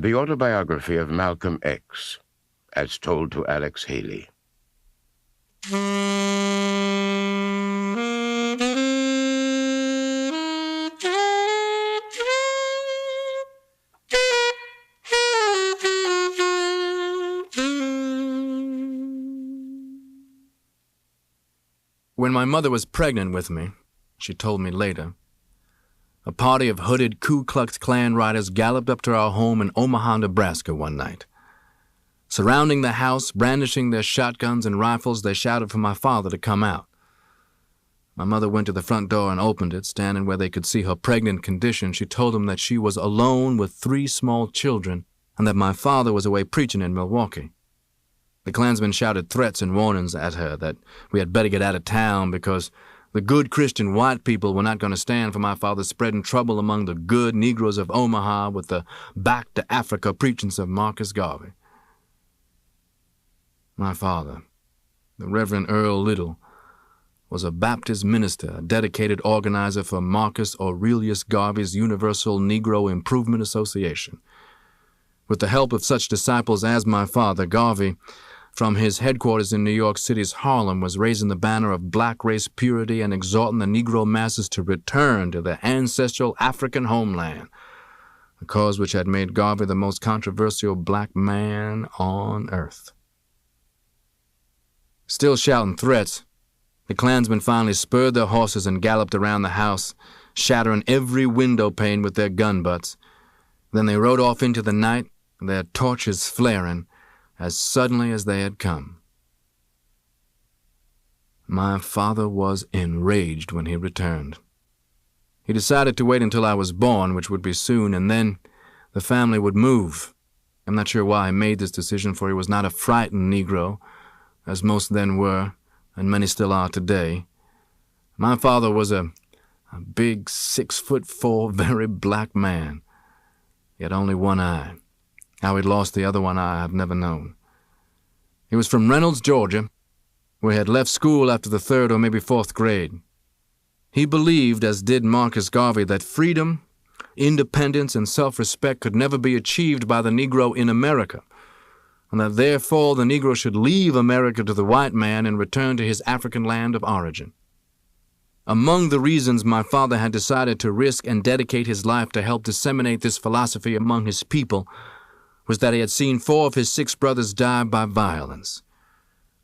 The Autobiography of Malcolm X, as told to Alex Haley. When my mother was pregnant with me, she told me later, a party of hooded Ku Klux Klan riders galloped up to our home in Omaha, Nebraska one night. Surrounding the house, brandishing their shotguns and rifles, they shouted for my father to come out. My mother went to the front door and opened it. Standing where they could see her pregnant condition, she told them that she was alone with 3 small children and that my father was away preaching in Milwaukee. The Klansmen shouted threats and warnings at her that we had better get out of town because the good Christian white people were not going to stand for my father spreading trouble among the good Negroes of Omaha with the back to Africa preachings of Marcus Garvey. My father, the Reverend Earl Little, was a Baptist minister, a dedicated organizer for Marcus Aurelius Garvey's Universal Negro Improvement Association. With the help of such disciples as my father, Garvey, from his headquarters in New York City's Harlem, was raising the banner of black race purity and exhorting the Negro masses to return to their ancestral African homeland, a cause which had made Garvey the most controversial black man on earth. Still shouting threats, the Klansmen finally spurred their horses and galloped around the house, shattering every window pane with their gun butts. Then they rode off into the night, their torches flaring, as suddenly as they had come. My father was enraged when he returned. He decided to wait until I was born, which would be soon, and then the family would move. I'm not sure why he made this decision, for he was not a frightened Negro, as most then were, and many still are today. My father was a big 6'4", very black man. He had only one eye. How he'd lost the other one eye I've never known. He was from Reynolds, Georgia, where he had left school after the 3rd or maybe 4th grade. He believed, as did Marcus Garvey, that freedom, independence, and self-respect could never be achieved by the Negro in America, and that therefore the Negro should leave America to the white man and return to his African land of origin. Among the reasons my father had decided to risk and dedicate his life to help disseminate this philosophy among his people was that he had seen 4 of his 6 brothers die by violence,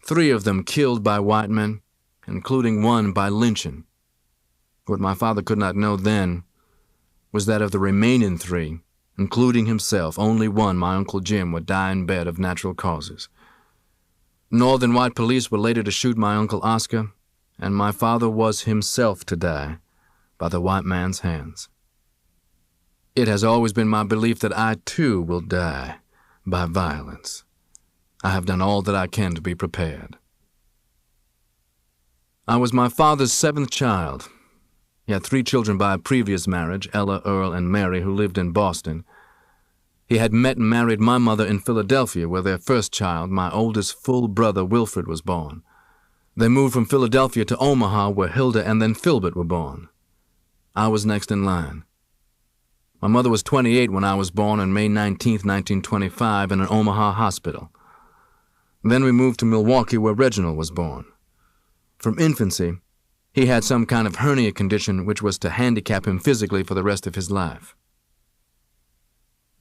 3 of them killed by white men, including one by lynching. What my father could not know then was that of the remaining 3, including himself, only one, my Uncle Jim, would die in bed of natural causes. Northern white police were later to shoot my Uncle Oscar, and my father was himself to die by the white man's hands. It has always been my belief that I, too, will die by violence. I have done all that I can to be prepared. I was my father's 7th child. He had 3 children by a previous marriage, Ella, Earl, and Mary, who lived in Boston. He had met and married my mother in Philadelphia, where their first child, my oldest full brother, Wilfred, was born. They moved from Philadelphia to Omaha, where Hilda and then Filbert were born. I was next in line. My mother was 28 when I was born on May 19, 1925, in an Omaha hospital. Then we moved to Milwaukee, where Reginald was born. From infancy, he had some kind of hernia condition which was to handicap him physically for the rest of his life.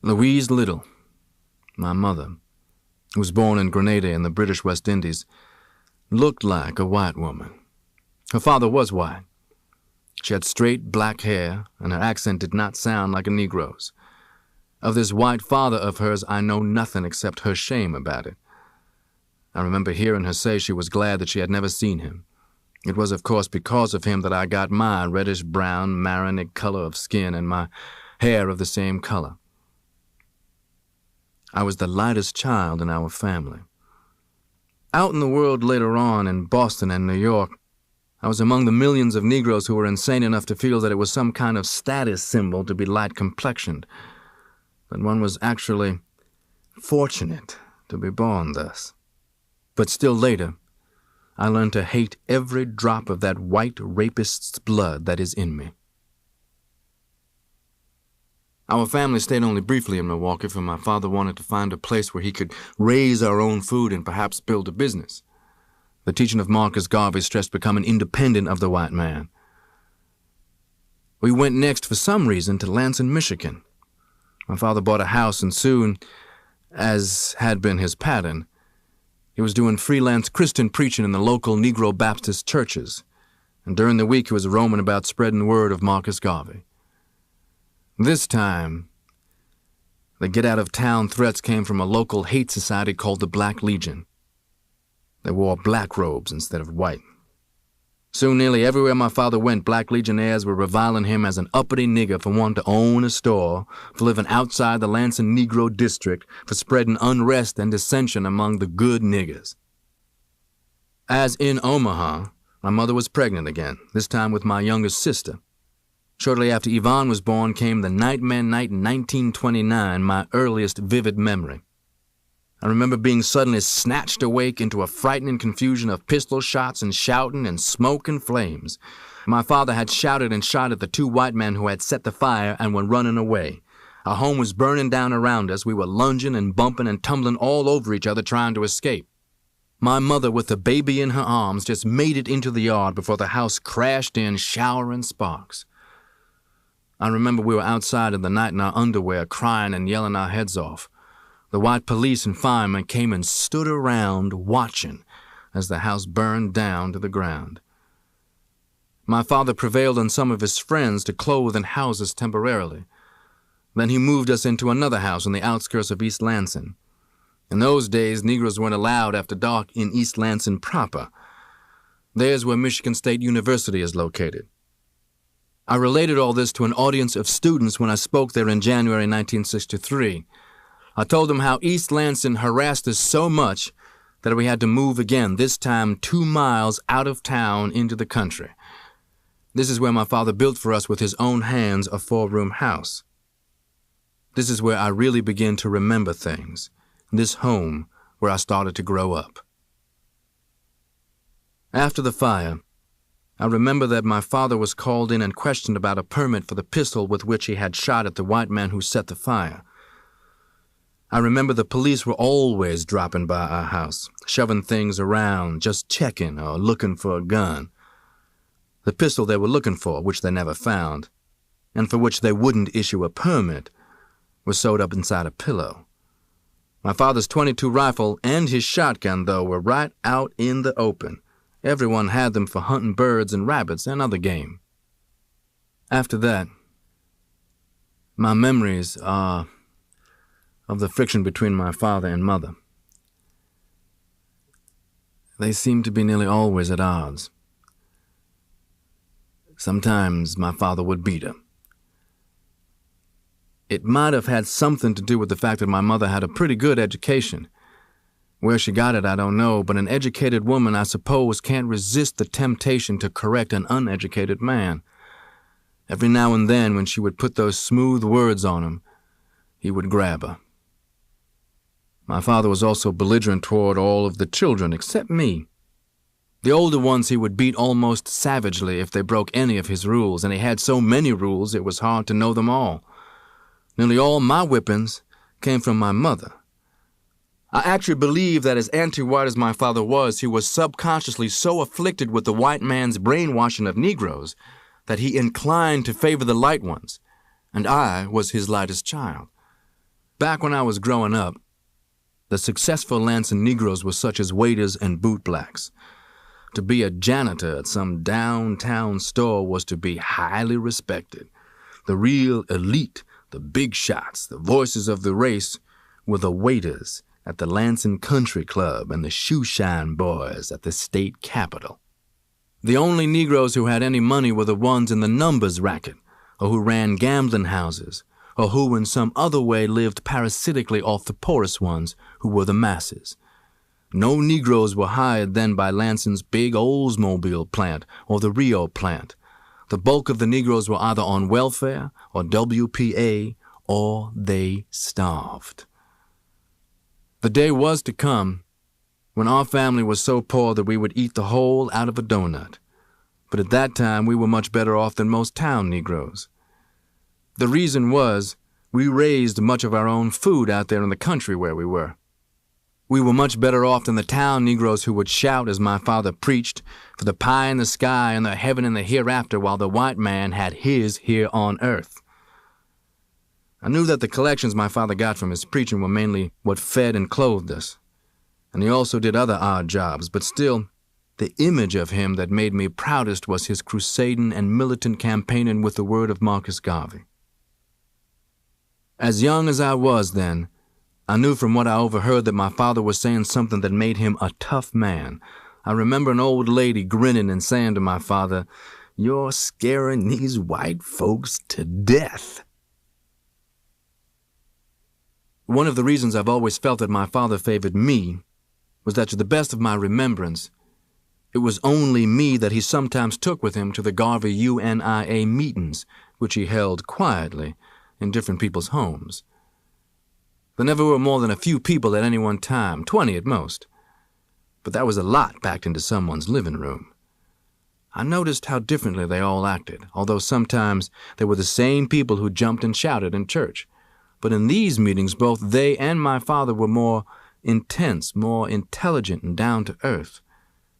Louise Little, my mother, who was born in Grenada in the British West Indies, looked like a white woman. Her father was white. She had straight black hair, and her accent did not sound like a Negro's. Of this white father of hers, I know nothing except her shame about it. I remember hearing her say she was glad that she had never seen him. It was, of course, because of him that I got my reddish-brown, marinic color of skin and my hair of the same color. I was the lightest child in our family. Out in the world later on, in Boston and New York, I was among the millions of Negroes who were insane enough to feel that it was some kind of status symbol to be light-complexioned, that one was actually fortunate to be born thus. But still later, I learned to hate every drop of that white rapist's blood that is in me. Our family stayed only briefly in Milwaukee, for my father wanted to find a place where he could raise our own food and perhaps build a business. The teaching of Marcus Garvey stressed becoming independent of the white man. We went next, for some reason, to Lansing, Michigan. My father bought a house, and soon, as had been his pattern, he was doing freelance Christian preaching in the local Negro Baptist churches, and during the week he was roaming about spreading word of Marcus Garvey. This time, the get-out-of-town threats came from a local hate society called the Black Legion. They wore black robes instead of white. Soon, nearly everywhere my father went, Black Legionnaires were reviling him as an uppity nigger for wanting to own a store, for living outside the Lansing Negro district, for spreading unrest and dissension among the good niggers. As in Omaha, my mother was pregnant again, this time with my youngest sister. Shortly after Yvonne was born came the Nightmare Night in 1929, my earliest vivid memory. I remember being suddenly snatched awake into a frightening confusion of pistol shots and shouting and smoke and flames. My father had shouted and shot at the two white men who had set the fire and were running away. Our home was burning down around us. We were lunging and bumping and tumbling all over each other trying to escape. My mother, with the baby in her arms, just made it into the yard before the house crashed in, showering sparks. I remember we were outside in the night in our underwear, crying and yelling our heads off. The white police and firemen came and stood around watching as the house burned down to the ground. My father prevailed on some of his friends to clothe and house us temporarily. Then he moved us into another house on the outskirts of East Lansing. In those days, Negroes weren't allowed after dark in East Lansing proper. There's where Michigan State University is located. I related all this to an audience of students when I spoke there in January 1963. I told them how East Lansing harassed us so much that we had to move again, this time 2 miles out of town into the country. This is where my father built for us with his own hands a 4-room house. This is where I really began to remember things, this home where I started to grow up. After the fire, I remember that my father was called in and questioned about a permit for the pistol with which he had shot at the white man who set the fire. I remember the police were always dropping by our house, shoving things around, just checking or looking for a gun. The pistol they were looking for, which they never found, and for which they wouldn't issue a permit, was sewed up inside a pillow. My father's .22 rifle and his shotgun, though, were right out in the open. Everyone had them for hunting birds and rabbits and other game. After that, my memories are of the friction between my father and mother. They seemed to be nearly always at odds. Sometimes my father would beat her. It might have had something to do with the fact that my mother had a pretty good education. Where she got it, I don't know, but an educated woman, I suppose, can't resist the temptation to correct an uneducated man. Every now and then, when she would put those smooth words on him, he would grab her. My father was also belligerent toward all of the children except me. The older ones he would beat almost savagely if they broke any of his rules, and he had so many rules it was hard to know them all. Nearly all my whippings came from my mother. I actually believe that as anti-white as my father was, he was subconsciously so afflicted with the white man's brainwashing of Negroes that he inclined to favor the light ones, and I was his lightest child. Back when I was growing up, the successful Lansing Negroes were such as waiters and bootblacks. To be a janitor at some downtown store was to be highly respected. The real elite, the big shots, the voices of the race, were the waiters at the Lansing Country Club and the shoeshine boys at the state capitol. The only Negroes who had any money were the ones in the numbers racket, or who ran gambling houses, or who in some other way lived parasitically off the poorest ones, who were the masses. No Negroes were hired then by Lansing's big Oldsmobile plant or the Rio plant. The bulk of the Negroes were either on welfare or WPA, or they starved. The day was to come when our family was so poor that we would eat the whole out of a donut. But at that time we were much better off than most town Negroes. The reason was We raised much of our own food out there in the country where we were. We were much better off than the town Negroes who would shout as my father preached for the pie in the sky and the heaven in the hereafter while the white man had his here on earth. I knew that the collections my father got from his preaching were mainly what fed and clothed us, and he also did other odd jobs, but still, the image of him that made me proudest was his crusading and militant campaigning with the word of Marcus Garvey. As young as I was then, I knew from what I overheard that my father was saying something that made him a tough man. I remember an old lady grinning and saying to my father, "You're scaring these white folks to death." One of the reasons I've always felt that my father favored me was that, to the best of my remembrance, it was only me that he sometimes took with him to the Garvey UNIA meetings, which he held quietly in different people's homes. There never were more than a few people at any one time, 20 at most. But that was a lot packed into someone's living room. I noticed how differently they all acted, although sometimes they were the same people who jumped and shouted in church. But in these meetings, both they and my father were more intense, more intelligent and down to earth.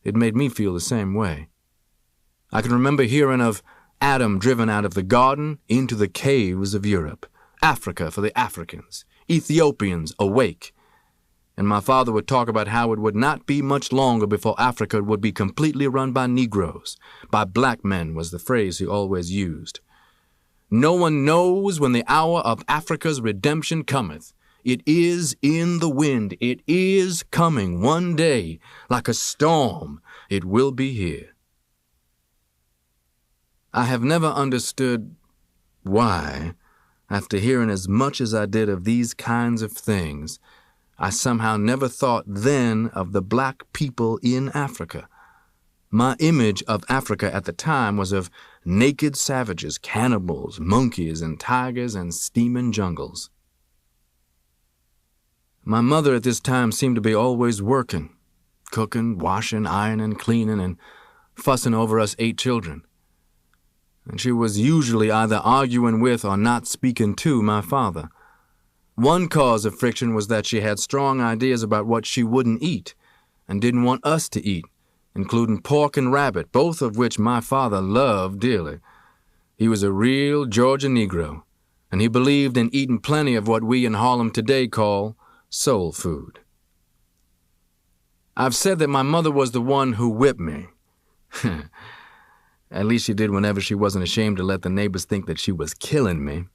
It made me feel the same way. I can remember hearing of Adam driven out of the garden into the caves of Europe, Africa for the Africans, Ethiopians awake. And my father would talk about how it would not be much longer before Africa would be completely run by Negroes. By black men was the phrase he always used. No one knows when the hour of Africa's redemption cometh. It is in the wind. It is coming one day. Like a storm, it will be here. I have never understood why, after hearing as much as I did of these kinds of things, I somehow never thought then of the black people in Africa. My image of Africa at the time was of naked savages, cannibals, monkeys, and tigers, and steaming jungles. My mother at this time seemed to be always working, cooking, washing, ironing, cleaning, and fussing over us 8 children. And she was usually either arguing with or not speaking to my father. One cause of friction was that she had strong ideas about what she wouldn't eat and didn't want us to eat, including pork and rabbit, both of which my father loved dearly. He was a real Georgia Negro, and he believed in eating plenty of what we in Harlem today call soul food. I've said that my mother was the one who whipped me. At least she did whenever she wasn't ashamed to let the neighbors think that she was killing me.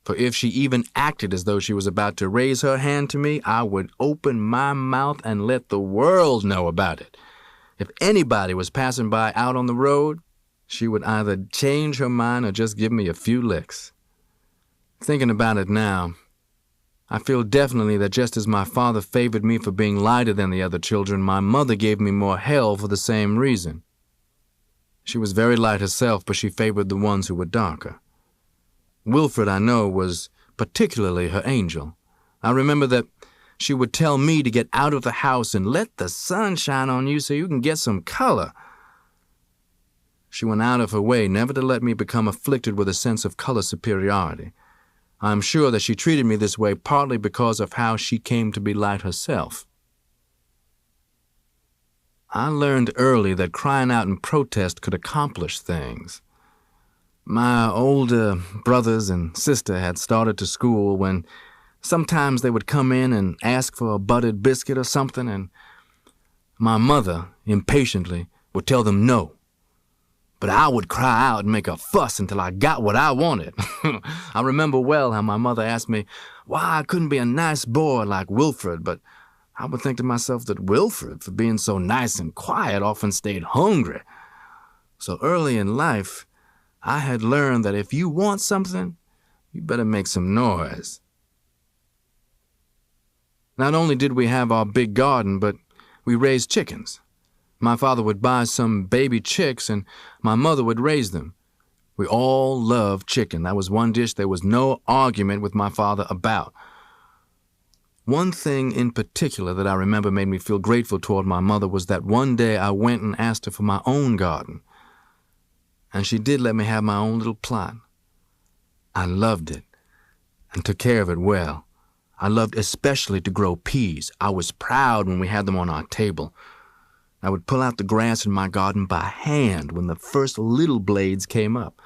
For if she even acted as though she was about to raise her hand to me, I would open my mouth and let the world know about it. If anybody was passing by out on the road, she would either change her mind or just give me a few licks. Thinking about it now, I feel definitely that just as my father favored me for being lighter than the other children, my mother gave me more hell for the same reason. She was very light herself, but she favored the ones who were darker. Wilfred, I know, was particularly her angel. I remember that she would tell me to get out of the house and let the sun shine on you so you can get some color. She went out of her way never to let me become afflicted with a sense of color superiority. I am sure that she treated me this way partly because of how she came to be light herself. I learned early that crying out in protest could accomplish things. My older brothers and sister had started to school when sometimes they would come in and ask for a buttered biscuit or something, and my mother, impatiently, would tell them no. But I would cry out and make a fuss until I got what I wanted. I remember well how my mother asked me why I couldn't be a nice boy like Wilfred, but I would think to myself that Wilfred, for being so nice and quiet, often stayed hungry. So early in life, I had learned that if you want something, you better make some noise. Not only did we have our big garden, but we raised chickens. My father would buy some baby chicks, and my mother would raise them. We all loved chicken. That was one dish there was no argument with my father about. One thing in particular that I remember made me feel grateful toward my mother was that one day I went and asked her for my own garden. And she did let me have my own little plot. I loved it. and took care of it well. I loved especially to grow peas. I was proud when we had them on our table. I would pull out the grass in my garden by hand when the first little blades came up.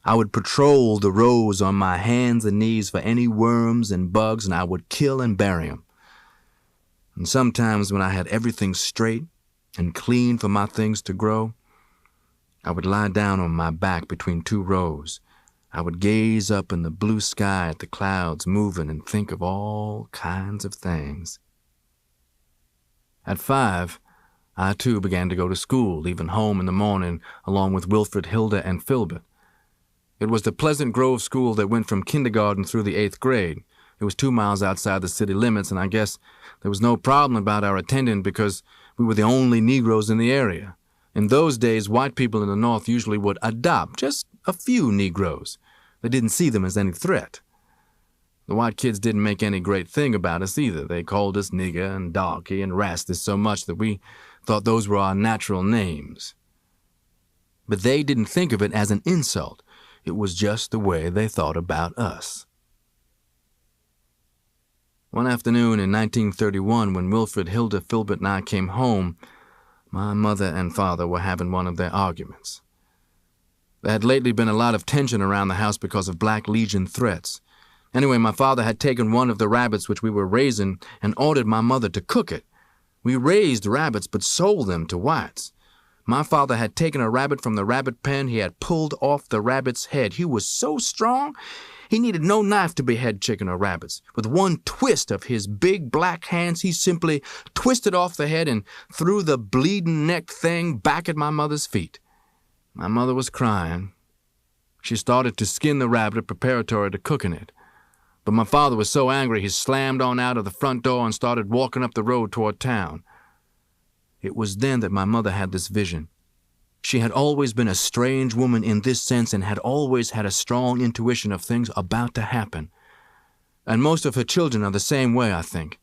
I would patrol the rows on my hands and knees for any worms and bugs, and I would kill and bury them. And sometimes when I had everything straight and clean for my things to grow, I would lie down on my back between two rows. I would gaze up in the blue sky at the clouds moving and think of all kinds of things. At 5, I too began to go to school, leaving home in the morning along with Wilfred, Hilda, and Filbert. It was the Pleasant Grove school that went from kindergarten through the 8th grade. It was 2 miles outside the city limits, and I guess there was no problem about our attending because we were the only Negroes in the area. In those days, white people in the North usually would adopt just a few Negroes. They didn't see them as any threat. The white kids didn't make any great thing about us either. They called us nigger and darky and rasty so much that we thought those were our natural names. But they didn't think of it as an insult. It was just the way they thought about us. One afternoon in 1931, when Wilfred, Hilda, Filbert, and I came home, my mother and father were having one of their arguments. There had lately been a lot of tension around the house because of Black Legion threats. Anyway, my father had taken one of the rabbits which we were raising and ordered my mother to cook it. We raised rabbits but sold them to whites. My father had taken a rabbit from the rabbit pen. He had pulled off the rabbit's head. He was so strong, he needed no knife to behead chicken or rabbits. With one twist of his big black hands, he simply twisted off the head and threw the bleeding neck thing back at my mother's feet. My mother was crying. She started to skin the rabbit preparatory to cooking it. But my father was so angry he slammed on out of the front door and started walking up the road toward town. It was then that my mother had this vision. She had always been a strange woman in this sense and had always had a strong intuition of things about to happen. And most of her children are the same way, I think.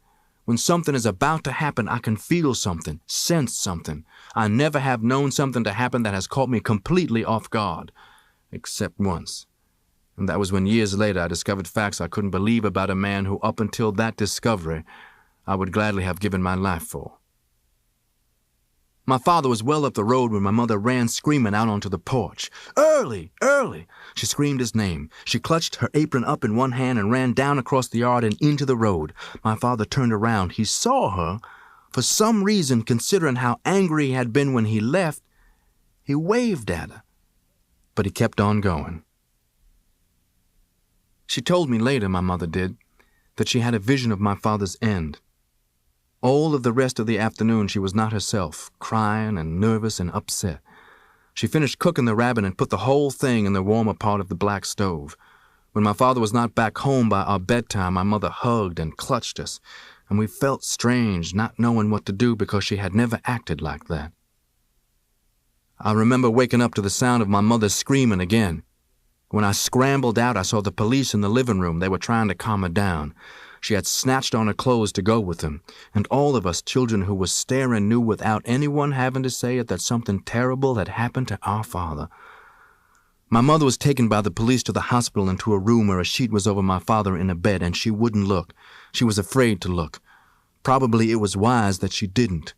When something is about to happen, I can feel something, sense something. I never have known something to happen that has caught me completely off guard, except once. And that was when years later I discovered facts I couldn't believe about a man who, up until that discovery, I would gladly have given my life for. My father was well up the road when my mother ran screaming out onto the porch. "Early! Early!" She screamed his name. She clutched her apron up in one hand and ran down across the yard and into the road. My father turned around. He saw her. For some reason, considering how angry he had been when he left, he waved at her. But he kept on going. She told me later, my mother did, that she had a vision of my father's end. All of the rest of the afternoon she was not herself, crying and nervous and upset. She finished cooking the rabbit and put the whole thing in the warmer part of the black stove. When my father was not back home by our bedtime, my mother hugged and clutched us, and we felt strange, not knowing what to do because she had never acted like that. I remember waking up to the sound of my mother screaming again. When I scrambled out, I saw the police in the living room. They were trying to calm her down. She had snatched on her clothes to go with them, and all of us children who were staring knew without anyone having to say it that something terrible had happened to our father. My mother was taken by the police to the hospital and to a room where a sheet was over my father in a bed, and she wouldn't look. She was afraid to look. Probably it was wise that she didn't.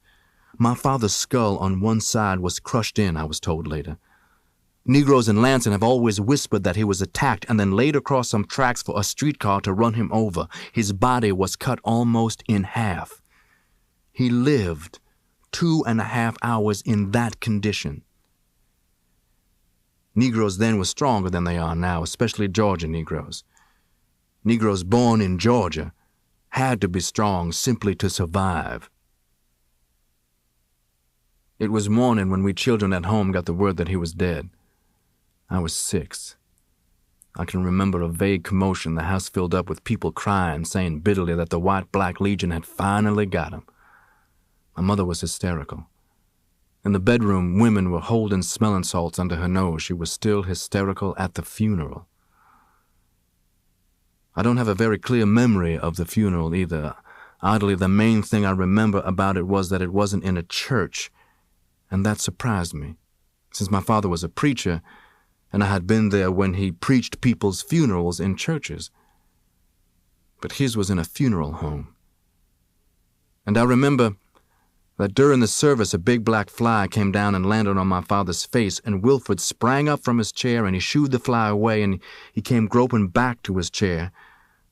My father's skull on one side was crushed in, I was told later. Negroes in Lansing have always whispered that he was attacked and then laid across some tracks for a streetcar to run him over. His body was cut almost in half. He lived 2.5 hours in that condition. Negroes then were stronger than they are now, especially Georgia Negroes. Negroes born in Georgia had to be strong simply to survive. It was morning when we children at home got the word that he was dead. I was 6. I can remember a vague commotion, the house filled up with people crying, saying bitterly that the White Black Legion had finally got him. My mother was hysterical. In the bedroom, women were holding smelling salts under her nose. She was still hysterical at the funeral. I don't have a very clear memory of the funeral either. Oddly, the main thing I remember about it was that it wasn't in a church, and that surprised me, since my father was a preacher, and I had been there when he preached people's funerals in churches. but his was in a funeral home. And I remember that during the service a big black fly came down and landed on my father's face, and Wilfred sprang up from his chair and he shooed the fly away, and he came groping back to his chair.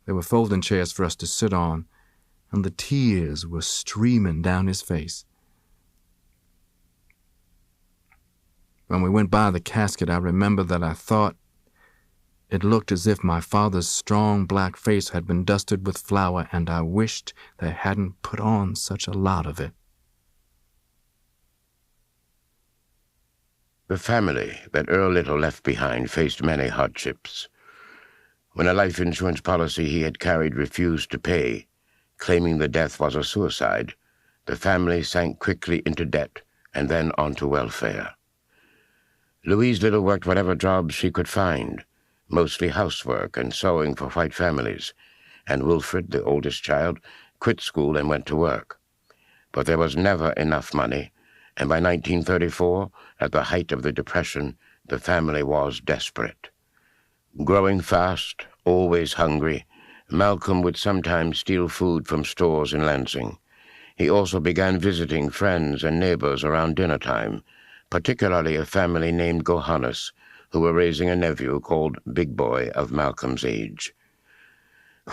There were folding chairs for us to sit on, and the tears were streaming down his face. When we went by the casket, I remember that I thought it looked as if my father's strong black face had been dusted with flour, and I wished they hadn't put on such a lot of it. The family that Earl Little left behind faced many hardships. When a life insurance policy he had carried refused to pay, claiming the death was a suicide, the family sank quickly into debt and then onto welfare. Louise Little worked whatever jobs she could find, mostly housework and sewing for white families, and Wilfred, the oldest child, quit school and went to work. But there was never enough money, and by 1934, at the height of the Depression, the family was desperate. Growing fast, always hungry, Malcolm would sometimes steal food from stores in Lansing. He also began visiting friends and neighbors around dinner time, particularly a family named Gohannes, who were raising a nephew called Big Boy of Malcolm's age.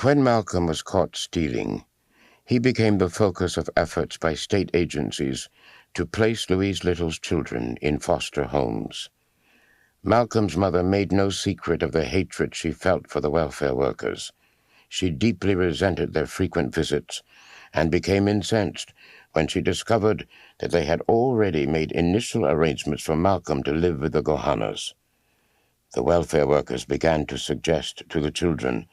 When Malcolm was caught stealing, he became the focus of efforts by state agencies to place Louise Little's children in foster homes. Malcolm's mother made no secret of the hatred she felt for the welfare workers. She deeply resented their frequent visits and became incensed when she discovered that they had already made initial arrangements for Malcolm to live with the Gohannes. The welfare workers began to suggest to the children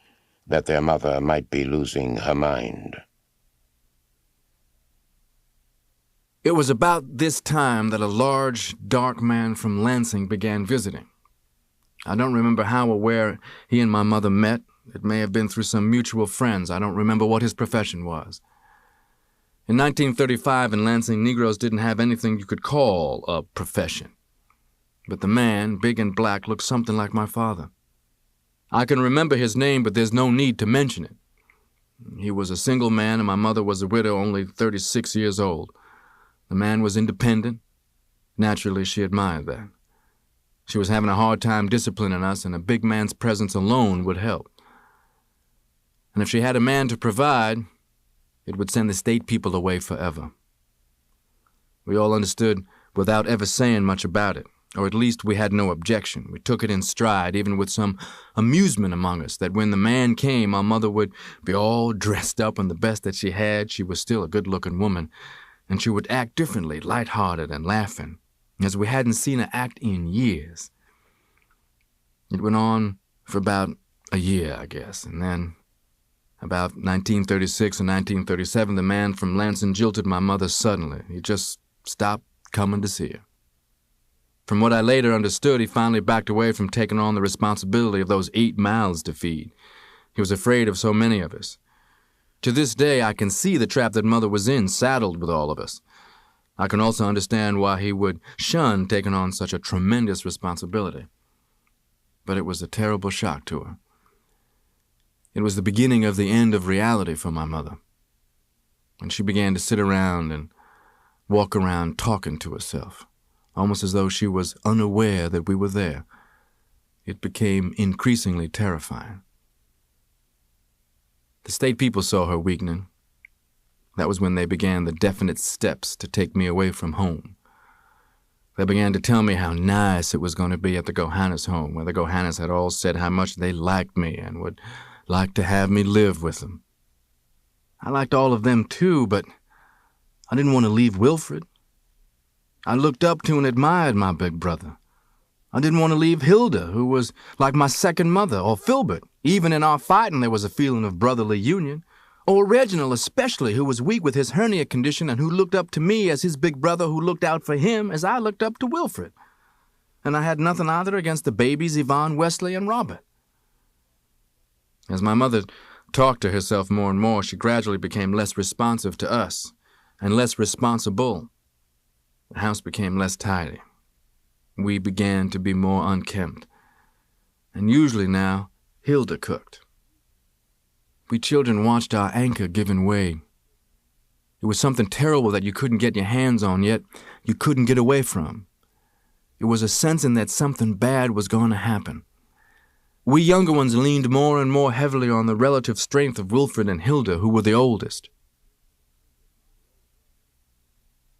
that their mother might be losing her mind. It was about this time that a large, dark man from Lansing began visiting. I don't remember how or where he and my mother met. It may have been through some mutual friends. I don't remember what his profession was. In 1935 in Lansing, Negroes didn't have anything you could call a profession. But the man, big and black, looked something like my father. I can remember his name, but there's no need to mention it. He was a single man, and my mother was a widow, only 36 years old. The man was independent. Naturally, she admired that. She was having a hard time disciplining us, and a big man's presence alone would help. And if she had a man to provide, it would send the state people away forever. We all understood without ever saying much about it, or at least we had no objection. We took it in stride, even with some amusement among us, that when the man came, our mother would be all dressed up in the best that she had. She was still a good-looking woman, and she would act differently, light-hearted and laughing, as we hadn't seen her act in years. It went on for about a year, I guess, and then about 1936 and 1937, the man from Lansing jilted my mother suddenly. He just stopped coming to see her. From what I later understood, he finally backed away from taking on the responsibility of those 8 mouths to feed. He was afraid of so many of us. To this day, I can see the trap that Mother was in, saddled with all of us. I can also understand why he would shun taking on such a tremendous responsibility. But it was a terrible shock to her. It was the beginning of the end of reality for my mother. When she began to sit around and walk around talking to herself, almost as though she was unaware that we were there, it became increasingly terrifying. The state people saw her weakening. That was when they began the definite steps to take me away from home. They began to tell me how nice it was going to be at the Gohannes home, where the Gohannes had all said how much they liked me and would like to have me live with them. I liked all of them too, but I didn't want to leave Wilfred. I looked up to and admired my big brother. I didn't want to leave Hilda, who was like my second mother, or Filbert. Even in our fighting, there was a feeling of brotherly union. Or Reginald especially, who was weak with his hernia condition and who looked up to me as his big brother who looked out for him as I looked up to Wilfred. And I had nothing either against the babies, Yvonne, Wesley, and Robert. As my mother talked to herself more and more, she gradually became less responsive to us and less responsible. The house became less tidy. We began to be more unkempt. And usually now, Hilda cooked. We children watched our anchor giving way. It was something terrible that you couldn't get your hands on, yet you couldn't get away from. It was a sensing that something bad was going to happen. We younger ones leaned more and more heavily on the relative strength of Wilfred and Hilda, who were the oldest.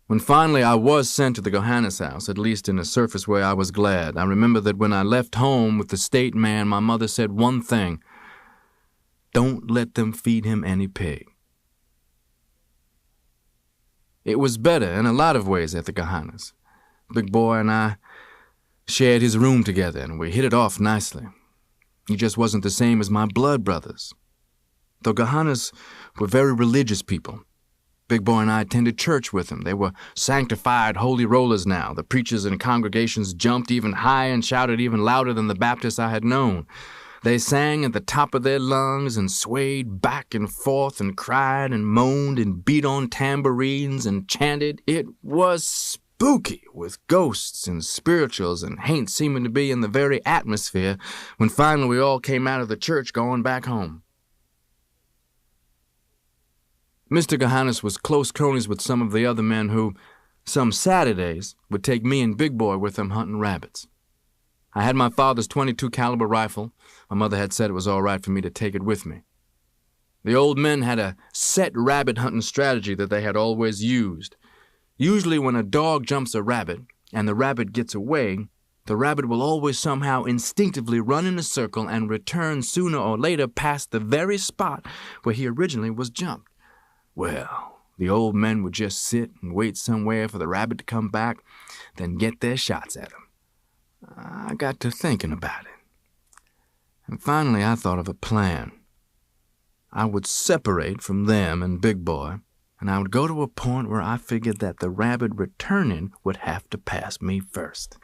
When finally I was sent to the Gohannes house, at least in a surface way, I was glad. I remember that when I left home with the state man, my mother said one thing: "Don't let them feed him any pig." It was better in a lot of ways at the Gohannes. Big Boy and I shared his room together, and we hit it off nicely. He just wasn't the same as my blood brothers. The Gohannes were very religious people. Big Boy and I attended church with them. They were sanctified holy rollers now. The preachers and congregations jumped even high and shouted even louder than the Baptists I had known. They sang at the top of their lungs and swayed back and forth and cried and moaned and beat on tambourines and chanted. It was spooky, with ghosts and spirituals and haints seeming to be in the very atmosphere when finally we all came out of the church going back home. Mr. Gohannes was close cronies with some of the other men who, some Saturdays, would take me and Big Boy with them hunting rabbits. I had my father's .22 caliber rifle. My mother had said it was all right for me to take it with me. The old men had a set rabbit hunting strategy that they had always used. Usually when a dog jumps a rabbit and the rabbit gets away, the rabbit will always somehow instinctively run in a circle and return sooner or later past the very spot where he originally was jumped. Well, the old men would just sit and wait somewhere for the rabbit to come back, then get their shots at him. I got to thinking about it. And finally I thought of a plan. I would separate from them and Big Boy, and I would go to a point where I figured that the rabbit returning would have to pass me first.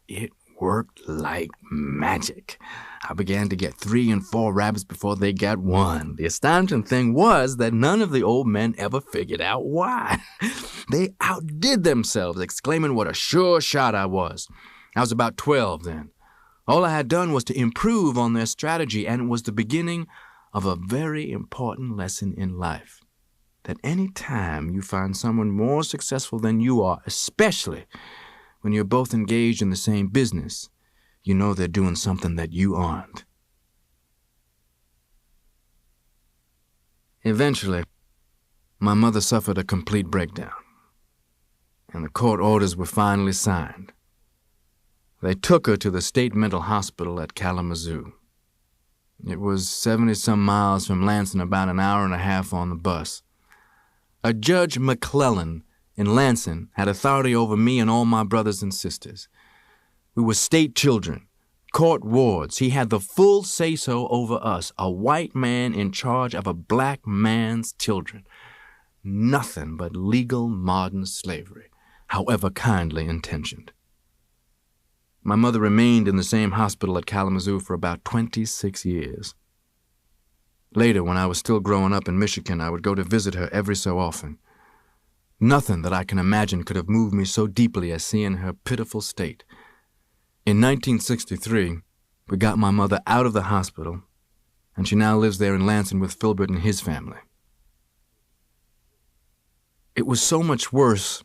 It worked like magic. I began to get 3 and 4 rabbits before they got 1. The astonishing thing was that none of the old men ever figured out why. They outdid themselves, exclaiming what a sure shot I was. I was about 12 then. All I had done was to improve on their strategy, and it was the beginning of a very important lesson in life. That any time you find someone more successful than you are, especially when you're both engaged in the same business, you know they're doing something that you aren't. Eventually, my mother suffered a complete breakdown, and the court orders were finally signed. They took her to the state mental hospital at Kalamazoo. It was 70-some miles from Lansing, about an hour and a half on the bus. A Judge McClellan in Lansing had authority over me and all my brothers and sisters. We were state children, court wards. He had the full say-so over us, a white man in charge of a black man's children. Nothing but legal modern slavery, however kindly intentioned. My mother remained in the same hospital at Kalamazoo for about 26 years. Later, when I was still growing up in Michigan, I would go to visit her every so often. Nothing that I can imagine could have moved me so deeply as seeing her pitiful state. In 1963, we got my mother out of the hospital, and she now lives there in Lansing with Filbert and his family. It was so much worse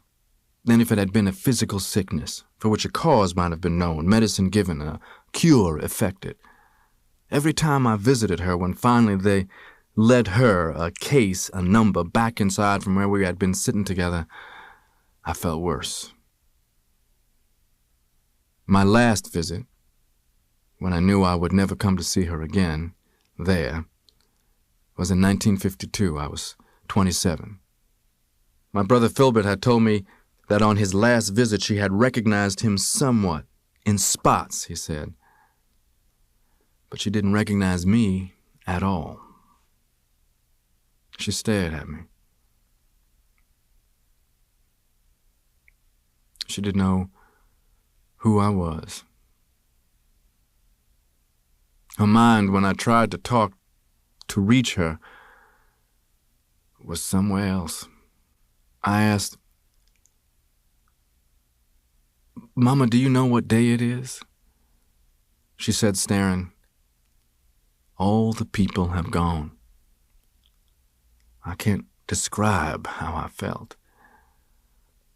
than if it had been a physical sickness, for which a cause might have been known, medicine given, a cure effected. Every time I visited her, when finally they led her, a case, a number, back inside from where we had been sitting together, I felt worse. My last visit, when I knew I would never come to see her again, there, was in 1952. I was 27. My brother Filbert had told me that on his last visit she had recognized him somewhat, in spots, he said. But she didn't recognize me at all. She stared at me. She didn't know who I was. Her mind, when I tried to talk, to reach her, was somewhere else. I asked, "Mama, do you know what day it is?" She said, staring, "All the people have gone." I can't describe how I felt.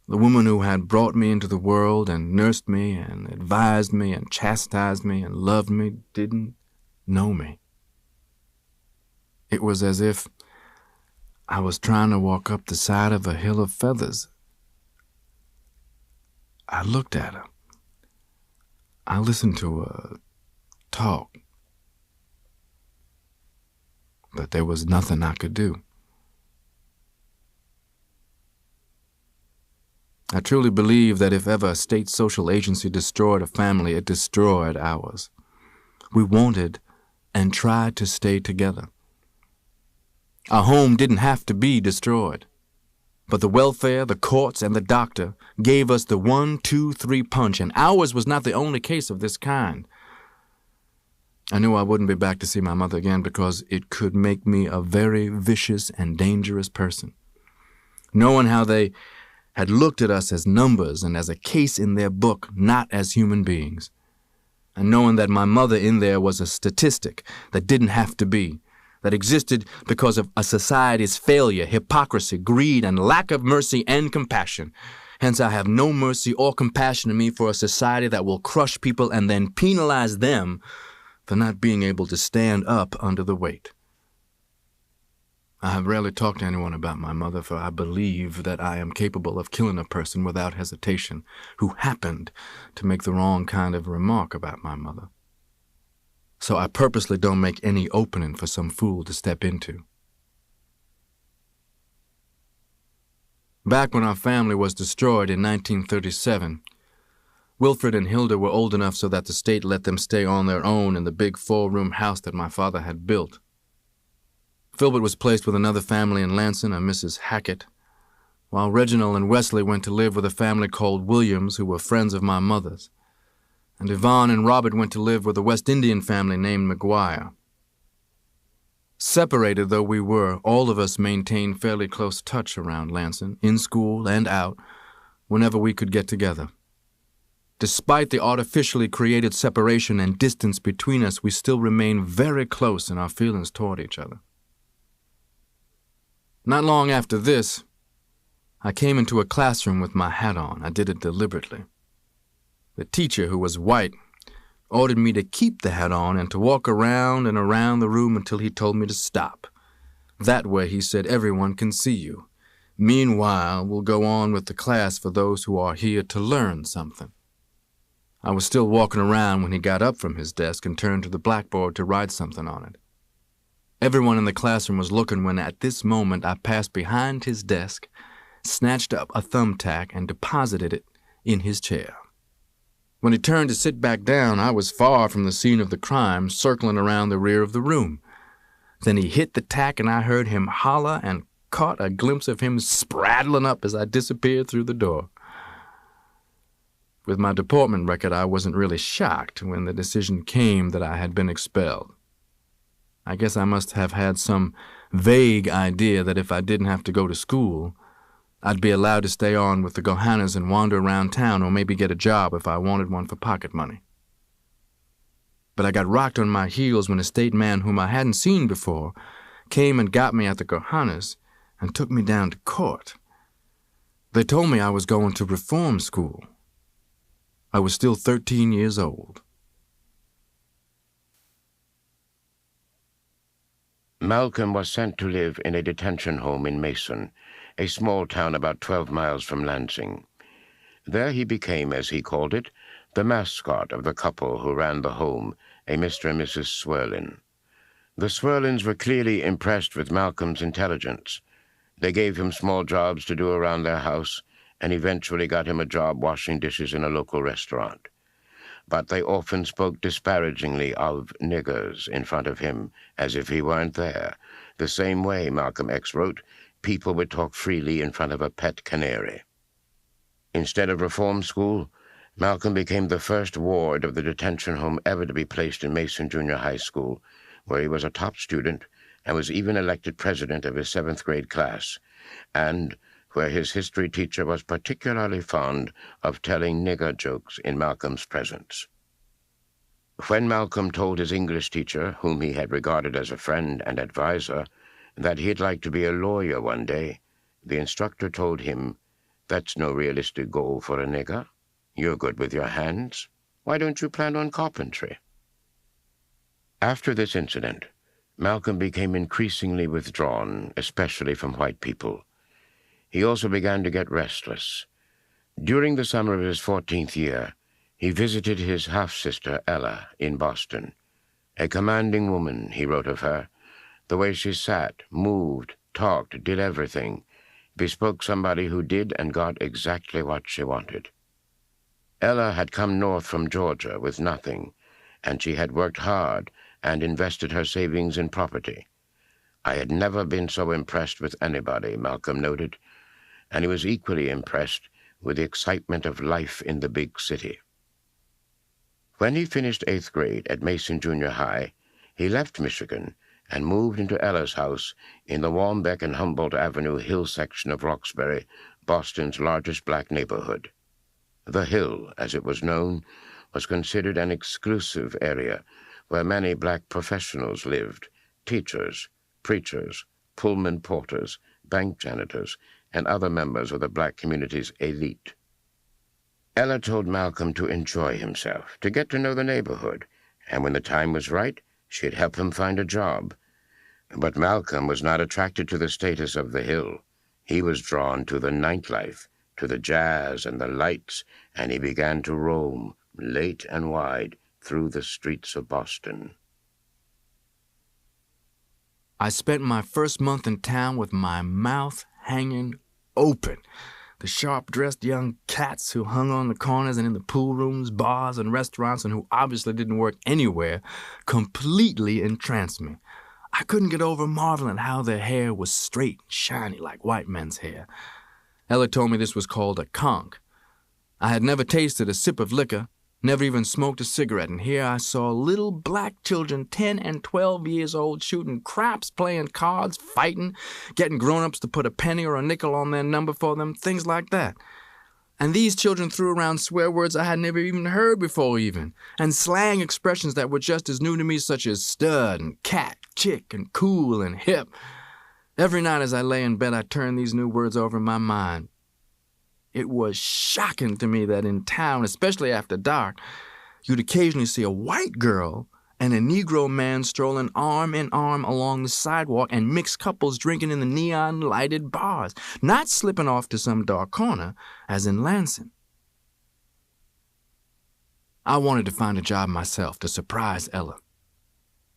The woman who had brought me into the world and nursed me and advised me and chastised me and loved me didn't know me. It was as if I was trying to walk up the side of a hill of feathers. I looked at her. I listened to her talk. But there was nothing I could do. I truly believe that if ever a state social agency destroyed a family, it destroyed ours. We wanted and tried to stay together. Our home didn't have to be destroyed, but the welfare, the courts, and the doctor gave us the 1, 2, 3 punch, and ours was not the only case of this kind. I knew I wouldn't be back to see my mother again because it could make me a very vicious and dangerous person. Knowing how they had looked at us as numbers and as a case in their book, not as human beings. And knowing that my mother in there was a statistic that didn't have to be, that existed because of a society's failure, hypocrisy, greed, and lack of mercy and compassion. Hence, I have no mercy or compassion in me for a society that will crush people and then penalize them for not being able to stand up under the weight. I have rarely talked to anyone about my mother, for I believe that I am capable of killing a person without hesitation who happened to make the wrong kind of remark about my mother. So I purposely don't make any opening for some fool to step into. Back when our family was destroyed in 1937, Wilfred and Hilda were old enough so that the state let them stay on their own in the big 4-room house that my father had built. Filbert was placed with another family in Lansing, a Mrs. Hackett, while Reginald and Wesley went to live with a family called Williams, who were friends of my mother's, and Yvonne and Robert went to live with a West Indian family named McGuire. Separated though we were, all of us maintained fairly close touch around Lansing, in school and out, whenever we could get together. Despite the artificially created separation and distance between us, we still remained very close in our feelings toward each other. Not long after this, I came into a classroom with my hat on. I did it deliberately. The teacher, who was white, ordered me to keep the hat on and to walk around and around the room until he told me to stop. That way, he said, everyone can see you. Meanwhile, we'll go on with the class for those who are here to learn something. I was still walking around when he got up from his desk and turned to the blackboard to write something on it. Everyone in the classroom was looking when at this moment I passed behind his desk, snatched up a thumbtack, and deposited it in his chair. When he turned to sit back down, I was far from the scene of the crime, circling around the rear of the room. Then he hit the tack and I heard him holler and caught a glimpse of him spraddling up as I disappeared through the door. With my deportment record, I wasn't really shocked when the decision came that I had been expelled. I guess I must have had some vague idea that if I didn't have to go to school, I'd be allowed to stay on with the Gohannas and wander around town or maybe get a job if I wanted one for pocket money. But I got rocked on my heels when a state man whom I hadn't seen before came and got me at the Gohannas and took me down to court. They told me I was going to reform school. I was still 13 years old. Malcolm was sent to live in a detention home in Mason, a small town about 12 miles from Lansing. There he became, as he called it, the mascot of the couple who ran the home, a Mr. and Mrs. Swirlin. The Swirlins were clearly impressed with Malcolm's intelligence. They gave him small jobs to do around their house and eventually got him a job washing dishes in a local restaurant. But they often spoke disparagingly of niggers in front of him, as if he weren't there. The same way, Malcolm X wrote, people would talk freely in front of a pet canary. Instead of reform school, Malcolm became the first ward of the detention home ever to be placed in Mason Junior High School, where he was a top student and was even elected president of his 7th grade class, and where his history teacher was particularly fond of telling nigger jokes in Malcolm's presence. When Malcolm told his English teacher, whom he had regarded as a friend and advisor, that he'd like to be a lawyer one day, the instructor told him, "That's no realistic goal for a nigger. You're good with your hands. Why don't you plan on carpentry?" After this incident, Malcolm became increasingly withdrawn, especially from white people. He also began to get restless. During the summer of his 14th year, he visited his half-sister, Ella, in Boston. A commanding woman, he wrote of her. The way she sat, moved, talked, did everything, bespoke somebody who did and got exactly what she wanted. Ella had come north from Georgia with nothing, and she had worked hard and invested her savings in property. "I had never been so impressed with anybody," Malcolm noted, and he was equally impressed with the excitement of life in the big city. When he finished 8th grade at Mason Junior High, he left Michigan and moved into Ella's house in the Wambeck and Humboldt Avenue Hill section of Roxbury, Boston's largest black neighborhood. The Hill, as it was known, was considered an exclusive area where many black professionals lived: teachers, preachers, Pullman porters, bank janitors, and other members of the black community's elite. Ella told Malcolm to enjoy himself, to get to know the neighborhood, and when the time was right, she'd help him find a job. But Malcolm was not attracted to the status of the Hill. He was drawn to the nightlife, to the jazz and the lights, and he began to roam, late and wide, through the streets of Boston. I spent my first month in town with my mouth hanging open. The sharp-dressed young cats who hung on the corners and in the pool rooms, bars, and restaurants, and who obviously didn't work anywhere, completely entranced me. I couldn't get over marveling how their hair was straight and shiny like white men's hair. Ella told me this was called a conch. I had never tasted a sip of liquor, never even smoked a cigarette, and here I saw little black children 10 and 12 years old shooting craps, playing cards, fighting, getting grown-ups to put a penny or a nickel on their number for them, things like that. And these children threw around swear words I had never even heard before even, and slang expressions that were just as new to me, such as stud and cat, chick and cool and hip. Every night as I lay in bed, I turned these new words over in my mind. It was shocking to me that in town, especially after dark, you'd occasionally see a white girl and a Negro man strolling arm in arm along the sidewalk and mixed couples drinking in the neon-lighted bars, not slipping off to some dark corner, as in Lansing. I wanted to find a job myself to surprise Ella.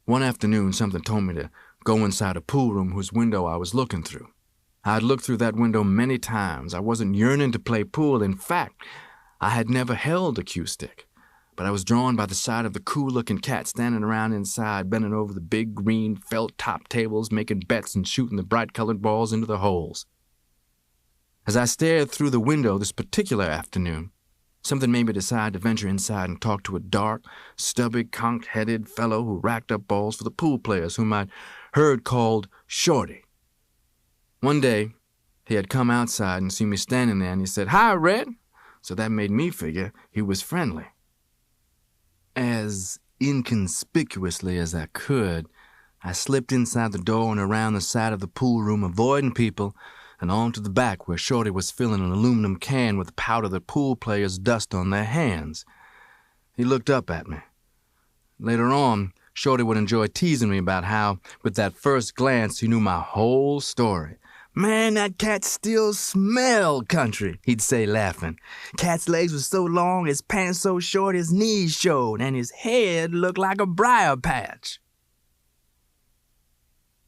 One afternoon, something told me to go inside a pool room whose window I was looking through. I'd looked through that window many times. I wasn't yearning to play pool. In fact, I had never held a cue stick. But I was drawn by the sight of the cool-looking cat standing around inside, bending over the big green felt-top tables, making bets and shooting the bright-colored balls into the holes. As I stared through the window this particular afternoon, something made me decide to venture inside and talk to a dark, stubby, conch-headed fellow who racked up balls for the pool players, whom I'd heard called Shorty. One day, he had come outside and seen me standing there, and he said, "Hi, Red." So that made me figure he was friendly. As inconspicuously as I could, I slipped inside the door and around the side of the pool room, avoiding people, and on to the back where Shorty was filling an aluminum can with the powder that pool players dust on their hands. He looked up at me. Later on, Shorty would enjoy teasing me about how, with that first glance, he knew my whole story. "Man, that cat still smelled country," he'd say, laughing. "Cat's legs were so long, his pants so short, his knees showed, and his head looked like a briar patch."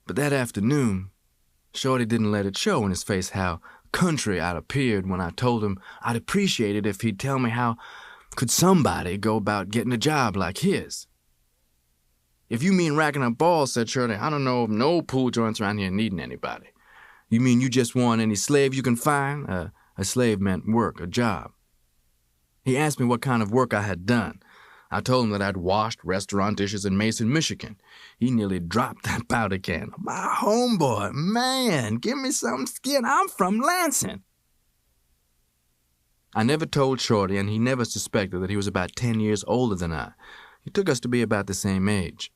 But that afternoon, Shorty didn't let it show in his face how country I'd appeared when I told him I'd appreciate it if he'd tell me how could somebody go about getting a job like his. "If you mean racking up balls," said Shorty, "I don't know of no pool joints around here needing anybody." "You mean you just want any slave you can find?" A slave meant work, a job. He asked me what kind of work I had done. I told him that I'd washed restaurant dishes in Mason, Michigan. He nearly dropped that powder can. "My homeboy, man, give me some skin. I'm from Lansing." I never told Shorty, and he never suspected that he was about 10 years older than I. He took us to be about the same age.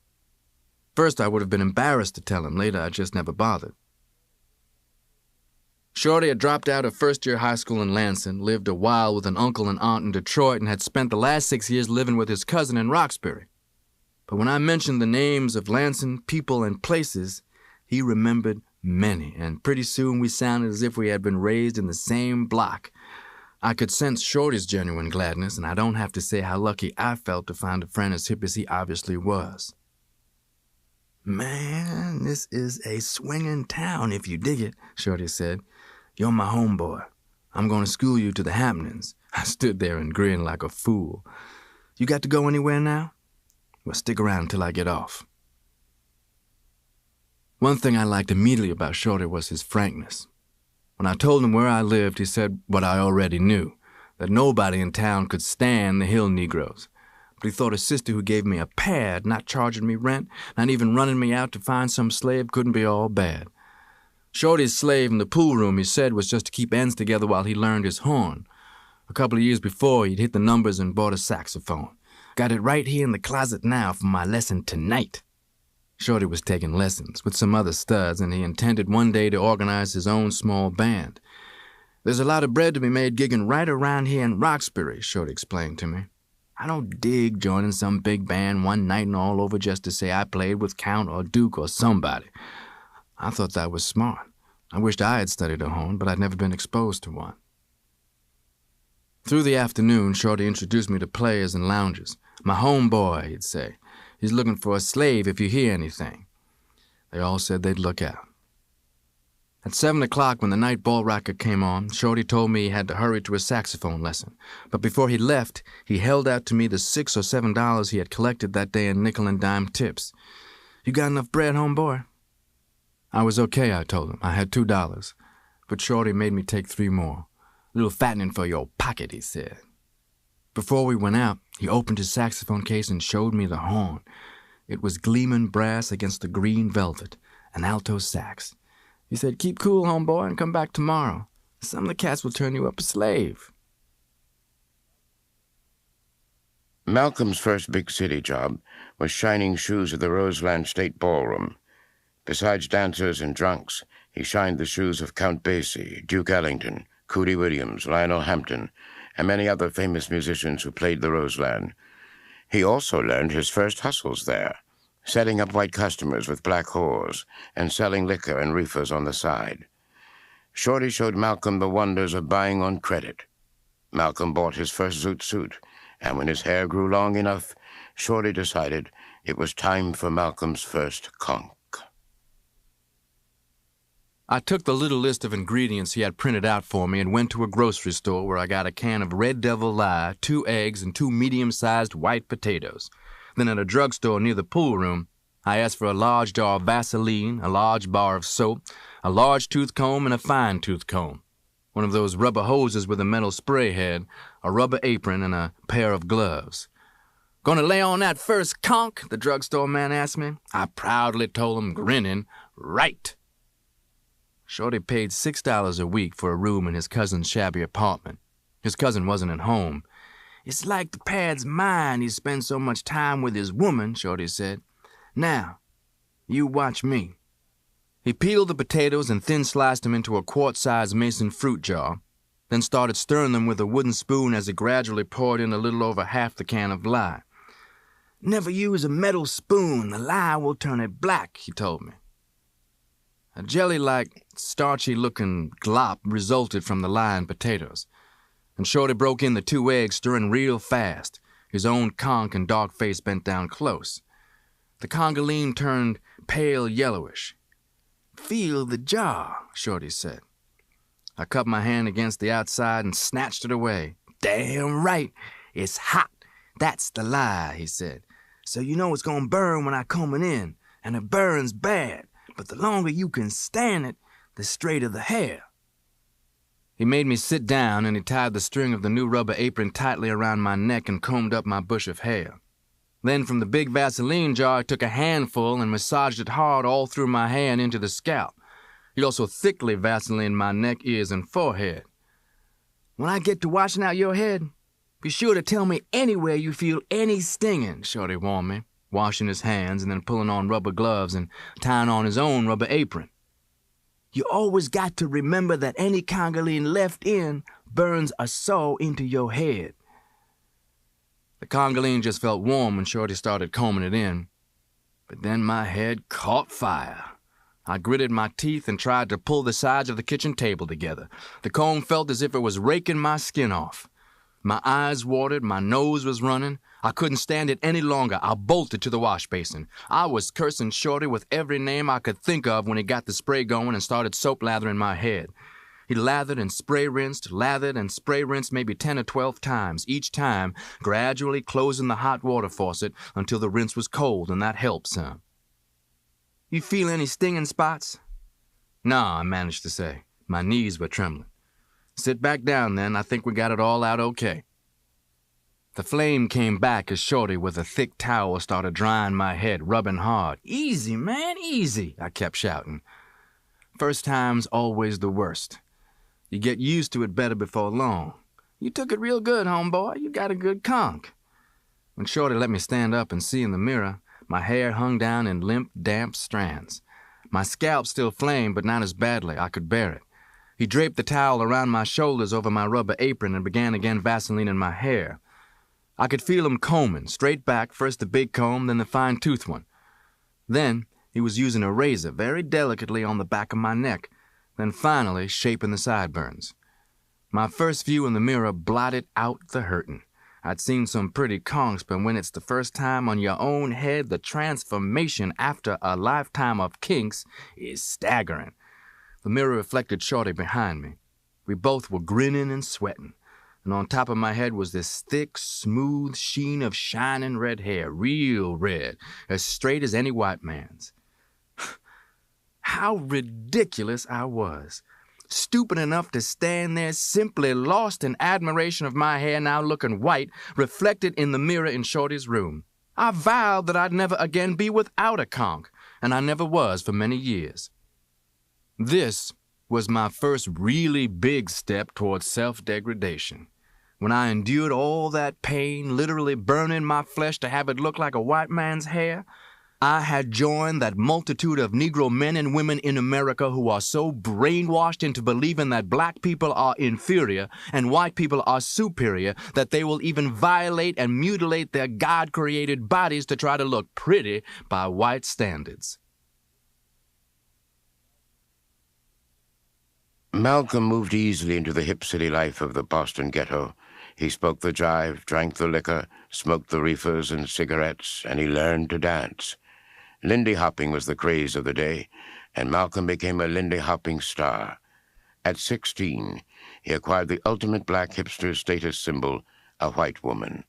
First, I would have been embarrassed to tell him. Later, I just never bothered. Shorty had dropped out of first-year high school in Lansing, lived a while with an uncle and aunt in Detroit, and had spent the last 6 years living with his cousin in Roxbury. But when I mentioned the names of Lansing people and places, he remembered many, and pretty soon we sounded as if we had been raised in the same block. I could sense Shorty's genuine gladness, and I don't have to say how lucky I felt to find a friend as hip as he obviously was. "Man, this is a swinging town if you dig it," Shorty said. "You're my homeboy. I'm going to school you to the happenings." I stood there and grinned like a fool. "You got to go anywhere now?" "Well, stick around until I get off." One thing I liked immediately about Shorty was his frankness. When I told him where I lived, he said what I already knew, that nobody in town could stand the hill Negroes. But he thought a sister who gave me a pad, not charging me rent, not even running me out to find some slave, couldn't be all bad. Shorty's slave in the pool room, he said, was just to keep ends together while he learned his horn. A couple of years before, he'd hit the numbers and bought a saxophone. "Got it right here in the closet now for my lesson tonight." Shorty was taking lessons with some other studs, and he intended one day to organize his own small band. "There's a lot of bread to be made gigging right around here in Roxbury," Shorty explained to me. "I don't dig joining some big band one night and all over just to say I played with Count or Duke or somebody." I thought that was smart. I wished I had studied a horn, but I'd never been exposed to one. Through the afternoon, Shorty introduced me to players and loungers. "My homeboy," he'd say. "He's looking for a slave if you hear anything." They all said they'd look out. At 7 o'clock, when the night ball racket came on, Shorty told me he had to hurry to a saxophone lesson. But before he left, he held out to me the $6 or $7 he had collected that day in nickel and dime tips. "You got enough bread, homeboy?" I was okay, I told him. I had $2. But Shorty made me take 3 more. "A little fattening for your pocket," he said. Before we went out, he opened his saxophone case and showed me the horn. It was gleaming brass against the green velvet, an alto sax. He said, "Keep cool, homeboy, and come back tomorrow. Some of the cats will turn you up a slave." Malcolm's first big city job was shining shoes at the Roseland State Ballroom. Besides dancers and drunks, he shined the shoes of Count Basie, Duke Ellington, Cootie Williams, Lionel Hampton, and many other famous musicians who played the Roseland. He also learned his first hustles there, setting up white customers with black whores and selling liquor and reefers on the side. Shorty showed Malcolm the wonders of buying on credit. Malcolm bought his first zoot suit, and when his hair grew long enough, Shorty decided it was time for Malcolm's first conch. I took the little list of ingredients he had printed out for me and went to a grocery store where I got a can of Red Devil Lye, 2 eggs, and 2 medium-sized white potatoes. Then at a drugstore near the pool room, I asked for a large jar of Vaseline, a large bar of soap, a large tooth comb, and a fine tooth comb, one of those rubber hoses with a metal spray head, a rubber apron, and a pair of gloves. "Gonna lay on that first conch?" the drugstore man asked me. I proudly told him, grinning, "Right." Shorty paid $6 a week for a room in his cousin's shabby apartment. His cousin wasn't at home. "It's like the pad's mine, he spends so much time with his woman," Shorty said. "Now, you watch me." He peeled the potatoes and thin-sliced them into a quart-sized mason fruit jar, then started stirring them with a wooden spoon as he gradually poured in a little over half the can of lye. "Never use a metal spoon. The lye will turn it black," he told me. A jelly-like, starchy-looking glop resulted from the lye and potatoes, and Shorty broke in the 2 eggs, stirring real fast, his own conch and dark face bent down close. The congoline turned pale yellowish. "Feel the jar," Shorty said. I cupped my hand against the outside and snatched it away. "Damn right, it's hot. That's the lye," he said. "So you know it's gonna burn when I come in, and it burns bad. But the longer you can stand it, the straighter the hair." He made me sit down, and he tied the string of the new rubber apron tightly around my neck and combed up my bush of hair. Then from the big Vaseline jar, I took a handful and massaged it hard all through my hair and into the scalp. He also thickly Vaselined my neck, ears, and forehead. "When I get to washing out your head, be sure to tell me anywhere you feel any stinging," Shorty warned me. washing his hands and then pulling on rubber gloves and tying on his own rubber apron. You always got to remember that any congoline left in burns a saw into your head. The congoline just felt warm when Shorty started combing it in. But then my head caught fire. I gritted my teeth and tried to pull the sides of the kitchen table together. The comb felt as if it was raking my skin off. My eyes watered, my nose was running. I couldn't stand it any longer. I bolted to the wash basin. I was cursing Shorty with every name I could think of when he got the spray going and started soap lathering my head. He lathered and spray rinsed maybe 10 or 12 times, each time gradually closing the hot water faucet until the rinse was cold, and that helped some. "You feel any stinging spots?" "No," I managed to say. My knees were trembling. "Sit back down, then. I think we got it all out okay." The flame came back as Shorty, with a thick towel, started drying my head, rubbing hard. "Easy, man, easy," I kept shouting. First time's always the worst. You get used to it better before long. "You took it real good, homeboy. You got a good conk." When Shorty let me stand up and see in the mirror, my hair hung down in limp, damp strands. My scalp still flamed, but not as badly. I could bear it. He draped the towel around my shoulders over my rubber apron and began again vaselining my hair. I could feel him combing, straight back, first the big comb, then the fine-toothed one. Then he was using a razor very delicately on the back of my neck, then finally shaping the sideburns. My first view in the mirror blotted out the hurtin'. I'd seen some pretty conks, but when it's the first time on your own head, the transformation after a lifetime of kinks is staggering. The mirror reflected Shorty behind me. We both were grinning and sweating, and on top of my head was this thick, smooth sheen of shining red hair, real red, as straight as any white man's. How ridiculous I was. Stupid enough to stand there simply lost in admiration of my hair now looking white, reflected in the mirror in Shorty's room. I vowed that I'd never again be without a conk, and I never was for many years. This was my first really big step towards self-degradation. When I endured all that pain, literally burning my flesh to have it look like a white man's hair, I had joined that multitude of Negro men and women in America who are so brainwashed into believing that black people are inferior and white people are superior that they will even violate and mutilate their God-created bodies to try to look pretty by white standards. Malcolm moved easily into the hip city life of the Boston ghetto. He spoke the jive, drank the liquor, smoked the reefers and cigarettes, and he learned to dance. Lindy hopping was the craze of the day, and Malcolm became a Lindy hopping star. At 16, he acquired the ultimate black hipster status symbol, a white woman.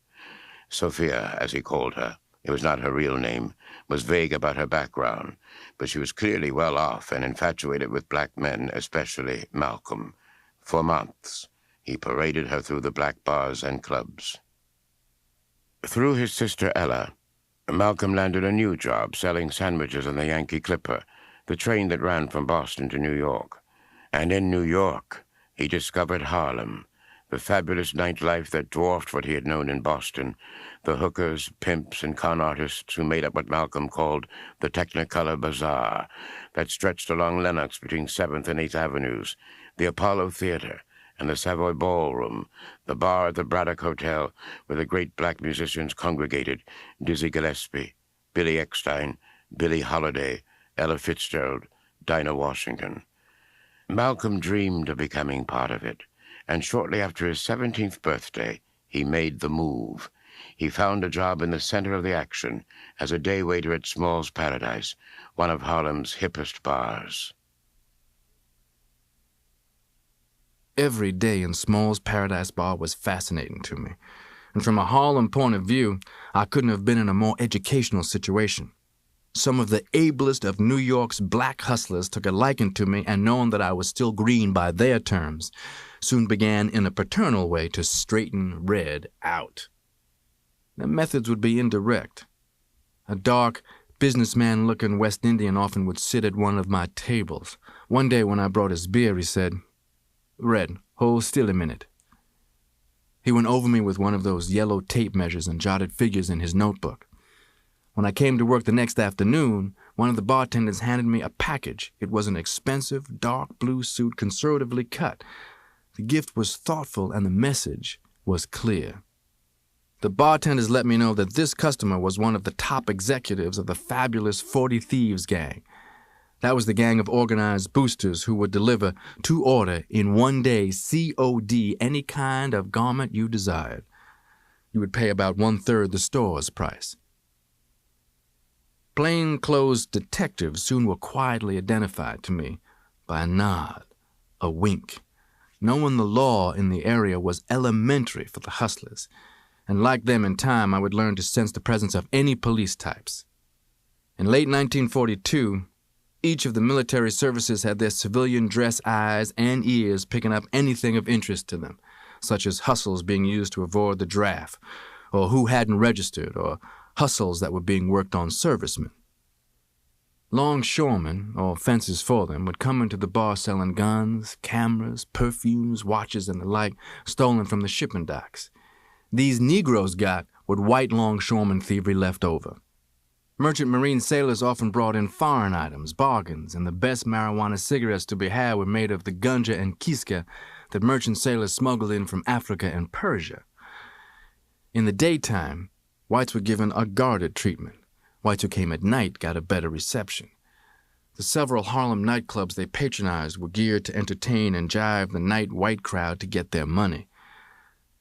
Sophia, as he called her, it was not her real name, was vague about her background, but she was clearly well off and infatuated with black men, especially Malcolm. For months, he paraded her through the black bars and clubs. Through his sister Ella, Malcolm landed a new job selling sandwiches on the Yankee Clipper, the train that ran from Boston to New York. And in New York, he discovered Harlem, the fabulous nightlife that dwarfed what he had known in Boston, the hookers, pimps, and con artists who made up what Malcolm called the Technicolor Bazaar, that stretched along Lenox between 7th and 8th Avenues, the Apollo Theater, and the Savoy Ballroom, the bar at the Braddock Hotel, where the great black musicians congregated, Dizzy Gillespie, Billy Eckstine, Billie Holiday, Ella Fitzgerald, Dinah Washington. Malcolm dreamed of becoming part of it, and shortly after his 17th birthday, he made the move. He found a job in the center of the action as a day waiter at Small's Paradise, one of Harlem's hippest bars. Every day in Small's Paradise Bar was fascinating to me, and from a Harlem point of view, I couldn't have been in a more educational situation. Some of the ablest of New York's black hustlers took a liking to me, and knowing that I was still green by their terms, soon began in a paternal way to straighten Red out. Their methods would be indirect. A dark, businessman-looking West Indian often would sit at one of my tables. One day when I brought his beer, he said, "Red, hold still a minute." He went over me with one of those yellow tape measures and jotted figures in his notebook. When I came to work the next afternoon, one of the bartenders handed me a package. It was an expensive, dark blue suit, conservatively cut. The gift was thoughtful and the message was clear. The bartenders let me know that this customer was one of the top executives of the fabulous 40 Thieves gang. That was the gang of organized boosters who would deliver to order in one day COD any kind of garment you desired. You would pay about 1/3 the store's price. Plain-clothes detectives soon were quietly identified to me by a nod, a wink. Knowing the law in the area was elementary for the hustlers, and like them in time I would learn to sense the presence of any police types. In late 1942, each of the military services had their civilian dress eyes and ears picking up anything of interest to them, such as hustles being used to avoid the draft, or who hadn't registered, or hustles that were being worked on servicemen. Longshoremen, or fences for them, would come into the bar selling guns, cameras, perfumes, watches, and the like, stolen from the shipping docks. These Negroes got what white longshoremen thievery left over. Merchant marine sailors often brought in foreign items, bargains, and the best marijuana cigarettes to be had were made of the ganja and kiska that merchant sailors smuggled in from Africa and Persia. In the daytime, whites were given a guarded treatment. Whites who came at night got a better reception. The several Harlem nightclubs they patronized were geared to entertain and jive the night white crowd to get their money.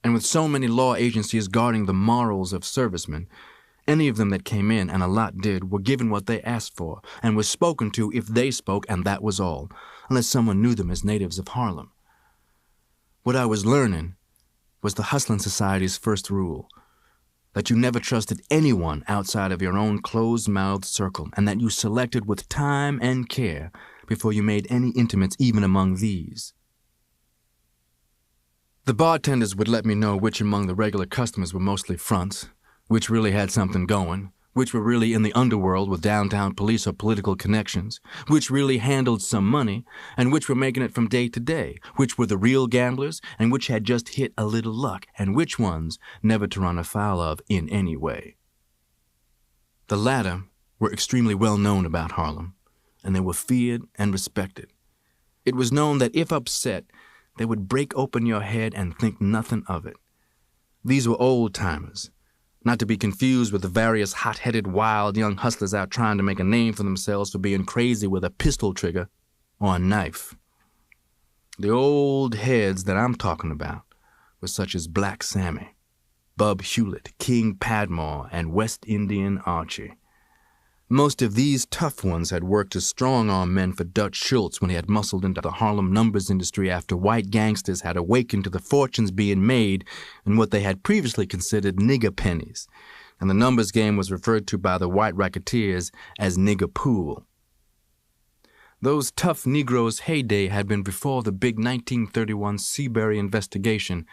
And with so many law agencies guarding the morals of servicemen, any of them that came in, and a lot did, were given what they asked for, and were spoken to if they spoke, and that was all, unless someone knew them as natives of Harlem. What I was learning was the hustling society's first rule, that you never trusted anyone outside of your own closed-mouthed circle, and that you selected with time and care before you made any intimates even among these. The bartenders would let me know which among the regular customers were mostly fronts, which really had something going, which were really in the underworld with downtown police or political connections, which really handled some money, and which were making it from day to day, which were the real gamblers, and which had just hit a little luck, and which ones never to run afoul of in any way. The latter were extremely well known about Harlem, and they were feared and respected. It was known that if upset, they would break open your head and think nothing of it. These were old-timers, not to be confused with the various hot-headed, wild young hustlers out trying to make a name for themselves for being crazy with a pistol trigger or a knife. The old heads that I'm talking about were such as Black Sammy, Bub Hewlett, King Padmore, and West Indian Archie. Most of these tough ones had worked as strong-arm men for Dutch Schultz when he had muscled into the Harlem numbers industry after white gangsters had awakened to the fortunes being made in what they had previously considered nigger pennies, and the numbers game was referred to by the white racketeers as nigger pool. Those tough Negroes' heyday had been before the big 1931 Seabury investigation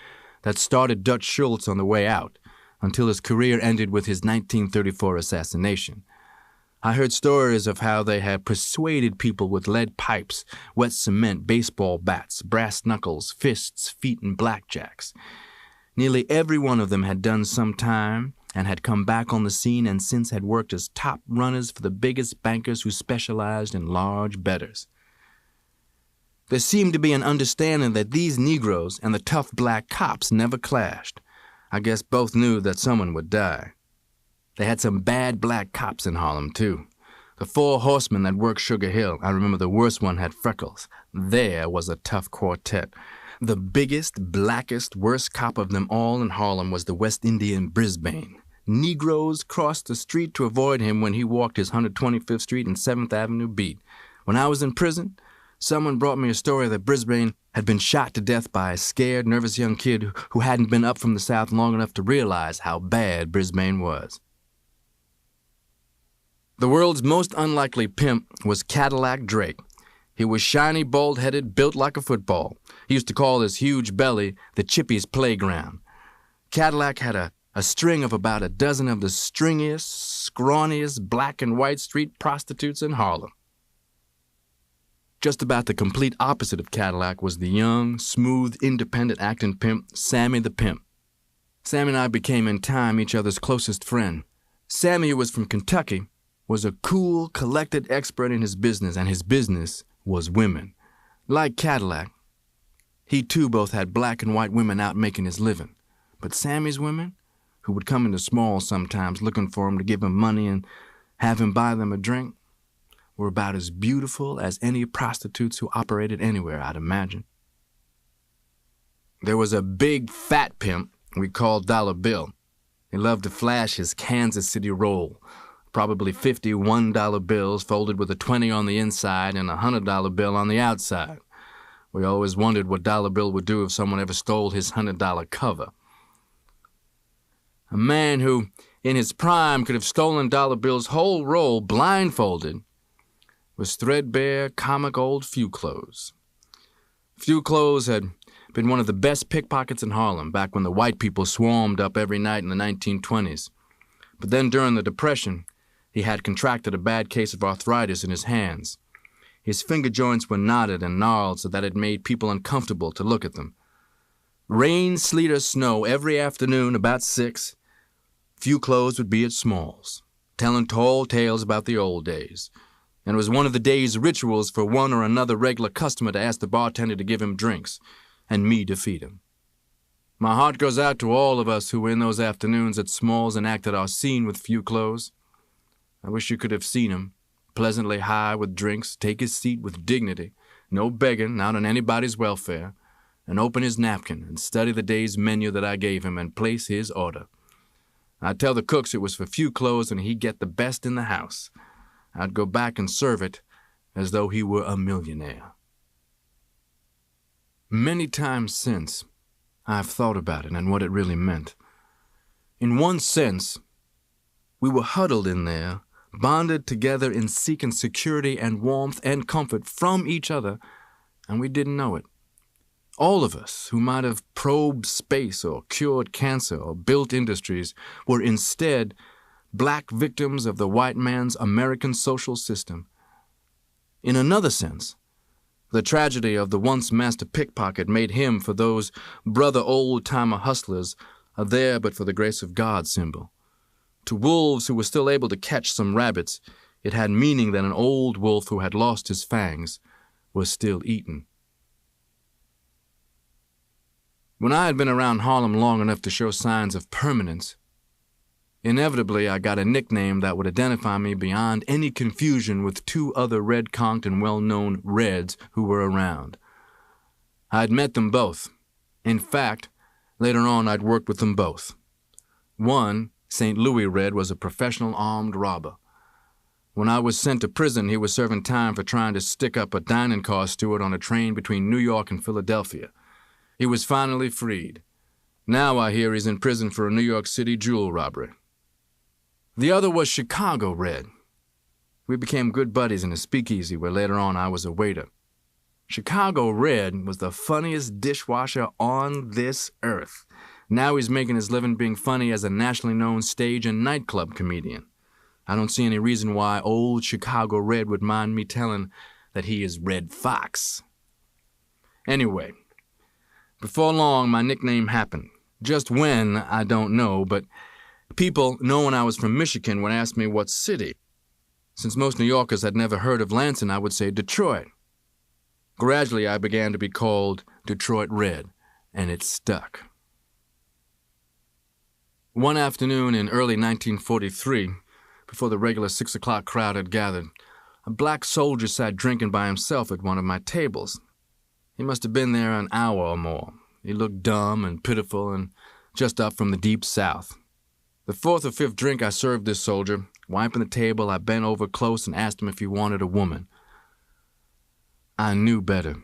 that started Dutch Schultz on the way out, until his career ended with his 1934 assassination. I heard stories of how they had persuaded people with lead pipes, wet cement, baseball bats, brass knuckles, fists, feet, and blackjacks. Nearly every one of them had done some time and had come back on the scene and since had worked as top runners for the biggest bankers who specialized in large bettors. There seemed to be an understanding that these Negroes and the tough black cops never clashed. I guess both knew that someone would die. They had some bad black cops in Harlem, too. The 4 horsemen that worked Sugar Hill, I remember the worst one had freckles. There was a tough quartet. The biggest, blackest, worst cop of them all in Harlem was the West Indian Brisbane. Negroes crossed the street to avoid him when he walked his 125th Street and 7th Avenue beat. When I was in prison, someone brought me a story that Brisbane had been shot to death by a scared, nervous young kid who hadn't been up from the South long enough to realize how bad Brisbane was. The world's most unlikely pimp was Cadillac Drake. He was shiny, bald-headed, built like a football. He used to call his huge belly the Chippy's playground. Cadillac had a string of about a dozen of the stringiest, scrawniest black and white street prostitutes in Harlem. Just about the complete opposite of Cadillac was the young, smooth, independent acting pimp, Sammy the Pimp. Sammy and I became in time each other's closest friend. Sammy, who was from Kentucky, was a cool, collected expert in his business, and his business was women. Like Cadillac, he too both had black and white women out making his living. But Sammy's women, who would come into Smalls sometimes looking for him to give him money and have him buy them a drink, were about as beautiful as any prostitutes who operated anywhere, I'd imagine. There was a big fat pimp we called Dollar Bill. He loved to flash his Kansas City roll, probably 50 $1 bills folded with a 20 on the inside and a $100 bill on the outside. We always wondered what Dollar Bill would do if someone ever stole his $100 cover. A man who, in his prime, could have stolen Dollar Bill's whole roll blindfolded was threadbare, comic old Few Clothes. Few Clothes had been one of the best pickpockets in Harlem back when the white people swarmed up every night in the 1920s. But then during the Depression, he had contracted a bad case of arthritis in his hands. His finger joints were knotted and gnarled so that it made people uncomfortable to look at them. Rain, sleet, or snow every afternoon about 6, Few Clothes would be at Smalls, telling tall tales about the old days. And it was one of the day's rituals for one or another regular customer to ask the bartender to give him drinks, and me to feed him. My heart goes out to all of us who were in those afternoons at Smalls and acted our scene with Few Clothes. I wish you could have seen him, pleasantly high with drinks, take his seat with dignity, no begging, not on anybody's welfare, and open his napkin and study the day's menu that I gave him and place his order. I'd tell the cooks it was for Few Clothes and he'd get the best in the house. I'd go back and serve it as though he were a millionaire. Many times since, I've thought about it and what it really meant. In one sense, we were huddled in there, bonded together in seeking security and warmth and comfort from each other, and we didn't know it. All of us who might have probed space or cured cancer or built industries were instead black victims of the white man's American social system. In another sense, the tragedy of the once master pickpocket made him, for those brother old-timer hustlers, a there but for the grace of God symbol. To wolves who were still able to catch some rabbits, it had meaning that an old wolf who had lost his fangs was still eaten. When I had been around Harlem long enough to show signs of permanence, inevitably I got a nickname that would identify me beyond any confusion with two other red-conked and well-known Reds who were around. I'd met them both. In fact, later on I'd worked with them both. One, St. Louis Red, was a professional armed robber. When I was sent to prison, he was serving time for trying to stick up a dining car steward on a train between New York and Philadelphia. He was finally freed. Now I hear he's in prison for a New York City jewel robbery. The other was Chicago Red. We became good buddies in a speakeasy where later on I was a waiter. Chicago Red was the funniest dishwasher on this earth. Now he's making his living being funny as a nationally known stage and nightclub comedian. I don't see any reason why old Chicago Red would mind me telling that he is Red Fox. Anyway, before long my nickname happened. Just when, I don't know, but people, knowing I was from Michigan, would ask me what city. Since most New Yorkers had never heard of Lansing, I would say Detroit. Gradually, I began to be called Detroit Red, and it stuck. One afternoon in early 1943, before the regular 6 o'clock crowd had gathered, a black soldier sat drinking by himself at one of my tables. He must have been there an hour or more. He looked dumb and pitiful and just up from the deep South. The fourth or fifth drink I served this soldier, wiping the table, I bent over close and asked him if he wanted a woman. I knew better.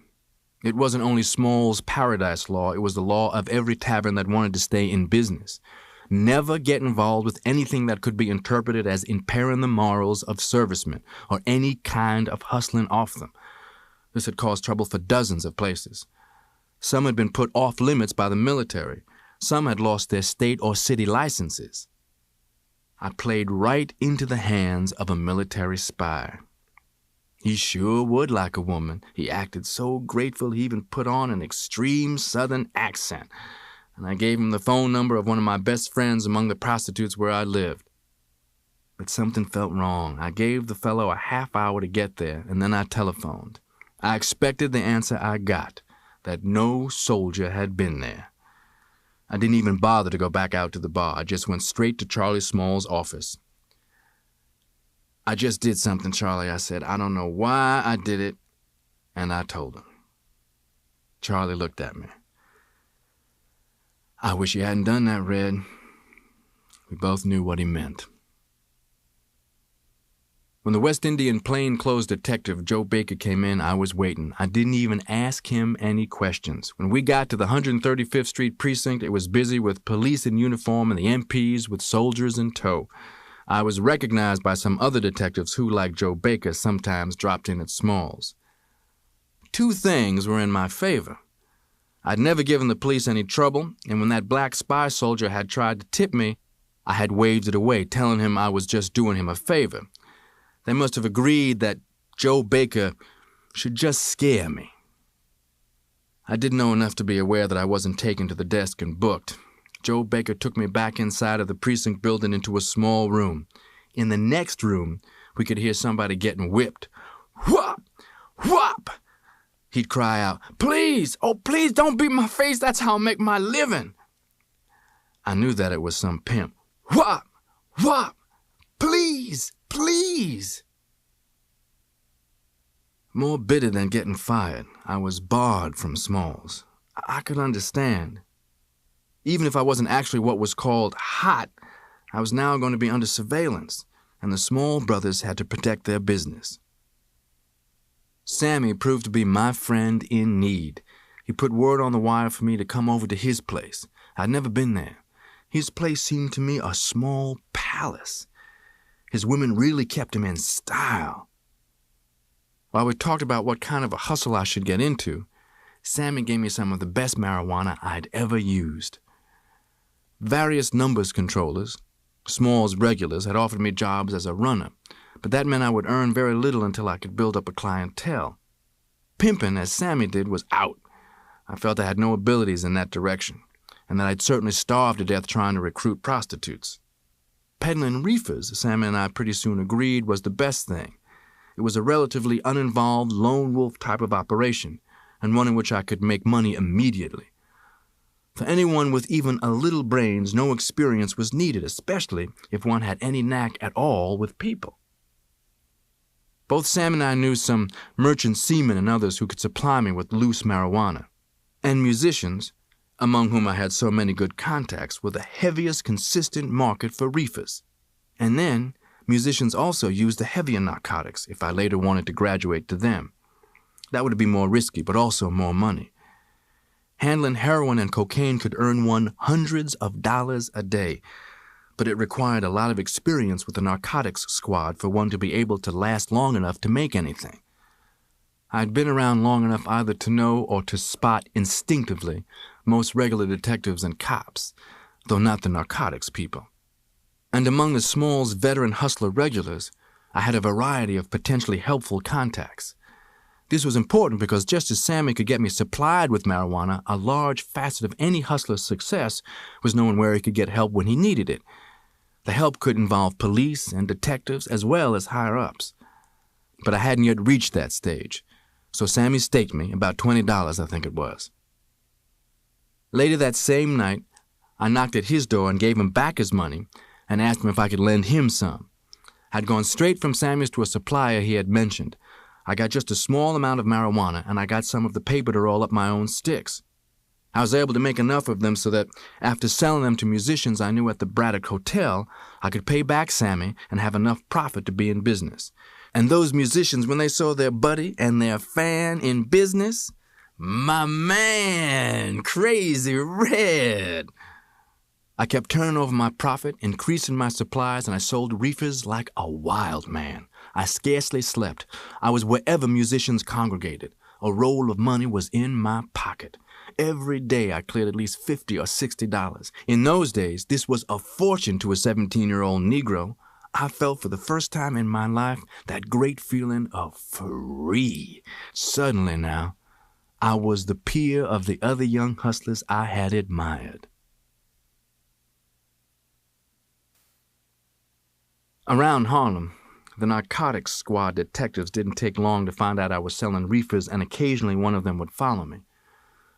It wasn't only Small's paradise law, it was the law of every tavern that wanted to stay in business. Never get involved with anything that could be interpreted as impairing the morals of servicemen or any kind of hustling off them. This had caused trouble for dozens of places. Some had been put off limits by the military. Some had lost their state or city licenses. I played right into the hands of a military spy. He sure would like a woman. He acted so grateful he even put on an extreme Southern accent. And I gave him the phone number of one of my best friends among the prostitutes where I lived. But something felt wrong. I gave the fellow a half hour to get there, and then I telephoned. I expected the answer I got, that no soldier had been there. I didn't even bother to go back out to the bar. I just went straight to Charlie Small's office. "I just did something, Charlie," I said. "I don't know why I did it." And I told him. Charlie looked at me. "I wish you hadn't done that, Red." We both knew what he meant. When the West Indian plainclothes detective Joe Baker came in, I was waiting. I didn't even ask him any questions. When we got to the 135th Street precinct, it was busy with police in uniform and the MPs with soldiers in tow. I was recognized by some other detectives who, like Joe Baker, sometimes dropped in at Smalls. Two things were in my favor. I'd never given the police any trouble, and when that black spy soldier had tried to tip me, I had waved it away, telling him I was just doing him a favor. They must have agreed that Joe Baker should just scare me. I didn't know enough to be aware that I wasn't taken to the desk and booked. Joe Baker took me back inside of the precinct building into a small room. In the next room, we could hear somebody getting whipped. "Whop! Whop!" He'd cry out, "Please, oh please don't beat my face, that's how I make my living." I knew that it was some pimp. "Whop! Whop! Please! Please!" More bitter than getting fired, I was barred from Smalls. I could understand. Even if I wasn't actually what was called hot, I was now going to be under surveillance, and the Small brothers had to protect their business. Sammy proved to be my friend in need. He put word on the wire for me to come over to his place. I'd never been there. His place seemed to me a small palace. His women really kept him in style. While we talked about what kind of a hustle I should get into, Sammy gave me some of the best marijuana I'd ever used. Various numbers controllers, Small's regulars, had offered me jobs as a runner, but that meant I would earn very little until I could build up a clientele. Pimping, as Sammy did, was out. I felt I had no abilities in that direction, and that I'd certainly starve to death trying to recruit prostitutes. Peddling reefers, Sammy and I pretty soon agreed, was the best thing. It was a relatively uninvolved, lone wolf type of operation, and one in which I could make money immediately. For anyone with even a little brains, no experience was needed, especially if one had any knack at all with people. Both Sam and I knew some merchant seamen and others who could supply me with loose marijuana. And musicians, among whom I had so many good contacts, were the heaviest consistent market for reefers. And then, musicians also used the heavier narcotics if I later wanted to graduate to them. That would be more risky, but also more money. Handling heroin and cocaine could earn one hundreds of dollars a day, but it required a lot of experience with the narcotics squad for one to be able to last long enough to make anything. I'd been around long enough either to know or to spot instinctively most regular detectives and cops, though not the narcotics people. And among the Smalls' veteran hustler regulars, I had a variety of potentially helpful contacts. This was important because just as Sammy could get me supplied with marijuana, a large facet of any hustler's success was knowing where he could get help when he needed it. The help could involve police and detectives as well as higher-ups. But I hadn't yet reached that stage, so Sammy staked me, about $20, I think it was. Later that same night, I knocked at his door and gave him back his money and asked him if I could lend him some. I'd gone straight from Sammy's to a supplier he had mentioned. I got just a small amount of marijuana, and I got some of the paper to roll up my own sticks. I was able to make enough of them so that after selling them to musicians I knew at the Braddock Hotel, I could pay back Sammy and have enough profit to be in business. And those musicians, when they saw their buddy and their fan in business, my man, Crazy Red. I kept turning over my profit, increasing my supplies, and I sold reefers like a wild man. I scarcely slept. I was wherever musicians congregated. A roll of money was in my pocket. Every day I cleared at least $50 or $60. In those days, this was a fortune to a 17-year-old Negro. I felt for the first time in my life that great feeling of free. Suddenly now, I was the peer of the other young hustlers I had admired. Around Harlem, the narcotics squad detectives didn't take long to find out I was selling reefers, and occasionally one of them would follow me.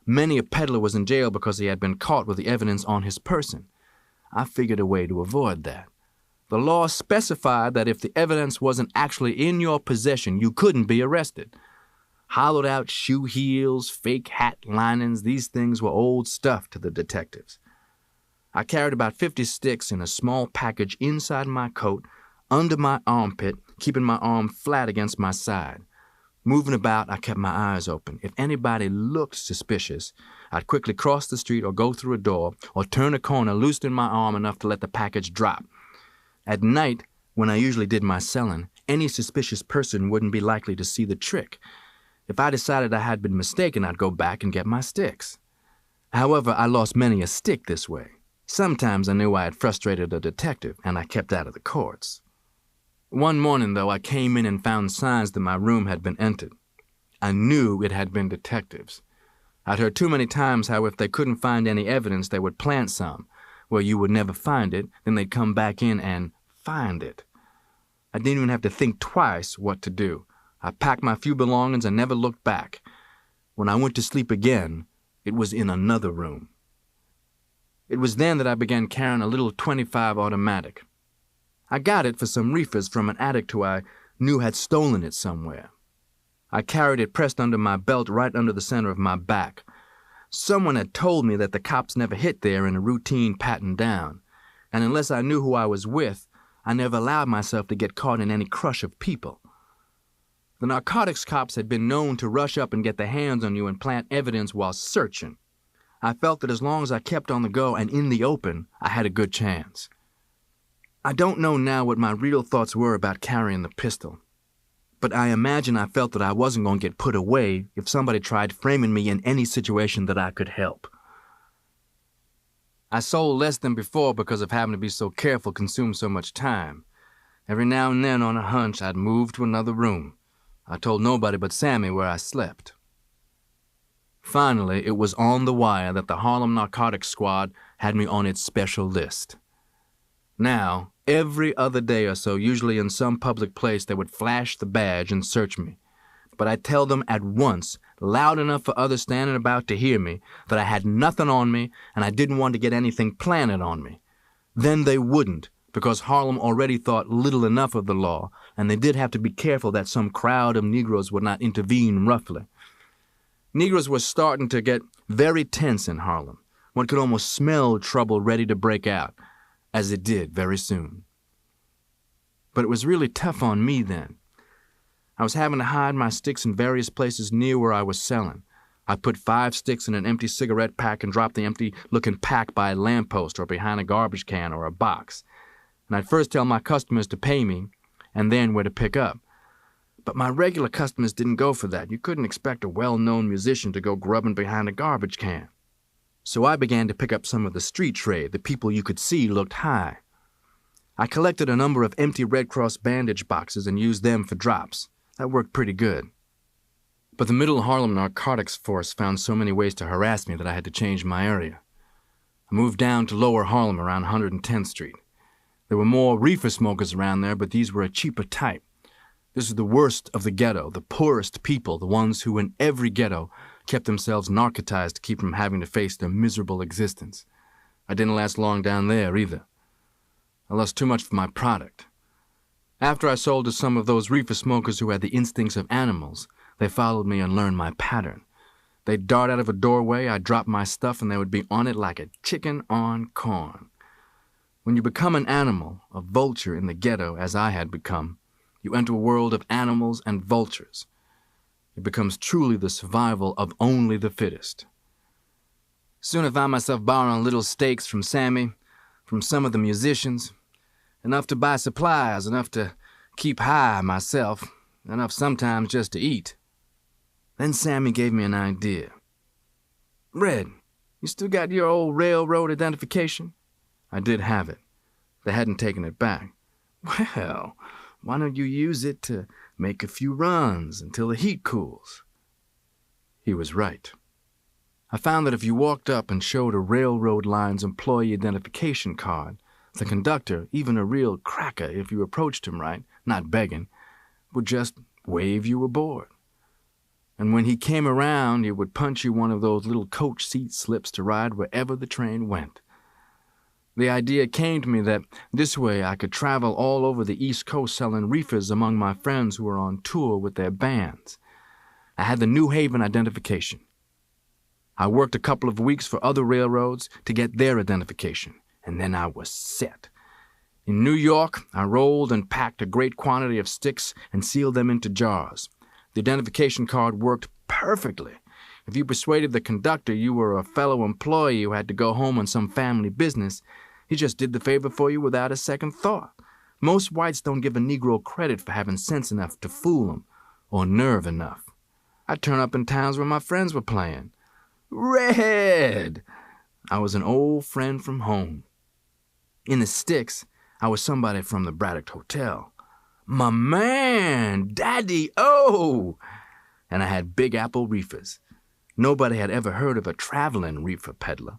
Many a peddler was in jail because he had been caught with the evidence on his person. I figured a way to avoid that. The law specified that if the evidence wasn't actually in your possession, you couldn't be arrested. Hollowed-out shoe heels, fake hat linings, these things were old stuff to the detectives. I carried about 50 sticks in a small package inside my coat, under my armpit, keeping my arm flat against my side. Moving about, I kept my eyes open. If anybody looked suspicious, I'd quickly cross the street or go through a door or turn a corner, loosening my arm enough to let the package drop. At night, when I usually did my selling, any suspicious person wouldn't be likely to see the trick. If I decided I had been mistaken, I'd go back and get my sticks. However, I lost many a stick this way. Sometimes I knew I had frustrated a detective, and I kept out of the courts. One morning, though, I came in and found signs that my room had been entered. I knew it had been detectives. I'd heard too many times how if they couldn't find any evidence, they would plant some, where you would never find it, then they'd come back in and find it. I didn't even have to think twice what to do. I packed my few belongings and never looked back. When I went to sleep again, it was in another room. It was then that I began carrying a little .25 automatic. I got it for some reefers from an addict who I knew had stolen it somewhere. I carried it pressed under my belt right under the center of my back. Someone had told me that the cops never hit there in a routine pat-and down, and unless I knew who I was with, I never allowed myself to get caught in any crush of people. The narcotics cops had been known to rush up and get their hands on you and plant evidence while searching. I felt that as long as I kept on the go and in the open, I had a good chance. I don't know now what my real thoughts were about carrying the pistol, but I imagine I felt that I wasn't going to get put away if somebody tried framing me in any situation that I could help. I sold less than before because of having to be so careful consumed so much time. Every now and then on a hunch, I'd move to another room. I told nobody but Sammy where I slept. Finally, it was on the wire that the Harlem Narcotics Squad had me on its special list. Now, every other day or so, usually in some public place, they would flash the badge and search me. But I'd tell them at once, loud enough for others standing about to hear me, that I had nothing on me and I didn't want to get anything planted on me. Then they wouldn't, because Harlem already thought little enough of the law, and they did have to be careful that some crowd of Negroes would not intervene roughly. Negroes were starting to get very tense in Harlem. One could almost smell trouble ready to break out, as it did very soon. But it was really tough on me then. I was having to hide my sticks in various places near where I was selling. I'd put 5 sticks in an empty cigarette pack and drop the empty-looking pack by a lamppost or behind a garbage can or a box. And I'd first tell my customers to pay me, and then where to pick up. But my regular customers didn't go for that. You couldn't expect a well-known musician to go grubbing behind a garbage can. So I began to pick up some of the street trade, the people you could see looked high. I collected a number of empty Red Cross bandage boxes and used them for drops. That worked pretty good. But the Middle Harlem Narcotics Force found so many ways to harass me that I had to change my area. I moved down to Lower Harlem around 110th Street. There were more reefer smokers around there, but these were a cheaper type. This was the worst of the ghetto, the poorest people, the ones who in every ghetto kept themselves narcotized to keep from having to face their miserable existence. I didn't last long down there either. I lost too much for my product. After I sold to some of those reefer smokers who had the instincts of animals, they followed me and learned my pattern. They'd dart out of a doorway, I'd drop my stuff, and they would be on it like a chicken on corn. When you become an animal, a vulture in the ghetto, as I had become, you enter a world of animals and vultures. It becomes truly the survival of only the fittest. Soon I found myself borrowing little stakes from Sammy, from some of the musicians, enough to buy supplies, enough to keep high myself, enough sometimes just to eat. Then Sammy gave me an idea. "Red, you still got your old railroad identification?" I did have it. They hadn't taken it back. "Well, why don't you use it to make a few runs until the heat cools?" He was right. I found that if you walked up and showed a railroad line's employee identification card, The conductor, even a real cracker if you approached him right, not begging, would just wave you aboard. And when he came around, he would punch you one of those little coach seat slips to ride wherever the train went. The idea came to me that this way I could travel all over the East Coast selling reefers among my friends who were on tour with their bands. I had the New Haven identification. I worked a couple of weeks for other railroads to get their identification, and then I was set. In New York, I rolled and packed a great quantity of sticks and sealed them into jars. The identification card worked perfectly. If you persuaded the conductor you were a fellow employee who had to go home on some family business, he just did the favor for you without a second thought. Most whites don't give a Negro credit for having sense enough to fool him, or nerve enough. I'd turn up in towns where my friends were playing. Red! I was an old friend from home. In the sticks, I was somebody from the Braddock Hotel. My man, Daddy-O! And I had Big Apple reefers. Nobody had ever heard of a traveling reefer peddler.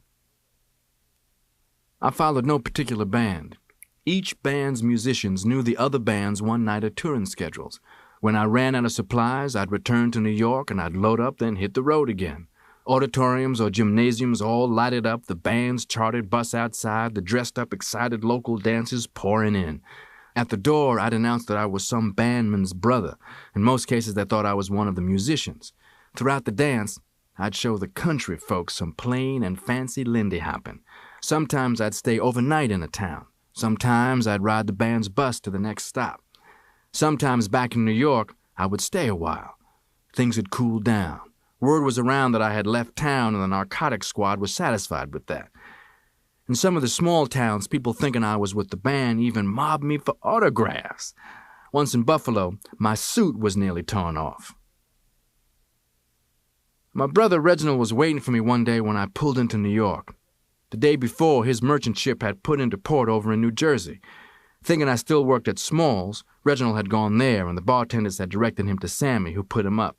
I followed no particular band. Each band's musicians knew the other band's one-nighter touring schedules. When I ran out of supplies, I'd return to New York and I'd load up, then hit the road again. Auditoriums or gymnasiums all lighted up, the band's chartered bus outside, the dressed-up, excited local dancers pouring in. At the door, I'd announce that I was some bandman's brother. In most cases, they thought I was one of the musicians. Throughout the dance, I'd show the country folks some plain and fancy lindy hopping. Sometimes I'd stay overnight in a town. Sometimes I'd ride the band's bus to the next stop. Sometimes back in New York, I would stay a while. Things had cooled down. Word was around that I had left town, and the narcotics squad was satisfied with that. In some of the small towns, people thinking I was with the band even mobbed me for autographs. Once in Buffalo, my suit was nearly torn off. My brother Reginald was waiting for me one day when I pulled into New York. The day before, his merchant ship had put into port over in New Jersey. Thinking I still worked at Small's, Reginald had gone there, and the bartenders had directed him to Sammy, who put him up.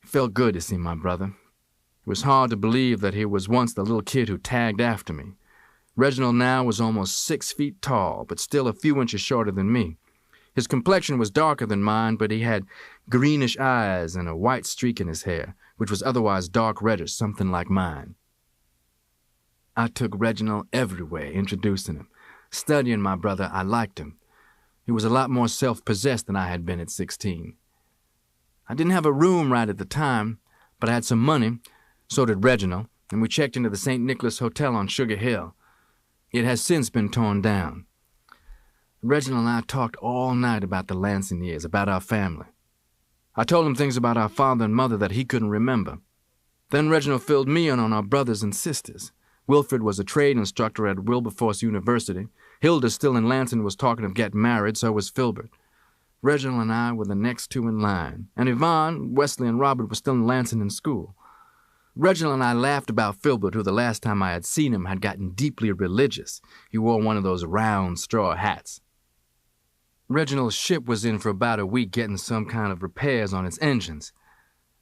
It felt good to see my brother. It was hard to believe that he was once the little kid who tagged after me. Reginald now was almost 6 feet tall, but still a few inches shorter than me. His complexion was darker than mine, but he had greenish eyes and a white streak in his hair, which was otherwise dark reddish, something like mine. I took Reginald everywhere, introducing him. Studying my brother, I liked him. He was a lot more self-possessed than I had been at 16. I didn't have a room right at the time, but I had some money, so did Reginald, and we checked into the St. Nicholas Hotel on Sugar Hill. It has since been torn down. Reginald and I talked all night about the Lansing years, about our family. I told him things about our father and mother that he couldn't remember. Then Reginald filled me in on our brothers and sisters. Wilfred was a trade instructor at Wilberforce University. Hilda, still in Lansing, was talking of getting married, so was Filbert. Reginald and I were the next two in line, and Yvonne, Wesley, and Robert were still in Lansing in school. Reginald and I laughed about Filbert, who the last time I had seen him had gotten deeply religious. He wore one of those round straw hats. Reginald's ship was in for about a week getting some kind of repairs on its engines.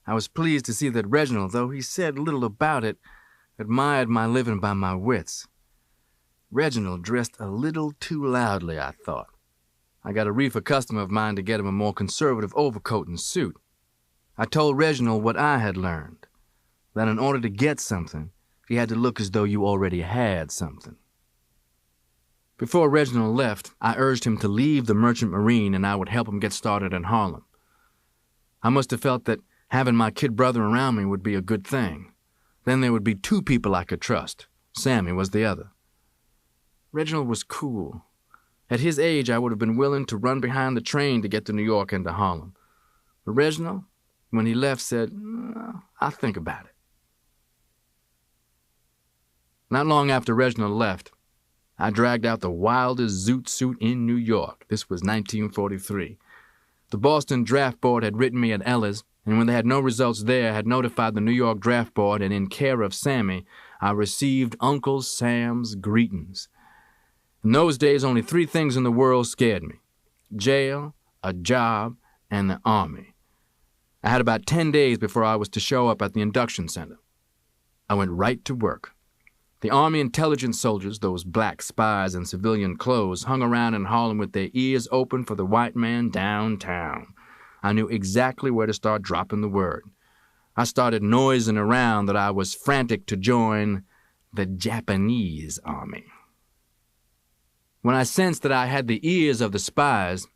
I was pleased to see that Reginald, though he said little about it, admired my living by my wits. Reginald dressed a little too loudly, I thought. I got a reefer customer of mine to get him a more conservative overcoat and suit. I told Reginald what I had learned, that in order to get something, you had to look as though you already had something. Before Reginald left, I urged him to leave the Merchant Marine and I would help him get started in Harlem. I must have felt that having my kid brother around me would be a good thing. Then there would be two people I could trust. Sammy was the other. Reginald was cool. At his age, I would have been willing to run behind the train to get to New York and to Harlem. But Reginald, when he left, said, I'll think about it. Not long after Reginald left, I dragged out the wildest zoot suit in New York. This was 1943. The Boston Draft Board had written me at Ella's, and when they had no results there, had notified the New York Draft Board, and in care of Sammy, I received Uncle Sam's greetings. In those days, only 3 things in the world scared me: jail, a job, and the Army. I had about 10 days before I was to show up at the induction center. I went right to work. The Army intelligence soldiers, those black spies in civilian clothes, hung around in Harlem with their ears open for the white man downtown. I knew exactly where to start dropping the word. I started noising around that I was frantic to join the Japanese army. When I sensed that I had the ears of the spies,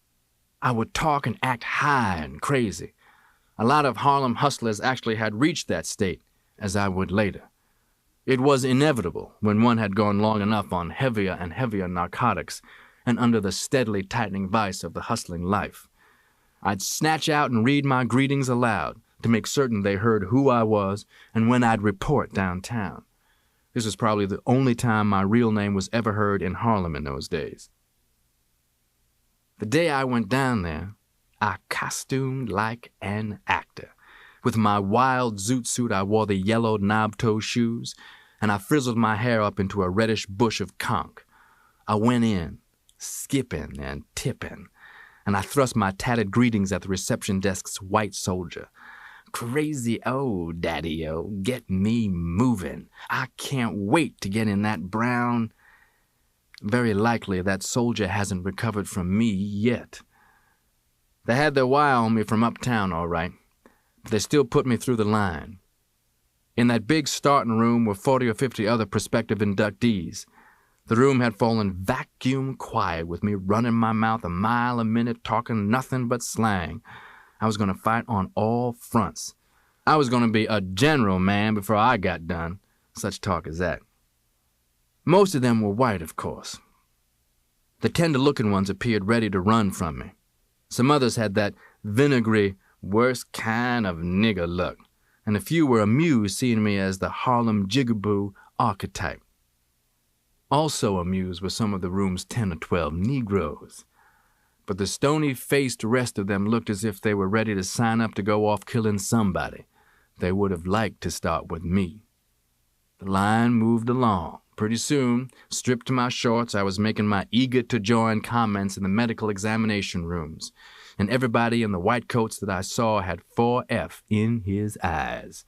I would talk and act high and crazy. A lot of Harlem hustlers actually had reached that state, as I would later. It was inevitable when one had gone long enough on heavier and heavier narcotics and under the steadily tightening vice of the hustling life. I'd snatch out and read my greetings aloud to make certain they heard who I was and when I'd report downtown. This was probably the only time my real name was ever heard in Harlem in those days. The day I went down there, I costumed like an actor. With my wild zoot suit, I wore the yellow knob-toe shoes, and I frizzled my hair up into a reddish bush of conch. I went in, skipping and tipping, and I thrust my tattered greetings at the reception desk's white soldier. Crazy, oh, daddy-o, get me moving. I can't wait to get in that brown. Very likely that soldier hasn't recovered from me yet. They had their wire on me from uptown, all right, but they still put me through the line. In that big starting room were 40 or 50 other prospective inductees. The room had fallen vacuum quiet with me running my mouth a mile a minute, talking nothing but slang. I was going to fight on all fronts. I was going to be a general, man, before I got done. Such talk as that. Most of them were white, of course. The tender-looking ones appeared ready to run from me. Some others had that vinegary, worst kind of nigger look, and a few were amused seeing me as the Harlem jigaboo archetype. Also amused were some of the room's 10 or 12 Negroes. But the stony-faced rest of them looked as if they were ready to sign up to go off killing somebody. They would have liked to start with me. The line moved along. Pretty soon, stripped to my shorts, I was making my eager-to-join comments in the medical examination rooms, and everybody in the white coats that I saw had 4F in his eyes.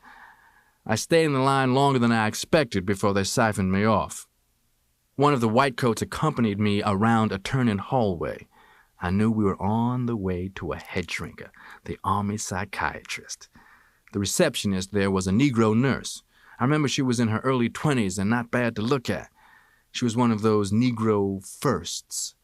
I stayed in the line longer than I expected before they siphoned me off. One of the white coats accompanied me around a turning hallway. I knew we were on the way to a head shrinker, the Army psychiatrist. The receptionist there was a Negro nurse. I remember she was in her early 20s and not bad to look at. She was one of those Negro firsts.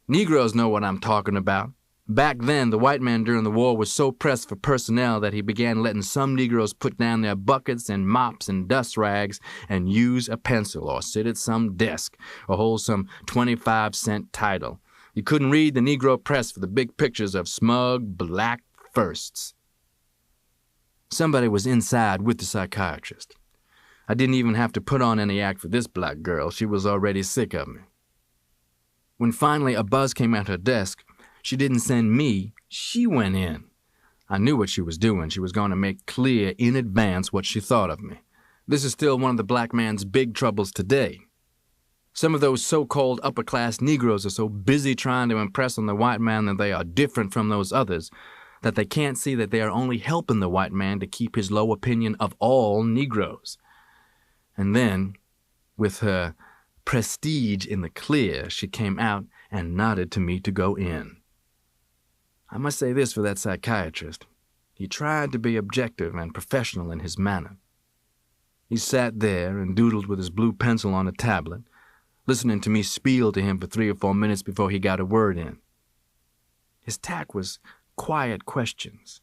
Negroes know what I'm talking about. Back then, the white man during the war was so pressed for personnel that he began letting some Negroes put down their buckets and mops and dust rags and use a pencil or sit at some desk or hold some 25-cent title. You couldn't read the Negro press for the big pictures of smug black firsts. Somebody was inside with the psychiatrist. I didn't even have to put on any act for this black girl. She was already sick of me. When finally a buzz came at her desk, she didn't send me, she went in. I knew what she was doing. She was going to make clear in advance what she thought of me. This is still one of the black man's big troubles today. Some of those so-called upper-class Negroes are so busy trying to impress on the white man that they are different from those others, that they can't see that they are only helping the white man to keep his low opinion of all Negroes. And then, with her prestige in the clear, she came out and nodded to me to go in. I must say this for that psychiatrist. He tried to be objective and professional in his manner. He sat there and doodled with his blue pencil on a tablet, listening to me spiel to him for 3 or 4 minutes before he got a word in. His tack was quiet questions,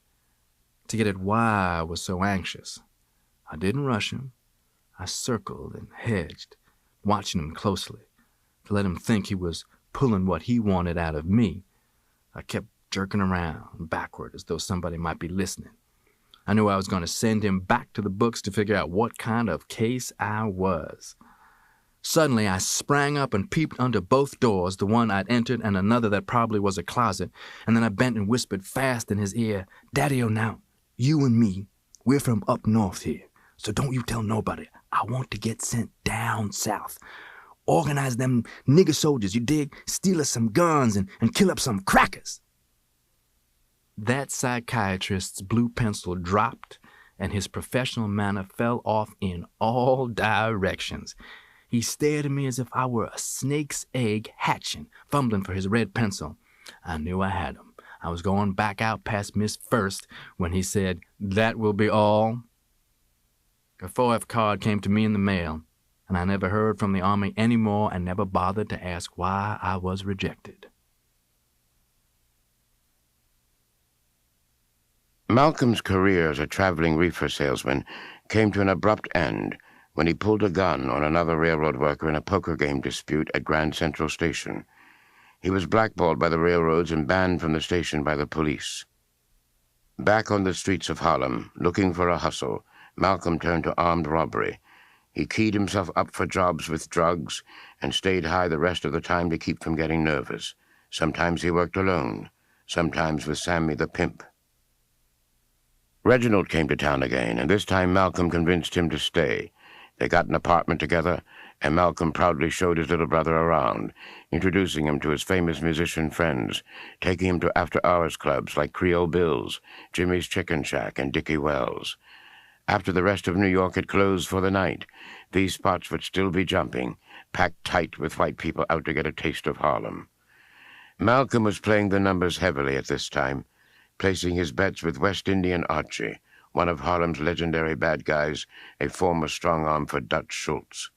to get at why I was so anxious. I didn't rush him. I circled and hedged, watching him closely, to let him think he was pulling what he wanted out of me. I kept jerking around backward as though somebody might be listening. I knew I was going to send him back to the books to figure out what kind of case I was. Suddenly, I sprang up and peeped under both doors, the one I'd entered and another that probably was a closet, and then I bent and whispered fast in his ear, "Daddy-o, now, you and me, we're from up north here, so don't you tell nobody. I want to get sent down south. Organize them nigger soldiers, you dig? Steal us some guns and kill up some crackers." That psychiatrist's blue pencil dropped and his professional manner fell off in all directions. He stared at me as if I were a snake's egg hatching, fumbling for his red pencil. I knew I had him. I was going back out past Miss First when he said, "That will be all." A 4F card came to me in the mail, and I never heard from the Army anymore and never bothered to ask why I was rejected. Malcolm's career as a traveling reefer salesman came to an abrupt end when he pulled a gun on another railroad worker in a poker game dispute at Grand Central Station. He was blackballed by the railroads and banned from the station by the police. Back on the streets of Harlem, looking for a hustle, Malcolm turned to armed robbery. He keyed himself up for jobs with drugs and stayed high the rest of the time to keep from getting nervous. Sometimes he worked alone, sometimes with Sammy the pimp. Reginald came to town again, and this time Malcolm convinced him to stay. They got an apartment together, and Malcolm proudly showed his little brother around, introducing him to his famous musician friends, taking him to after-hours clubs like Creole Bill's, Jimmy's Chicken Shack, and Dickie Wells. After the rest of New York had closed for the night, these spots would still be jumping, packed tight with white people out to get a taste of Harlem. Malcolm was playing the numbers heavily at this time, placing his bets with West Indian Archie, one of Harlem's legendary bad guys, a former strong-arm for Dutch Schultz.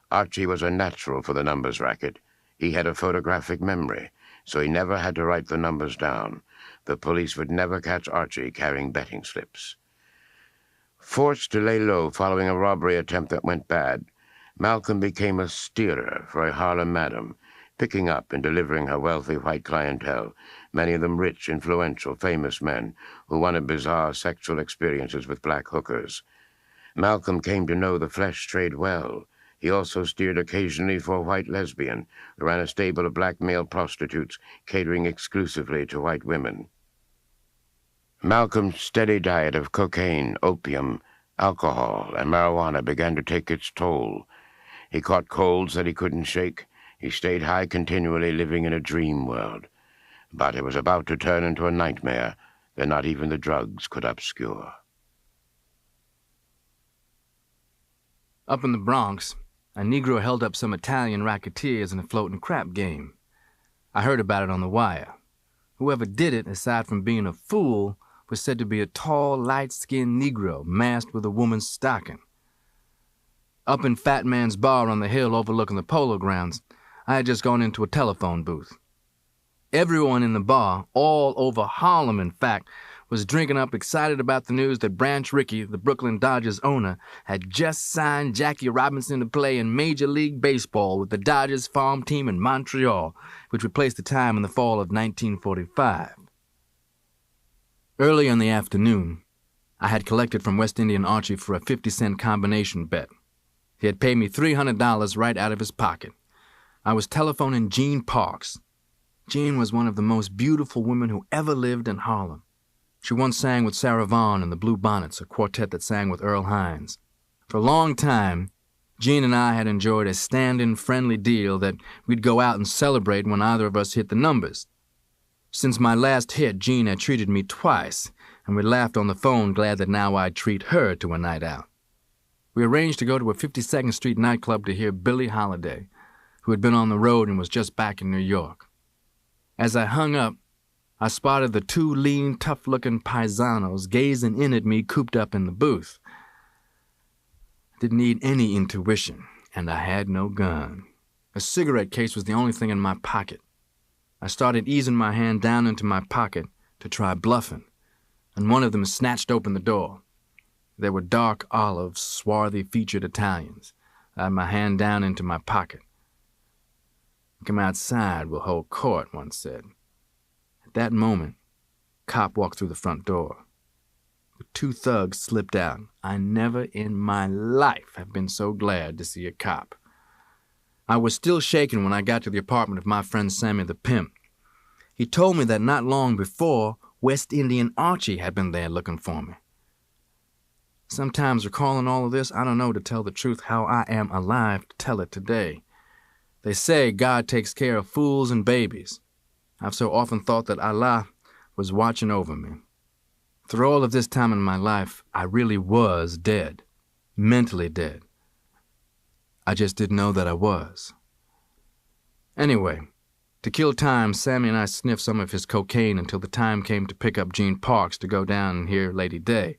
Archie was a natural for the numbers racket. He had a photographic memory, so he never had to write the numbers down. The police would never catch Archie carrying betting slips. Forced to lay low following a robbery attempt that went bad, Malcolm became a steerer for a Harlem madam, picking up and delivering her wealthy white clientele, many of them rich, influential, famous men who wanted bizarre sexual experiences with black hookers. Malcolm came to know the flesh trade well. He also steered occasionally for a white lesbian who ran a stable of black male prostitutes catering exclusively to white women. Malcolm's steady diet of cocaine, opium, alcohol, and marijuana began to take its toll. He caught colds that he couldn't shake. He stayed high continually, living in a dream world. But it was about to turn into a nightmare that not even the drugs could obscure. Up in the Bronx, a Negro held up some Italian racketeers in a floating crap game. I heard about it on the wire. Whoever did it, aside from being a fool, was said to be a tall, light-skinned Negro masked with a woman's stocking. Up in Fat Man's bar on the hill overlooking the polo grounds, I had just gone into a telephone booth. Everyone in the bar, all over Harlem in fact, was drinking up excited about the news that Branch Rickey, the Brooklyn Dodgers owner, had just signed Jackie Robinson to play in Major League Baseball with the Dodgers farm team in Montreal, which would place the time in the fall of 1945. Early in the afternoon, I had collected from West Indian Archie for a 50-cent combination bet. He had paid me $300 right out of his pocket. I was telephoning Jean Parks. Jean was one of the most beautiful women who ever lived in Harlem. She once sang with Sarah Vaughan and the Blue Bonnets, a quartet that sang with Earl Hines. For a long time, Jean and I had enjoyed a stand-in friendly deal that we'd go out and celebrate when either of us hit the numbers. Since my last hit, Jean had treated me twice, and we laughed on the phone, glad that now I'd treat her to a night out. We arranged to go to a 52nd Street nightclub to hear Billie Holiday, who had been on the road and was just back in New York. As I hung up, I spotted the two lean, tough-looking paisanos gazing in at me cooped up in the booth. I didn't need any intuition, and I had no gun. A cigarette case was the only thing in my pocket. I started easing my hand down into my pocket to try bluffing, and one of them snatched open the door. They were dark olive, swarthy-featured Italians. I had my hand down into my pocket. "Come outside, we'll hold court," one said. At that moment, a cop walked through the front door. The two thugs slipped out. I never in my life have been so glad to see a cop. I was still shaking when I got to the apartment of my friend Sammy the Pimp. He told me that not long before, West Indian Archie had been there looking for me. Sometimes recalling all of this, I don't know, to tell the truth, how I am alive to tell it today. They say God takes care of fools and babies. I've so often thought that Allah was watching over me. Through all of this time in my life, I really was dead. Mentally dead. I just didn't know that I was. Anyway, to kill time, Sammy and I sniffed some of his cocaine until the time came to pick up Gene Parks to go down and hear Lady Day.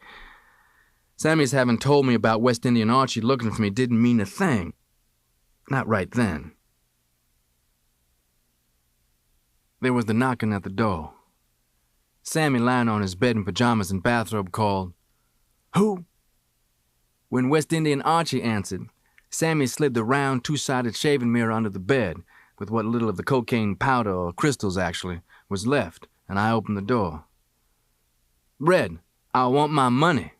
Sammy's having told me about West Indian Archie looking for me didn't mean a thing. Not right then. There was the knocking at the door. Sammy, lying on his bed in pajamas and bathrobe, called, "Who?" When West Indian Archie answered, Sammy slid the round, two-sided shaving mirror under the bed, with what little of the cocaine powder, or crystals actually, was left, and I opened the door. "Red, I want my money."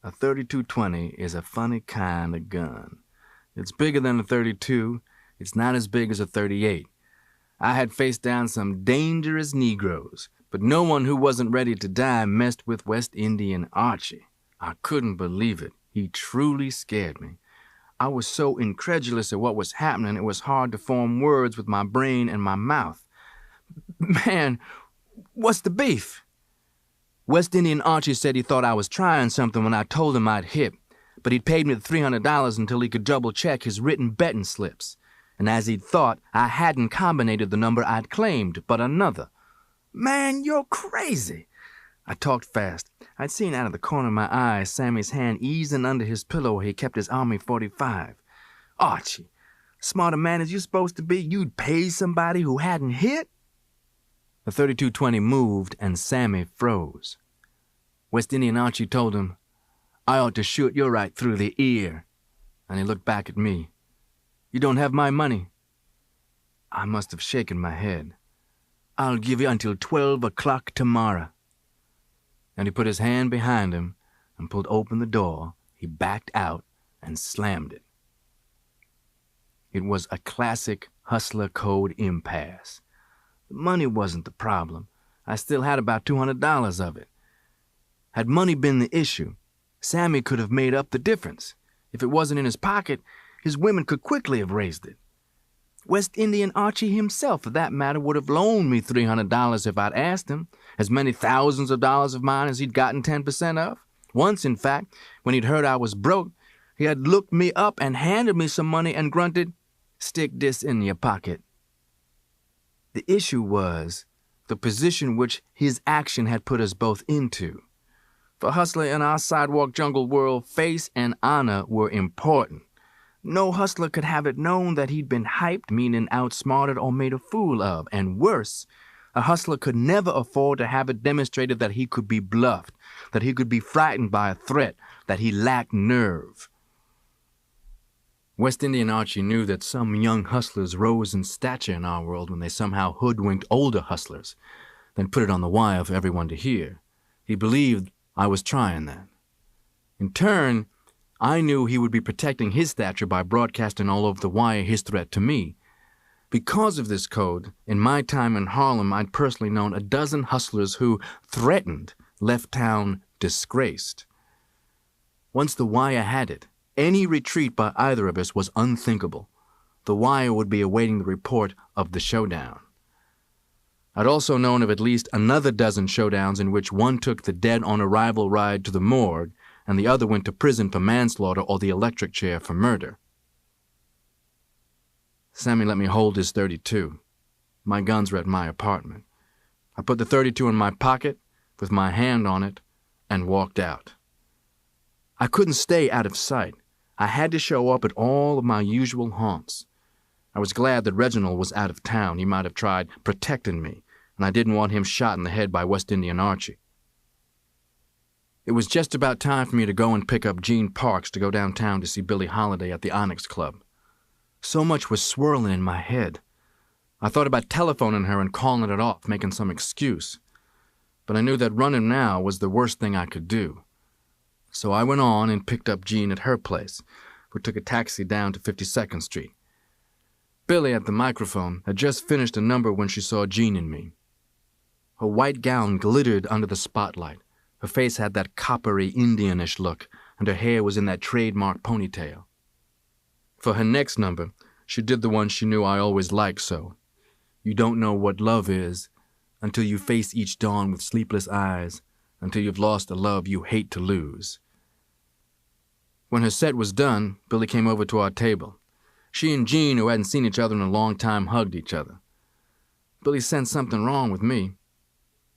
A 32-20 is a funny kind of gun. It's bigger than a 32. It's not as big as a 38. I had faced down some dangerous Negroes, but no one who wasn't ready to die messed with West Indian Archie. I couldn't believe it. He truly scared me. I was so incredulous at what was happening, it was hard to form words with my brain and my mouth. "Man, what's the beef?" West Indian Archie said he thought I was trying something when I told him I'd hit, but he'd paid me the $300 until he could double-check his written betting slips. And as he'd thought, I hadn't combinated the number I'd claimed, but another. "Man, you're crazy." I talked fast. I'd seen out of the corner of my eye Sammy's hand easing under his pillow where he kept his Army 45. "Archie, smart a man as you're supposed to be, you'd pay somebody who hadn't hit?" The 32-20 moved, and Sammy froze. West Indian Archie told him, "I ought to shoot you right through the ear." And he looked back at me. "You don't have my money." I must have shaken my head. "I'll give you until 12 o'clock tomorrow." And he put his hand behind him and pulled open the door. He backed out and slammed it. It was a classic hustler code impasse. The money wasn't the problem. I still had about $200 of it. Had money been the issue, Sammy could have made up the difference. If it wasn't in his pocket, his women could quickly have raised it. West Indian Archie himself, for that matter, would have loaned me $300 if I'd asked him, as many thousands of dollars of mine as he'd gotten 10% of. Once, in fact, when he'd heard I was broke, he had looked me up and handed me some money and grunted, "Stick this in your pocket." The issue was the position which his action had put us both into. For Hustler in our sidewalk jungle world, face and honor were important. No hustler could have it known that he'd been hyped, meaning outsmarted or made a fool of. And worse, a hustler could never afford to have it demonstrated that he could be bluffed, that he could be frightened by a threat, that he lacked nerve. West Indian Archie knew that some young hustlers rose in stature in our world when they somehow hoodwinked older hustlers, then put it on the wire for everyone to hear. He believed I was trying that. In turn, I knew he would be protecting his stature by broadcasting all over the wire his threat to me. Because of this code, in my time in Harlem, I'd personally known a dozen hustlers who, threatened, left town disgraced. Once the wire had it, any retreat by either of us was unthinkable. The wire would be awaiting the report of the showdown. I'd also known of at least another dozen showdowns in which one took the dead-on-arrival ride to the morgue and the other went to prison for manslaughter or the electric chair for murder. Sammy let me hold his 32. My guns were at my apartment. I put the 32 in my pocket, with my hand on it, and walked out. I couldn't stay out of sight. I had to show up at all of my usual haunts. I was glad that Reginald was out of town. He might have tried protecting me, and I didn't want him shot in the head by West Indian Archie. It was just about time for me to go and pick up Gene Parks to go downtown to see Billie Holiday at the Onyx Club. So much was swirling in my head. I thought about telephoning her and calling it off, making some excuse. But I knew that running now was the worst thing I could do. So I went on and picked up Gene at her place. We took a taxi down to 52nd Street. Billie, at the microphone, had just finished a number when she saw Gene and me. Her white gown glittered under the spotlight. Her face had that coppery Indianish look, and her hair was in that trademark ponytail. For her next number, she did the one she knew I always liked so. You don't know what love is until you face each dawn with sleepless eyes until you've lost the love you hate to lose. When her set was done, Billy came over to our table. She and Jean, who hadn't seen each other in a long time, hugged each other. Billy sensed something wrong with me.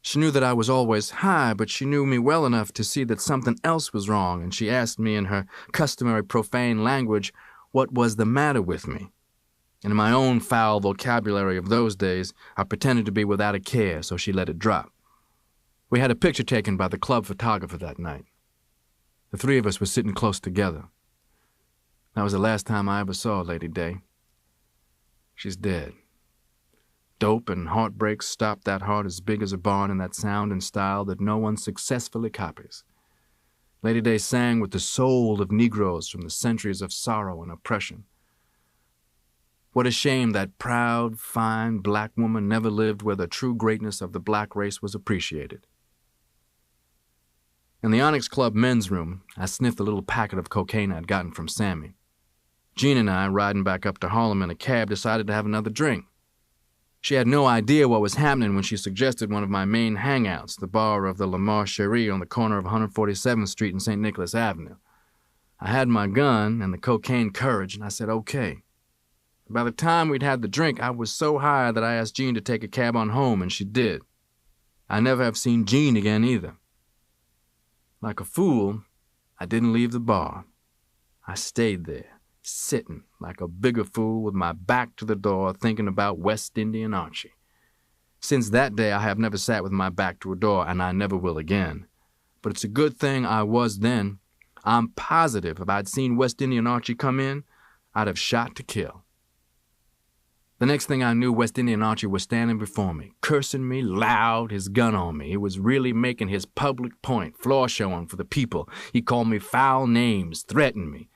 She knew that I was always high, but she knew me well enough to see that something else was wrong, and she asked me in her customary profane language what was the matter with me. And in my own foul vocabulary of those days, I pretended to be without a care, so she let it drop. We had a picture taken by the club photographer that night. The three of us were sitting close together. That was the last time I ever saw Lady Day. She's dead. Dope and heartbreak stopped that heart as big as a barn in that sound and style that no one successfully copies. Lady Day sang with the soul of Negroes from the centuries of sorrow and oppression. What a shame that proud, fine black woman never lived where the true greatness of the black race was appreciated. In the Onyx Club men's room, I sniffed the little packet of cocaine I'd gotten from Sammy. Jean and I, riding back up to Harlem in a cab, decided to have another drink. She had no idea what was happening when she suggested one of my main hangouts, the bar of the Lamar Cherie on the corner of 147th Street and St. Nicholas Avenue. I had my gun and the cocaine courage, and I said okay. By the time we'd had the drink, I was so high that I asked Jean to take a cab on home, and she did. I never have seen Jean again either. Like a fool, I didn't leave the bar. I stayed there, sitting like a bigger fool with my back to the door, thinking about West Indian Archie. Since that day, I have never sat with my back to a door, and I never will again. But it's a good thing I was then. I'm positive if I'd seen West Indian Archie come in, I'd have shot to kill. The next thing I knew, West Indian Archie was standing before me, cursing me loud, his gun on me. He was really making his public point, floor showing for the people. He called me foul names, threatened me.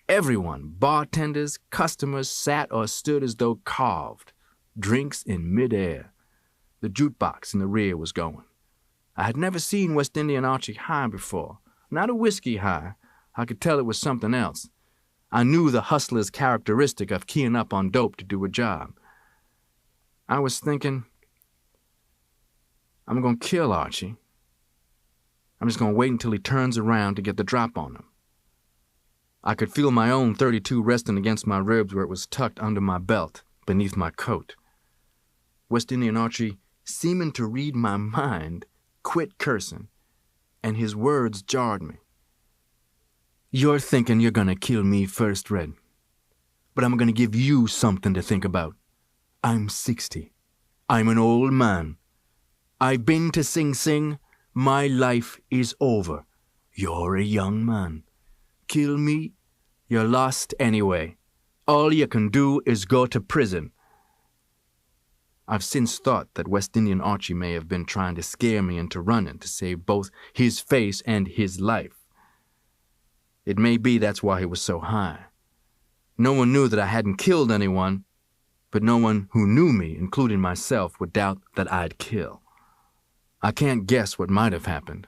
Everyone, bartenders, customers, sat or stood as though carved, drinks in midair. The jukebox in the rear was going. I had never seen West Indian Archie high before. Not a whiskey high. I could tell it was something else. I knew the hustler's characteristic of keying up on dope to do a job. I was thinking, I'm going to kill Archie. I'm just going to wait until he turns around to get the drop on him. I could feel my own .32 resting against my ribs where it was tucked under my belt, beneath my coat. West Indian Archie, seeming to read my mind, quit cursing, and his words jarred me. You're thinking you're going to kill me first, Red. But I'm going to give you something to think about. I'm 60. I'm an old man. I've been to Sing Sing. My life is over. You're a young man. Kill me, you're lost anyway. All you can do is go to prison. I've since thought that West Indian Archie may have been trying to scare me into running to save both his face and his life. It may be that's why he was so high. No one knew that I hadn't killed anyone, but no one who knew me, including myself, would doubt that I'd kill. I can't guess what might have happened,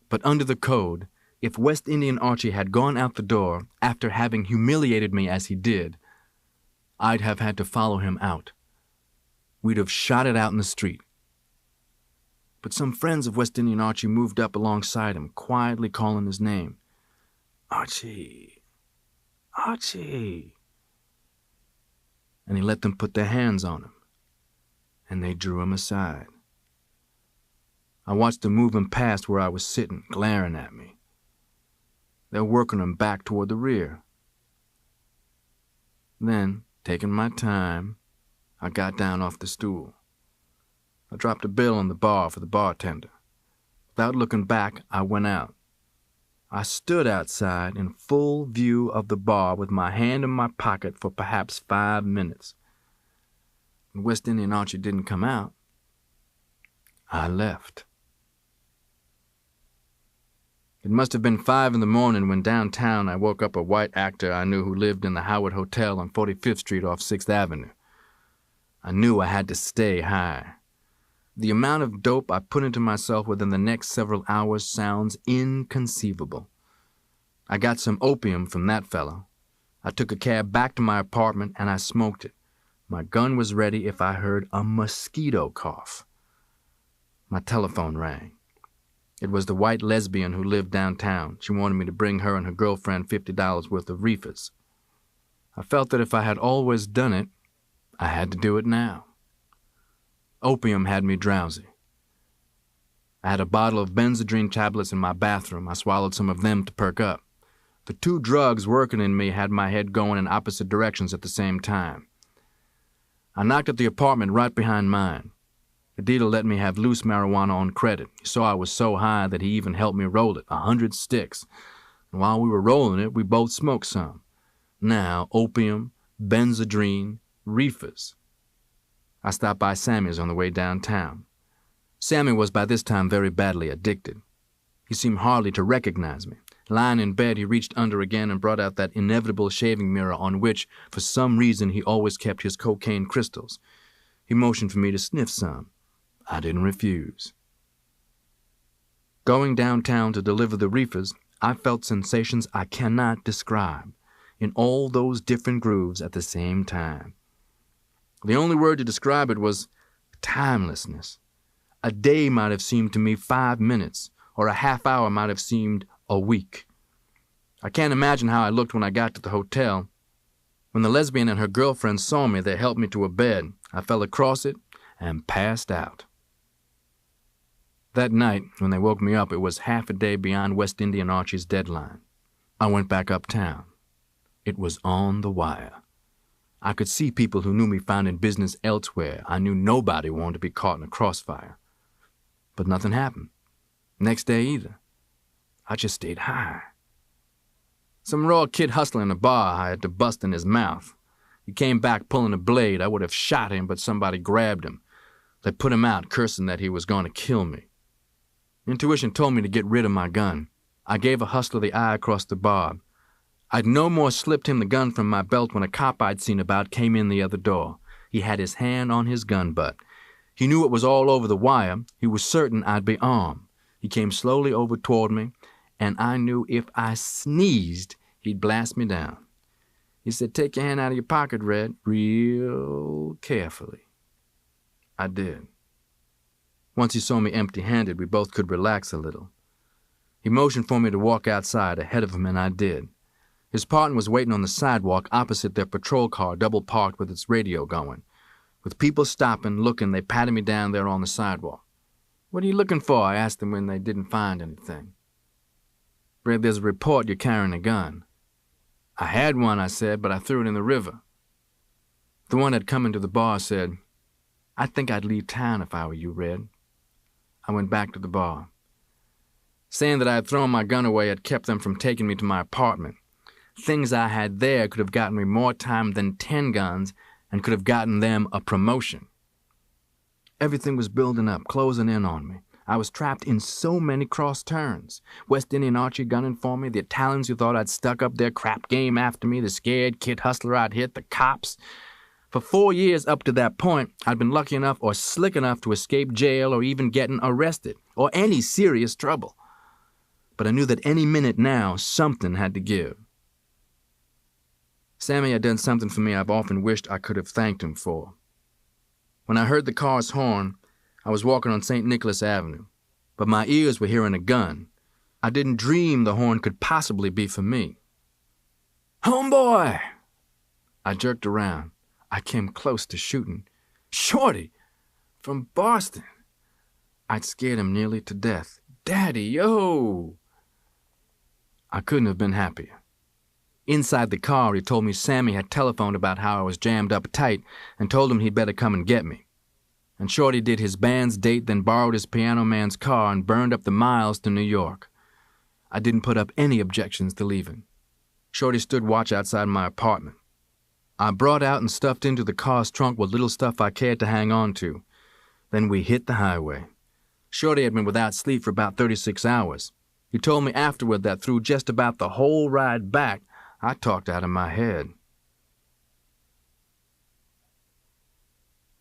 but under the code, if West Indian Archie had gone out the door after having humiliated me as he did, I'd have had to follow him out. We'd have shot it out in the street. But some friends of West Indian Archie moved up alongside him, quietly calling his name. Archie, Archie. And he let them put their hands on him, and they drew him aside. I watched them move him past where I was sitting, glaring at me. They're working him back toward the rear. Then, taking my time, I got down off the stool. I dropped a bill on the bar for the bartender. Without looking back, I went out. I stood outside in full view of the bar with my hand in my pocket for perhaps 5 minutes. When West Indian Archie didn't come out, I left. It must have been 5 in the morning when downtown I woke up a white actor I knew who lived in the Howard Hotel on 45th Street off 6th Avenue. I knew I had to stay high. The amount of dope I put into myself within the next several hours sounds inconceivable. I got some opium from that fellow. I took a cab back to my apartment and I smoked it. My gun was ready if I heard a mosquito cough. My telephone rang. It was the white lesbian who lived downtown. She wanted me to bring her and her girlfriend $50 worth of reefers. I felt that if I had always done it, I had to do it now. Opium had me drowsy. I had a bottle of Benzedrine tablets in my bathroom. I swallowed some of them to perk up. The two drugs working in me had my head going in opposite directions at the same time. I knocked at the apartment right behind mine. The dealer let me have loose marijuana on credit. He saw I was so high that he even helped me roll it, 100 sticks. And while we were rolling it, we both smoked some. Now, opium, Benzedrine, reefers. I stopped by Sammy's on the way downtown. Sammy was by this time very badly addicted. He seemed hardly to recognize me. Lying in bed, he reached under again and brought out that inevitable shaving mirror on which, for some reason, he always kept his cocaine crystals. He motioned for me to sniff some. I didn't refuse. Going downtown to deliver the reefers, I felt sensations I cannot describe, in all those different grooves at the same time. The only word to describe it was timelessness. A day might have seemed to me 5 minutes, or a half hour might have seemed a week. I can't imagine how I looked when I got to the hotel. When the lesbian and her girlfriend saw me, they helped me to a bed. I fell across it and passed out. That night, when they woke me up, it was half a day beyond West Indian Archie's deadline. I went back uptown. It was on the wire. I could see people who knew me finding business elsewhere. I knew nobody wanted to be caught in a crossfire. But nothing happened. Next day either. I just stayed high. Some raw kid hustler in a bar I had to bust in his mouth. He came back pulling a blade. I would have shot him, but somebody grabbed him. They put him out, cursing that he was going to kill me. Intuition told me to get rid of my gun. I gave a hustler the eye across the bar. I'd no more slipped him the gun from my belt when a cop I'd seen about came in the other door. He had his hand on his gun butt. He knew it was all over the wire. He was certain I'd be armed. He came slowly over toward me, and I knew if I sneezed, he'd blast me down. He said, "Take your hand out of your pocket, Red," real carefully. I did. Once he saw me empty-handed, we both could relax a little. He motioned for me to walk outside ahead of him, and I did. His partner was waiting on the sidewalk opposite their patrol car, double-parked with its radio going. With people stopping, looking, they patted me down there on the sidewalk. "What are you looking for?" I asked them when they didn't find anything. "Red, there's a report you're carrying a gun." "I had one," I said, "but I threw it in the river." The one that had come into the bar said, "I think I'd leave town if I were you, Red." I went back to the bar. Saying that I had thrown my gun away had kept them from taking me to my apartment. Things I had there could have gotten me more time than 10 guns and could have gotten them a promotion. Everything was building up, closing in on me. I was trapped in so many cross turns. West Indian Archie gunning for me, the Italians who thought I'd stuck up their crap game after me, the scared kid hustler I'd hit, the cops. For 4 years up to that point, I'd been lucky enough or slick enough to escape jail or even getting arrested, or any serious trouble. But I knew that any minute now, something had to give. Sammy had done something for me I've often wished I could have thanked him for. When I heard the car's horn, I was walking on St. Nicholas Avenue, but my ears were hearing a gun. I didn't dream the horn could possibly be for me. "Homeboy!" I jerked around. I came close to shooting. Shorty! From Boston! I'd scared him nearly to death. "Daddy, yo!" I couldn't have been happier. Inside the car, he told me Sammy had telephoned about how I was jammed up tight and told him he'd better come and get me. And Shorty did his band's date, then borrowed his piano man's car and burned up the miles to New York. I didn't put up any objections to leaving. Shorty stood watch outside my apartment. I brought out and stuffed into the car's trunk what little stuff I cared to hang on to. Then we hit the highway. Shorty had been without sleep for about 36 hours. He told me afterward that through just about the whole ride back, I talked out of my head.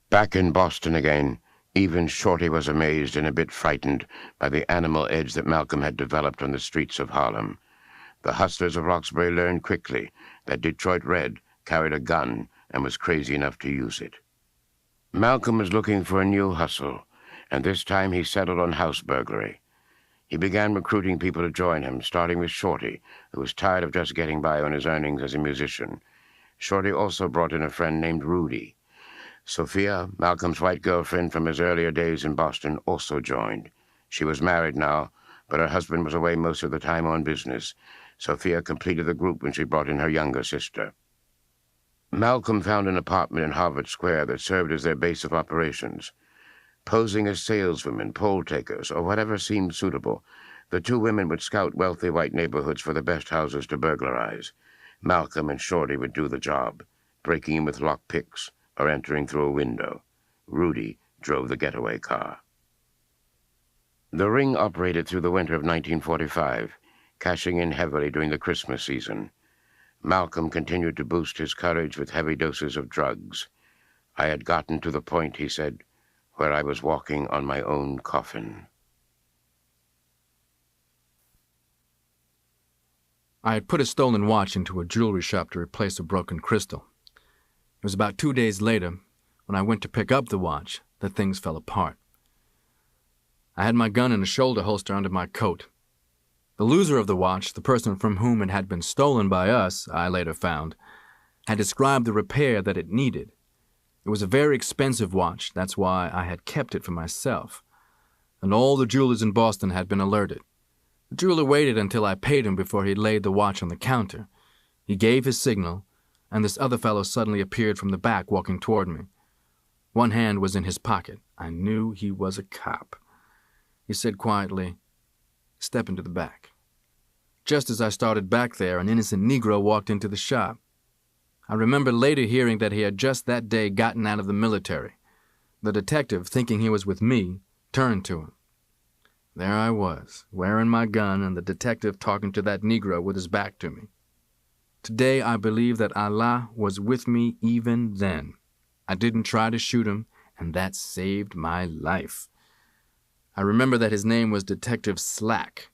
Back in Boston again, even Shorty was amazed and a bit frightened by the animal edge that Malcolm had developed on the streets of Harlem. The hustlers of Roxbury learned quickly that Detroit Red carried a gun and was crazy enough to use it. Malcolm was looking for a new hustle, and this time he settled on house burglary. He began recruiting people to join him, starting with Shorty, who was tired of just getting by on his earnings as a musician. Shorty also brought in a friend named Rudy. Sophia, Malcolm's white girlfriend from his earlier days in Boston, also joined. She was married now, but her husband was away most of the time on business. Sophia completed the group when she brought in her younger sister. Malcolm found an apartment in Harvard Square that served as their base of operations. Posing as saleswomen, poll-takers, or whatever seemed suitable, the two women would scout wealthy white neighborhoods for the best houses to burglarize. Malcolm and Shorty would do the job, breaking in with lockpicks or entering through a window. Rudy drove the getaway car. The ring operated through the winter of 1945, cashing in heavily during the Christmas season. Malcolm continued to boost his courage with heavy doses of drugs. I had gotten to the point, he said, where I was walking on my own coffin. I had put a stolen watch into a jewelry shop to replace a broken crystal. It was about 2 days later, when I went to pick up the watch, that things fell apart. I had my gun in a shoulder holster under my coat. The loser of the watch, the person from whom it had been stolen by us, I later found, had described the repair that it needed. It was a very expensive watch, that's why I had kept it for myself. And all the jewelers in Boston had been alerted. The jeweler waited until I paid him before he laid the watch on the counter. He gave his signal, and this other fellow suddenly appeared from the back, walking toward me. One hand was in his pocket. I knew he was a cop. He said quietly, "Step into the back." Just as I started back there, an innocent Negro walked into the shop. I remember later hearing that he had just that day gotten out of the military. The detective, thinking he was with me, turned to him. There I was, wearing my gun, and the detective talking to that Negro with his back to me. Today I believe that Allah was with me even then. I didn't try to shoot him, and that saved my life. I remember that his name was Detective Slack.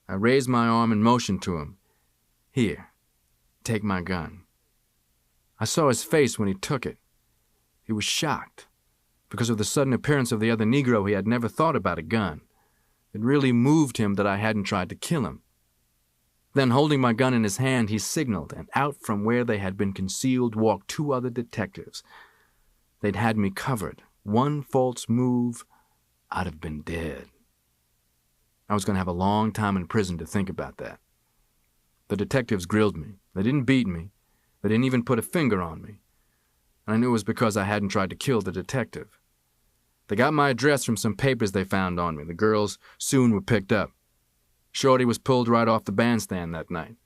I raised my arm and motioned to him. "Here, take my gun." I saw his face when he took it. He was shocked. Because of the sudden appearance of the other Negro, he had never thought about a gun. It really moved him that I hadn't tried to kill him. Then, holding my gun in his hand, he signaled, and out from where they had been concealed walked two other detectives. They'd had me covered. One false move, I'd have been dead. I was going to have a long time in prison to think about that. The detectives grilled me. They didn't beat me. They didn't even put a finger on me. And I knew it was because I hadn't tried to kill the detective. They got my address from some papers they found on me. The girls soon were picked up. Shorty was pulled right off the bandstand that night.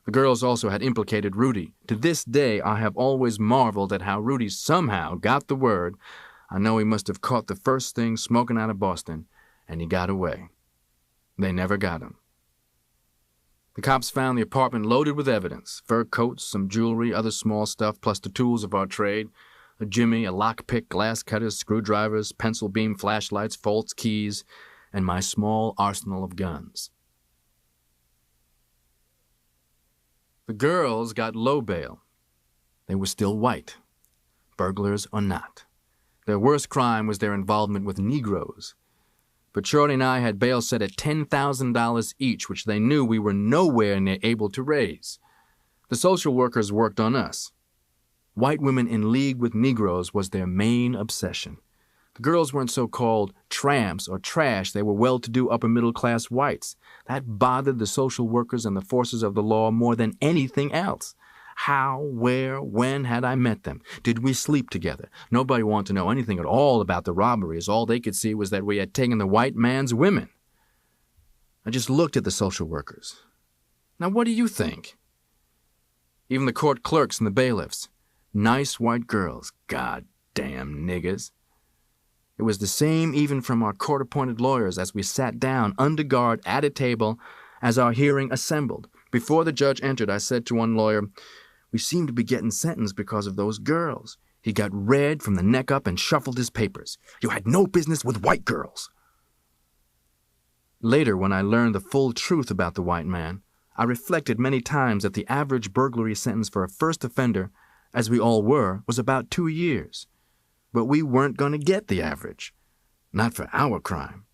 The girls also had implicated Rudy. To this day, I have always marveled at how Rudy somehow got the word. I know he must have caught the first thing smoking out of Boston, and he got away. They never got him. The cops found the apartment loaded with evidence: fur coats, some jewelry, other small stuff, plus the tools of our trade: a jimmy, a lockpick, glass cutters, screwdrivers, pencil beam flashlights, false keys, and my small arsenal of guns. The girls got low bail. They were still white, burglars or not. Their worst crime was their involvement with Negroes. But Shorty and I had bail set at $10,000 each, which they knew we were nowhere near able to raise. The social workers worked on us. White women in league with Negroes was their main obsession. The girls weren't so-called tramps or trash. They were well-to-do upper-middle-class whites. That bothered the social workers and the forces of the law more than anything else. How, where, when had I met them? Did we sleep together? Nobody wanted to know anything at all about the robberies. All they could see was that we had taken the white man's women. I just looked at the social workers. Now, what do you think? Even the court clerks and the bailiffs. Nice white girls. God-damn niggers. It was the same even from our court-appointed lawyers as we sat down under guard at a table as our hearing assembled. Before the judge entered, I said to one lawyer, "We seem to be getting sentenced because of those girls." He got red from the neck up and shuffled his papers. "You had no business with white girls." Later, when I learned the full truth about the white man, I reflected many times that the average burglary sentence for a first offender, as we all were, was about 2 years. But we weren't going to get the average. Not for our crime.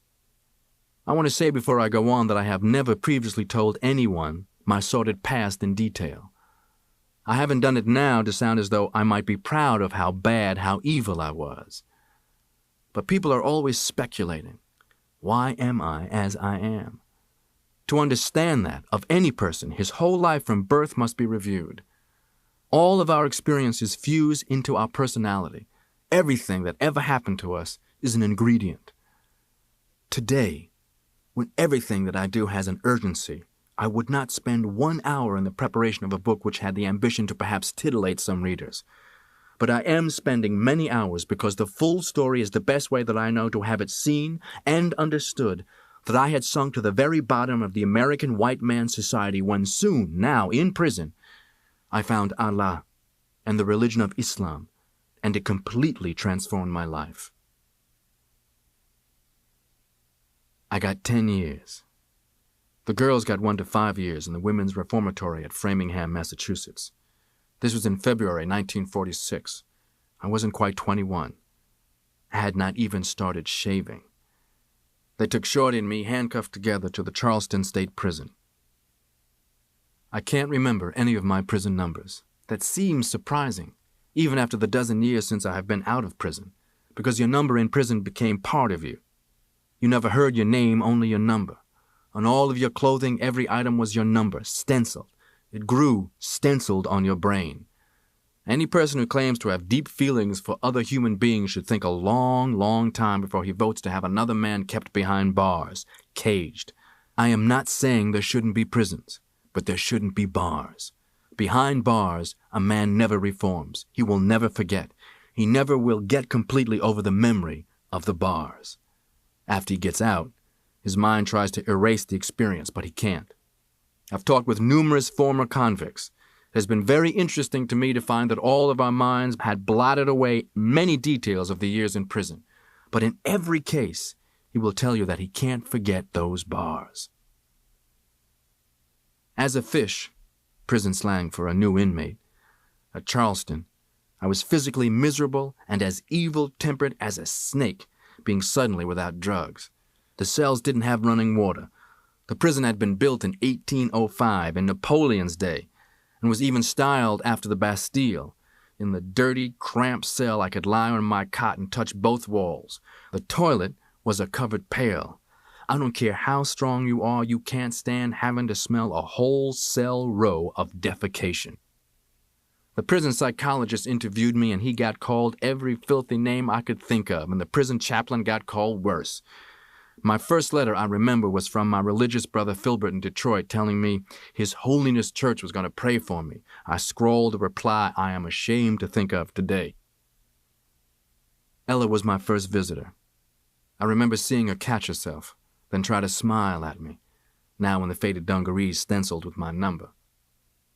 I want to say before I go on that I have never previously told anyone my sordid past in detail. I haven't done it now to sound as though I might be proud of how bad, how evil I was. But people are always speculating. Why am I as I am? To understand that, of any person, his whole life from birth must be reviewed. All of our experiences fuse into our personality. Everything that ever happened to us is an ingredient. Today, when everything that I do has an urgency, I would not spend 1 hour in the preparation of a book which had the ambition to perhaps titillate some readers. But I am spending many hours because the full story is the best way that I know to have it seen and understood, that I had sunk to the very bottom of the American white man's society when soon, now in prison, I found Allah and the religion of Islam, and it completely transformed my life. I got 10 years. The girls got 1 to 5 years in the women's reformatory at Framingham, Massachusetts. This was in February 1946. I wasn't quite 21. I had not even started shaving. They took Shorty and me handcuffed together to the Charleston State Prison. I can't remember any of my prison numbers. That seems surprising, even after the dozen years since I have been out of prison, because your number in prison became part of you. You never heard your name, only your number. On all of your clothing, every item was your number, stenciled. It grew stenciled on your brain. Any person who claims to have deep feelings for other human beings should think a long, long time before he votes to have another man kept behind bars, caged. I am not saying there shouldn't be prisons, but there shouldn't be bars. Behind bars, a man never reforms. He will never forget. He never will get completely over the memory of the bars. After he gets out, his mind tries to erase the experience, but he can't. I've talked with numerous former convicts. It has been very interesting to me to find that all of our minds had blotted away many details of the years in prison. But in every case, he will tell you that he can't forget those bars. As a fish, prison slang for a new inmate, at Charleston, I was physically miserable and as evil-tempered as a snake, being suddenly without drugs. The cells didn't have running water. The prison had been built in 1805, in Napoleon's day, and was even styled after the Bastille. In the dirty, cramped cell, I could lie on my cot and touch both walls. The toilet was a covered pail. I don't care how strong you are, you can't stand having to smell a whole cell row of defecation. The prison psychologist interviewed me, and he got called every filthy name I could think of, and the prison chaplain got called worse. My first letter, I remember, was from my religious brother Filbert in Detroit, telling me His Holiness Church was going to pray for me. I scrawled a reply I am ashamed to think of today. Ella was my first visitor. I remember seeing her catch herself, then try to smile at me, now in the faded dungarees stenciled with my number.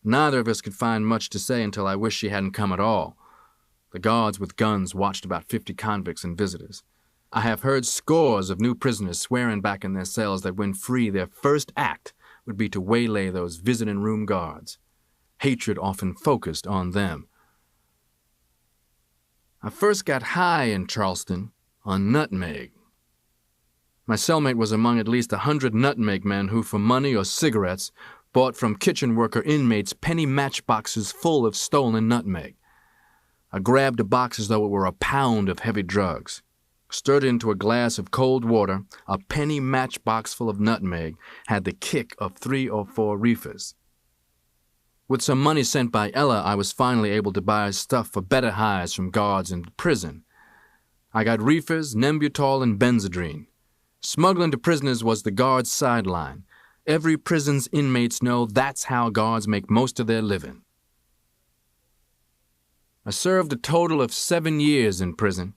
Neither of us could find much to say until I wished she hadn't come at all. The guards with guns watched about 50 convicts and visitors. I have heard scores of new prisoners swearing back in their cells that when free, their first act would be to waylay those visiting room guards. Hatred often focused on them. I first got high in Charleston on nutmeg. My cellmate was among at least 100 nutmeg men who, for money or cigarettes, bought from kitchen worker inmates penny matchboxes full of stolen nutmeg. I grabbed a box as though it were a pound of heavy drugs. Stirred into a glass of cold water, a penny matchbox full of nutmeg had the kick of 3 or 4 reefers. With some money sent by Ella, I was finally able to buy stuff for better highs from guards in prison. I got reefers, Nembutol, and Benzedrine. Smuggling to prisoners was the guards' sideline. Every prison's inmates know that's how guards make most of their living. I served a total of 7 years in prison.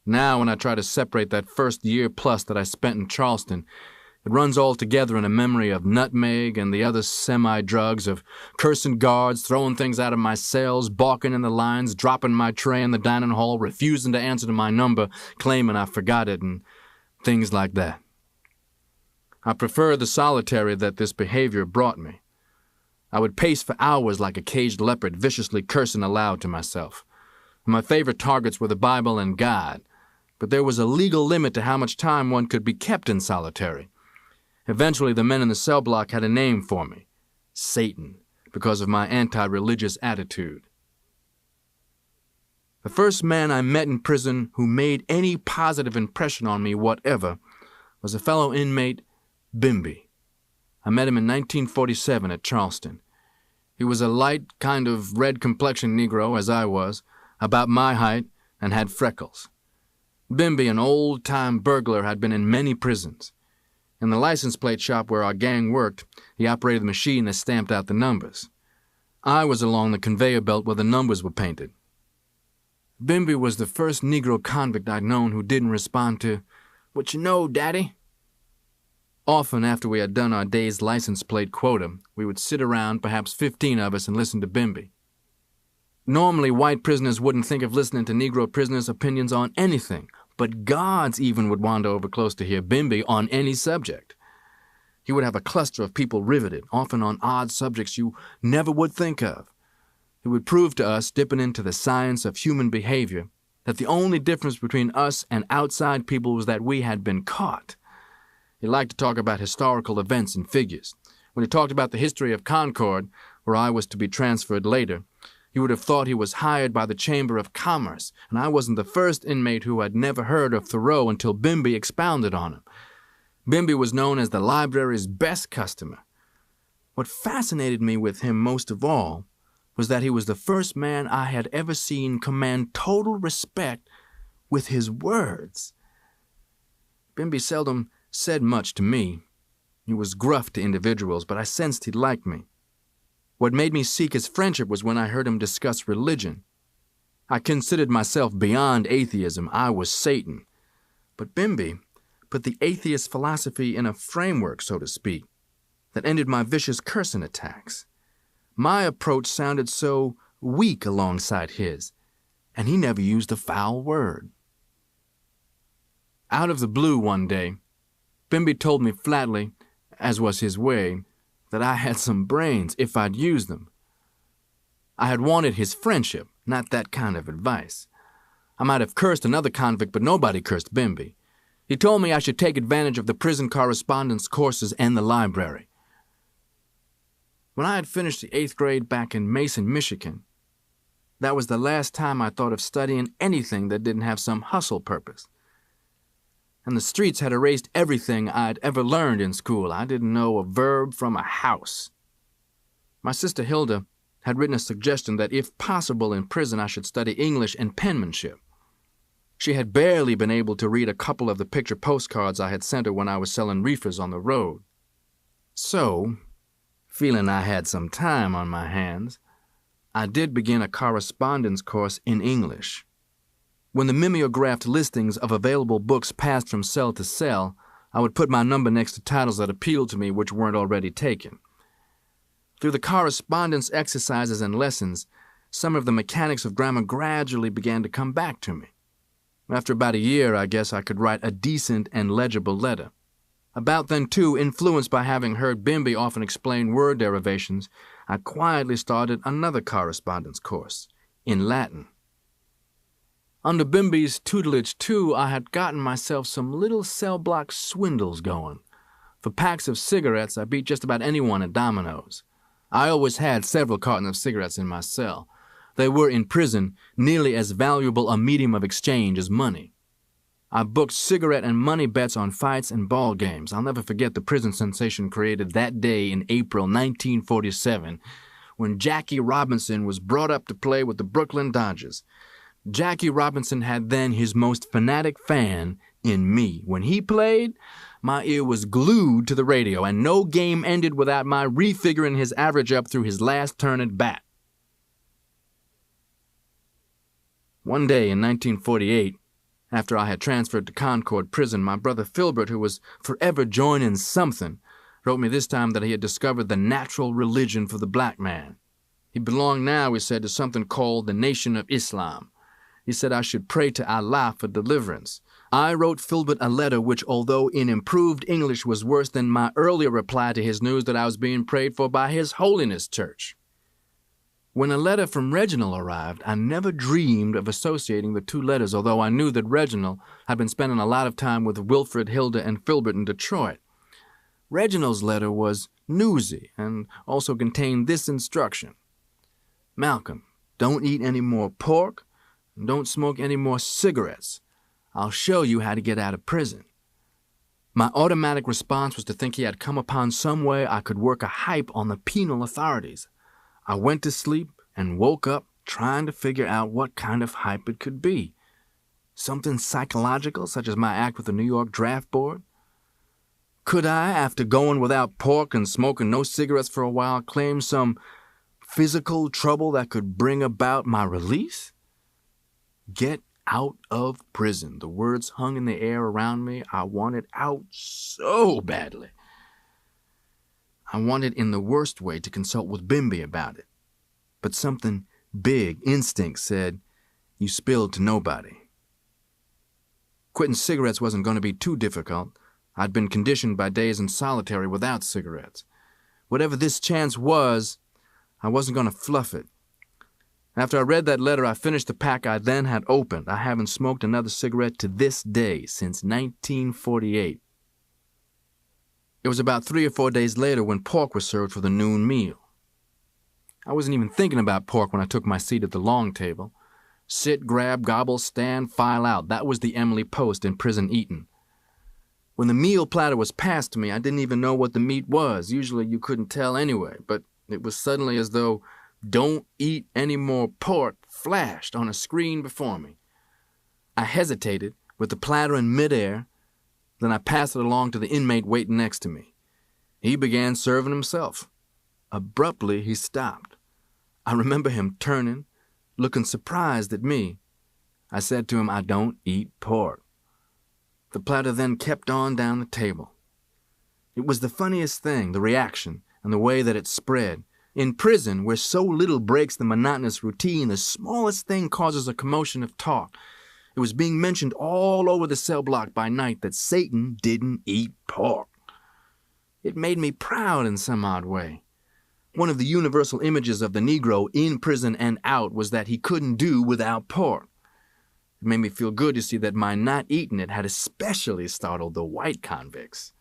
Now, when I try to separate that first year plus that I spent in Charleston, it runs all together in a memory of nutmeg and the other semi-drugs, of cursing guards, throwing things out of my cells, balking in the lines, dropping my tray in the dining hall, refusing to answer to my number, claiming I forgot it, and things like that. I prefer the solitary that this behavior brought me. I would pace for hours like a caged leopard, viciously cursing aloud to myself. My favorite targets were the Bible and God, but there was a legal limit to how much time one could be kept in solitary. Eventually, the men in the cell block had a name for me, Satan, because of my anti-religious attitude. The first man I met in prison who made any positive impression on me whatever was a fellow inmate, Bimby. I met him in 1947 at Charleston. He was a light, kind of red-complexioned Negro, as I was, about my height, and had freckles. Bimby, an old-time burglar, had been in many prisons. In the license plate shop where our gang worked, he operated the machine that stamped out the numbers. I was along the conveyor belt where the numbers were painted. Bimby was the first Negro convict I'd known who didn't respond to, "What you know, Daddy?" Often after we had done our day's license plate quota, we would sit around, perhaps 15 of us, and listen to Bimby. Normally, white prisoners wouldn't think of listening to Negro prisoners' opinions on anything, but guards even would wander over close to hear Bimby on any subject. He would have a cluster of people riveted, often on odd subjects you never would think of. He would prove to us, dipping into the science of human behavior, that the only difference between us and outside people was that we had been caught. He liked to talk about historical events and figures. When he talked about the history of Concord, where I was to be transferred later, you would have thought he was hired by the Chamber of Commerce, and I wasn't the first inmate who had never heard of Thoreau until Bimby expounded on him. Bimby was known as the library's best customer. What fascinated me with him most of all was that he was the first man I had ever seen command total respect with his words. Bimby seldom said much to me. He was gruff to individuals, but I sensed he liked me. What made me seek his friendship was when I heard him discuss religion. I considered myself beyond atheism. I was Satan. But Bimby put the atheist philosophy in a framework, so to speak, that ended my vicious cursing attacks. My approach sounded so weak alongside his, and he never used a foul word. Out of the blue one day, Bimby told me flatly, as was his way, that I had some brains if I'd use them. I had wanted his friendship, not that kind of advice. I might have cursed another convict, but nobody cursed Bimby. He told me I should take advantage of the prison correspondence courses and the library. When I had finished the 8th grade back in Mason, Michigan, that was the last time I thought of studying anything that didn't have some hustle purpose. And the streets had erased everything I'd ever learned in school. I didn't know a verb from a house. My sister Hilda had written a suggestion that if possible in prison I should study English and penmanship. She had barely been able to read a couple of the picture postcards I had sent her when I was selling reefers on the road. So, feeling I had some time on my hands, I did begin a correspondence course in English. When the mimeographed listings of available books passed from cell to cell, I would put my number next to titles that appealed to me which weren't already taken. Through the correspondence exercises and lessons, some of the mechanics of grammar gradually began to come back to me. After about a year, I guess I could write a decent and legible letter. About then, too, influenced by having heard Bimby often explain word derivations, I quietly started another correspondence course, in Latin. Under Bimby's tutelage, too, I had gotten myself some little cell block swindles going. For packs of cigarettes, I beat just about anyone at dominoes. I always had several cartons of cigarettes in my cell. They were, in prison, nearly as valuable a medium of exchange as money. I booked cigarette and money bets on fights and ball games. I'll never forget the prison sensation created that day in April 1947 when Jackie Robinson was brought up to play with the Brooklyn Dodgers. Jackie Robinson had then his most fanatic fan in me. When he played, my ear was glued to the radio, and no game ended without my refiguring his average up through his last turn at bat. One day in 1948, after I had transferred to Concord Prison, my brother Filbert, who was forever joining something, wrote me this time that he had discovered the natural religion for the black man. He belonged now, he said, to something called the Nation of Islam. He said I should pray to Allah for deliverance. I wrote Filbert a letter which, although in improved English, was worse than my earlier reply to his news that I was being prayed for by His Holiness Church. When a letter from Reginald arrived, I never dreamed of associating the two letters, although I knew that Reginald had been spending a lot of time with Wilfred, Hilda, and Filbert in Detroit. Reginald's letter was newsy and also contained this instruction: Malcolm, don't eat any more pork and don't smoke any more cigarettes. I'll show you how to get out of prison. My automatic response was to think he had come upon some way I could work a hype on the penal authorities. I went to sleep and woke up trying to figure out what kind of hype it could be. Something psychological, such as my act with the New York Draft Board? Could I, after going without pork and smoking no cigarettes for a while, claim some physical trouble that could bring about my release? Get out of prison. The words hung in the air around me. I wanted out so badly. I wanted in the worst way to consult with Bimby about it. But something big, instinct, said, you spilled to nobody. Quitting cigarettes wasn't going to be too difficult. I'd been conditioned by days in solitary without cigarettes. Whatever this chance was, I wasn't going to fluff it. After I read that letter, I finished the pack I then had opened. I haven't smoked another cigarette to this day since 1948. It was about 3 or 4 days later when pork was served for the noon meal. I wasn't even thinking about pork when I took my seat at the long table. Sit, grab, gobble, stand, file out. That was the Emily Post in prison eating. When the meal platter was passed to me, I didn't even know what the meat was. Usually you couldn't tell anyway, but it was suddenly as though "Don't eat any more pork" flashed on a screen before me. I hesitated with the platter in midair, then I passed it along to the inmate waiting next to me. He began serving himself. Abruptly, he stopped. I remember him turning, looking surprised at me. I said to him, "I don't eat pork." The platter then kept on down the table. It was the funniest thing, the reaction, and the way that it spread. In prison, where so little breaks the monotonous routine, the smallest thing causes a commotion of talk. It was being mentioned all over the cell block by night that Satan didn't eat pork. It made me proud in some odd way. One of the universal images of the Negro in prison and out was that he couldn't do without pork. It made me feel good to see that my not eating it had especially startled the white convicts.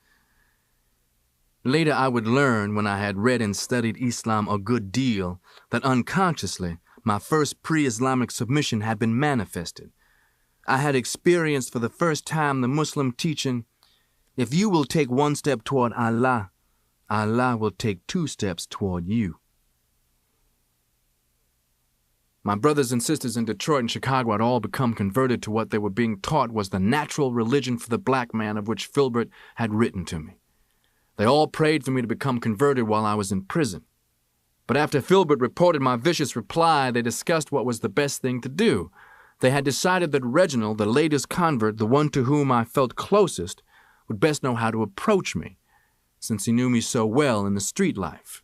Later I would learn, when I had read and studied Islam a good deal, that unconsciously my first pre-Islamic submission had been manifested. I had experienced for the first time the Muslim teaching, if you will take one step toward Allah, Allah will take 2 steps toward you. My brothers and sisters in Detroit and Chicago had all become converted to what they were being taught was the natural religion for the black man of which Filbert had written to me. They all prayed for me to become converted while I was in prison. But after Filbert reported my vicious reply, they discussed what was the best thing to do. They had decided that Reginald, the latest convert, the one to whom I felt closest, would best know how to approach me, since he knew me so well in the street life.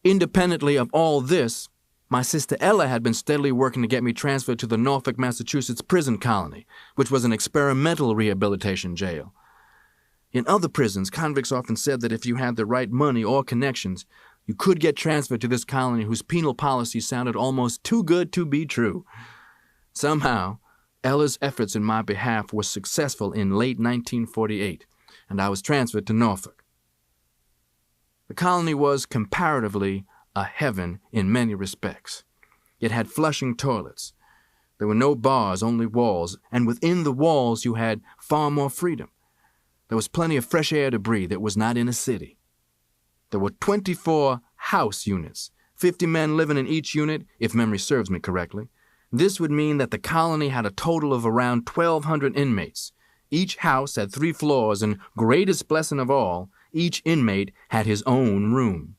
Independently of all this, my sister Ella had been steadily working to get me transferred to the Norfolk, Massachusetts prison colony, which was an experimental rehabilitation jail. In other prisons, convicts often said that if you had the right money or connections, you could get transferred to this colony whose penal policy sounded almost too good to be true. Somehow, Ella's efforts in my behalf were successful in late 1948, and I was transferred to Norfolk. The colony was, comparatively, a heaven in many respects. It had flushing toilets. There were no bars, only walls, and within the walls you had far more freedom. There was plenty of fresh air to breathe that was not in a city. There were 24 house units, 50 men living in each unit, if memory serves me correctly. This would mean that the colony had a total of around 1,200 inmates. Each house had 3 floors, and greatest blessing of all, each inmate had his own room.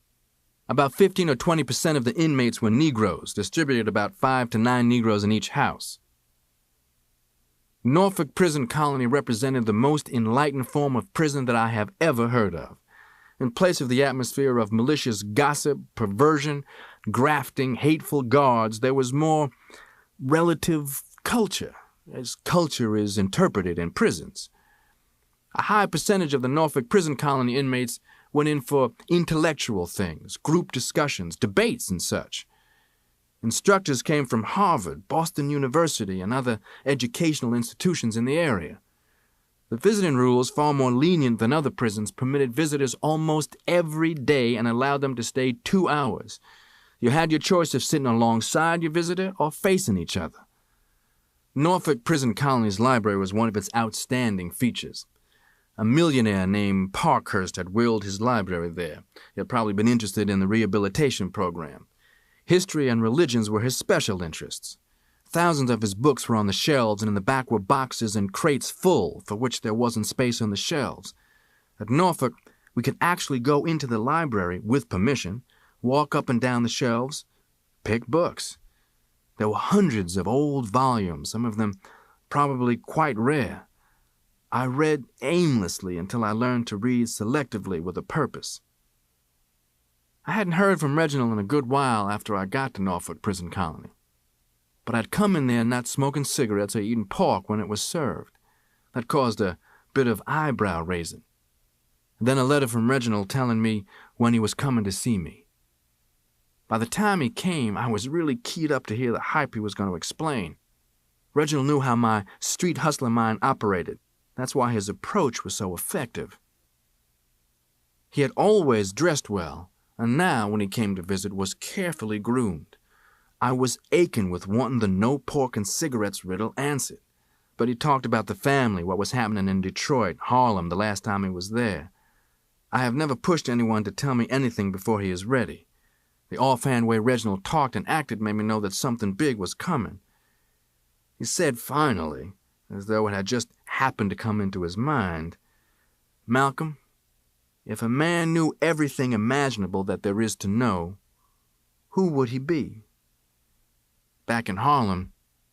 About 15 or 20% of the inmates were Negroes, distributed about 5 to 9 Negroes in each house. Norfolk Prison Colony represented the most enlightened form of prison that I have ever heard of. In place of the atmosphere of malicious gossip, perversion, grafting, hateful guards, there was more relative culture, as culture is interpreted in prisons. A high percentage of the Norfolk prison colony inmates went in for intellectual things, group discussions, debates, and such. Instructors came from Harvard, Boston University, and other educational institutions in the area. The visiting rules, far more lenient than other prisons, permitted visitors almost every day and allowed them to stay 2 hours. You had your choice of sitting alongside your visitor or facing each other. Norfolk Prison Colony's library was one of its outstanding features. A millionaire named Parkhurst had willed his library there. He had probably been interested in the rehabilitation program. History and religions were his special interests. Thousands of his books were on the shelves, and in the back were boxes and crates full, for which there wasn't space on the shelves. At Norfolk, we could actually go into the library with permission, walk up and down the shelves, pick books. There were hundreds of old volumes, some of them probably quite rare. I read aimlessly until I learned to read selectively with a purpose. I hadn't heard from Reginald in a good while after I got to Norfolk Prison Colony, but I'd come in there not smoking cigarettes or eating pork when it was served. That caused a bit of eyebrow raising. Then a letter from Reginald telling me when he was coming to see me. By the time he came, I was really keyed up to hear the hype he was going to explain. Reginald knew how my street hustler mind operated. That's why his approach was so effective. He had always dressed well, and now, when he came to visit, was carefully groomed. I was aching with wanting the no pork and cigarettes riddle answered. But he talked about the family, what was happening in Detroit, Harlem, the last time he was there. I have never pushed anyone to tell me anything before he is ready. The offhand way Reginald talked and acted made me know that something big was coming. He said finally, as though it had just happened to come into his mind, "Malcolm, if a man knew everything imaginable that there is to know, who would he be?" Back in Harlem,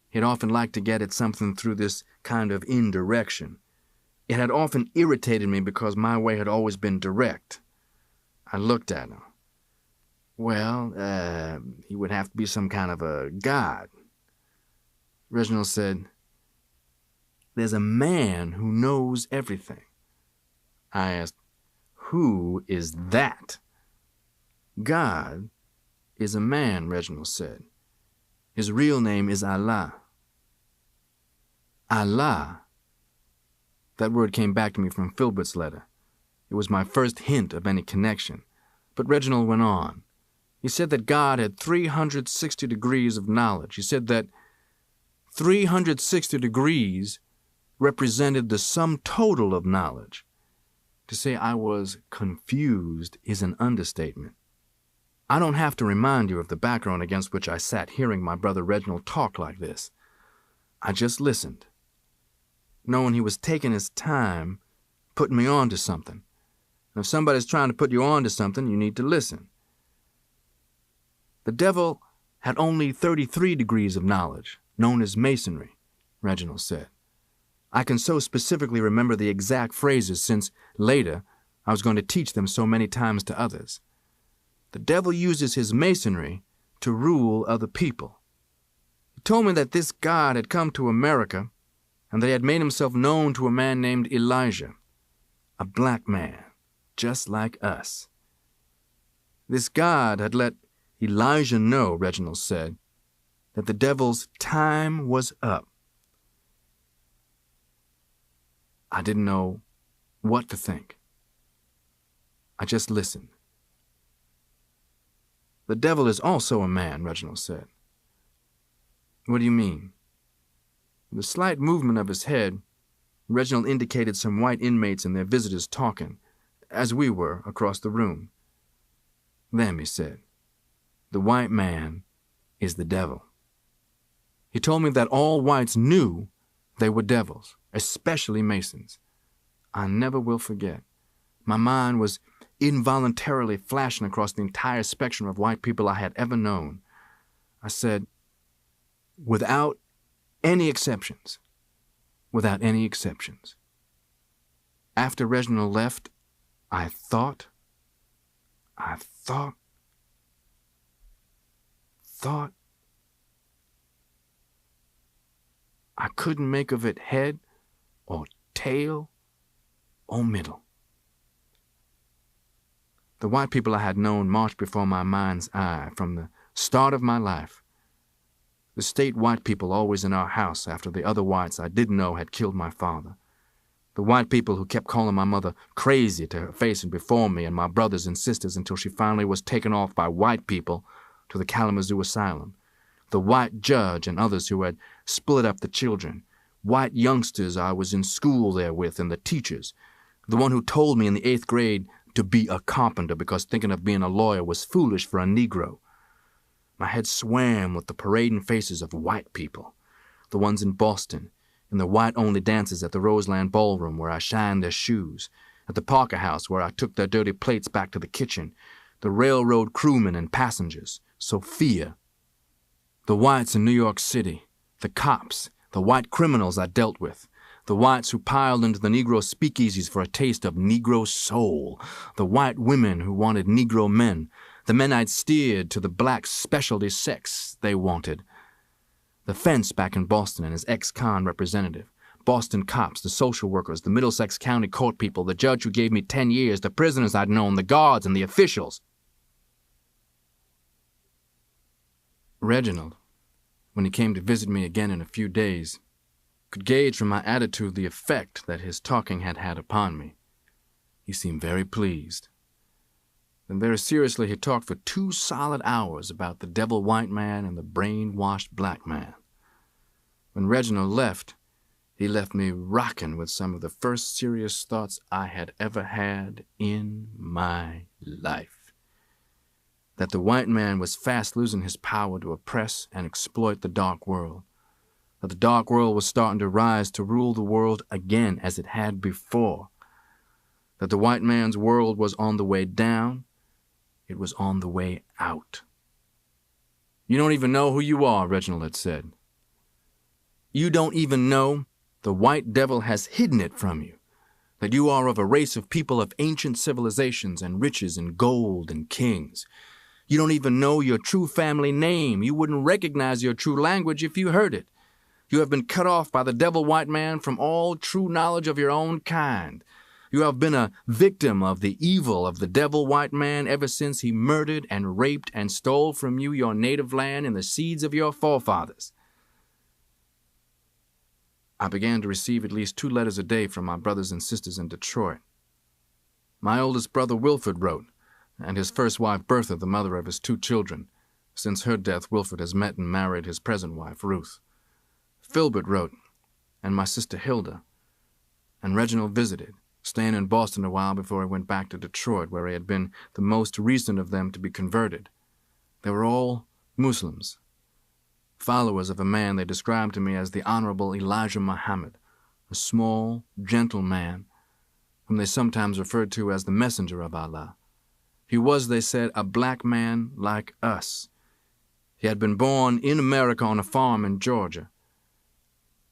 he'd often liked to get at something through this kind of indirection. It had often irritated me because my way had always been direct. I looked at him. Well, he would have to be some kind of a god. Reginald said, "There's a man who knows everything." I asked, "Who is that?" "God is a man," Reginald said. "His real name is Allah." Allah? That word came back to me from Filbert's letter. It was my first hint of any connection. But Reginald went on. He said that God had 360 degrees of knowledge. He said that 360 degrees represented the sum total of knowledge. To say I was confused is an understatement. I don't have to remind you of the background against which I sat hearing my brother Reginald talk like this. I just listened, knowing he was taking his time, putting me on to something. And if somebody's trying to put you on to something, you need to listen. The devil had only 33 degrees of knowledge, known as masonry, Reginald said. I can so specifically remember the exact phrases since, later, I was going to teach them so many times to others. The devil uses his masonry to rule other people. He told me that this God had come to America and that he had made himself known to a man named Elijah, a black man, just like us. This God had let Elijah know, Reginald said, that the devil's time was up. I didn't know what to think. I just listened. "The devil is also a man," Reginald said. "What do you mean?" With a slight movement of his head, Reginald indicated some white inmates and their visitors talking, as we were, across the room. "Them," he said. "The white man is the devil." He told me that all whites knew they were devils, especially Masons. I never will forget. My mind was involuntarily flashing across the entire spectrum of white people I had ever known. I said, "Without any exceptions. Without any exceptions." After Reginald left, I thought, I couldn't make of it head or tail or middle. The white people I had known marched before my mind's eye from the start of my life. The state white people always in our house after the other whites I didn't know had killed my father. The white people who kept calling my mother crazy to her face and before me and my brothers and sisters until she finally was taken off by white people to the Kalamazoo Asylum. The white judge and others who had split up the children. White youngsters I was in school there with and the teachers. The one who told me in the 8th grade to be a carpenter because thinking of being a lawyer was foolish for a Negro. My head swam with the parading faces of white people, the ones in Boston, in the white-only dances at the Roseland Ballroom where I shined their shoes, at the Parker House where I took their dirty plates back to the kitchen, the railroad crewmen and passengers, Sophia, the whites in New York City, the cops, the white criminals I dealt with, the whites who piled into the Negro speakeasies for a taste of Negro soul, the white women who wanted Negro men, the men I'd steered to the black specialty sex they wanted. The fence back in Boston and his ex-con representative, Boston cops, the social workers, the Middlesex County court people, the judge who gave me 10 years, the prisoners I'd known, the guards and the officials. Reginald, when he came to visit me again in a few days, could gauge from my attitude the effect that his talking had had upon me. He seemed very pleased. Then very seriously he talked for 2 solid hours about the devil white man and the brainwashed black man. When Reginald left, he left me rocking with some of the first serious thoughts I had ever had in my life. That the white man was fast losing his power to oppress and exploit the dark world. That the dark world was starting to rise to rule the world again as it had before. That the white man's world was on the way down. It was on the way out. "You don't even know who you are," Reginald had said. "You don't even know the white devil has hidden it from you, that you are of a race of people of ancient civilizations and riches and gold and kings. You don't even know your true family name. You wouldn't recognize your true language if you heard it. You have been cut off by the devil white man from all true knowledge of your own kind. You have been a victim of the evil of the devil white man ever since he murdered and raped and stole from you your native land and the seeds of your forefathers." I began to receive at least 2 letters a day from my brothers and sisters in Detroit. My oldest brother Wilford wrote, and his first wife Bertha, the mother of his 2 children. Since her death, Wilford has met and married his present wife, Ruth. Filbert wrote, and my sister Hilda. And Reginald visited, staying in Boston a while before he went back to Detroit, where he had been the most recent of them to be converted. They were all Muslims, followers of a man they described to me as the Honorable Elijah Muhammad, a small, gentle man, whom they sometimes referred to as the messenger of Allah. He was, they said, a black man like us. He had been born in America on a farm in Georgia.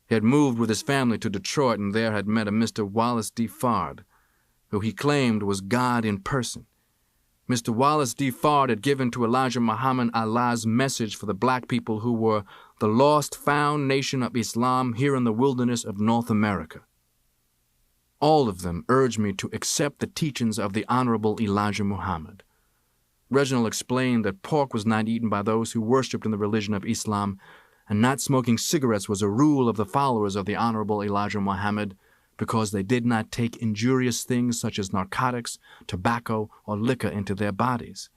He had moved with his family to Detroit and there had met a Mr. Wallace D. Fard, who he claimed was God in person. Mr. Wallace D. Fard had given to Elijah Muhammad Allah's message for the black people who were the lost found nation of Islam here in the wilderness of North America. All of them urged me to accept the teachings of the Honorable Elijah Muhammad. Reginald explained that pork was not eaten by those who worshipped in the religion of Islam, and not smoking cigarettes was a rule of the followers of the Honorable Elijah Muhammad because they did not take injurious things such as narcotics, tobacco, or liquor into their bodies.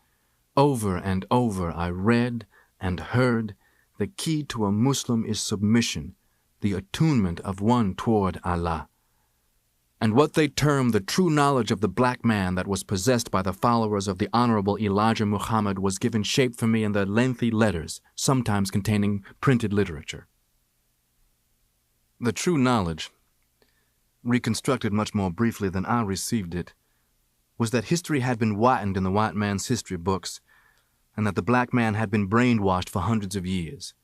Over and over I read and heard, the key to a Muslim is submission, the attunement of one toward Allah. And what they termed the true knowledge of the black man that was possessed by the followers of the Honorable Elijah Muhammad was given shape for me in the lengthy letters, sometimes containing printed literature. The true knowledge, reconstructed much more briefly than I received it, was that history had been whitened in the white man's history books, and that the black man had been brainwashed for hundreds of years.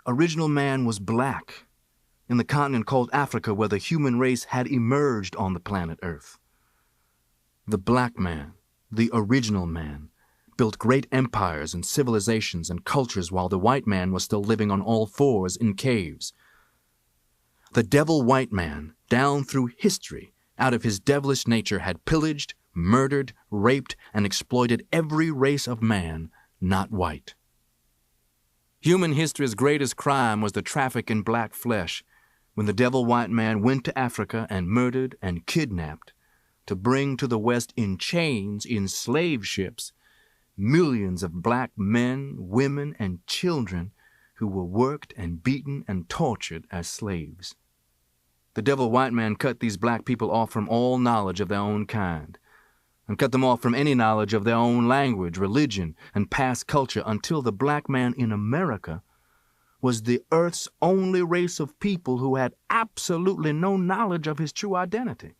Original man was black, in the continent called Africa where the human race had emerged on the planet Earth. The black man, the original man, built great empires and civilizations and cultures while the white man was still living on all fours in caves. The devil white man, down through history, out of his devilish nature, had pillaged, murdered, raped, and exploited every race of man not white. Human history's greatest crime was the traffic in black flesh, when the devil white man went to Africa and murdered and kidnapped to bring to the West in chains, in slave ships, millions of black men, women, and children who were worked and beaten and tortured as slaves. The devil white man cut these black people off from all knowledge of their own kind, and cut them off from any knowledge of their own language, religion, and past culture, until the black man in America was the earth's only race of people who had absolutely no knowledge of his true identity.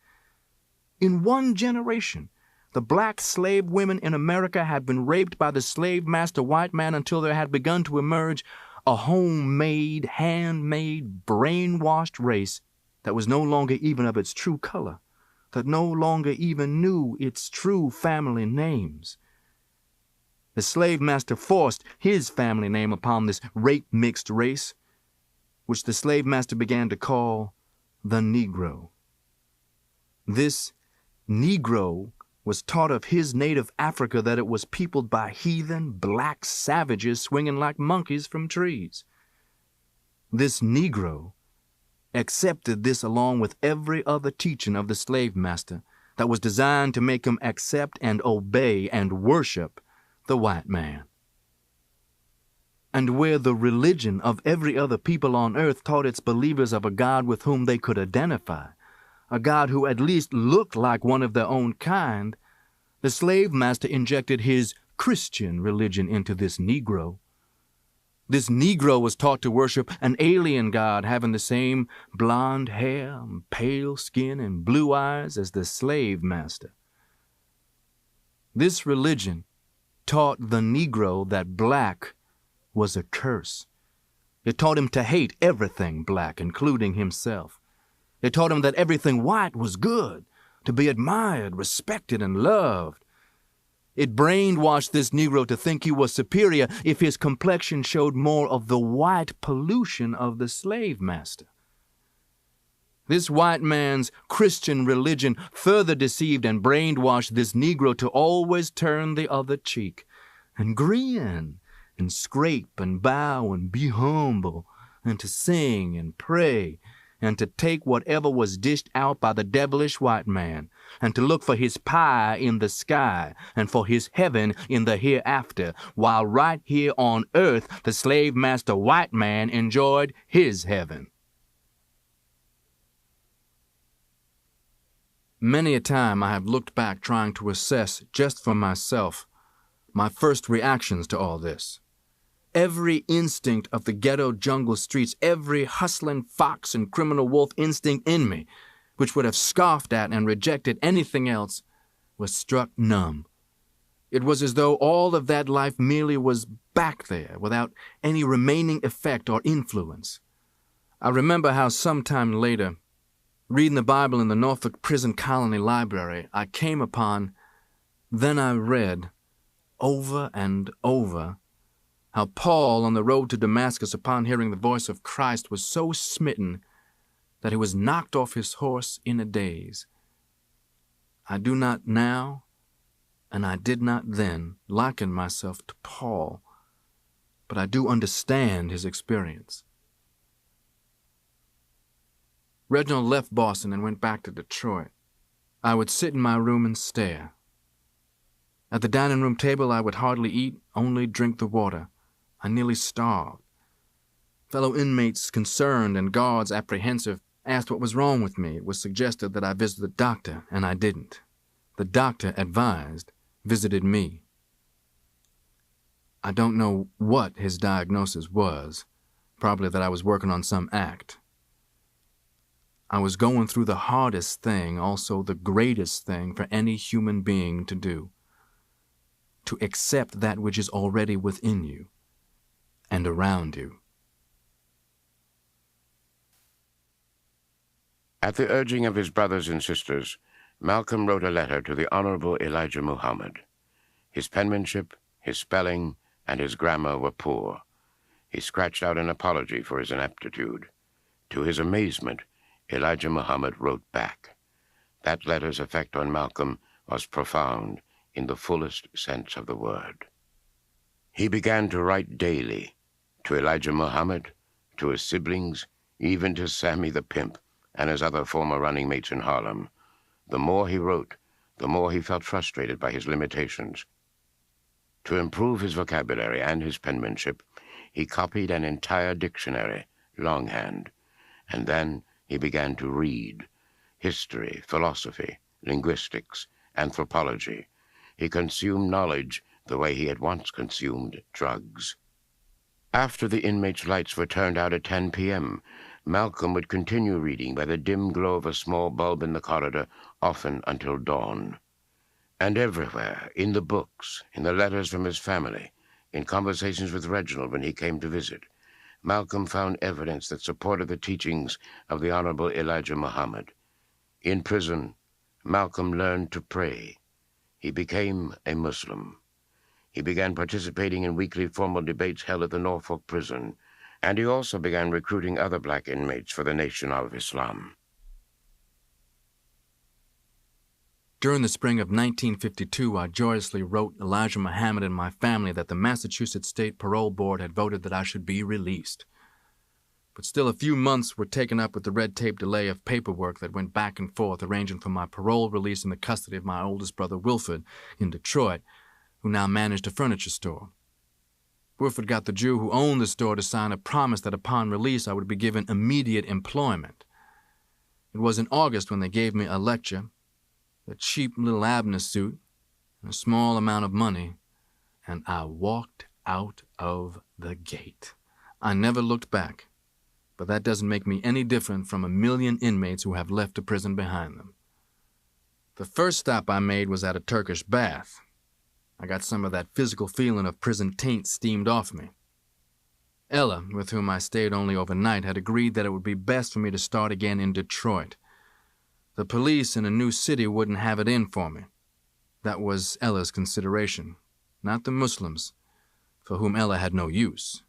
In one generation, the black slave women in America had been raped by the slave master white man until there had begun to emerge a homemade, handmade, brainwashed race that was no longer even of its true color, that no longer even knew its true family names. The slave master forced his family name upon this rape-mixed race, which the slave master began to call the Negro. This Negro was taught of his native Africa that it was peopled by heathen black savages swinging like monkeys from trees. This Negro accepted this along with every other teaching of the slave master that was designed to make him accept and obey and worship the white man. And where the religion of every other people on earth taught its believers of a God with whom they could identify, a God who at least looked like one of their own kind, the slave master injected his Christian religion into this Negro. This Negro was taught to worship an alien God having the same blonde hair, pale skin, and blue eyes as the slave master. This religion taught the Negro that black was a curse. It taught him to hate everything black, including himself. It taught him that everything white was good, to be admired, respected, and loved. It brainwashed this Negro to think he was superior if his complexion showed more of the white pollution of the slave master. This white man's Christian religion further deceived and brainwashed this Negro to always turn the other cheek and grin and scrape and bow and be humble and to sing and pray and to take whatever was dished out by the devilish white man, and to look for his pie in the sky, and for his heaven in the hereafter, while right here on earth the slave master white man enjoyed his heaven. Many a time I have looked back trying to assess, just for myself, my first reactions to all this. Every instinct of the ghetto jungle streets, every hustling fox and criminal wolf instinct in me, which would have scoffed at and rejected anything else, was struck numb. It was as though all of that life merely was back there, without any remaining effect or influence. I remember how sometime later, reading the Bible in the Norfolk Prison Colony Library, I came upon, then I read, over and over, how Paul, on the road to Damascus, upon hearing the voice of Christ, was so smitten that he was knocked off his horse in a daze. I do not now, and I did not then, liken myself to Paul, but I do understand his experience. Reginald left Boston and went back to Detroit. I would sit in my room and stare. At the dining room table I would hardly eat, only drink the water. I nearly starved. Fellow inmates, concerned, and guards, apprehensive, asked what was wrong with me. It was suggested that I visit the doctor, and I didn't. The doctor advised, visited me. I don't know what his diagnosis was, probably that I was working on some act. I was going through the hardest thing, also the greatest thing for any human being to do, to accept that which is already within you and around you. At the urging of his brothers and sisters, Malcolm wrote a letter to the Honorable Elijah Muhammad. His penmanship, his spelling, and his grammar were poor. He scratched out an apology for his ineptitude. To his amazement, Elijah Muhammad wrote back, That letter's effect on Malcolm was profound in the fullest sense of the word. He began to write daily, to Elijah Muhammad, to his siblings, even to Sammy the Pimp and his other former running mates in Harlem. The more he wrote, the more he felt frustrated by his limitations. To improve his vocabulary and his penmanship, he copied an entire dictionary, longhand, and then he began to read history, philosophy, linguistics, anthropology. He consumed knowledge the way he had once consumed drugs. After the inmates' lights were turned out at 10 p.m., Malcolm would continue reading by the dim glow of a small bulb in the corridor, often until dawn. And everywhere, in the books, in the letters from his family, in conversations with Reginald when he came to visit, Malcolm found evidence that supported the teachings of the Honorable Elijah Muhammad. In prison, Malcolm learned to pray. He became a Muslim. He began participating in weekly formal debates held at the Norfolk prison, and he also began recruiting other black inmates for the Nation of Islam. During the spring of 1952, I joyously wrote Elijah Muhammad and my family that the Massachusetts State Parole Board had voted that I should be released. But still a few months were taken up with the red tape delay of paperwork that went back and forth arranging for my parole release in the custody of my oldest brother Wilford in Detroit, who now managed a furniture store. Wilford got the Jew who owned the store to sign a promise that upon release I would be given immediate employment. It was in August when they gave me a lecture, a cheap little Abner suit, and a small amount of money, and I walked out of the gate. I never looked back, but that doesn't make me any different from 1 million inmates who have left the prison behind them. The first stop I made was at a Turkish bath. I got some of that physical feeling of prison taint steamed off me. Ella, with whom I stayed only overnight, had agreed that it would be best for me to start again in Detroit. The police in a new city wouldn't have it in for me. That was Ella's consideration, not the Muslims, for whom Ella had no use.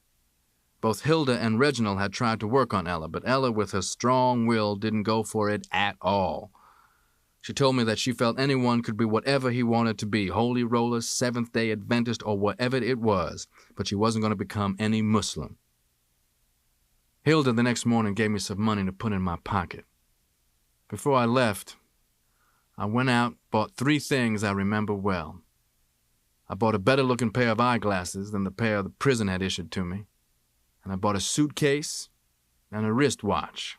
Both Hilda and Reginald had tried to work on Ella, but Ella, with her strong will, didn't go for it at all. She told me that she felt anyone could be whatever he wanted to be, Holy Roller, Seventh-day Adventist, or whatever it was, but she wasn't going to become any Muslim. Hilda the next morning gave me some money to put in my pocket. Before I left, I went out, bought 3 things I remember well. I bought a better-looking pair of eyeglasses than the pair the prison had issued to me, and I bought a suitcase and a wristwatch.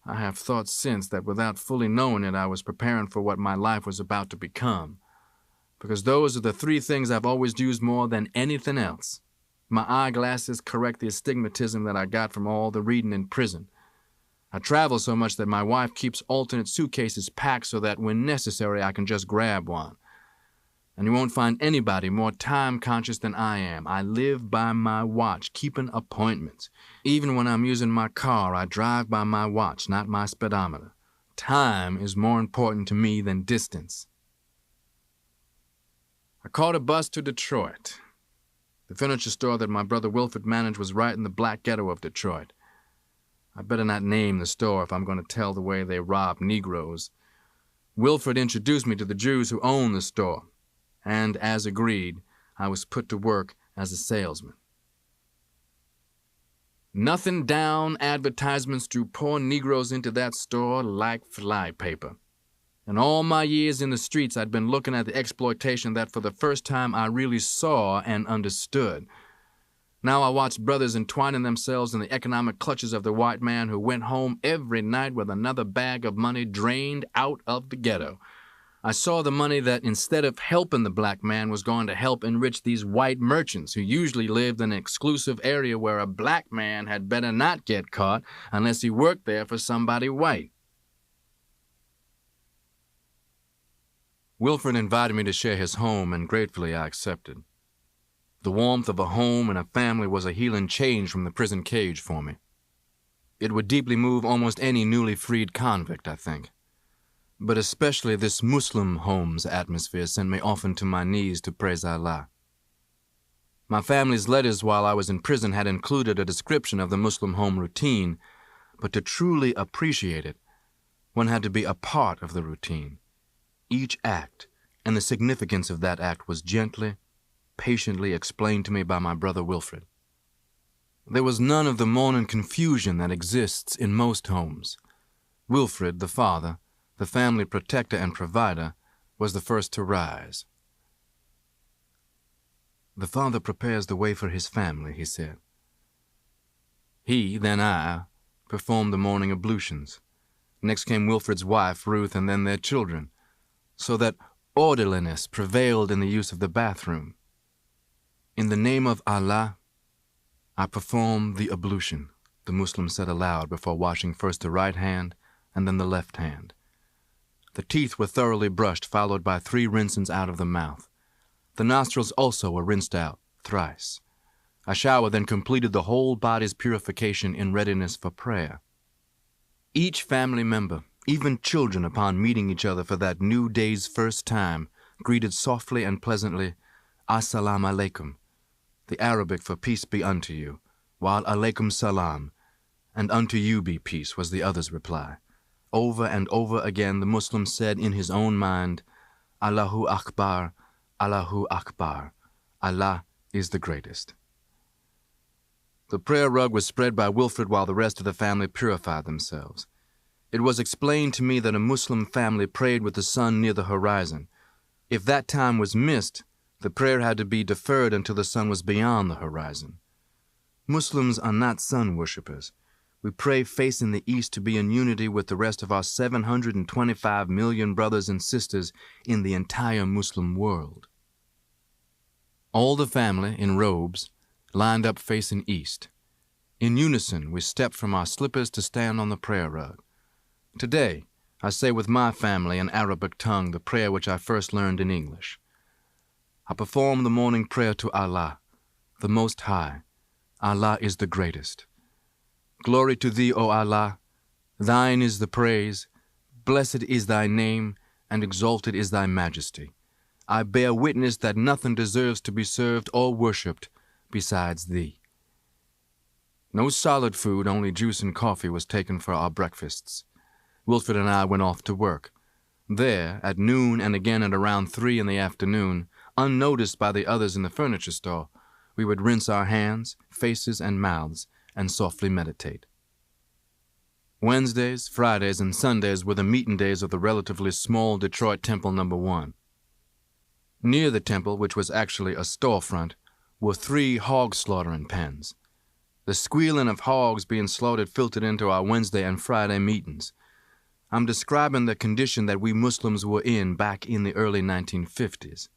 I have thought since that without fully knowing it, I was preparing for what my life was about to become, because those are the 3 things I've always used more than anything else. My eyeglasses correct the astigmatism that I got from all the reading in prison. I travel so much that my wife keeps alternate suitcases packed so that when necessary I can just grab one. And you won't find anybody more time-conscious than I am. I live by my watch, keeping appointments. Even when I'm using my car, I drive by my watch, not my speedometer. Time is more important to me than distance. I caught a bus to Detroit. The furniture store that my brother Wilford managed was right in the black ghetto of Detroit. I better not name the store if I'm going to tell the way they rob Negroes. Wilford introduced me to the Jews who owned the store, and, as agreed, I was put to work as a salesman. Nothing down advertisements drew poor Negroes into that store like flypaper. In all my years in the streets, I'd been looking at the exploitation that for the first time I really saw and understood. Now I watched brothers entwining themselves in the economic clutches of the white man who went home every night with another bag of money drained out of the ghetto. I saw the money that, instead of helping the black man, was going to help enrich these white merchants who usually lived in an exclusive area where a black man had better not get caught unless he worked there for somebody white. Wilford invited me to share his home, and gratefully I accepted. The warmth of a home and a family was a healing change from the prison cage for me. It would deeply move almost any newly freed convict, I think. But especially this Muslim home's atmosphere sent me often to my knees to praise Allah. My family's letters while I was in prison had included a description of the Muslim home routine, but to truly appreciate it, One had to be a part of the routine. Each act and the significance of that act was gently, patiently explained to me by my brother Wilfred. There was none of the morning confusion that exists in most homes. Wilfred, the father, the family protector and provider, was the first to rise. "The father prepares the way for his family," he said. He, then I, performed the morning ablutions. Next came Wilfred's wife, Ruth, and then their children, so that orderliness prevailed in the use of the bathroom. "In the name of Allah, I perform the ablution," the Muslim said aloud before washing first the right hand and then the left hand. The teeth were thoroughly brushed, followed by 3 rinsings out of the mouth. The nostrils also were rinsed out thrice. A shower then completed the whole body's purification in readiness for prayer. Each family member, even children, upon meeting each other for that new day's first time, greeted softly and pleasantly, "Assalamu alaikum," the Arabic for "peace be unto you," while "alaikum salam," and "unto you be peace," was the other's reply. Over and over again the Muslim said in his own mind, "Allahu Akbar, Allahu Akbar, Allah is the greatest." The prayer rug was spread by Wilfred while the rest of the family purified themselves. It was explained to me that a Muslim family prayed with the sun near the horizon. If that time was missed, the prayer had to be deferred until the sun was beyond the horizon. Muslims are not sun worshippers. We pray facing the east to be in unity with the rest of our 725 million brothers and sisters in the entire Muslim world. All the family, in robes, lined up facing east. In unison, we stepped from our slippers to stand on the prayer rug. Today, I say with my family in Arabic tongue the prayer which I first learned in English. I perform the morning prayer to Allah, the Most High. Allah is the greatest. Glory to Thee, O Allah. Thine is the praise. Blessed is Thy name, and exalted is Thy majesty. I bear witness that nothing deserves to be served or worshipped besides Thee. No solid food, only juice and coffee was taken for our breakfasts. Wilfred and I went off to work. There, at noon and again at around 3 in the afternoon, unnoticed by the others in the furniture store, we would rinse our hands, faces, and mouths, and softly meditate. Wednesdays, Fridays, and Sundays were the meeting days of the relatively small Detroit Temple No. 1. Near the temple, which was actually a storefront, were 3 hog slaughtering pens. The squealing of hogs being slaughtered filtered into our Wednesday and Friday meetings. I'm describing the condition that we Muslims were in back in the early 1950s.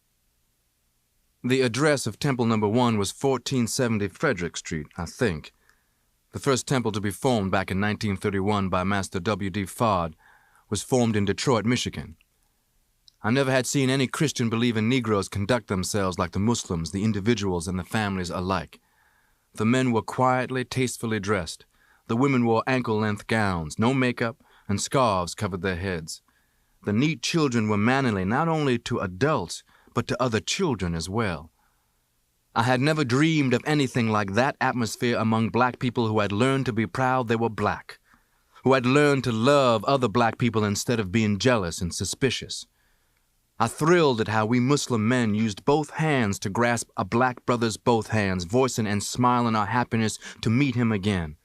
The address of Temple No. 1 was 1470 Frederick Street, I think. The first temple to be formed back in 1931 by Master W.D. Fard was formed in Detroit, Michigan. I never had seen any Christian-believing Negroes conduct themselves like the Muslims, the individuals, and the families alike. The men were quietly, tastefully dressed. The women wore ankle-length gowns, no makeup, and scarves covered their heads. The neat children were mannerly not only to adults, but to other children as well. I had never dreamed of anything like that atmosphere among black people who had learned to be proud they were black, who had learned to love other black people instead of being jealous and suspicious. I thrilled at how we Muslim men used both hands to grasp a black brother's both hands, voicing and smiling our happiness to meet him again.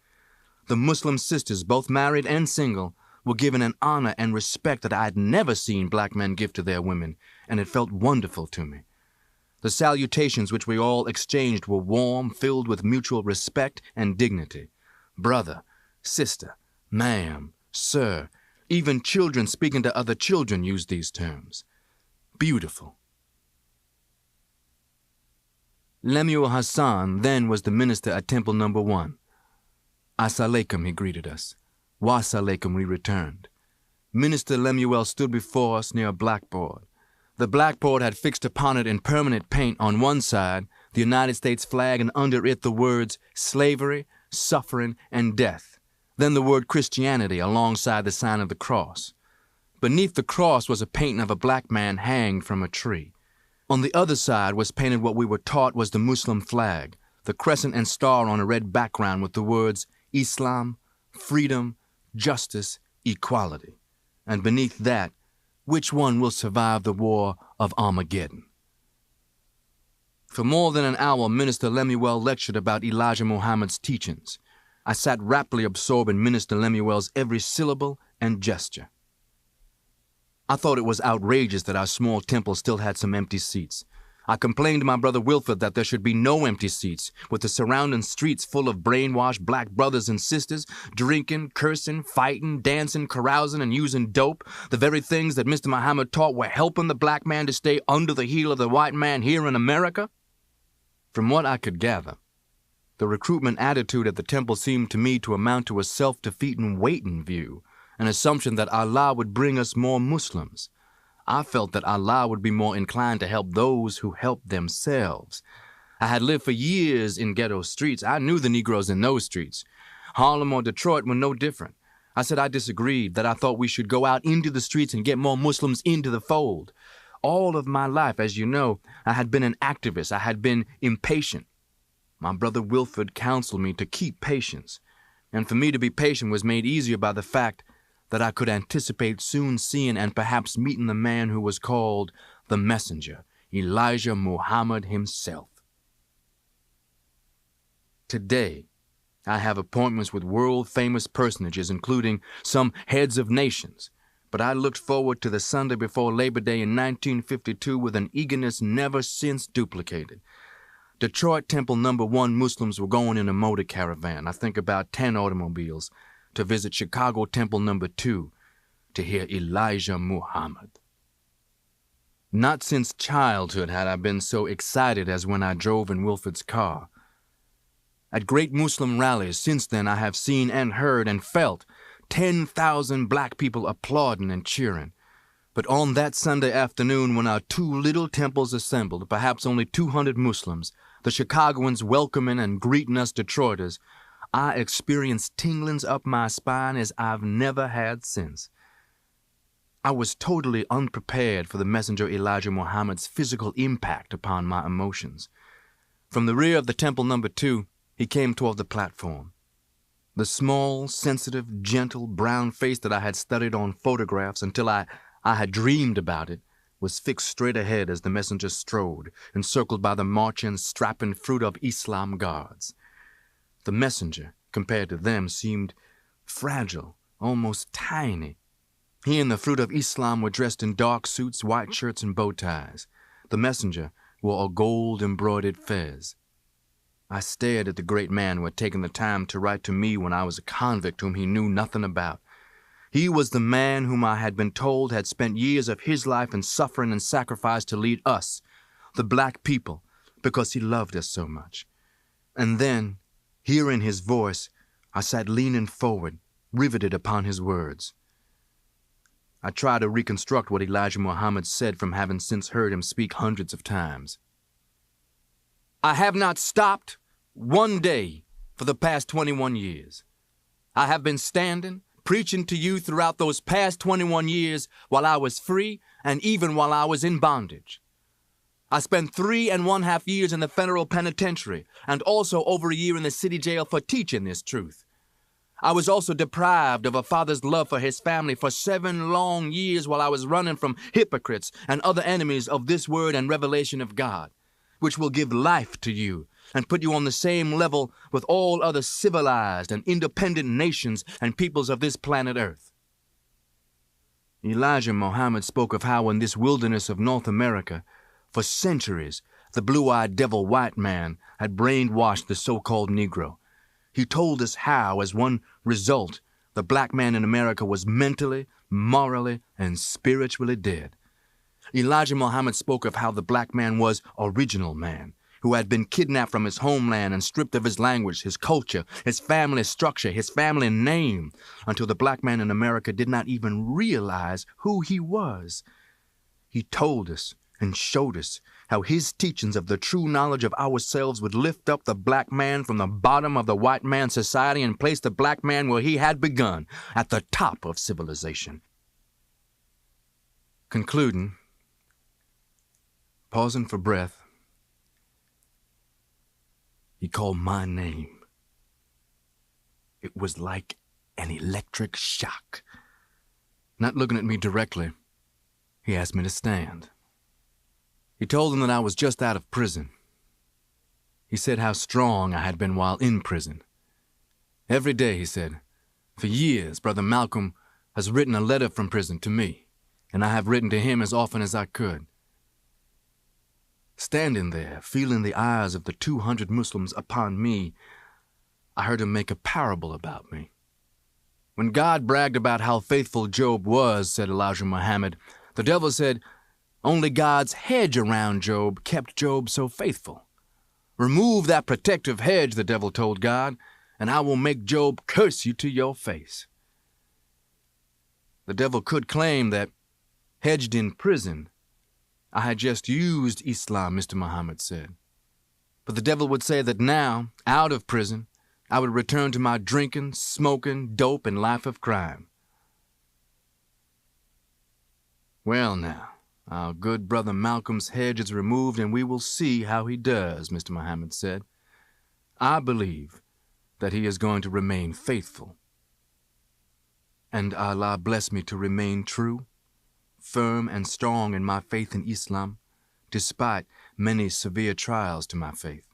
The Muslim sisters, both married and single, were given an honor and respect that I had never seen black men give to their women, and it felt wonderful to me. The salutations which we all exchanged were warm, filled with mutual respect and dignity. Brother, sister, ma'am, sir, even children speaking to other children used these terms. Beautiful. Lemuel Hassan then was the minister at Temple No. 1. As-alaikum, he greeted us. Was-alaikum, we returned. Minister Lemuel stood before us near a blackboard. The blackboard had fixed upon it in permanent paint on one side the United States flag and under it the words slavery, suffering, and death. Then the word Christianity alongside the sign of the cross. Beneath the cross was a painting of a black man hanged from a tree. On the other side was painted what we were taught was the Muslim flag, the crescent and star on a red background with the words Islam, freedom, justice, equality. And beneath that, which one will survive the war of Armageddon? For more than an hour, Minister Lemuel lectured about Elijah Muhammad's teachings. I sat raptly absorbed in Minister Lemuel's every syllable and gesture. I thought it was outrageous that our small temple still had some empty seats. I complained to my brother Wilford that there should be no empty seats, with the surrounding streets full of brainwashed black brothers and sisters, drinking, cursing, fighting, dancing, carousing, and using dope, the very things that Mr. Muhammad taught were helping the black man to stay under the heel of the white man here in America. From what I could gather, the recruitment attitude at the temple seemed to me to amount to a self-defeating waiting view, an assumption that Allah would bring us more Muslims. I felt that Allah would be more inclined to help those who help themselves. I had lived for years in ghetto streets. I knew the Negroes in those streets. Harlem or Detroit were no different. I said I disagreed, that I thought we should go out into the streets and get more Muslims into the fold. All of my life, as you know, I had been an activist. I had been impatient. My brother Wilford counseled me to keep patience, and for me to be patient was made easier by the fact that I could anticipate soon seeing and perhaps meeting the man who was called the messenger, Elijah Muhammad himself. Today, I have appointments with world-famous personages, including some heads of nations, but I looked forward to the Sunday before Labor Day in 1952 with an eagerness never since duplicated. Detroit Temple No. 1 Muslims were going in a motor caravan, I think about 10 automobiles, to visit Chicago Temple No. 2 to hear Elijah Muhammad. Not since childhood had I been so excited as when I drove in Wilford's car. At great Muslim rallies since then I have seen and heard and felt 10,000 black people applauding and cheering. But on that Sunday afternoon when our two little temples assembled, perhaps only 200 Muslims, the Chicagoans welcoming and greeting us Detroiters, I experienced tinglings up my spine as I've never had since. I was totally unprepared for the messenger Elijah Muhammad's physical impact upon my emotions. From the rear of the Temple No. 2, he came toward the platform. The small, sensitive, gentle, brown face that I had studied on photographs until I had dreamed about it was fixed straight ahead as the messenger strode, encircled by the marching, strapping fruit of Islam guards. The messenger, compared to them, seemed fragile, almost tiny. He and the fruit of Islam were dressed in dark suits, white shirts, and bow ties. The messenger wore a gold-embroidered fez. I stared at the great man who had taken the time to write to me when I was a convict whom he knew nothing about. He was the man whom I had been told had spent years of his life in suffering and sacrifice to lead us, the black people, because he loved us so much. And then, hearing his voice, I sat leaning forward, riveted upon his words. I tried to reconstruct what Elijah Muhammad said from having since heard him speak hundreds of times. I have not stopped one day for the past 21 years. I have been standing, preaching to you throughout those past 21 years while I was free and even while I was in bondage. I spent 3.5 years in the federal penitentiary and also over a year in the city jail for teaching this truth. I was also deprived of a father's love for his family for 7 long years while I was running from hypocrites and other enemies of this word and revelation of God, which will give life to you and put you on the same level with all other civilized and independent nations and peoples of this planet Earth. Elijah Muhammad spoke of how in this wilderness of North America, for centuries, the blue-eyed devil white man had brainwashed the so-called Negro. He told us how, as one result, the black man in America was mentally, morally, and spiritually dead. Elijah Muhammad spoke of how the black man was original man, who had been kidnapped from his homeland and stripped of his language, his culture, his family structure, his family name, until the black man in America did not even realize who he was. He told us and showed us how his teachings of the true knowledge of ourselves would lift up the black man from the bottom of the white man's society and place the black man where he had begun, at the top of civilization. Concluding, pausing for breath, he called my name. It was like an electric shock. Not looking at me directly, he asked me to stand. He told them that I was just out of prison. He said how strong I had been while in prison. Every day, he said, for years, Brother Malcolm has written a letter from prison to me, and I have written to him as often as I could. Standing there, feeling the eyes of the 200 Muslims upon me, I heard him make a parable about me. When God bragged about how faithful Job was, said Elijah Muhammad, the devil said, only God's hedge around Job kept Job so faithful. Remove that protective hedge, the devil told God, and I will make Job curse you to your face. The devil could claim that, hedged in prison, I had just used Islam, Mr. Muhammad said. But the devil would say that now, out of prison, I would return to my drinking, smoking, dope, and life of crime. Well now, our good brother Malcolm's hedge is removed and we will see how he does, Mr. Muhammad said. I believe that he is going to remain faithful. And Allah bless me to remain true, firm and strong in my faith in Islam, despite many severe trials to my faith.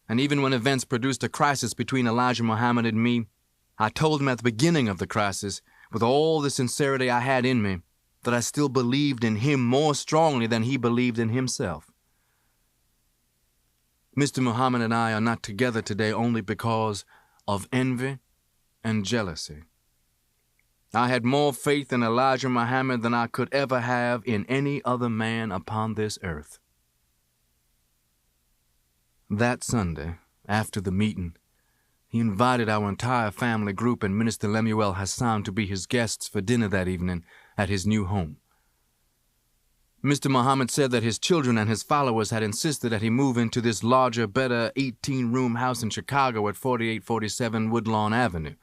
And even when events produced a crisis between Elijah Muhammad and me, I told him at the beginning of the crisis, with all the sincerity I had in me, that I still believed in him more strongly than he believed in himself. Mr. Muhammad and I are not together today only because of envy and jealousy. I had more faith in Elijah Muhammad than I could ever have in any other man upon this earth. That Sunday, after the meeting, he invited our entire family group and Minister Lemuel Hassan to be his guests for dinner that evening at his new home. Mr. Muhammad said that his children and his followers had insisted that he move into this larger, better 18-room house in Chicago at 4847 Woodlawn Avenue.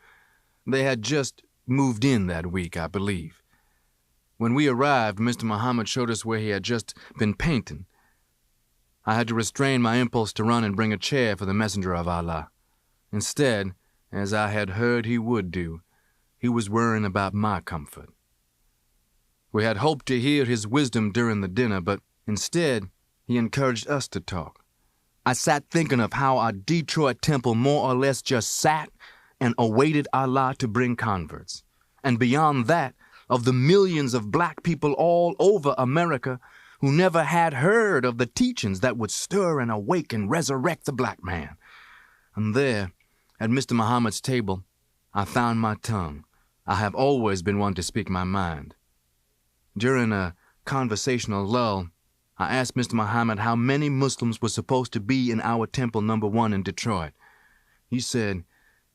They had just moved in that week, I believe. When we arrived, Mr. Muhammad showed us where he had just been painting. I had to restrain my impulse to run and bring a chair for the messenger of Allah. Instead, as I had heard he would do, he was worrying about my comfort. We had hoped to hear his wisdom during the dinner, but instead, he encouraged us to talk. I sat thinking of how our Detroit temple more or less just sat and awaited Allah to bring converts. And beyond that, of the millions of black people all over America who never had heard of the teachings that would stir and awake and resurrect the black man. And there, at Mr. Muhammad's table, I found my tongue. I have always been one to speak my mind. During a conversational lull, I asked Mr. Muhammad how many Muslims were supposed to be in our temple number 1 in Detroit. He said,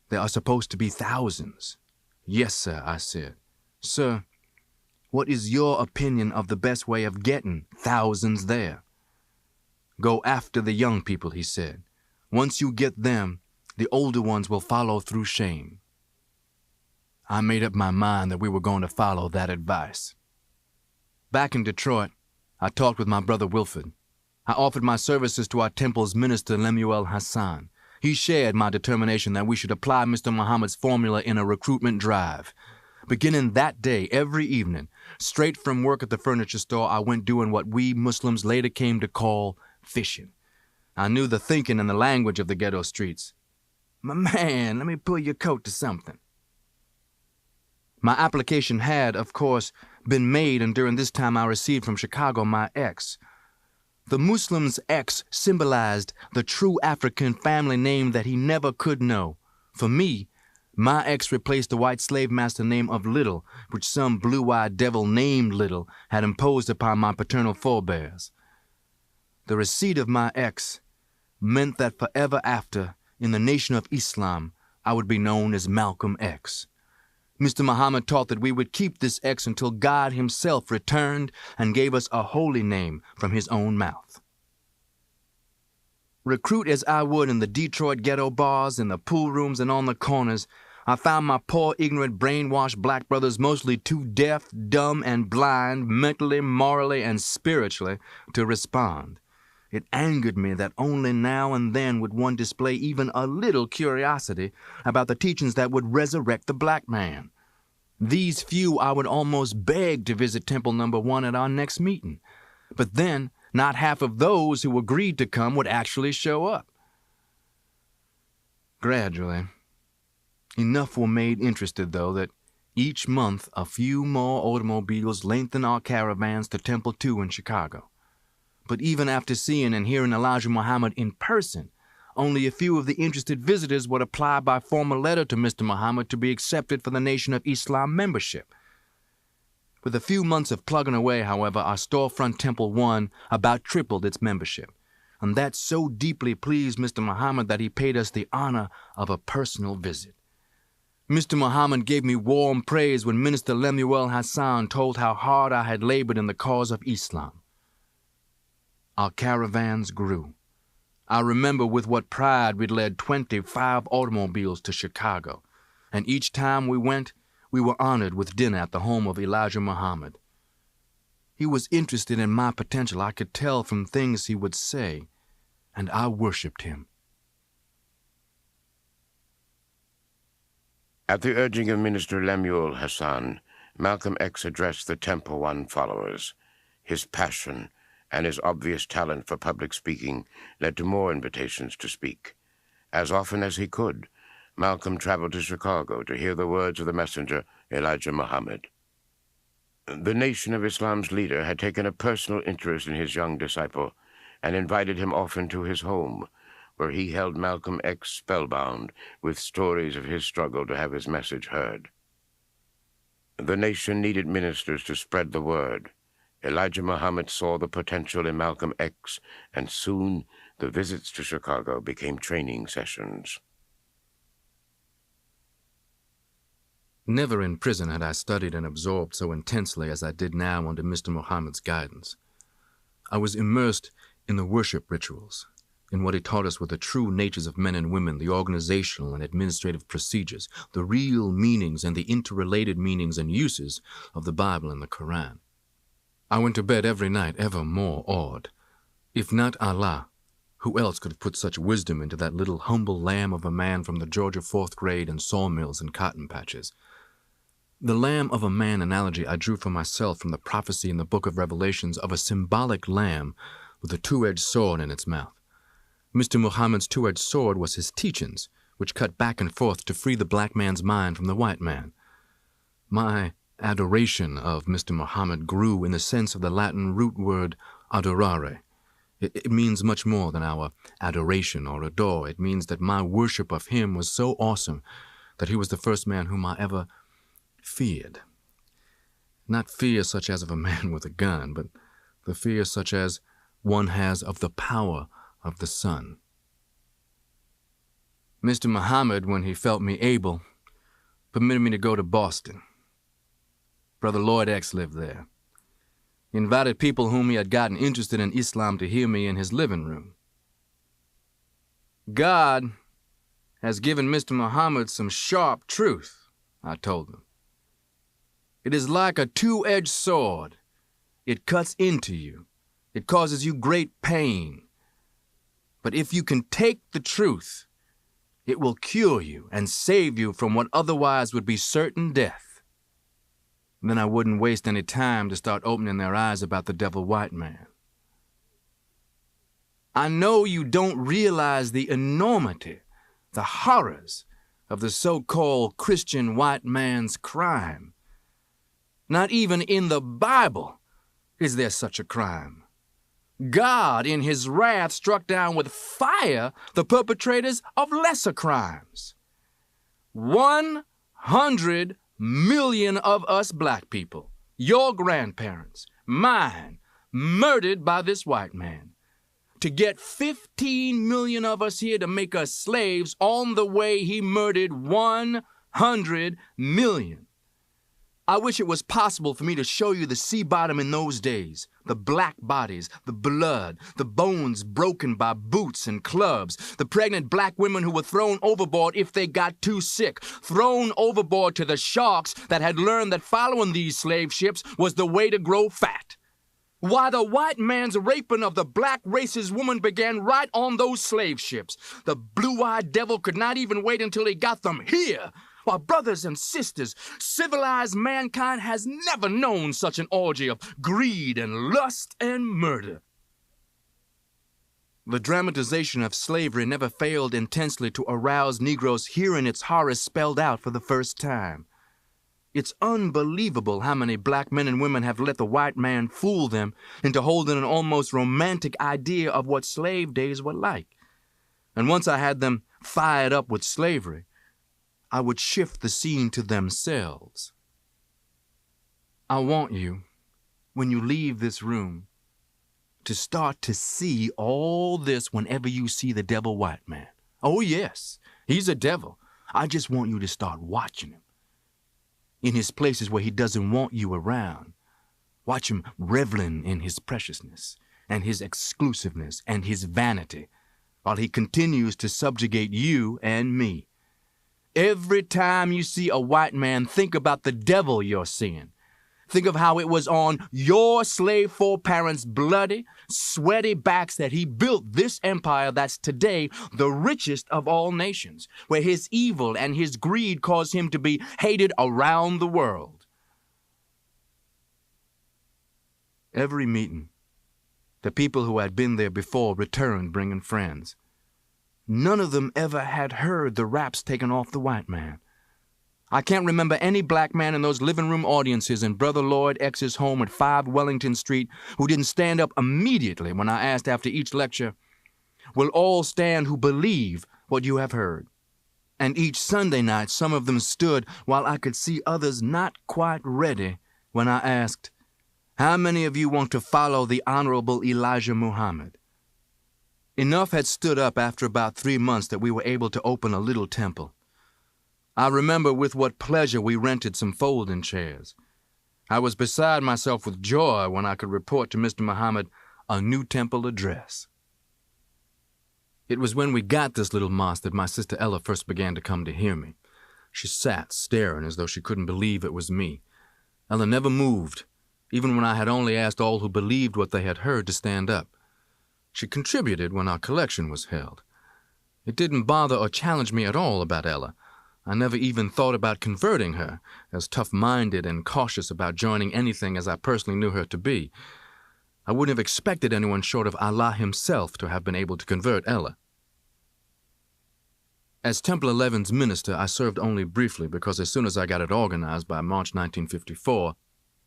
there are supposed to be thousands. Yes, sir, I said. Sir, what is your opinion of the best way of getting thousands there? Go after the young people, he said. Once you get them, the older ones will follow through shame. I made up my mind that we were going to follow that advice. Back in Detroit, I talked with my brother Wilford. I offered my services to our temple's minister Lemuel Hassan. He shared my determination that we should apply Mr. Muhammad's formula in a recruitment drive. Beginning that day, every evening, straight from work at the furniture store, I went doing what we Muslims later came to call fishing. I knew the thinking and the language of the ghetto streets. My man, let me pull your coat to something. My application had, of course, been made, and during this time I received from Chicago my X. The Muslim's X symbolized the true African family name that he never could know. For me, my X replaced the white slave master name of Little, which some blue-eyed devil named Little had imposed upon my paternal forebears. The receipt of my X meant that forever after, in the nation of Islam, I would be known as Malcolm X. Mr. Muhammad taught that we would keep this X until God himself returned and gave us a holy name from his own mouth. Recruit as I would in the Detroit ghetto bars, in the pool rooms, and on the corners, I found my poor, ignorant, brainwashed black brothers mostly too deaf, dumb, and blind, mentally, morally, and spiritually, to respond. It angered me that only now and then would one display even a little curiosity about the teachings that would resurrect the black man. These few I would almost beg to visit Temple Number 1 at our next meeting. But then, not half of those who agreed to come would actually show up. Gradually, enough were made interested, though, that each month a few more automobiles lengthened our caravans to Temple 2 in Chicago. But even after seeing and hearing Elijah Muhammad in person, only a few of the interested visitors would apply by formal letter to Mr. Muhammad to be accepted for the Nation of Islam membership. With a few months of plugging away, however, our storefront Temple 1 about tripled its membership, and that so deeply pleased Mr. Muhammad that he paid us the honor of a personal visit. Mr. Muhammad gave me warm praise when Minister Lemuel Hassan told how hard I had labored in the cause of Islam. Our caravans grew. I remember with what pride we'd led 25 automobiles to Chicago, and each time we went, we were honored with dinner at the home of Elijah Muhammad. He was interested in my potential, I could tell from things he would say, and I worshipped him. At the urging of Minister Lemuel Hassan, Malcolm X addressed the Temple 1 followers. His passion and his obvious talent for public speaking led to more invitations to speak. As often as he could, Malcolm traveled to Chicago to hear the words of the messenger, Elijah Muhammad. The Nation of Islam's leader had taken a personal interest in his young disciple and invited him often to his home, where he held Malcolm X spellbound with stories of his struggle to have his message heard. The nation needed ministers to spread the word. Elijah Muhammad saw the potential in Malcolm X, and soon the visits to Chicago became training sessions. Never in prison had I studied and absorbed so intensely as I did now under Mr. Muhammad's guidance. I was immersed in the worship rituals, in what he taught us were the true natures of men and women, the organizational and administrative procedures, the real meanings and the interrelated meanings and uses of the Bible and the Quran. I went to bed every night ever more awed. If not Allah, who else could have put such wisdom into that little humble lamb of a man from the Georgia 4th grade and sawmills and cotton patches? The lamb of a man analogy I drew for myself from the prophecy in the book of Revelations of a symbolic lamb with a two-edged sword in its mouth. Mr. Muhammad's two-edged sword was his teachings, which cut back and forth to free the black man's mind from the white man. My adoration of Mr. Muhammad grew in the sense of the Latin root word adorare. It means much more than our adoration or adore. It means that my worship of him was so awesome that he was the first man whom I ever feared. Not fear such as of a man with a gun, but the fear such as one has of the power of the sun. Mr. Muhammad, when he felt me able, permitted me to go to Boston. Brother Lloyd X lived there. He invited people whom he had gotten interested in Islam to hear me in his living room. God has given Mr. Muhammad some sharp truth, I told him. It is like a two-edged sword. It cuts into you. It causes you great pain. But if you can take the truth, it will cure you and save you from what otherwise would be certain death. Then I wouldn't waste any time to start opening their eyes about the devil white man. I know you don't realize the enormity, the horrors of the so-called Christian white man's crime. Not even in the Bible is there such a crime. God, in his wrath, struck down with fire the perpetrators of lesser crimes. 100 million of us black people, your grandparents, mine, murdered by this white man. To get 15 million of us here to make us slaves on the way he murdered 100 million. I wish it was possible for me to show you the sea bottom in those days, the black bodies, the blood, the bones broken by boots and clubs, the pregnant black women who were thrown overboard if they got too sick, thrown overboard to the sharks that had learned that following these slave ships was the way to grow fat. Why, the white man's raping of the black racist woman began right on those slave ships. The blue-eyed devil could not even wait until he got them here, Why, brothers and sisters, civilized mankind has never known such an orgy of greed and lust and murder. The dramatization of slavery never failed intensely to arouse Negroes hearing its horrors spelled out for the first time. It's unbelievable how many black men and women have let the white man fool them into holding an almost romantic idea of what slave days were like. And once I had them fired up with slavery, I would shift the scene to themselves. I want you, when you leave this room, to start to see all this whenever you see the devil white man. Oh yes, he's a devil. I just want you to start watching him. In his places where he doesn't want you around. Watch him reveling in his preciousness and his exclusiveness and his vanity while he continues to subjugate you and me. Every time you see a white man, think about the devil you're seeing. Think of how it was on your slave foreparents' bloody, sweaty backs that he built this empire that's today the richest of all nations, where his evil and his greed caused him to be hated around the world. Every meeting, the people who had been there before returned bringing friends. None of them ever had heard the raps taken off the white man. I can't remember any black man in those living room audiences in Brother Lloyd X's home at 5 Wellington Street who didn't stand up immediately when I asked after each lecture, "Will all stand who believe what you have heard?" And each Sunday night some of them stood while I could see others not quite ready when I asked, "How many of you want to follow the Honorable Elijah Muhammad?" Enough had stood up after about 3 months that we were able to open a little temple. I remember with what pleasure we rented some folding chairs. I was beside myself with joy when I could report to Mr. Muhammad a new temple address. It was when we got this little mosque that my sister Ella first began to come to hear me. She sat staring as though she couldn't believe it was me. Ella never moved, even when I had only asked all who believed what they had heard to stand up. She contributed when our collection was held. It didn't bother or challenge me at all about Ella. I never even thought about converting her, as tough-minded and cautious about joining anything as I personally knew her to be. I wouldn't have expected anyone short of Allah himself to have been able to convert Ella. As Temple 11's minister, I served only briefly because as soon as I got it organized by March 1954,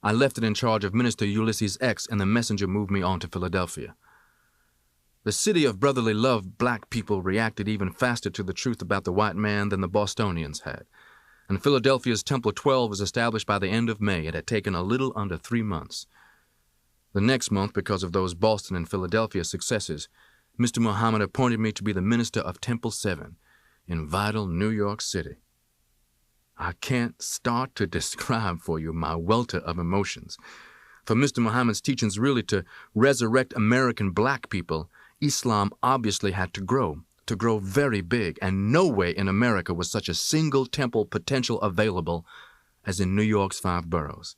I left it in charge of Minister Ulysses X and the messenger moved me on to Philadelphia. The city of brotherly love black people reacted even faster to the truth about the white man than the Bostonians had. And Philadelphia's Temple 12 was established by the end of May. It had taken a little under 3 months. The next month, because of those Boston and Philadelphia successes, Mr. Muhammad appointed me to be the minister of Temple 7 in vital New York City. I can't start to describe for you my welter of emotions. For Mr. Muhammad's teachings really to resurrect American black people, Islam obviously had to grow very big, and no way in America was such a single temple potential available as in New York's 5 boroughs.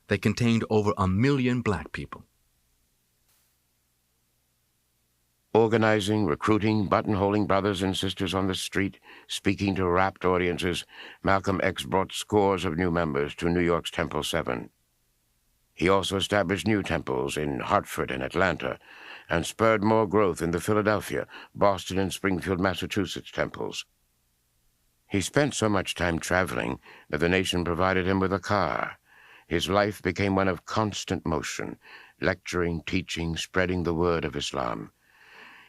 They contained over 1 million black people. Organizing, recruiting, buttonholing brothers and sisters on the street, speaking to rapt audiences, Malcolm X brought scores of new members to New York's Temple 7. He also established new temples in Hartford and Atlanta, and spurred more growth in the Philadelphia, Boston, and Springfield, Massachusetts temples. He spent so much time traveling that the nation provided him with a car. His life became one of constant motion, lecturing, teaching, spreading the word of Islam.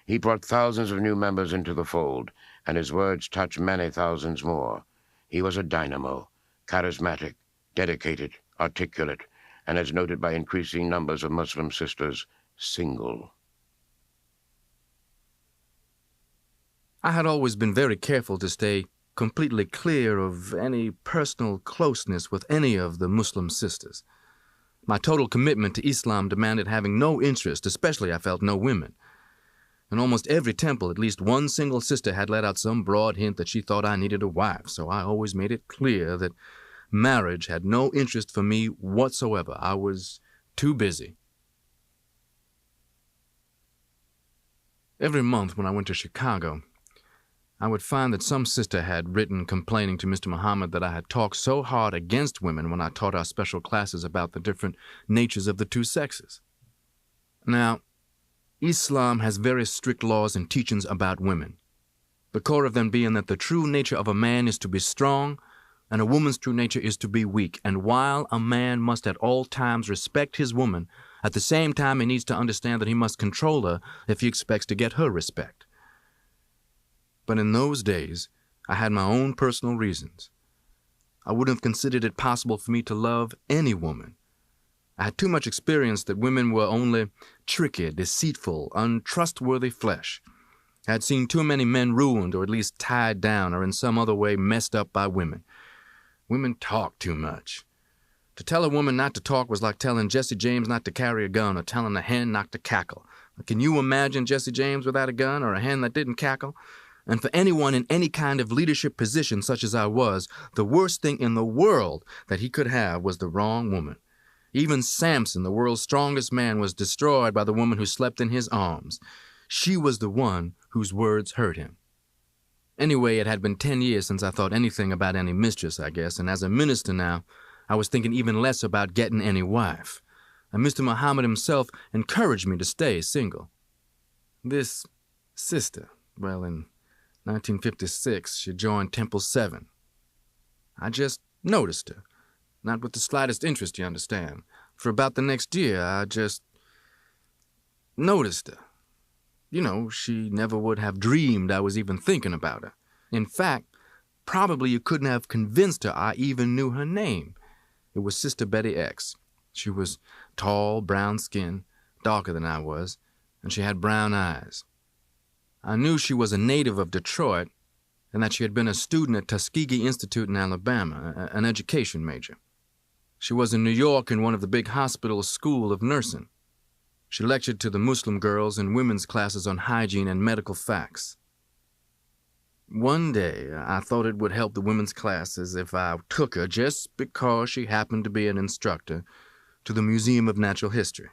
He brought thousands of new members into the fold, and his words touched many thousands more. He was a dynamo, charismatic, dedicated, articulate, and as noted by increasing numbers of Muslim sisters, single. I had always been very careful to stay completely clear of any personal closeness with any of the Muslim sisters. My total commitment to Islam demanded having no interest, especially I felt no women. In almost every temple, at least one single sister had let out some broad hint that she thought I needed a wife, so I always made it clear that marriage had no interest for me whatsoever. I was too busy. Every month when I went to Chicago, I would find that some sister had written complaining to Mr. Muhammad that I had talked so hard against women when I taught our special classes about the different natures of the two sexes. Now, Islam has very strict laws and teachings about women, the core of them being that the true nature of a man is to be strong and a woman's true nature is to be weak. And while a man must at all times respect his woman, at the same time he needs to understand that he must control her if he expects to get her respect. But in those days, I had my own personal reasons. I wouldn't have considered it possible for me to love any woman. I had too much experience that women were only tricky, deceitful, untrustworthy flesh. I had seen too many men ruined or at least tied down or in some other way messed up by women. Women talk too much. To tell a woman not to talk was like telling Jesse James not to carry a gun or telling a hen not to cackle. Can you imagine Jesse James without a gun or a hen that didn't cackle? And for anyone in any kind of leadership position such as I was, the worst thing in the world that he could have was the wrong woman. Even Samson, the world's strongest man, was destroyed by the woman who slept in his arms. She was the one whose words hurt him. Anyway, it had been 10 years since I thought anything about any mistress, I guess, and as a minister now, I was thinking even less about getting any wife. And Mr. Muhammad himself encouraged me to stay single. This sister, well, in 1956, she joined Temple 7. I just noticed her, not with the slightest interest, you understand. For about the next year, I just noticed her. You know, she never would have dreamed I was even thinking about her. In fact, probably you couldn't have convinced her I even knew her name. It was Sister Betty X. She was tall, brown skin, darker than I was, and she had brown eyes. I knew she was a native of Detroit and that she had been a student at Tuskegee Institute in Alabama, an education major. She was in New York in one of the big hospitals' school of nursing. She lectured to the Muslim girls in women's classes on hygiene and medical facts. One day, I thought it would help the women's classes if I took her, just because she happened to be an instructor, to the Museum of Natural History.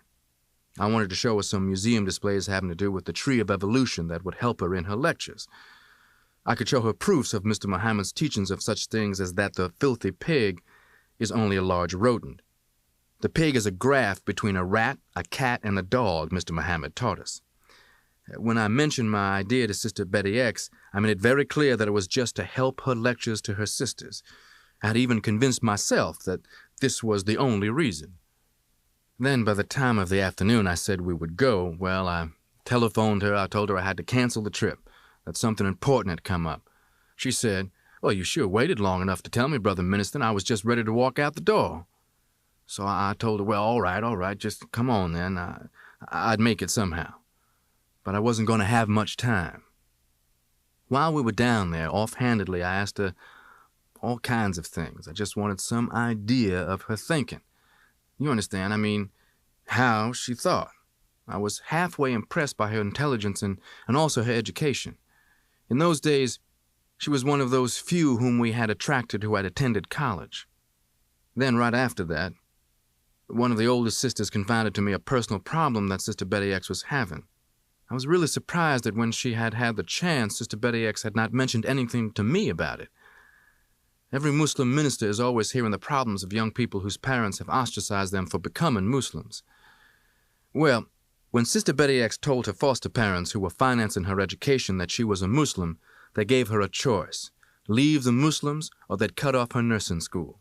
I wanted to show her some museum displays having to do with the tree of evolution that would help her in her lectures. I could show her proofs of Mr. Muhammad's teachings of such things as that the filthy pig is only a large rodent. The pig is a graft between a rat, a cat, and a dog, Mr. Muhammad taught us. When I mentioned my idea to Sister Betty X, I made it very clear that it was just to help her lectures to her sisters. I had even convinced myself that this was the only reason. Then, by the time of the afternoon I said we would go, well, I telephoned her. I told her I had to cancel the trip, that something important had come up. She said, "Well, you sure waited long enough to tell me, Brother Minister. I was just ready to walk out the door." So I told her, well, all right, just come on then. I'd make it somehow. But I wasn't going to have much time. While we were down there, offhandedly, I asked her all kinds of things. I just wanted some idea of her thinking. You understand, I mean, how she thought. I was halfway impressed by her intelligence and also her education. In those days, she was one of those few whom we had attracted who had attended college. Then, right after that, one of the oldest sisters confided to me a personal problem that Sister Betty X was having. I was really surprised that when she had had the chance, Sister Betty X had not mentioned anything to me about it. Every Muslim minister is always hearing the problems of young people whose parents have ostracized them for becoming Muslims. Well, when Sister Betty X told her foster parents who were financing her education that she was a Muslim, they gave her a choice: leave the Muslims or they'd cut off her nursing school.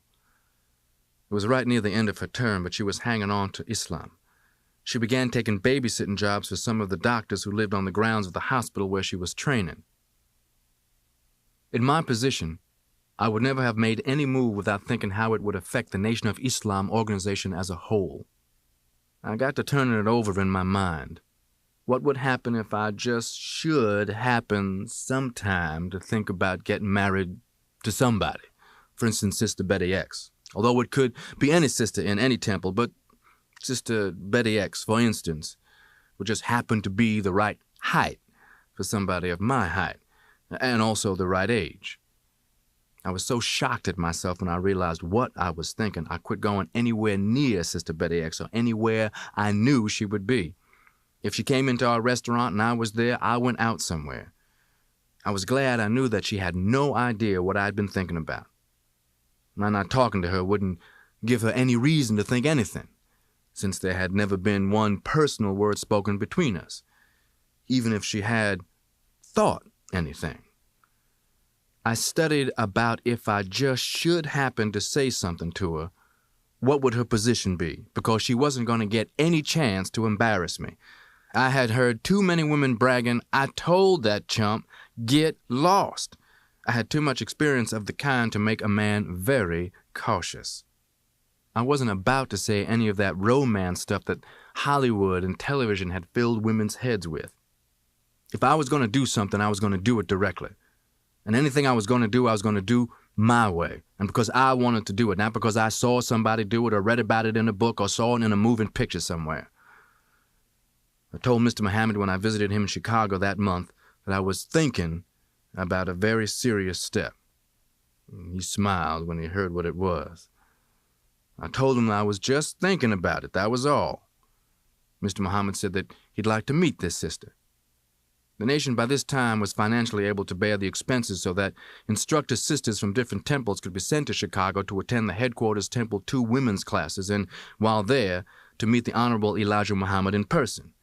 It was right near the end of her term, but she was hanging on to Islam. She began taking babysitting jobs for some of the doctors who lived on the grounds of the hospital where she was training. In my position, I would never have made any move without thinking how it would affect the Nation of Islam organization as a whole. I got to turning it over in my mind. What would happen if I just should happen sometime to think about getting married to somebody? For instance, Sister Betty X. Although it could be any sister in any temple, but Sister Betty X, for instance, would just happen to be the right height for somebody of my height, and also the right age. I was so shocked at myself when I realized what I was thinking, I quit going anywhere near Sister Betty X or anywhere I knew she would be. If she came into our restaurant and I was there, I went out somewhere. I was glad I knew that she had no idea what I'd been thinking about. My not talking to her wouldn't give her any reason to think anything, since there had never been one personal word spoken between us, even if she had thought anything. I studied about if I just should happen to say something to her, what would her position be, because she wasn't going to get any chance to embarrass me. I had heard too many women bragging, "I told that chump, get lost." I had too much experience of the kind to make a man very cautious. I wasn't about to say any of that romance stuff that Hollywood and television had filled women's heads with. If I was going to do something, I was going to do it directly. And anything I was going to do my way, and because I wanted to do it, not because I saw somebody do it or read about it in a book or saw it in a moving picture somewhere. I told Mr. Muhammad when I visited him in Chicago that month that I was thinking about a very serious step. He smiled when he heard what it was. I told him I was just thinking about it, that was all. Mr. Muhammad said that he'd like to meet this sister. The nation by this time was financially able to bear the expenses so that instructor sisters from different temples could be sent to Chicago to attend the headquarters Temple 2 women's classes and, while there, to meet the Honorable Elijah Muhammad in person.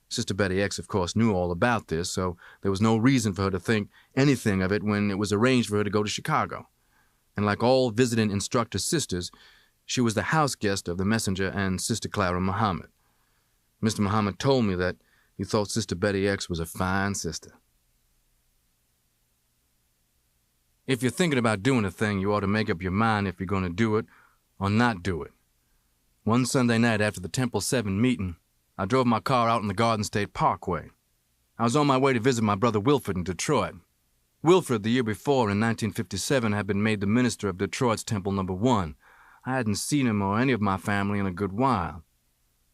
Sister Betty X, of course, knew all about this, so there was no reason for her to think anything of it when it was arranged for her to go to Chicago. And like all visiting instructor sisters, she was the house guest of the messenger and Sister Clara Muhammad. Mr. Muhammad told me that he thought Sister Betty X was a fine sister. If you're thinking about doing a thing, you ought to make up your mind if you're going to do it or not do it. One Sunday night after the Temple 7 meeting, I drove my car out on the Garden State Parkway. I was on my way to visit my brother Wilfred in Detroit. Wilfred, the year before, in 1957, had been made the minister of Detroit's Temple No. 1. I hadn't seen him or any of my family in a good while.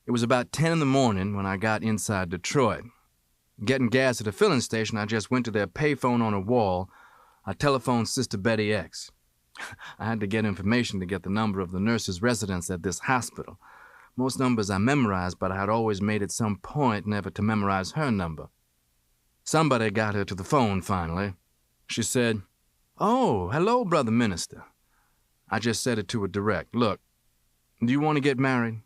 It was about 10 in the morning when I got inside Detroit. Getting gas at a filling station, I just went to their payphone on a wall. I telephoned Sister Betty X. I had to get information to get the number of the nurse's residence at this hospital. Most numbers I memorized, but I had always made it some point never to memorize her number. Somebody got her to the phone finally. She said, "Oh, hello, Brother Minister." I just said it to her direct. "Look, do you want to get married?"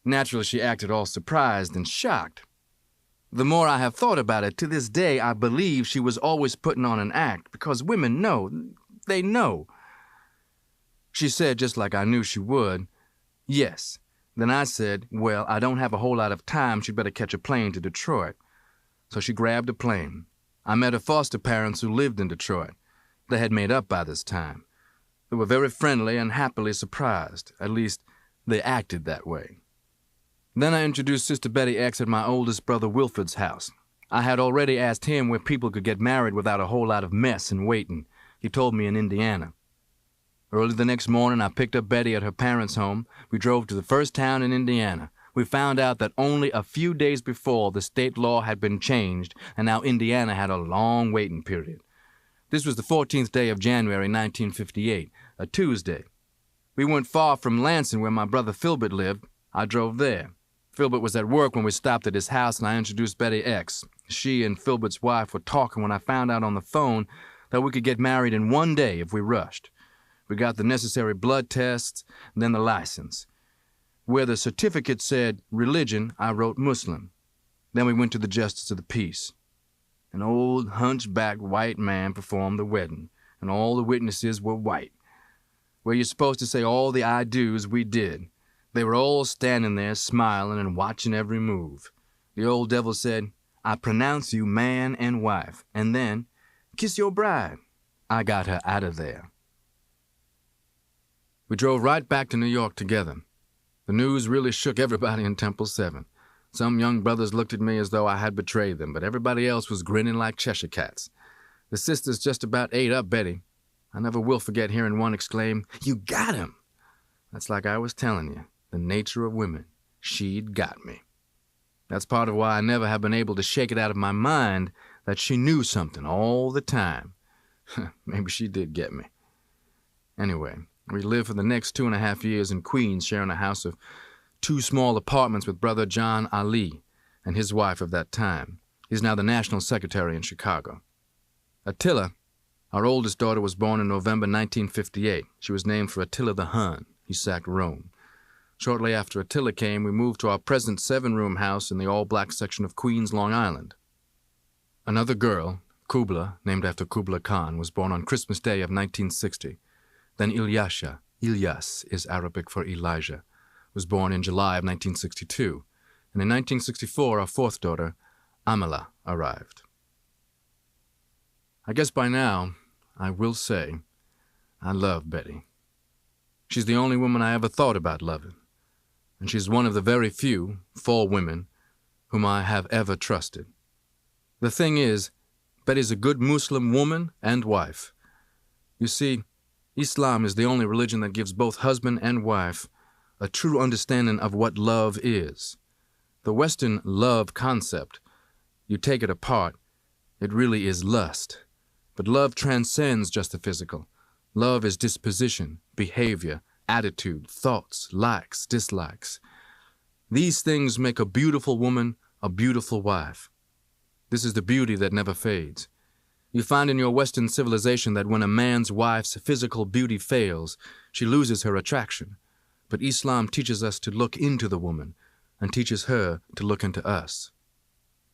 Naturally, she acted all surprised and shocked. The more I have thought about it, to this day, I believe she was always putting on an act, because women know. They know. She said, just like I knew she would, "Yes." Then I said, "Well, I don't have a whole lot of time. She'd better catch a plane to Detroit." So she grabbed a plane. I met her foster parents who lived in Detroit. They had made up by this time. They were very friendly and happily surprised. At least, they acted that way. Then I introduced Sister Betty X at my oldest brother Wilfred's house. I had already asked him where people could get married without a whole lot of mess and waiting. He told me in Indiana. Early the next morning, I picked up Betty at her parents' home. We drove to the first town in Indiana. We found out that only a few days before, the state law had been changed, and now Indiana had a long waiting period. This was the 14th day of January, 1958, a Tuesday. We weren't far from Lansing, where my brother Filbert lived. I drove there. Filbert was at work when we stopped at his house, and I introduced Betty X. She and Filbert's wife were talking when I found out on the phone that we could get married in one day if we rushed. We got the necessary blood tests, and then the license. Where the certificate said religion, I wrote Muslim. Then we went to the Justice of the Peace. An old, hunchback white man performed the wedding, and all the witnesses were white. Where you're supposed to say all the I do's, we did. They were all standing there smiling and watching every move. The old devil said, "I pronounce you man and wife," and then, "Kiss your bride." I got her out of there. We drove right back to New York together. The news really shook everybody in Temple 7. Some young brothers looked at me as though I had betrayed them, but everybody else was grinning like Cheshire cats. The sisters just about ate up Betty. I never will forget hearing one exclaim, "You got him!" That's like I was telling you, the nature of women. She'd got me. That's part of why I never have been able to shake it out of my mind that she knew something all the time. Maybe she did get me. Anyway, we lived for the next 2.5 years in Queens, sharing a house of 2 small apartments with Brother John Ali and his wife of that time. He's now the National Secretary in Chicago. Attila, our oldest daughter, was born in November 1958. She was named for Attila the Hun. He sacked Rome. Shortly after Attila came, we moved to our present 7-room house in the all-black section of Queens, Long Island. Another girl, Kubla, named after Kubla Khan, was born on Christmas Day of 1960. Then Ilyasha, Ilyas is Arabic for Elijah, was born in July of 1962. And in 1964, our 4th daughter, Amala, arrived. I guess by now, I will say, I love Betty. She's the only woman I ever thought about loving, and she's one of the very few, 4 women, whom I have ever trusted. The thing is, Betty's a good Muslim woman and wife. You see, Islam is the only religion that gives both husband and wife a true understanding of what love is. The Western love concept, you take it apart, it really is lust. But love transcends just the physical. Love is disposition, behavior, attitude, thoughts, likes, dislikes. These things make a beautiful woman a beautiful wife. This is the beauty that never fades. You find in your Western civilization that when a man's wife's physical beauty fails, she loses her attraction. But Islam teaches us to look into the woman and teaches her to look into us.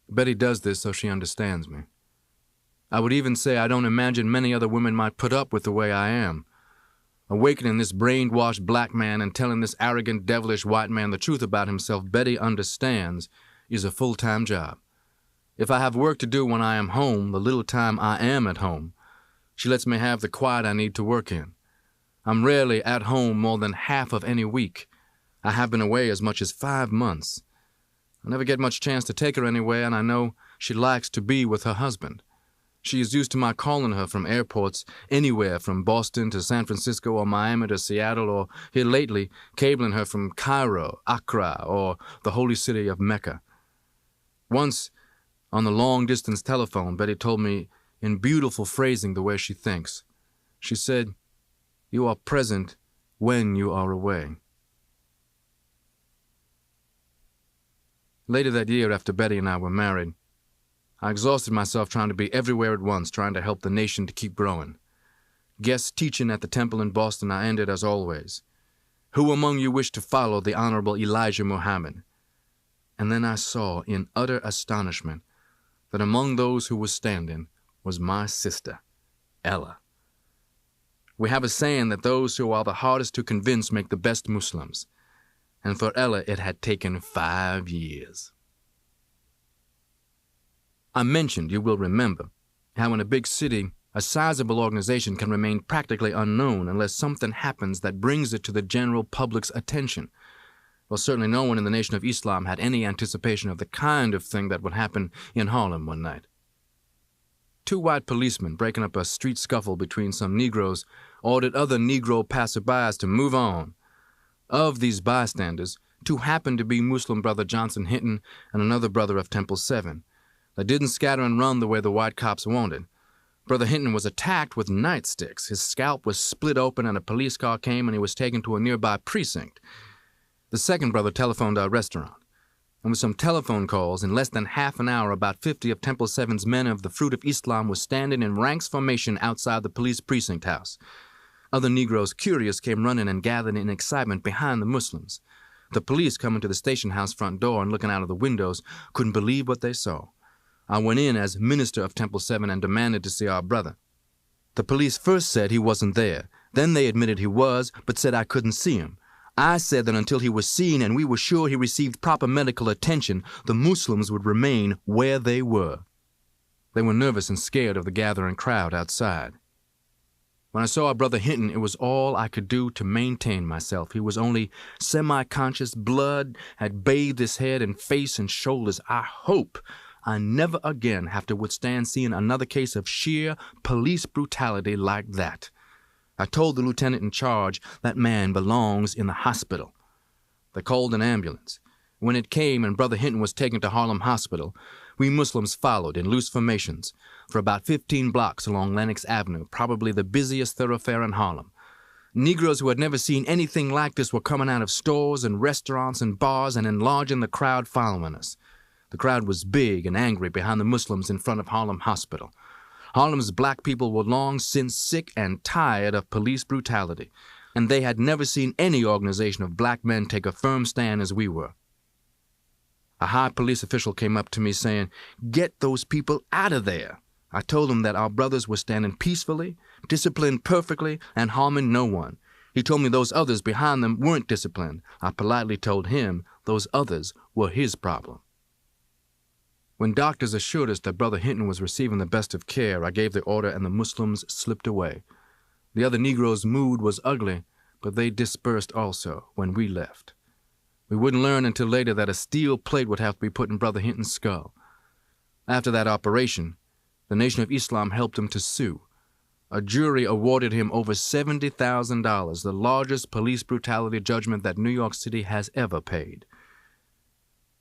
Betty does this so she understands me. I would even say I don't imagine many other women might put up with the way I am. Awakening this brainwashed black man and telling this arrogant, devilish white man the truth about himself Betty understands is a full-time job. If I have work to do when I am home, the little time I am at home, she lets me have the quiet I need to work in. I'm rarely at home more than half of any week. I have been away as much as 5 months. I never get much chance to take her anywhere, and I know she likes to be with her husband. She is used to my calling her from airports anywhere from Boston to San Francisco or Miami to Seattle, or here lately cabling her from Cairo, Accra, or the holy city of Mecca. Once, on the long-distance telephone, Betty told me in beautiful phrasing the way she thinks. She said, "You are present when you are away." Later that year, after Betty and I were married, I exhausted myself trying to be everywhere at once, trying to help the nation to keep growing. Guest teaching at the temple in Boston, I ended as always. "Who among you wish to follow the Honorable Elijah Muhammad?" And then I saw, in utter astonishment, that among those who were standing was my sister, Ella. We have a saying that those who are the hardest to convince make the best Muslims, and for Ella it had taken 5 years. I mentioned, you will remember, how in a big city, a sizable organization can remain practically unknown unless something happens that brings it to the general public's attention. Well, certainly no one in the Nation of Islam had any anticipation of the kind of thing that would happen in Harlem one night. 2 white policemen breaking up a street scuffle between some Negroes ordered other Negro passerbys to move on. Of these bystanders, 2 happened to be Muslim brother Johnson Hinton and another brother of Temple 7. They didn't scatter and run the way the white cops wanted. Brother Hinton was attacked with nightsticks. His scalp was split open and a police car came and he was taken to a nearby precinct. The second brother telephoned our restaurant. And with some telephone calls, in less than half an hour, about 50 of Temple 7's men of the Fruit of Islam were standing in ranks formation outside the police precinct house. Other Negroes, curious, came running and gathered in excitement behind the Muslims. The police, coming to the station house front door and looking out of the windows, couldn't believe what they saw. I went in as minister of Temple 7 and demanded to see our brother. The police first said he wasn't there. Then they admitted he was, but said I couldn't see him. I said that until he was seen and we were sure he received proper medical attention, the Muslims would remain where they were. They were nervous and scared of the gathering crowd outside. When I saw our brother Hinton, it was all I could do to maintain myself. He was only semi-conscious. Blood had bathed his head and face and shoulders. I hope I never again have to withstand seeing another case of sheer police brutality like that. I told the lieutenant in charge that man belongs in the hospital. They called an ambulance. When it came and Brother Hinton was taken to Harlem Hospital, we Muslims followed in loose formations for about 15 blocks along Lenox Avenue, probably the busiest thoroughfare in Harlem. Negroes who had never seen anything like this were coming out of stores and restaurants and bars and enlarging the crowd following us. The crowd was big and angry behind the Muslims in front of Harlem Hospital. Harlem's black people were long since sick and tired of police brutality, and they had never seen any organization of black men take a firm stand as we were. A high police official came up to me saying, "Get those people out of there." I told him that our brothers were standing peacefully, disciplined perfectly, and harming no one. He told me those others behind them weren't disciplined. I politely told him those others were his problem. When doctors assured us that Brother Hinton was receiving the best of care, I gave the order and the Muslims slipped away. The other Negroes' mood was ugly, but they dispersed also when we left. We wouldn't learn until later that a steel plate would have to be put in Brother Hinton's skull. After that operation, the Nation of Islam helped him to sue. A jury awarded him over $70,000, the largest police brutality judgment that New York City has ever paid.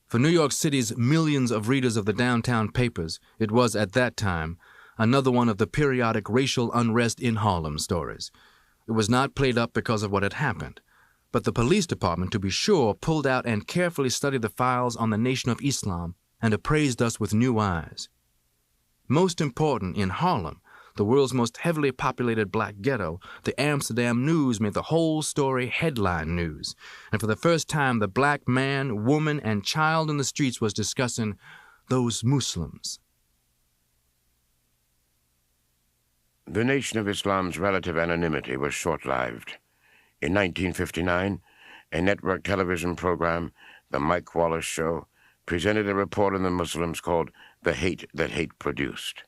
For New York City's millions of readers of the downtown papers, it was, at that time, another one of the periodic racial unrest in Harlem stories. It was not played up because of what had happened, but the police department, to be sure, pulled out and carefully studied the files on the Nation of Islam and appraised us with new eyes. Most important, in Harlem, the world's most heavily populated black ghetto, the Amsterdam News made the whole story headline news. And for the first time, the black man, woman, and child in the streets was discussing those Muslims. The Nation of Islam's relative anonymity was short-lived. In 1959, a network television program, The Mike Wallace Show, presented a report on the Muslims called The Hate That Hate Produced.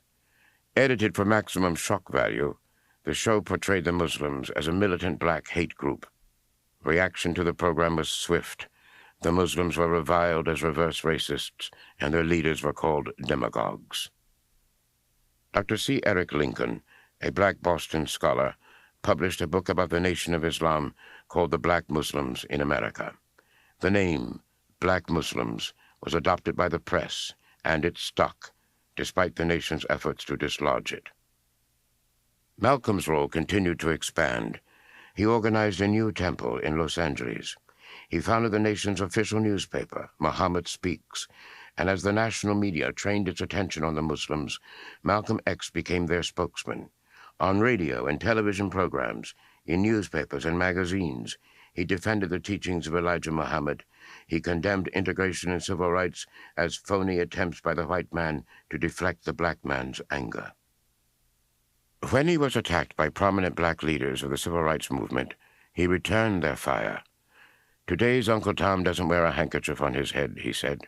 Edited for maximum shock value, the show portrayed the Muslims as a militant black hate group. Reaction to the program was swift. The Muslims were reviled as reverse racists, and their leaders were called demagogues. Dr. C. Eric Lincoln, a black Boston scholar, published a book about the Nation of Islam called The Black Muslims in America. The name, Black Muslims, was adopted by the press, and it stuck, despite the nation's efforts to dislodge it. Malcolm's role continued to expand. He organized a new temple in Los Angeles. He founded the nation's official newspaper, Muhammad Speaks, and as the national media trained its attention on the Muslims, Malcolm X became their spokesman. On radio and television programs, in newspapers and magazines, he defended the teachings of Elijah Muhammad. He condemned integration and civil rights as phony attempts by the white man to deflect the black man's anger. When he was attacked by prominent black leaders of the civil rights movement, he returned their fire. "Today's Uncle Tom doesn't wear a handkerchief on his head," he said.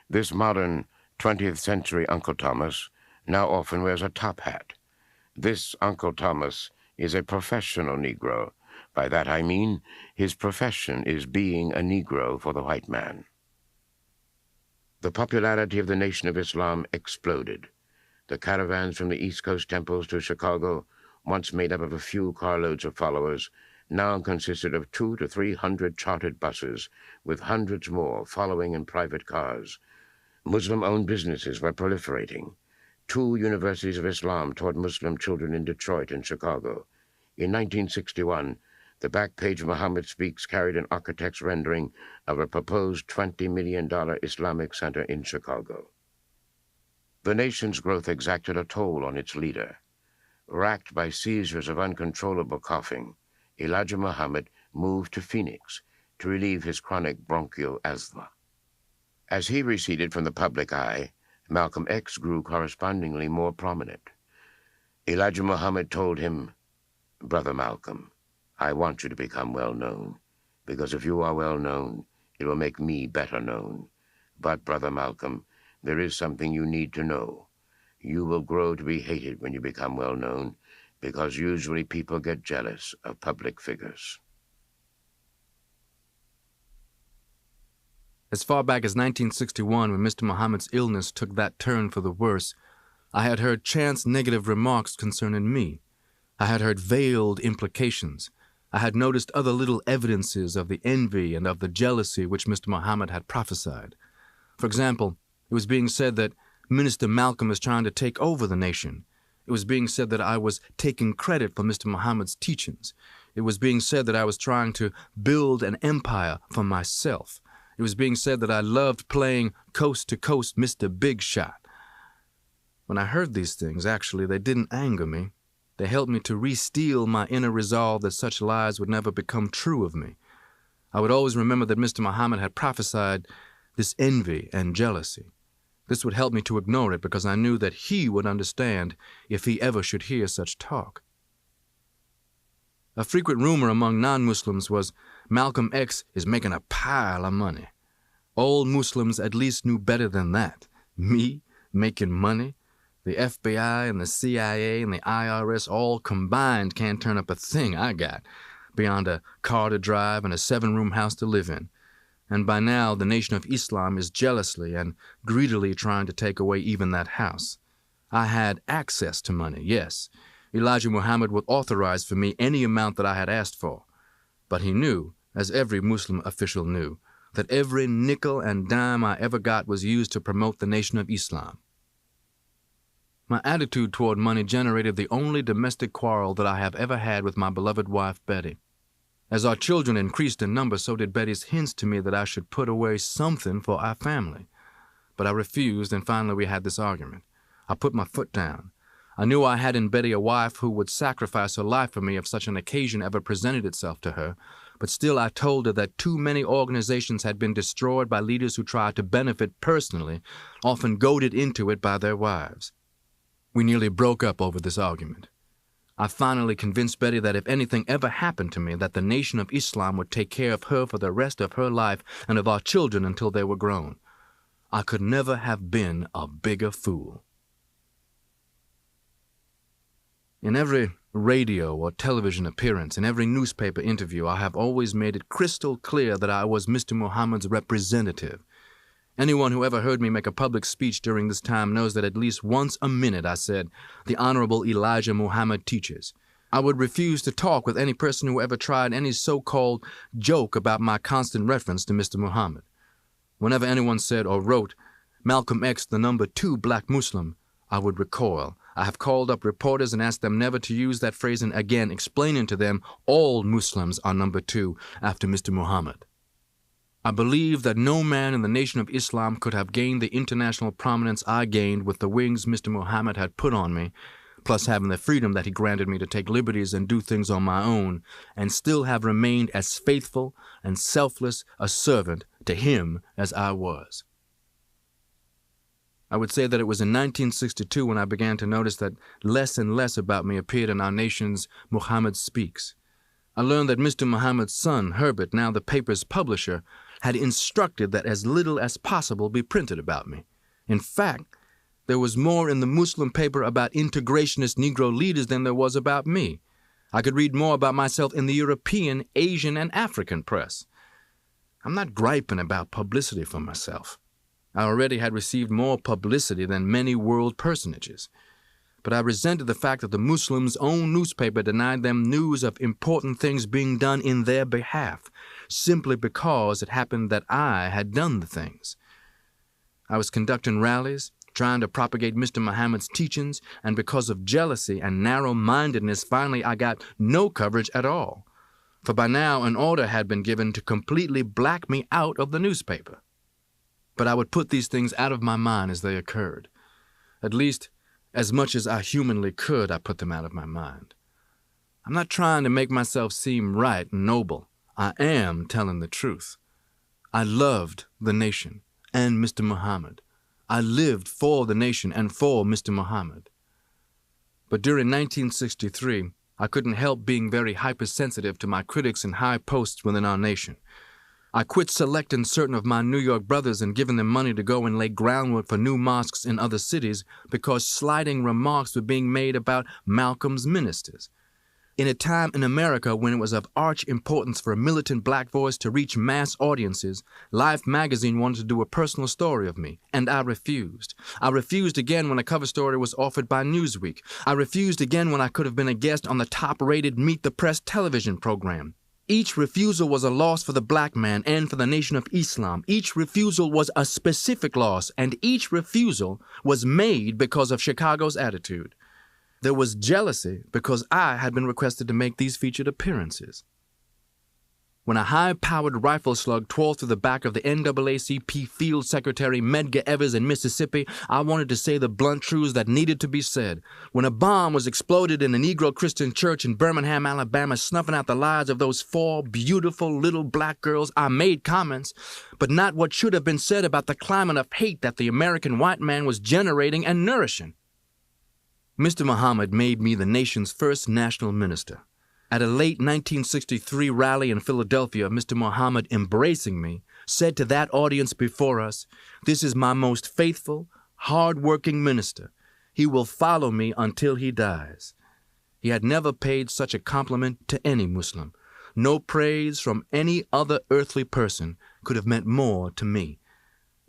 "This modern 20th century Uncle Thomas now often wears a top hat. This Uncle Thomas is a professional Negro. By that I mean his profession is being a Negro for the white man." The popularity of the Nation of Islam exploded. The caravans from the East Coast temples to Chicago, once made up of a few carloads of followers, now consisted of 200 to 300 chartered buses, with hundreds more following in private cars. Muslim-owned businesses were proliferating. 2 universities of Islam taught Muslim children in Detroit and Chicago. In 1961, the back page of Muhammad Speaks carried an architect's rendering of a proposed $20 million Islamic center in Chicago. The nation's growth exacted a toll on its leader. Racked by seizures of uncontrollable coughing, Elijah Muhammad moved to Phoenix to relieve his chronic bronchial asthma. As he receded from the public eye, Malcolm X grew correspondingly more prominent. Elijah Muhammad told him, "Brother Malcolm, I want you to become well known, because if you are well known, it will make me better known. But, Brother Malcolm, there is something you need to know. You will grow to be hated when you become well known, because usually people get jealous of public figures." As far back as 1961, when Mr. Muhammad's illness took that turn for the worse, I had heard chance negative remarks concerning me. I had heard veiled implications. I had noticed other little evidences of the envy and of the jealousy which Mr. Muhammad had prophesied. For example, it was being said that Minister Malcolm is trying to take over the nation. It was being said that I was taking credit for Mr. Muhammad's teachings. It was being said that I was trying to build an empire for myself. It was being said that I loved playing coast-to-coast Mr. Big Shot. When I heard these things, actually, they didn't anger me. They helped me to re-steel my inner resolve that such lies would never become true of me. I would always remember that Mr. Muhammad had prophesied this envy and jealousy. This would help me to ignore it because I knew that he would understand if he ever should hear such talk. A frequent rumor among non-Muslims was, Malcolm X is making a pile of money. All Muslims at least knew better than that. Me making money? The FBI and the CIA and the IRS all combined can't turn up a thing I got, beyond a car to drive and a 7-room house to live in. And by now, the Nation of Islam is jealously and greedily trying to take away even that house. I had access to money, yes. Elijah Muhammad would authorize for me any amount that I had asked for. But he knew, as every Muslim official knew, that every nickel and dime I ever got was used to promote the Nation of Islam. My attitude toward money generated the only domestic quarrel that I have ever had with my beloved wife, Betty. As our children increased in number, so did Betty's hints to me that I should put away something for our family. But I refused, and finally we had this argument. I put my foot down. I knew I had in Betty a wife who would sacrifice her life for me if such an occasion ever presented itself to her, but still I told her that too many organizations had been destroyed by leaders who tried to benefit personally, often goaded into it by their wives. We nearly broke up over this argument. I finally convinced Betty that if anything ever happened to me, that the Nation of Islam would take care of her for the rest of her life and of our children until they were grown. I could never have been a bigger fool. In every radio or television appearance, in every newspaper interview, I have always made it crystal clear that I was Mr. Muhammad's representative. Anyone who ever heard me make a public speech during this time knows that at least once a minute I said, "The Honorable Elijah Muhammad teaches." I would refuse to talk with any person who ever tried any so-called joke about my constant reference to Mr. Muhammad. Whenever anyone said or wrote, "Malcolm X, the number 2 black Muslim," I would recoil. I have called up reporters and asked them never to use that phrasing again, explaining to them all Muslims are number 2 after Mr. Muhammad. I believe that no man in the Nation of Islam could have gained the international prominence I gained with the wings Mr. Muhammad had put on me, plus having the freedom that he granted me to take liberties and do things on my own, and still have remained as faithful and selfless a servant to him as I was. I would say that it was in 1962 when I began to notice that less and less about me appeared in our nation's Muhammad Speaks. I learned that Mr. Muhammad's son, Herbert, now the paper's publisher, had instructed that as little as possible be printed about me. In fact, there was more in the Muslim paper about integrationist Negro leaders than there was about me. I could read more about myself in the European, Asian, and African press. I'm not griping about publicity for myself. I already had received more publicity than many world personages. But I resented the fact that the Muslims' own newspaper denied them news of important things being done in their behalf, simply because it happened that I had done the things. I was conducting rallies, trying to propagate Mr. Muhammad's teachings, and because of jealousy and narrow-mindedness, finally I got no coverage at all. For by now an order had been given to completely black me out of the newspaper. But I would put these things out of my mind as they occurred. At least, as much as I humanly could, I put them out of my mind. I'm not trying to make myself seem right and noble. I am telling the truth. I loved the nation and Mr. Muhammad. I lived for the nation and for Mr. Muhammad. But during 1963, I couldn't help being very hypersensitive to my critics in high posts within our nation. I quit selecting certain of my New York brothers and giving them money to go and lay groundwork for new mosques in other cities because slighting remarks were being made about Malcolm's ministers. In a time in America when it was of arch importance for a militant black voice to reach mass audiences, Life magazine wanted to do a personal story of me, and I refused. I refused again when a cover story was offered by Newsweek. I refused again when I could have been a guest on the top-rated Meet the Press television program. Each refusal was a loss for the black man and for the Nation of Islam. Each refusal was a specific loss, and each refusal was made because of Chicago's attitude. There was jealousy because I had been requested to make these featured appearances. When a high-powered rifle slug tore through the back of the NAACP Field Secretary Medgar Evers in Mississippi, I wanted to say the blunt truths that needed to be said. When a bomb was exploded in a Negro Christian church in Birmingham, Alabama, snuffing out the lives of those 4 beautiful little black girls, I made comments, but not what should have been said about the climate of hate that the American white man was generating and nourishing. Mr. Muhammad made me the nation's first national minister. At a late 1963 rally in Philadelphia, Mr. Muhammad, embracing me, said to that audience before us, "This is my most faithful, hard-working minister. He will follow me until he dies." He had never paid such a compliment to any Muslim. No praise from any other earthly person could have meant more to me.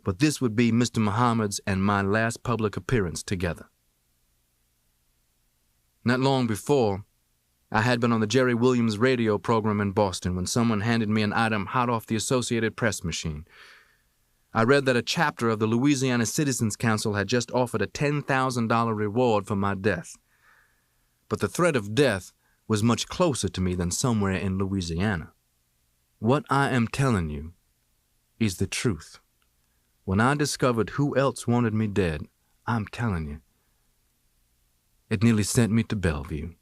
But this would be Mr. Muhammad's and my last public appearance together. Not long before, I had been on the Jerry Williams radio program in Boston when someone handed me an item hot off the Associated Press machine. I read that a chapter of the Louisiana Citizens Council had just offered a $10,000 reward for my death. But the threat of death was much closer to me than somewhere in Louisiana. What I am telling you is the truth. When I discovered who else wanted me dead, I'm telling you, it nearly sent me to Bellevue.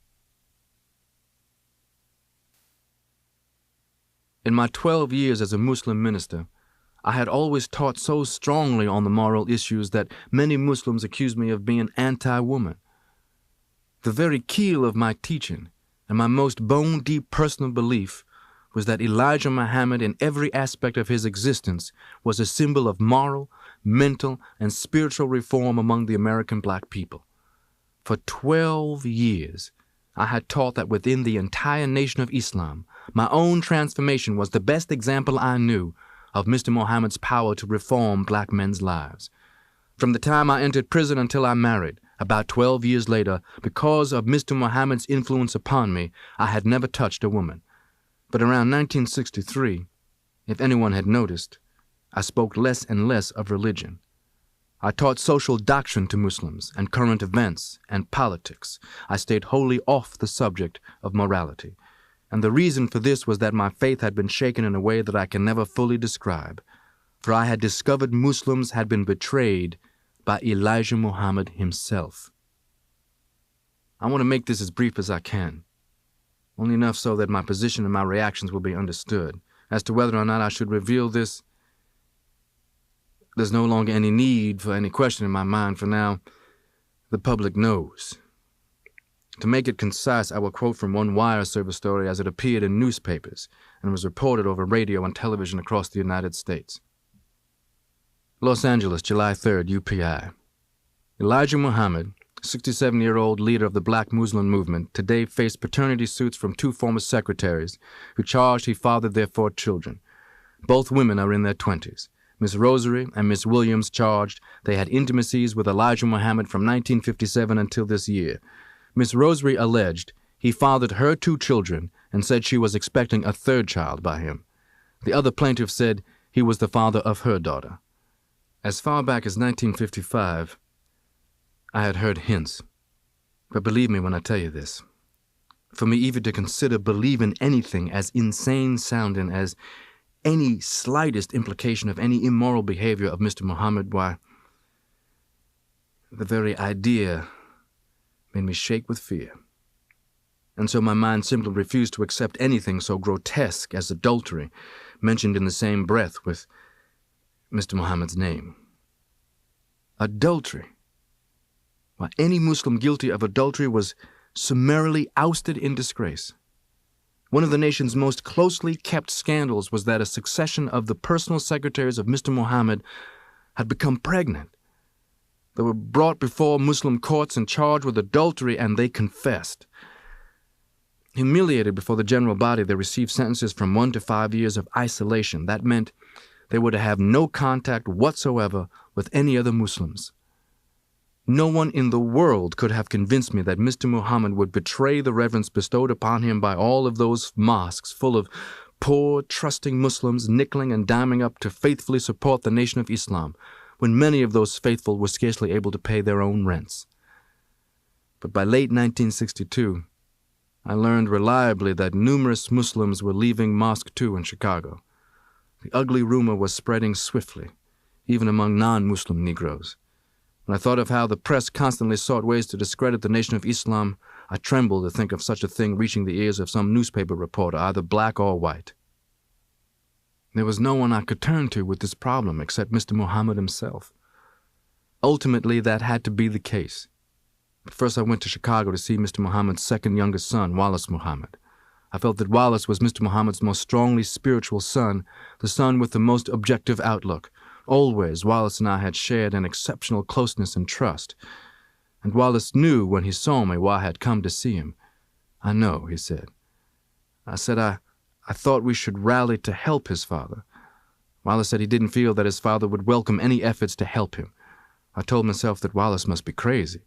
In my 12 years as a Muslim minister, I had always taught so strongly on the moral issues that many Muslims accused me of being anti-woman. The very keel of my teaching and my most bone-deep personal belief was that Elijah Muhammad in every aspect of his existence was a symbol of moral, mental, and spiritual reform among the American black people. For 12 years, I had taught that within the entire nation of Islam, my own transformation was the best example I knew of Mr. Muhammad's power to reform black men's lives. From the time I entered prison until I married, about 12 years later, because of Mr. Muhammad's influence upon me, I had never touched a woman. But around 1963, if anyone had noticed, I spoke less and less of religion. I taught social doctrine to Muslims and current events and politics. I stayed wholly off the subject of morality. And the reason for this was that my faith had been shaken in a way that I can never fully describe. For I had discovered Muslims had been betrayed by Elijah Muhammad himself. I want to make this as brief as I can, only enough so that my position and my reactions will be understood. As to whether or not I should reveal this, there's no longer any need for any question in my mind, for now the public knows. To make it concise, I will quote from one wire service story as it appeared in newspapers and was reported over radio and television across the United States. Los Angeles, July 3rd, UPI. Elijah Muhammad, 67-year-old leader of the Black Muslim movement, today faced paternity suits from 2 former secretaries who charged he fathered their 4 children. Both women are in their 20s. Miss Rosary and Miss Williams charged they had intimacies with Elijah Muhammad from 1957 until this year. Miss Rosary alleged he fathered her 2 children and said she was expecting a 3rd child by him. The other plaintiff said he was the father of her daughter. As far back as 1955, I had heard hints, but believe me when I tell you this. For me even to consider believing anything as insane-sounding as any slightest implication of any immoral behavior of Mr. Muhammad, why, the very idea made me shake with fear. And so my mind simply refused to accept anything so grotesque as adultery mentioned in the same breath with Mr. Muhammad's name. Adultery. Why, any Muslim guilty of adultery was summarily ousted in disgrace. One of the nation's most closely kept scandals was that a succession of the personal secretaries of Mr. Muhammad had become pregnant. They were brought before Muslim courts and charged with adultery, and they confessed. Humiliated before the general body, they received sentences from 1 to 5 years of isolation. That meant they were to have no contact whatsoever with any other Muslims. No one in the world could have convinced me that Mr. Muhammad would betray the reverence bestowed upon him by all of those mosques full of poor, trusting Muslims nickeling and diming up to faithfully support the Nation of Islam, when many of those faithful were scarcely able to pay their own rents. But by late 1962, I learned reliably that numerous Muslims were leaving Mosque 2 in Chicago. The ugly rumor was spreading swiftly, even among non-Muslim Negroes. When I thought of how the press constantly sought ways to discredit the Nation of Islam, I trembled to think of such a thing reaching the ears of some newspaper reporter, either black or white. There was no one I could turn to with this problem except Mr. Muhammad himself. Ultimately, that had to be the case. But first I went to Chicago to see Mr. Muhammad's second youngest son, Wallace Muhammad. I felt that Wallace was Mr. Muhammad's most strongly spiritual son, the son with the most objective outlook. Always, Wallace and I had shared an exceptional closeness and trust. And Wallace knew when he saw me why I had come to see him. "I know," he said. I said I thought we should rally to help his father. Wallace said he didn't feel that his father would welcome any efforts to help him. I told myself that Wallace must be crazy.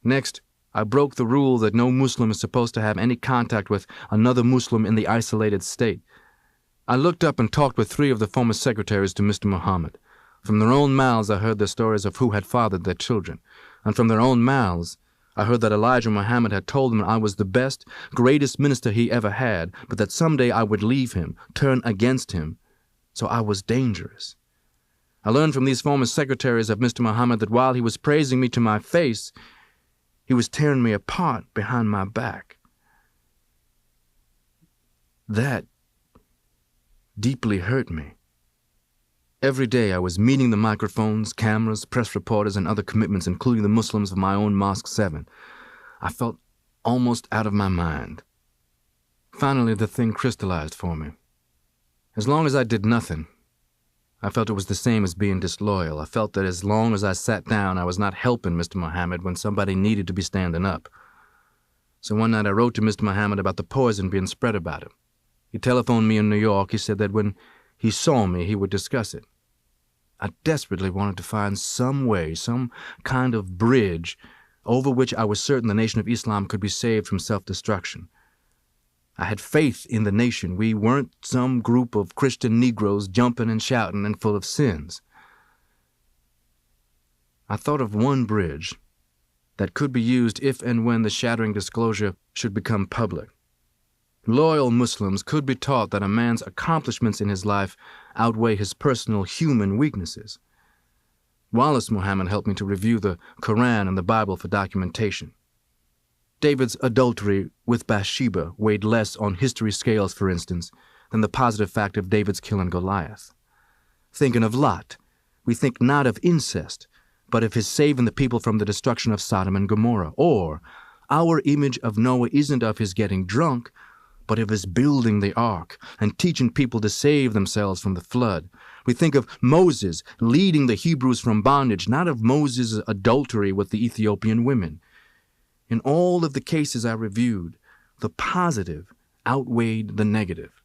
Next, I broke the rule that no Muslim is supposed to have any contact with another Muslim in the isolated state. I looked up and talked with 3 of the former secretaries to Mr. Muhammad. From their own mouths I heard their stories of who had fathered their children, and from their own mouths I heard that Elijah Muhammad had told them I was the best, greatest minister he ever had, but that someday I would leave him, turn against him, so I was dangerous. I learned from these former secretaries of Mr. Muhammad that while he was praising me to my face, he was tearing me apart behind my back. That deeply hurt me. Every day I was meeting the microphones, cameras, press reporters, and other commitments, including the Muslims of my own Mosque 7. I felt almost out of my mind. Finally, the thing crystallized for me. As long as I did nothing, I felt it was the same as being disloyal. I felt that as long as I sat down, I was not helping Mr. Muhammad when somebody needed to be standing up. So one night I wrote to Mr. Muhammad about the poison being spread about him. He telephoned me in New York. He said that when he saw me, he would discuss it. I desperately wanted to find some way, some kind of bridge over which I was certain the Nation of Islam could be saved from self-destruction. I had faith in the nation. We weren't some group of Christian Negroes jumping and shouting and full of sins. I thought of one bridge that could be used if and when the shattering disclosure should become public. Loyal Muslims could be taught that a man's accomplishments in his life outweigh his personal human weaknesses. Wallace Muhammad helped me to review the Quran and the Bible for documentation. David's adultery with Bathsheba weighed less on history scales, for instance, than the positive fact of David's killing Goliath. Thinking of Lot, we think not of incest, but of his saving the people from the destruction of Sodom and Gomorrah. Or, our image of Noah isn't of his getting drunk, but of his building the ark and teaching people to save themselves from the flood. We think of Moses leading the Hebrews from bondage, not of Moses' adultery with the Ethiopian women. In all of the cases I reviewed, the positive outweighed the negative.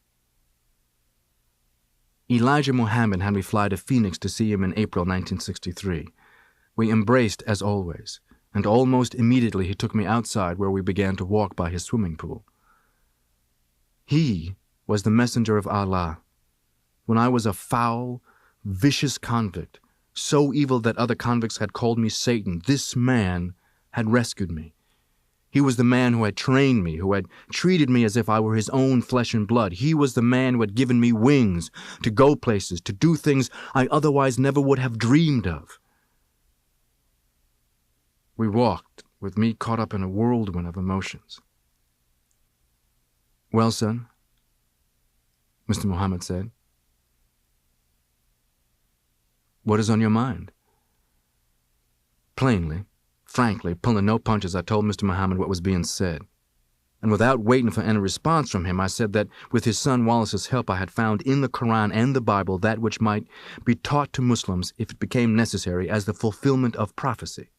Elijah Muhammad had me fly to Phoenix to see him in April 1963. We embraced as always, and almost immediately he took me outside where we began to walk by his swimming pool. He was the messenger of Allah. When I was a foul, vicious convict, so evil that other convicts had called me Satan, this man had rescued me. He was the man who had trained me, who had treated me as if I were his own flesh and blood. He was the man who had given me wings to go places, to do things I otherwise never would have dreamed of. We walked, with me caught up in a whirlwind of emotions. "Well, son," Mr. Muhammad said, "what is on your mind?" Plainly, frankly, pulling no punches, I told Mr. Muhammad what was being said. And without waiting for any response from him, I said that with his son Wallace's help, I had found in the Quran and the Bible that which might be taught to Muslims if it became necessary as the fulfillment of prophecy.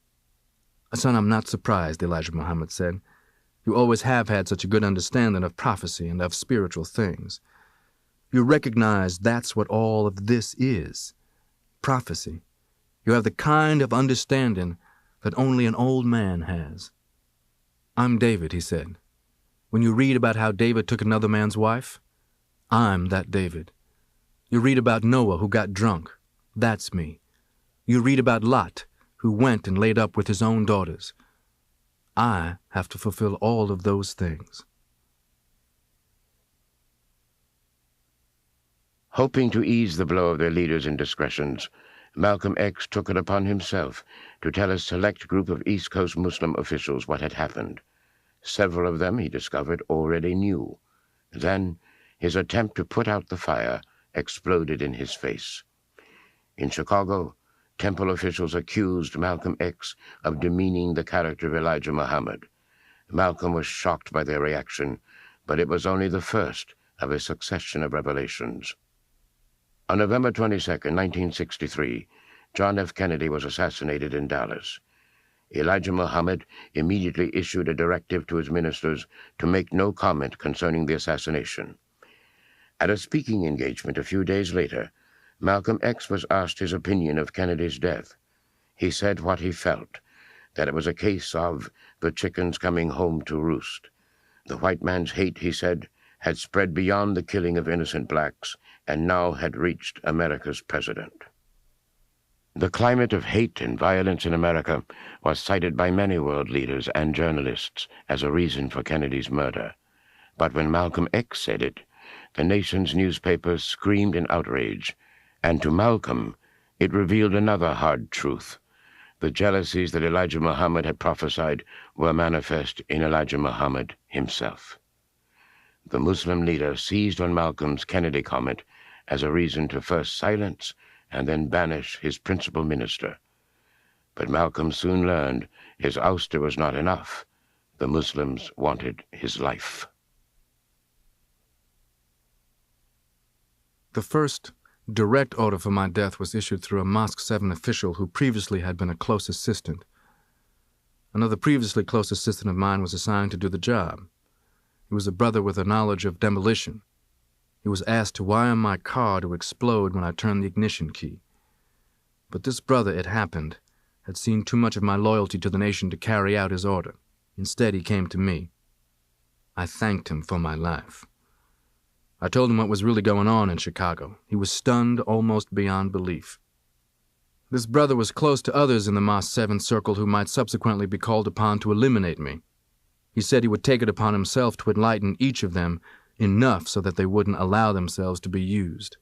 "Son, I'm not surprised," Elijah Muhammad said. "You always have had such a good understanding of prophecy and of spiritual things. You recognize that's what all of this is, prophecy. You have the kind of understanding that only an old man has." "I'm David," he said. "When you read about how David took another man's wife, I'm that David. You read about Noah who got drunk, that's me. You read about Lot who went and laid up with his own daughters. I have to fulfill all of those things. Hoping to ease the blow of their leaders' indiscretions, Malcolm X took it upon himself to tell a select group of East Coast Muslim officials what had happened. Several of them, he discovered, already knew. Then, his attempt to put out the fire exploded in his face. In Chicago, temple officials accused Malcolm X of demeaning the character of Elijah Muhammad. Malcolm was shocked by their reaction, but it was only the first of a succession of revelations. On November 22, 1963, John F. Kennedy was assassinated in Dallas. Elijah Muhammad immediately issued a directive to his ministers to make no comment concerning the assassination. At a speaking engagement a few days later, Malcolm X was asked his opinion of Kennedy's death. He said what he felt, that it was a case of the chickens coming home to roost. The white man's hate, he said, had spread beyond the killing of innocent blacks and now had reached America's president. The climate of hate and violence in America was cited by many world leaders and journalists as a reason for Kennedy's murder. But when Malcolm X said it, the nation's newspapers screamed in outrage, and to Malcolm it revealed another hard truth. The jealousies that Elijah Muhammad had prophesied were manifest in Elijah Muhammad himself. The Muslim leader seized on Malcolm's Kennedy comment as a reason to first silence and then banish his principal minister. But Malcolm soon learned his ouster was not enough. The Muslims wanted his life. The first direct order for my death was issued through a Mosque 7 official who previously had been a close assistant. Another previously close assistant of mine was assigned to do the job. He was a brother with a knowledge of demolition. He was asked to wire my car to explode when I turned the ignition key. But this brother, it happened, had seen too much of my loyalty to the nation to carry out his order. Instead, he came to me. I thanked him for my life. I told him what was really going on in Chicago. He was stunned almost beyond belief. This brother was close to others in the Mosque 7 circle who might subsequently be called upon to eliminate me. He said he would take it upon himself to enlighten each of them enough so that they wouldn't allow themselves to be used.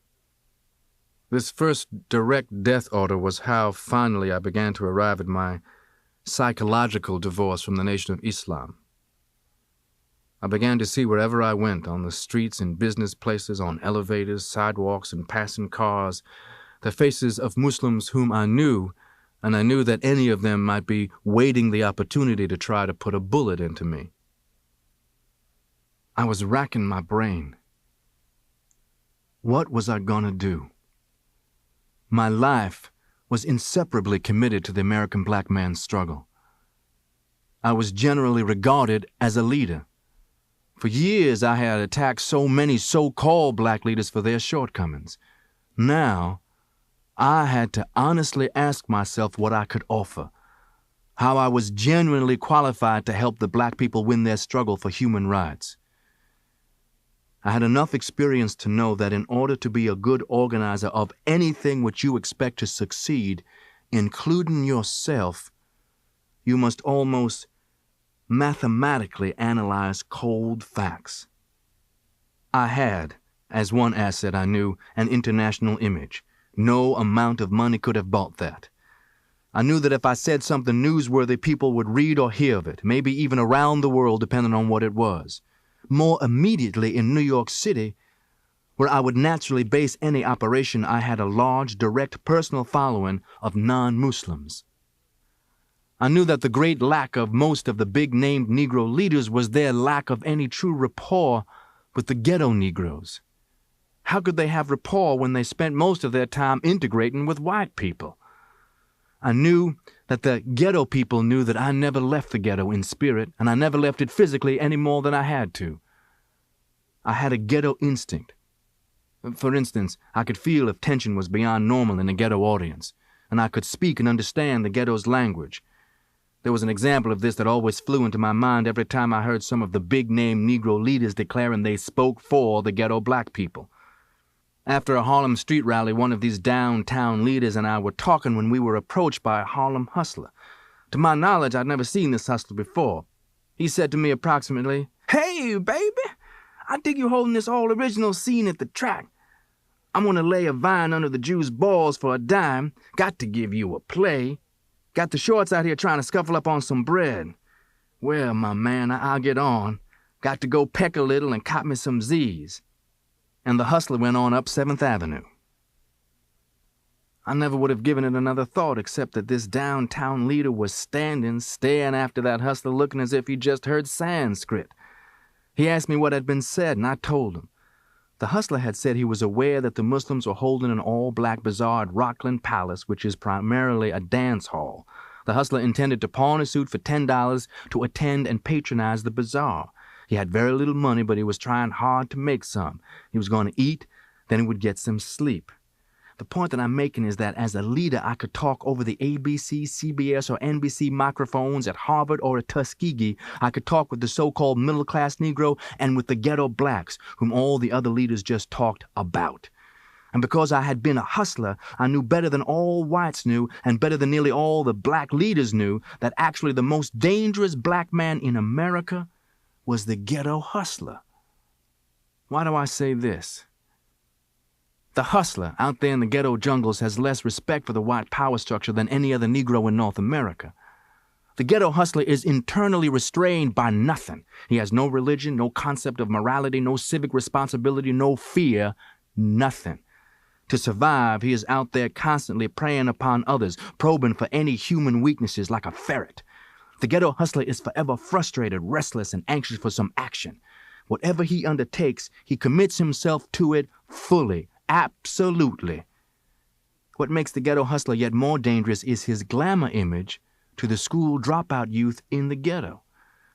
This first direct death order was how, finally, I began to arrive at my psychological divorce from the Nation of Islam. I began to see wherever I went, on the streets, in business places, on elevators, sidewalks, and passing cars, the faces of Muslims whom I knew, and I knew that any of them might be waiting the opportunity to try to put a bullet into me. I was racking my brain. What was I going to do? My life was inseparably committed to the American black man's struggle. I was generally regarded as a leader. For years I had attacked so many so-called black leaders for their shortcomings. Now, I had to honestly ask myself what I could offer, how I was genuinely qualified to help the black people win their struggle for human rights. I had enough experience to know that in order to be a good organizer of anything which you expect to succeed, including yourself, you must almost mathematically analyze cold facts. I had, as one asset I knew, an international image. No amount of money could have bought that. I knew that if I said something newsworthy, people would read or hear of it, maybe even around the world, depending on what it was. More immediately in New York City, where I would naturally base any operation, I had a large, direct personal following of non-Muslims. I knew that the great lack of most of the big-named Negro leaders was their lack of any true rapport with the ghetto Negroes. How could they have rapport when they spent most of their time integrating with white people? I knew that the ghetto people knew that I never left the ghetto in spirit, and I never left it physically any more than I had to. I had a ghetto instinct. For instance, I could feel if tension was beyond normal in a ghetto audience, and I could speak and understand the ghetto's language. There was an example of this that always flew into my mind every time I heard some of the big-name Negro leaders declaring they spoke for the ghetto black people. After a Harlem street rally, one of these downtown leaders and I were talking when we were approached by a Harlem hustler. To my knowledge, I'd never seen this hustler before. He said to me approximately, "Hey, baby, I dig you holding this all-original scene at the track. I'm going to lay a vine under the Jew's balls for a dime. Got to give you a play. Got the shorts out here trying to scuffle up on some bread. Well, my man, I'll get on. Got to go peck a little and cop me some Z's." And the hustler went on up 7th Avenue. I never would have given it another thought except that this downtown leader was standing, staring after that hustler, looking as if he just heard Sanskrit. He asked me what had been said, and I told him. The hustler had said he was aware that the Muslims were holding an all-black bazaar at Rockland Palace, which is primarily a dance hall. The hustler intended to pawn a suit for $10 to attend and patronize the bazaar. He had very little money, but he was trying hard to make some. He was going to eat, then he would get some sleep. The point that I'm making is that as a leader, I could talk over the ABC, CBS, or NBC microphones at Harvard or at Tuskegee. I could talk with the so-called middle-class Negro and with the ghetto blacks, whom all the other leaders just talked about. And because I had been a hustler, I knew better than all whites knew, and better than nearly all the black leaders knew, that actually the most dangerous black man in America was the ghetto hustler. Why do I say this? The hustler out there in the ghetto jungles has less respect for the white power structure than any other Negro in North America. The ghetto hustler is internally restrained by nothing. He has no religion, no concept of morality, no civic responsibility, no fear, nothing. To survive, he is out there constantly preying upon others, probing for any human weaknesses like a ferret. The ghetto hustler is forever frustrated, restless, and anxious for some action. Whatever he undertakes, he commits himself to it fully. Absolutely. What makes the ghetto hustler yet more dangerous is his glamour image to the school dropout youth in the ghetto.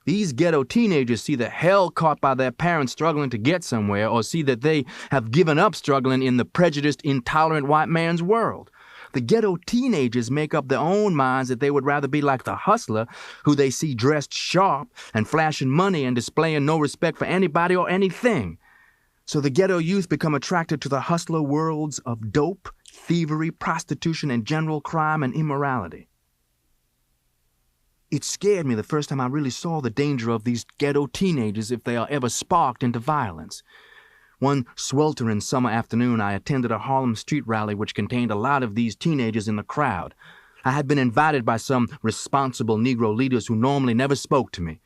These ghetto teenagers see the hell caught by their parents struggling to get somewhere, or see that they have given up struggling in the prejudiced, intolerant white man's world. The ghetto teenagers make up their own minds that they would rather be like the hustler, who they see dressed sharp and flashing money and displaying no respect for anybody or anything. So the ghetto youth become attracted to the hustler worlds of dope, thievery, prostitution, and general crime and immorality. It scared me the first time I really saw the danger of these ghetto teenagers if they are ever sparked into violence. One sweltering summer afternoon, I attended a Harlem street rally which contained a lot of these teenagers in the crowd. I had been invited by some responsible Negro leaders who normally never spoke to me.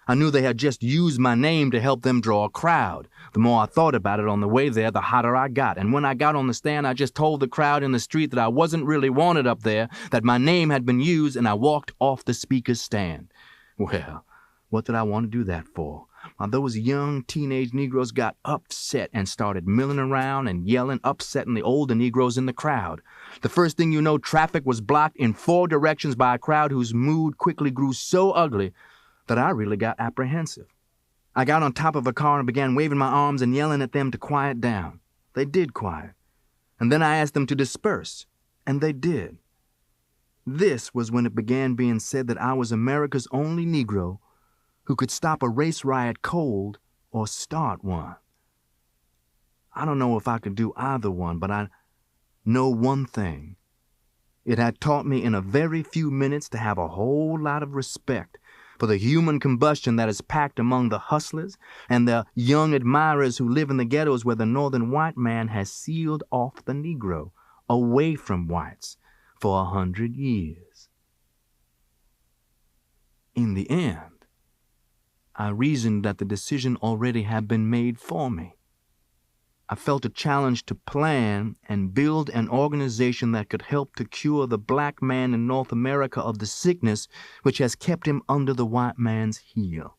I knew they had just used my name to help them draw a crowd. The more I thought about it on the way there, the hotter I got. And when I got on the stand, I just told the crowd in the street that I wasn't really wanted up there, that my name had been used, and I walked off the speaker's stand. Well, what did I want to do that for? While those young teenage Negroes got upset and started milling around and yelling, upsetting the older Negroes in the crowd. The first thing you know, traffic was blocked in 4 directions by a crowd whose mood quickly grew so ugly that I really got apprehensive. I got on top of a car and began waving my arms and yelling at them to quiet down. They did quiet. And then I asked them to disperse, and they did. This was when it began being said that I was America's only Negro who could stop a race riot cold or start one. I don't know if I could do either one, but I know one thing. It had taught me in a very few minutes to have a whole lot of respect for the human combustion that is packed among the hustlers and the young admirers who live in the ghettos where the northern white man has sealed off the Negro away from whites for 100 years. In the end, I reasoned that the decision already had been made for me. I felt a challenge to plan and build an organization that could help to cure the black man in North America of the sickness which has kept him under the white man's heel.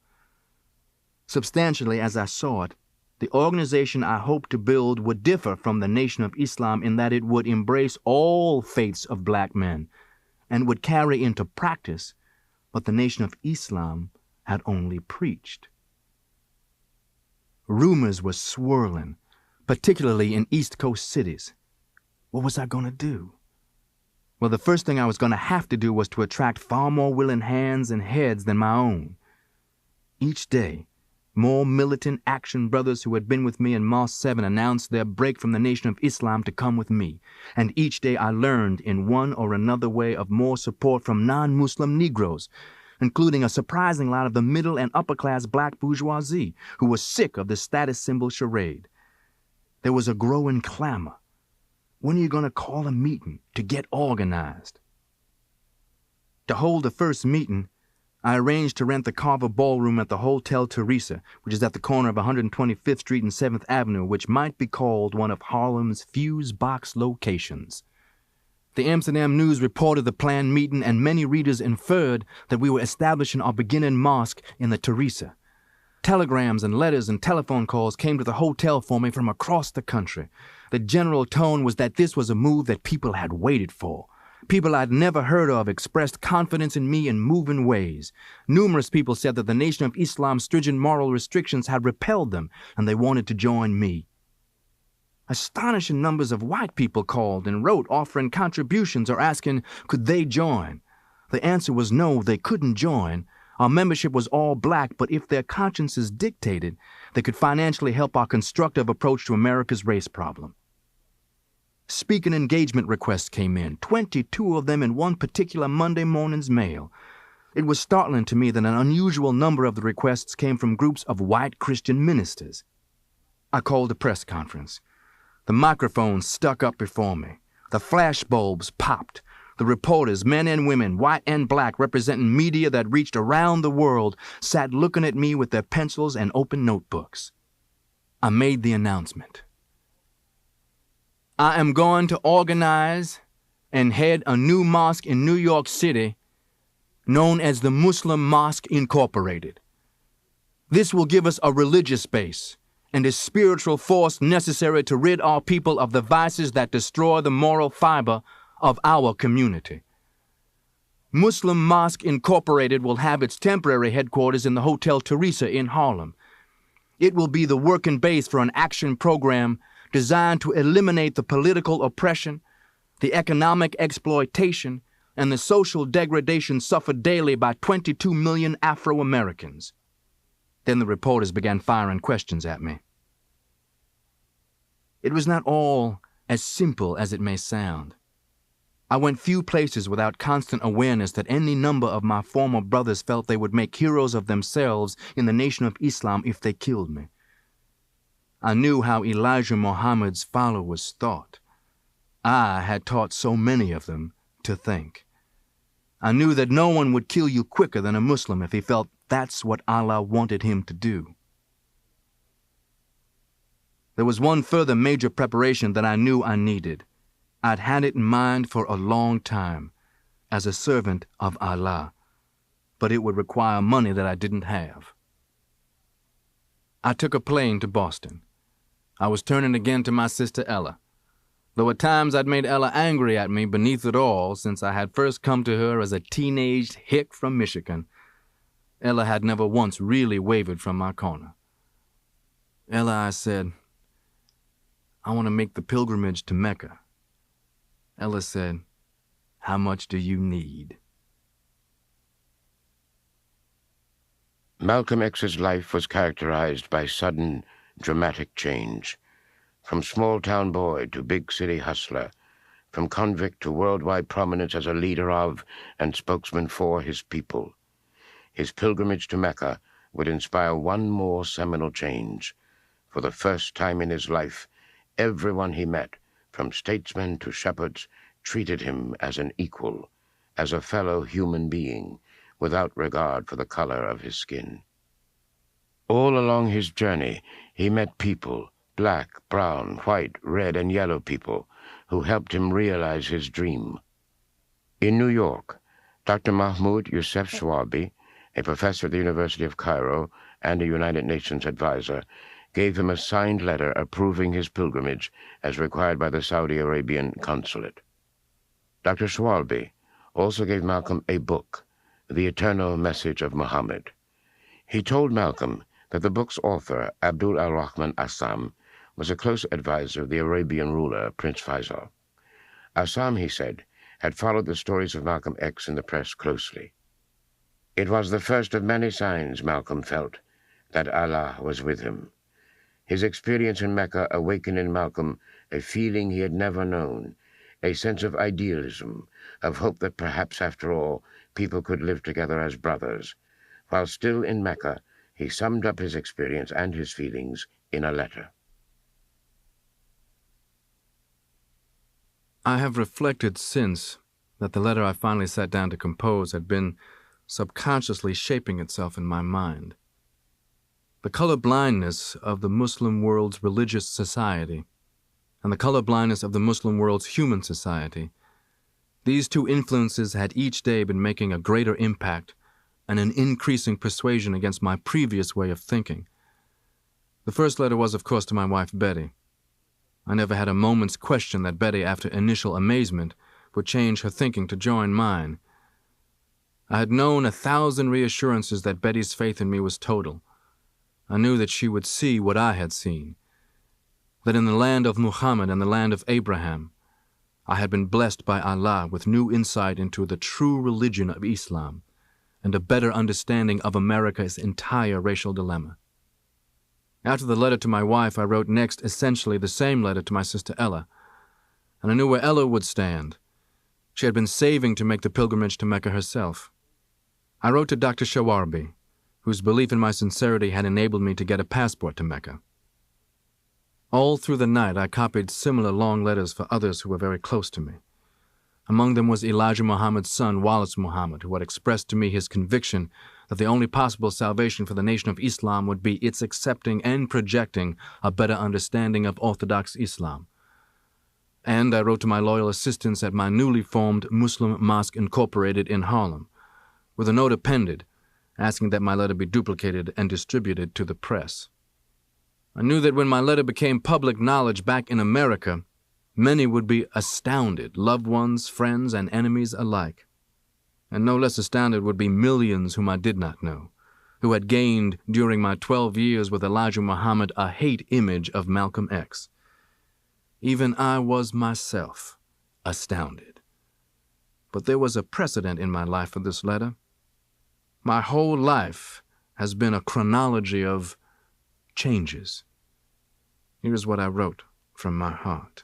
Substantially, as I saw it, the organization I hoped to build would differ from the Nation of Islam in that it would embrace all faiths of black men and would carry into practice what the Nation of Islam had only preached. Rumors were swirling, particularly in East Coast cities. What was I going to do? Well, the first thing I was going to have to do was to attract far more willing hands and heads than my own. Each day, More militant action brothers who had been with me in Marseille announced their break from the Nation of Islam to come with me, and each day I learned in one or another way of more support from non-Muslim Negroes, including a surprising lot of the middle and upper-class black bourgeoisie who were sick of the status symbol charade. There was a growing clamor. When are you going to call a meeting to get organized? To hold the first meeting, I arranged to rent the Carver Ballroom at the Hotel Teresa, which is at the corner of 125th Street and 7th Avenue, which might be called one of Harlem's fuse box locations. The Amsterdam News reported the planned meeting, and many readers inferred that we were establishing our beginning mosque in the Teresa. Telegrams and letters and telephone calls came to the hotel for me from across the country. The general tone was that this was a move that people had waited for. People I'd never heard of expressed confidence in me in moving ways. Numerous people said that the Nation of Islam's stringent moral restrictions had repelled them, and they wanted to join me. Astonishing numbers of white people called and wrote offering contributions or asking could they join. The answer was no, they couldn't join. Our membership was all black, but if their consciences dictated, they could financially help our constructive approach to America's race problem. Speaking engagement requests came in, 22 of them in one particular Monday morning's mail. It was startling to me that an unusual number of the requests came from groups of white Christian ministers. I called a press conference. The microphones stuck up before me. The flash bulbs popped. The reporters, men and women, white and black, representing media that reached around the world, sat looking at me with their pencils and open notebooks. I made the announcement. I am going to organize and head a new mosque in New York City known as the Muslim Mosque Incorporated. This will give us a religious base and a spiritual force necessary to rid our people of the vices that destroy the moral fiber of our community. Muslim Mosque Incorporated will have its temporary headquarters in the Hotel Teresa in Harlem. It will be the working base for an action program designed to eliminate the political oppression, the economic exploitation, and the social degradation suffered daily by 22 million Afro-Americans. Then the reporters began firing questions at me. It was not all as simple as it may sound. I went few places without constant awareness that any number of my former brothers felt they would make heroes of themselves in the Nation of Islam if they killed me. I knew how Elijah Muhammad's followers thought. I had taught so many of them to think. I knew that no one would kill you quicker than a Muslim if he felt that's what Allah wanted him to do. There was one further major preparation that I knew I needed. I'd had it in mind for a long time, as a servant of Allah, but it would require money that I didn't have. I took a plane to Boston. I was turning again to my sister Ella, though at times I'd made Ella angry at me beneath it all since I had first come to her as a teenaged hick from Michigan. Ella had never once really wavered from my corner. Ella, I said, I want to make the pilgrimage to Mecca. Ella said, how much do you need? Malcolm X's life was characterized by sudden, dramatic change. From small-town boy to big-city hustler, from convict to worldwide prominence as a leader of and spokesman for his people. His pilgrimage to Mecca would inspire one more seminal change. For the first time in his life, everyone he met, from statesmen to shepherds, treated him as an equal, as a fellow human being, without regard for the color of his skin. All along his journey, he met people, black, brown, white, red, and yellow people, who helped him realize his dream. In New York, Dr. Mahmoud Youssef Chouabi, a professor at the University of Cairo and a United Nations advisor, gave him a signed letter approving his pilgrimage as required by the Saudi Arabian consulate. Dr. Chouabi also gave Malcolm a book, The Eternal Message of Muhammad. He told Malcolm that the book's author, Abdul al-Rahman Assam, was a close advisor of the Arabian ruler, Prince Faisal. Assam, he said, had followed the stories of Malcolm X in the press closely. It was the first of many signs, Malcolm felt, that Allah was with him. His experience in Mecca awakened in Malcolm a feeling he had never known, a sense of idealism, of hope that perhaps, after all, people could live together as brothers. While still in Mecca, he summed up his experience and his feelings in a letter. I have reflected since that the letter I finally sat down to compose had been subconsciously shaping itself in my mind. The colorblindness of the Muslim world's religious society and the colorblindness of the Muslim world's human society, these two influences had each day been making a greater impact and an increasing persuasion against my previous way of thinking. The first letter was, of course, to my wife Betty. I never had a moment's question that Betty, after initial amazement, would change her thinking to join mine. I had known 1,000 reassurances that Betty's faith in me was total. I knew that she would see what I had seen, that in the land of Muhammad and the land of Abraham, I had been blessed by Allah with new insight into the true religion of Islam and a better understanding of America's entire racial dilemma. After the letter to my wife, I wrote next essentially the same letter to my sister Ella, and I knew where Ella would stand. She had been saving to make the pilgrimage to Mecca herself. I wrote to Dr. Shawarbi, whose belief in my sincerity had enabled me to get a passport to Mecca. All through the night, I copied similar long letters for others who were very close to me. Among them was Elijah Muhammad's son, Wallace Muhammad, who had expressed to me his conviction that the only possible salvation for the nation of Islam would be its accepting and projecting a better understanding of Orthodox Islam. And I wrote to my loyal assistants at my newly formed Muslim Mosque Incorporated in Harlem, with a note appended, asking that my letter be duplicated and distributed to the press. I knew that when my letter became public knowledge back in America, many would be astounded, loved ones, friends, and enemies alike. And no less astounded would be millions whom I did not know, who had gained during my 12 years with Elijah Muhammad a hate image of Malcolm X. Even I was myself astounded. But there was a precedent in my life for this letter. My whole life has been a chronology of changes. Here is what I wrote from my heart.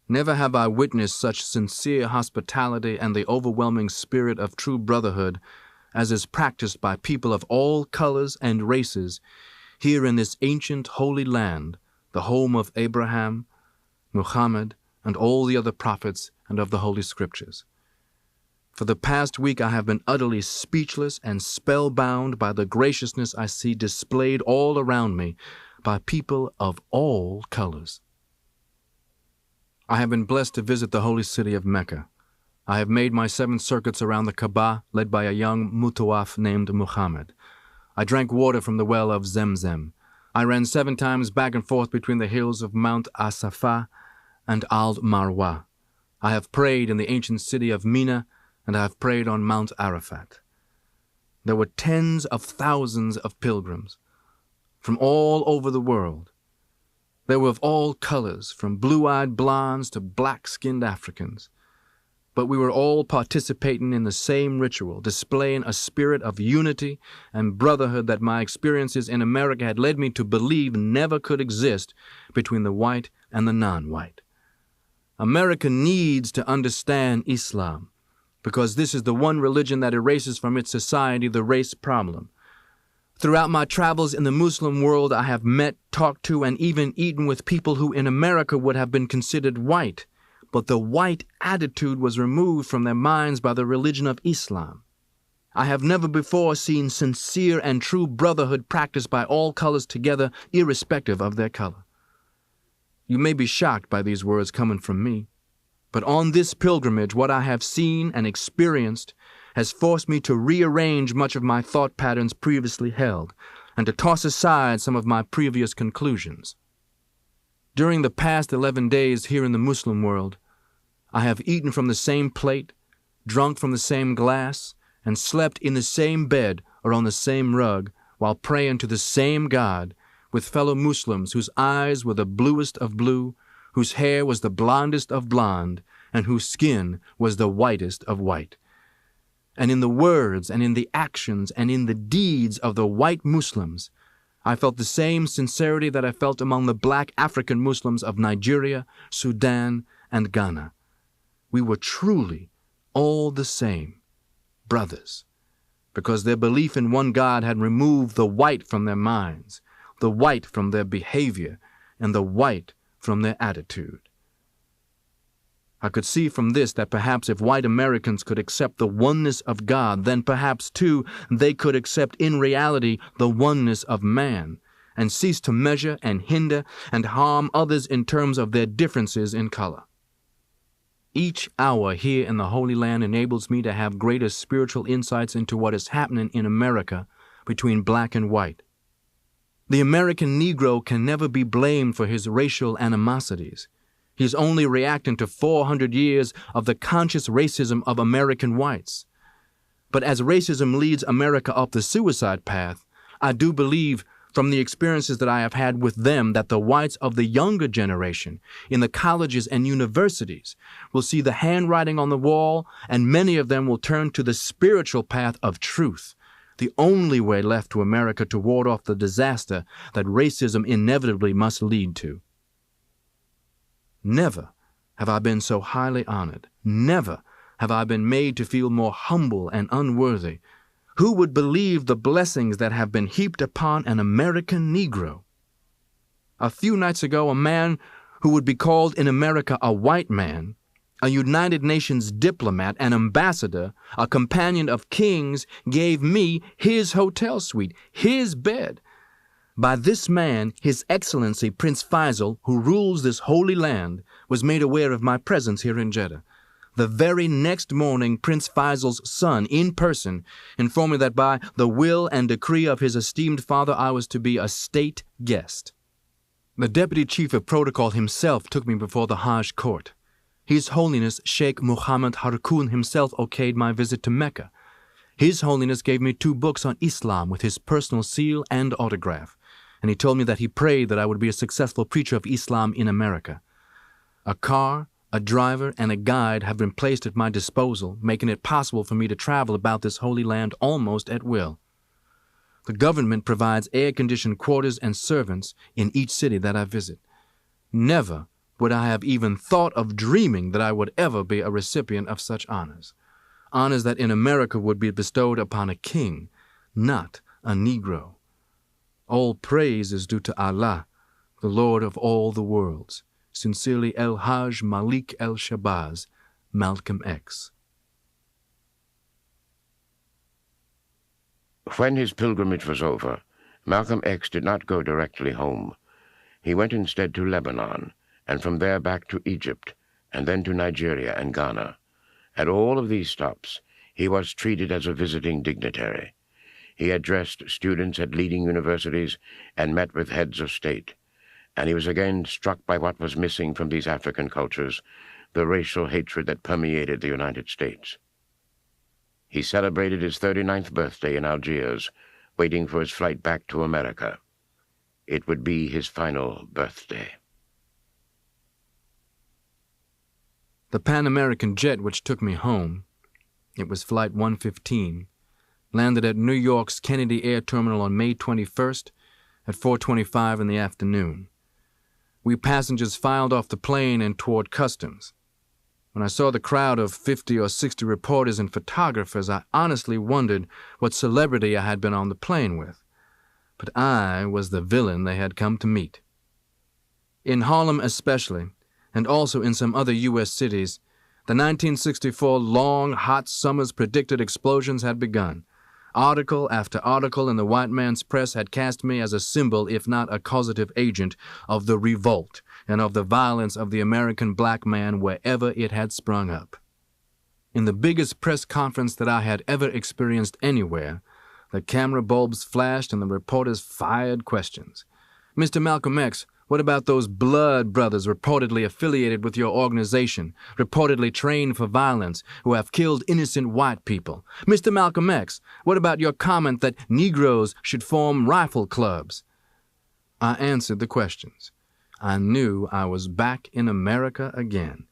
Never have I witnessed such sincere hospitality and the overwhelming spirit of true brotherhood as is practiced by people of all colors and races here in this ancient holy land, the home of Abraham, Muhammad, and all the other prophets and of the Holy Scriptures. For the past week I have been utterly speechless and spellbound by the graciousness I see displayed all around me by people of all colors. I have been blessed to visit the holy city of Mecca. I have made my 7 circuits around the Kaaba, led by a young mutawaf named Muhammad. I drank water from the well of Zemzem. I ran 7 times back and forth between the hills of Mount Asafa and Al-Marwa. I have prayed in the ancient city of Mina, and I have prayed on Mount Arafat. There were tens of thousands of pilgrims from all over the world. They were of all colors, from blue-eyed blondes to black-skinned Africans. But we were all participating in the same ritual, displaying a spirit of unity and brotherhood that my experiences in America had led me to believe never could exist between the white and the non-white. America needs to understand Islam, because this is the one religion that erases from its society the race problem. Throughout my travels in the Muslim world, I have met, talked to, and even eaten with people who in America would have been considered white, but the white attitude was removed from their minds by the religion of Islam. I have never before seen sincere and true brotherhood practiced by all colors together, irrespective of their color. You may be shocked by these words coming from me, but on this pilgrimage, what I have seen and experienced has forced me to rearrange much of my thought patterns previously held, and to toss aside some of my previous conclusions. During the past 11 days here in the Muslim world, I have eaten from the same plate, drunk from the same glass, and slept in the same bed or on the same rug while praying to the same God with fellow Muslims whose eyes were the bluest of blue, whose hair was the blondest of blonde, and whose skin was the whitest of white. and in the words and in the actions and in the deeds of the white Muslims, I felt the same sincerity that I felt among the black African Muslims of Nigeria, Sudan, and Ghana. We were truly all the same, brothers, because their belief in one God had removed the white from their minds, the white from their behavior, and the white from their attitude. I could see from this that perhaps if white Americans could accept the oneness of God, then perhaps, too, they could accept in reality the oneness of man, and cease to measure and hinder and harm others in terms of their differences in color. Each hour here in the Holy Land enables me to have greater spiritual insights into what is happening in America between black and white. The American Negro can never be blamed for his racial animosities. He's only reacting to 400 years of the conscious racism of American whites. But as racism leads America up the suicide path, I do believe from the experiences that I have had with them that the whites of the younger generation in the colleges and universities will see the handwriting on the wall, and many of them will turn to the spiritual path of truth, the only way left to America to ward off the disaster that racism inevitably must lead to. Never have I been so highly honored. Never have I been made to feel more humble and unworthy. Who would believe the blessings that have been heaped upon an American Negro? A few nights ago, a man who would be called in America a white man, a United Nations diplomat, an ambassador, a companion of kings, gave me his hotel suite, his bed. By this man, His Excellency Prince Faisal, who rules this holy land, was made aware of my presence here in Jeddah. The very next morning, Prince Faisal's son, in person, informed me that by the will and decree of his esteemed father, I was to be a state guest. The Deputy Chief of Protocol himself took me before the Hajj court. His Holiness Sheikh Muhammad Harkoon himself okayed my visit to Mecca. His Holiness gave me 2 books on Islam with his personal seal and autograph, and he told me that he prayed that I would be a successful preacher of Islam in America. A car, a driver, and a guide have been placed at my disposal, making it possible for me to travel about this holy land almost at will. The government provides air-conditioned quarters and servants in each city that I visit. Never would I have even thought of dreaming that I would ever be a recipient of such honors. Honors that in America would be bestowed upon a king, not a Negro. All praise is due to Allah, the Lord of all the worlds. Sincerely, El Hajj Malik El Shabazz, Malcolm X. When his pilgrimage was over, Malcolm X did not go directly home. He went instead to Lebanon, and from there back to Egypt, and then to Nigeria and Ghana. At all of these stops, he was treated as a visiting dignitary. He addressed students at leading universities and met with heads of state, and he was again struck by what was missing from these African cultures, the racial hatred that permeated the United States. He celebrated his 39th birthday in Algiers, waiting for his flight back to America. It would be his final birthday. The Pan American jet which took me home, it was Flight 115, landed at New York's Kennedy Air Terminal on May 21st at 4:25 in the afternoon. We passengers filed off the plane and toward customs. When I saw the crowd of 50 or 60 reporters and photographers, I honestly wondered what celebrity I had been on the plane with. But I was the villain they had come to meet. In Harlem especially, and also in some other U.S. cities, the 1964 long, hot summer's predicted explosions had begun. Article after article in the white man's press had cast me as a symbol, if not a causative agent, of the revolt and of the violence of the American black man wherever it had sprung up. In the biggest press conference that I had ever experienced anywhere, the camera bulbs flashed and the reporters fired questions. Mr. Malcolm X, what about those blood brothers reportedly affiliated with your organization, reportedly trained for violence, who have killed innocent white people? Mr. Malcolm X, what about your comment that Negroes should form rifle clubs? I answered the questions. I knew I was back in America again,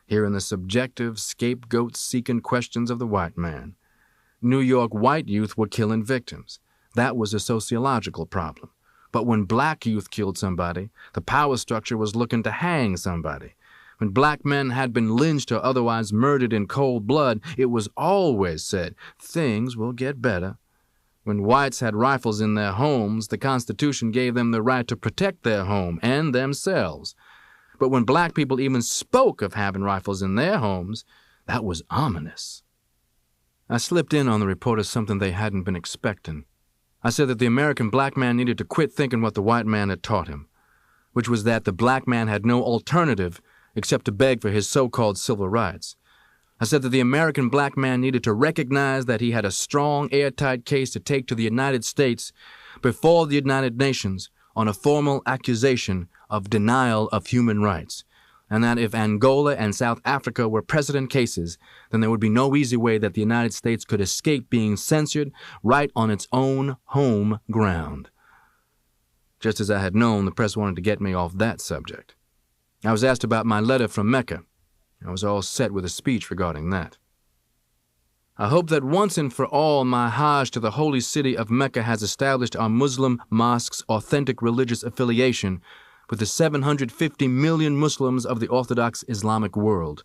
hearing the subjective, scapegoat-seeking questions of the white man. New York white youth were killing victims. That was a sociological problem. But when black youth killed somebody, the power structure was looking to hang somebody. When black men had been lynched or otherwise murdered in cold blood, it was always said, things will get better. When whites had rifles in their homes, the Constitution gave them the right to protect their home and themselves. But when black people even spoke of having rifles in their homes, that was ominous. I slipped in on the reporters something they hadn't been expecting. I said that the American black man needed to quit thinking what the white man had taught him, which was that the black man had no alternative except to beg for his so-called civil rights. I said that the American black man needed to recognize that he had a strong, airtight case to take to the United States before the United Nations on a formal accusation of denial of human rights, and that if Angola and South Africa were precedent cases, then there would be no easy way that the United States could escape being censored right on its own home ground. Just as I had known, the press wanted to get me off that subject. I was asked about my letter from Mecca. I was all set with a speech regarding that. I hope that once and for all my Hajj to the holy city of Mecca has established our Muslim mosque's authentic religious affiliation with the 750 million Muslims of the Orthodox Islamic world.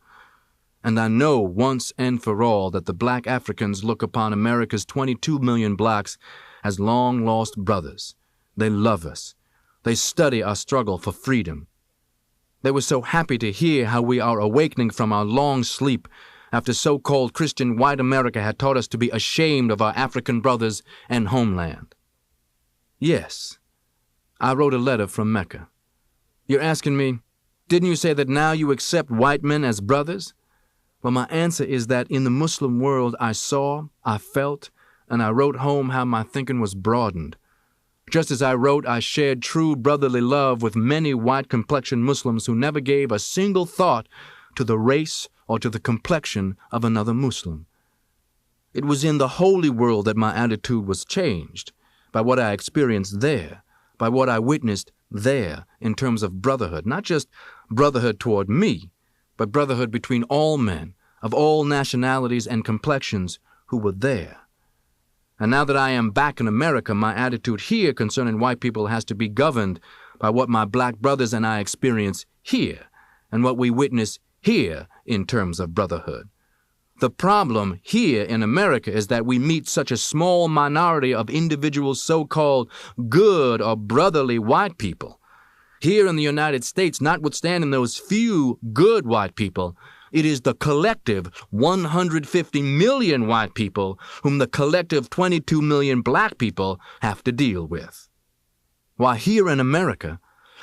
And I know once and for all that the black Africans look upon America's 22 million blacks as long-lost brothers. They love us. They study our struggle for freedom. They were so happy to hear how we are awakening from our long sleep after so-called Christian white America had taught us to be ashamed of our African brothers and homeland. Yes, I wrote a letter from Mecca. You're asking me, didn't you say that now you accept white men as brothers? Well, my answer is that in the Muslim world I saw, I felt, and I wrote home how my thinking was broadened. Just as I wrote, I shared true brotherly love with many white-complexioned Muslims who never gave a single thought to the race or to the complexion of another Muslim. It was in the holy world that my attitude was changed, by what I experienced there, by what I witnessed there in terms of brotherhood, not just brotherhood toward me, but brotherhood between all men, of all nationalities and complexions who were there. And now that I am back in America, my attitude here concerning white people has to be governed by what my black brothers and I experience here, and what we witness here in terms of brotherhood. The problem here in America is that we meet such a small minority of individual so-called good or brotherly white people. Here in the United States, notwithstanding those few good white people, it is the collective 150 million white people whom the collective 22 million black people have to deal with. While here in America,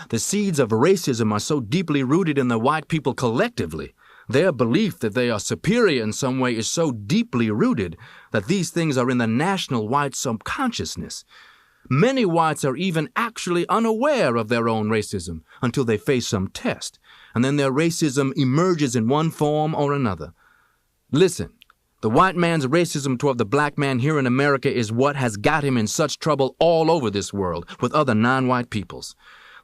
the seeds of racism are so deeply rooted in the white people collectively, their belief that they are superior in some way is so deeply rooted that these things are in the national white subconsciousness. Many whites are even actually unaware of their own racism until they face some test, and then their racism emerges in one form or another. Listen, the white man's racism toward the black man here in America is what has got him in such trouble all over this world with other non-white peoples.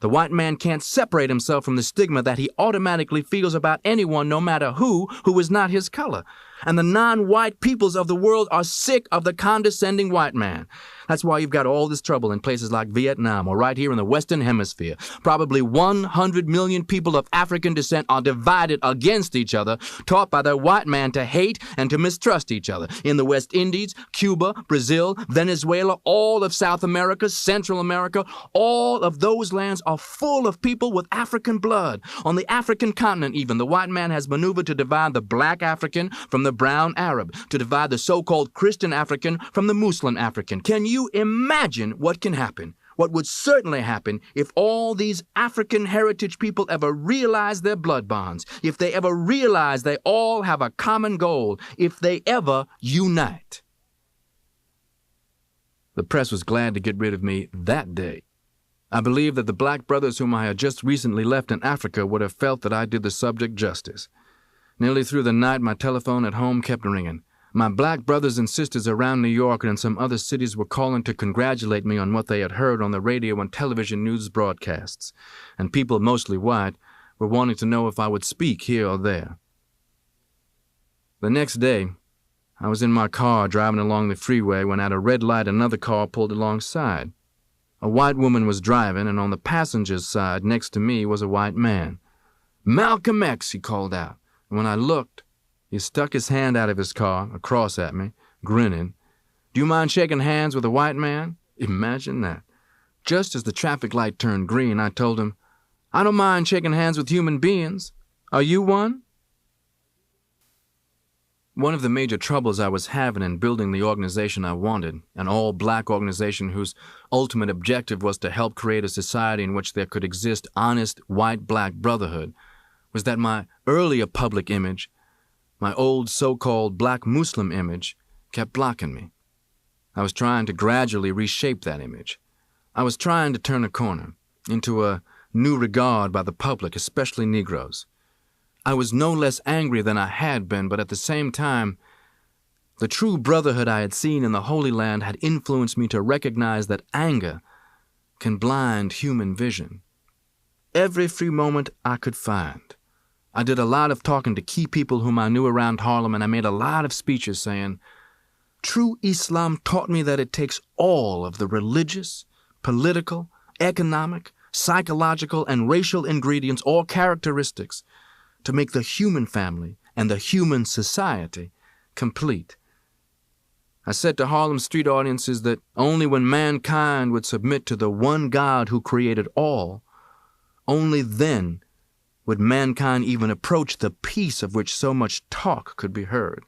The white man can't separate himself from the stigma that he automatically feels about anyone, no matter who is not his color. And the non-white peoples of the world are sick of the condescending white man. That's why you've got all this trouble in places like Vietnam or right here in the Western Hemisphere. Probably 100 million people of African descent are divided against each other, taught by their white man to hate and to mistrust each other. In the West Indies, Cuba, Brazil, Venezuela, all of South America, Central America, all of those lands are full of people with African blood. On the African continent even, the white man has maneuvered to divide the black African from the brown Arab, to divide the so-called Christian African from the Muslim African. Can you imagine what can happen? What would certainly happen if all these African heritage people ever realize their blood bonds, if they ever realize they all have a common goal, if they ever unite. The press was glad to get rid of me that day. I believe that the black brothers whom I had just recently left in Africa would have felt that I did the subject justice. Nearly through the night, my telephone at home kept ringing. My black brothers and sisters around New York and in some other cities were calling to congratulate me on what they had heard on the radio and television news broadcasts, and people, mostly white, were wanting to know if I would speak here or there. The next day, I was in my car driving along the freeway when at a red light another car pulled alongside. A white woman was driving, and on the passenger's side next to me was a white man. "Malcolm X," he called out, and when I looked, he stuck his hand out of his car, across at me, grinning. "Do you mind shaking hands with a white man?" Imagine that. Just as the traffic light turned green, I told him, "I don't mind shaking hands with human beings. Are you one?" One of the major troubles I was having in building the organization I wanted, an all-black organization whose ultimate objective was to help create a society in which there could exist honest white-black brotherhood, was that my earlier public image, my old so-called black Muslim image, kept blocking me. I was trying to gradually reshape that image. I was trying to turn a corner into a new regard by the public, especially Negroes. I was no less angry than I had been, but at the same time, the true brotherhood I had seen in the Holy Land had influenced me to recognize that anger can blind human vision. Every free moment I could find, I did a lot of talking to key people whom I knew around Harlem, and I made a lot of speeches saying, "True Islam taught me that it takes all of the religious, political, economic, psychological, and racial ingredients or characteristics to make the human family and the human society complete." I said to Harlem street audiences that only when mankind would submit to the one God who created all, only then would mankind even approach the peace of which so much talk could be heard,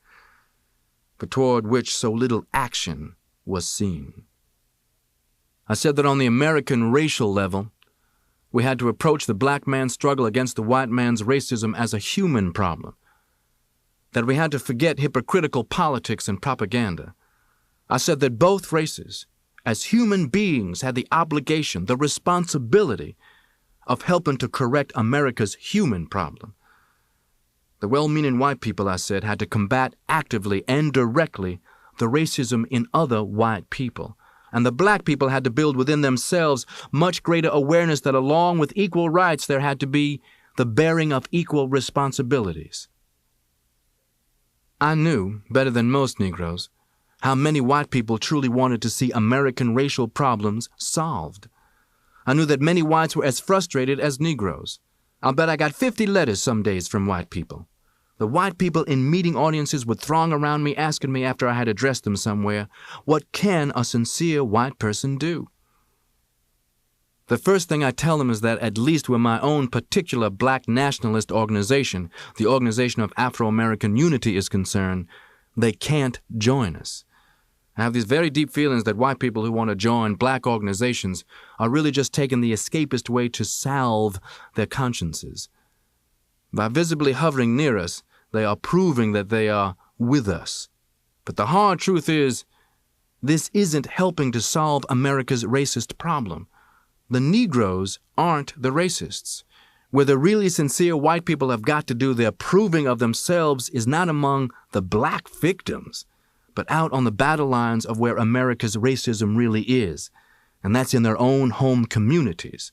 but toward which so little action was seen. I said that on the American racial level, we had to approach the black man's struggle against the white man's racism as a human problem, that we had to forget hypocritical politics and propaganda. I said that both races, as human beings, had the obligation, the responsibility of helping to correct America's human problem. The well-meaning white people, I said, had to combat actively and directly the racism in other white people. And the black people had to build within themselves much greater awareness that along with equal rights there had to be the bearing of equal responsibilities. I knew, better than most Negroes, how many white people truly wanted to see American racial problems solved. I knew that many whites were as frustrated as Negroes. I'll bet I got 50 letters some days from white people. The white people in meeting audiences would throng around me asking me after I had addressed them somewhere, "What can a sincere white person do?" The first thing I tell them is that at least where my own particular black nationalist organization, the Organization of Afro-American Unity, is concerned, they can't join us. I have these very deep feelings that white people who want to join black organizations are really just taking the escapist way to salve their consciences. By visibly hovering near us, they are proving that they are with us. But the hard truth is, this isn't helping to solve America's racist problem. The Negroes aren't the racists. Where the really sincere white people have got to do their proving of themselves is not among the black victims, but out on the battle lines of where America's racism really is, and that's in their own home communities.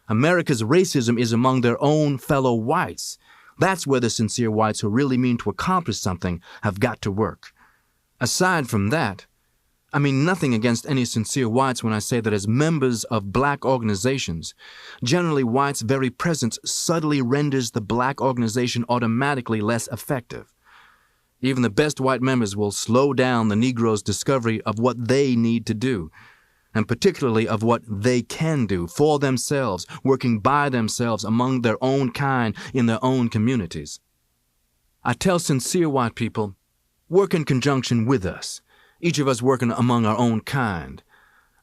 America's racism is among their own fellow whites. That's where the sincere whites who really mean to accomplish something have got to work. Aside from that, I mean nothing against any sincere whites when I say that as members of black organizations, generally whites' very presence subtly renders the black organization automatically less effective. Even the best white members will slow down the Negroes' discovery of what they need to do, and particularly of what they can do for themselves, working by themselves among their own kind in their own communities. I tell sincere white people, work in conjunction with us, each of us working among our own kind.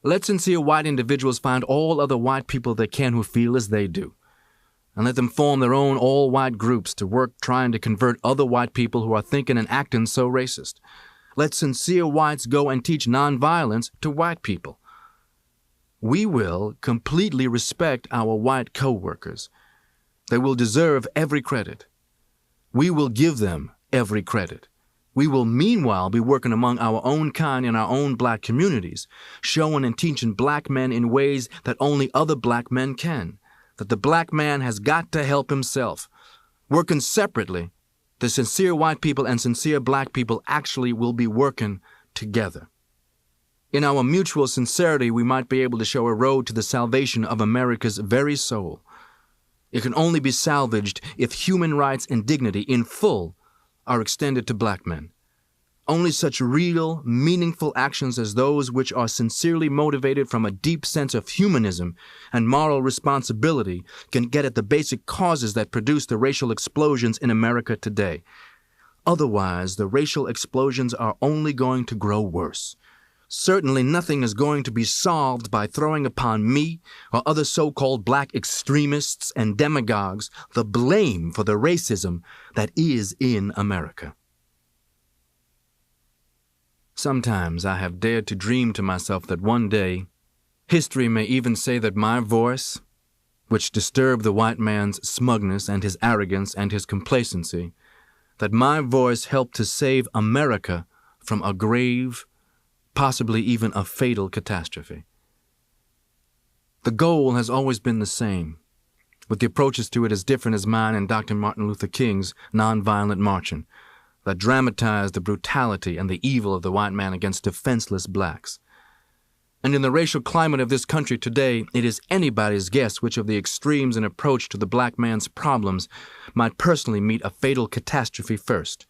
Let sincere white individuals find all other white people they can who feel as they do, and let them form their own all-white groups to work trying to convert other white people who are thinking and acting so racist. Let sincere whites go and teach nonviolence to white people. We will completely respect our white co-workers. They will deserve every credit. We will give them every credit. We will meanwhile be working among our own kind in our own black communities, showing and teaching black men in ways that only other black men can, that the black man has got to help himself. Working separately the sincere white people and sincere black people actually will be working together. In our mutual sincerity, we might be able to show a road to the salvation of America's very soul. It can only be salvaged if human rights and dignity in full are extended to black men. Only such real, meaningful actions as those which are sincerely motivated from a deep sense of humanism and moral responsibility can get at the basic causes that produce the racial explosions in America today. Otherwise, the racial explosions are only going to grow worse. Certainly nothing is going to be solved by throwing upon me or other so-called black extremists and demagogues the blame for the racism that is in America. Sometimes I have dared to dream to myself that one day history may even say that my voice, which disturbed the white man's smugness and his arrogance and his complacency, that my voice helped to save America from a grave, possibly even a fatal catastrophe. The goal has always been the same, with the approaches to it as different as mine and Dr. Martin Luther King's nonviolent marching, that dramatized the brutality and the evil of the white man against defenseless blacks. And in the racial climate of this country today, it is anybody's guess which of the extremes in approach to the black man's problems might personally meet a fatal catastrophe first,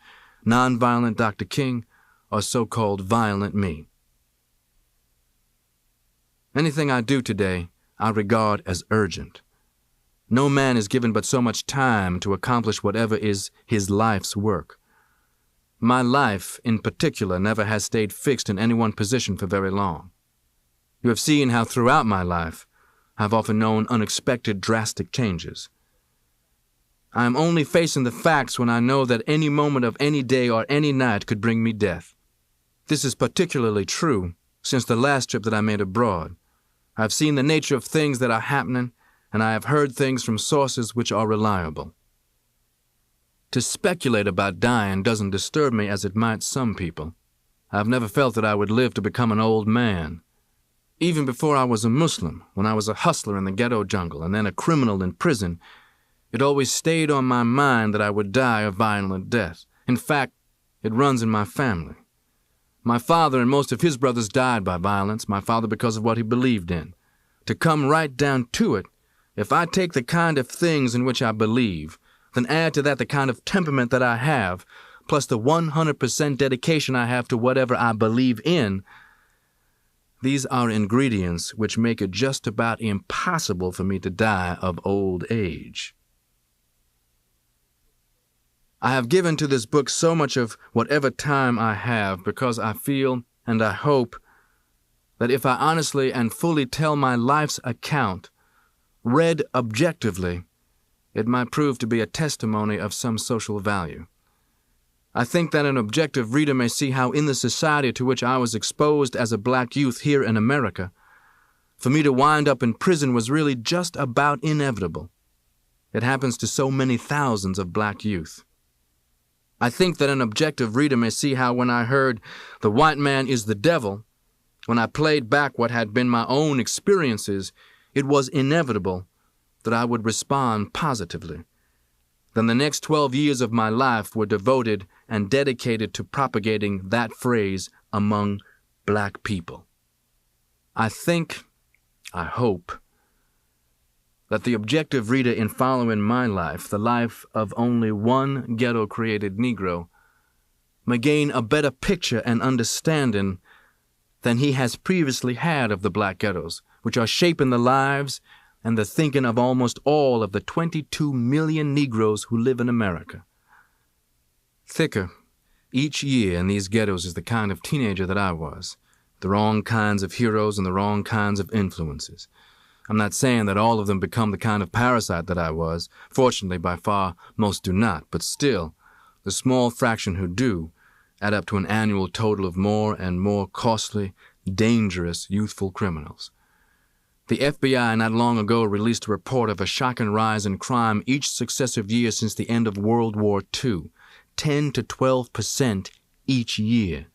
nonviolent Dr. King or so-called violent me. Anything I do today, I regard as urgent. No man is given but so much time to accomplish whatever is his life's work. My life, in particular, never has stayed fixed in any one position for very long. You have seen how throughout my life I have often known unexpected drastic changes. I am only facing the facts when I know that any moment of any day or any night could bring me death. This is particularly true since the last trip that I made abroad. I have seen the nature of things that are happening, and I have heard things from sources which are reliable. To speculate about dying doesn't disturb me as it might some people. I have never felt that I would live to become an old man. Even before I was a Muslim, when I was a hustler in the ghetto jungle and then a criminal in prison, it always stayed on my mind that I would die a violent death. In fact, it runs in my family. My father and most of his brothers died by violence, my father because of what he believed in. To come right down to it, if I take the kind of things in which I believe, then add to that the kind of temperament that I have, plus the 100% dedication I have to whatever I believe in, these are ingredients which make it just about impossible for me to die of old age. I have given to this book so much of whatever time I have because I feel and I hope that if I honestly and fully tell my life's account, read objectively, it might prove to be a testimony of some social value. I think that an objective reader may see how in the society to which I was exposed as a black youth here in America, for me to wind up in prison was really just about inevitable. It happens to so many thousands of black youth. I think that an objective reader may see how when I heard the white man is the devil, when I played back what had been my own experiences, it was inevitable that I would respond positively. Then the next 12 years of my life were devoted and dedicated to propagating that phrase among black people. I think, I hope, that the objective reader in following my life, the life of only one ghetto-created Negro, may gain a better picture and understanding than he has previously had of the black ghettos, which are shaping the lives and the thinking of almost all of the 22 million Negroes who live in America. Thicker each year in these ghettos is the kind of teenager that I was, the wrong kinds of heroes and the wrong kinds of influences. I'm not saying that all of them become the kind of parasite that I was. Fortunately, by far, most do not. But still, the small fraction who do add up to an annual total of more and more costly, dangerous, youthful criminals. The FBI not long ago released a report of a shocking rise in crime each successive year since the end of World War II, 10 to 12% each year.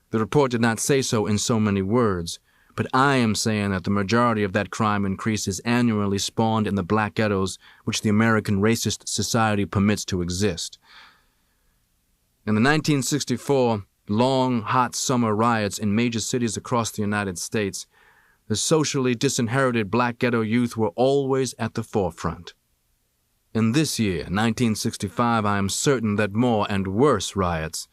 The report did not say so in so many words, but I am saying that the majority of that crime increase is annually spawned in the black ghettos which the American racist society permits to exist. In the 1964 long, hot summer riots in major cities across the United States, the socially disinherited black ghetto youth were always at the forefront. In this year, 1965, I am certain that more and worse riots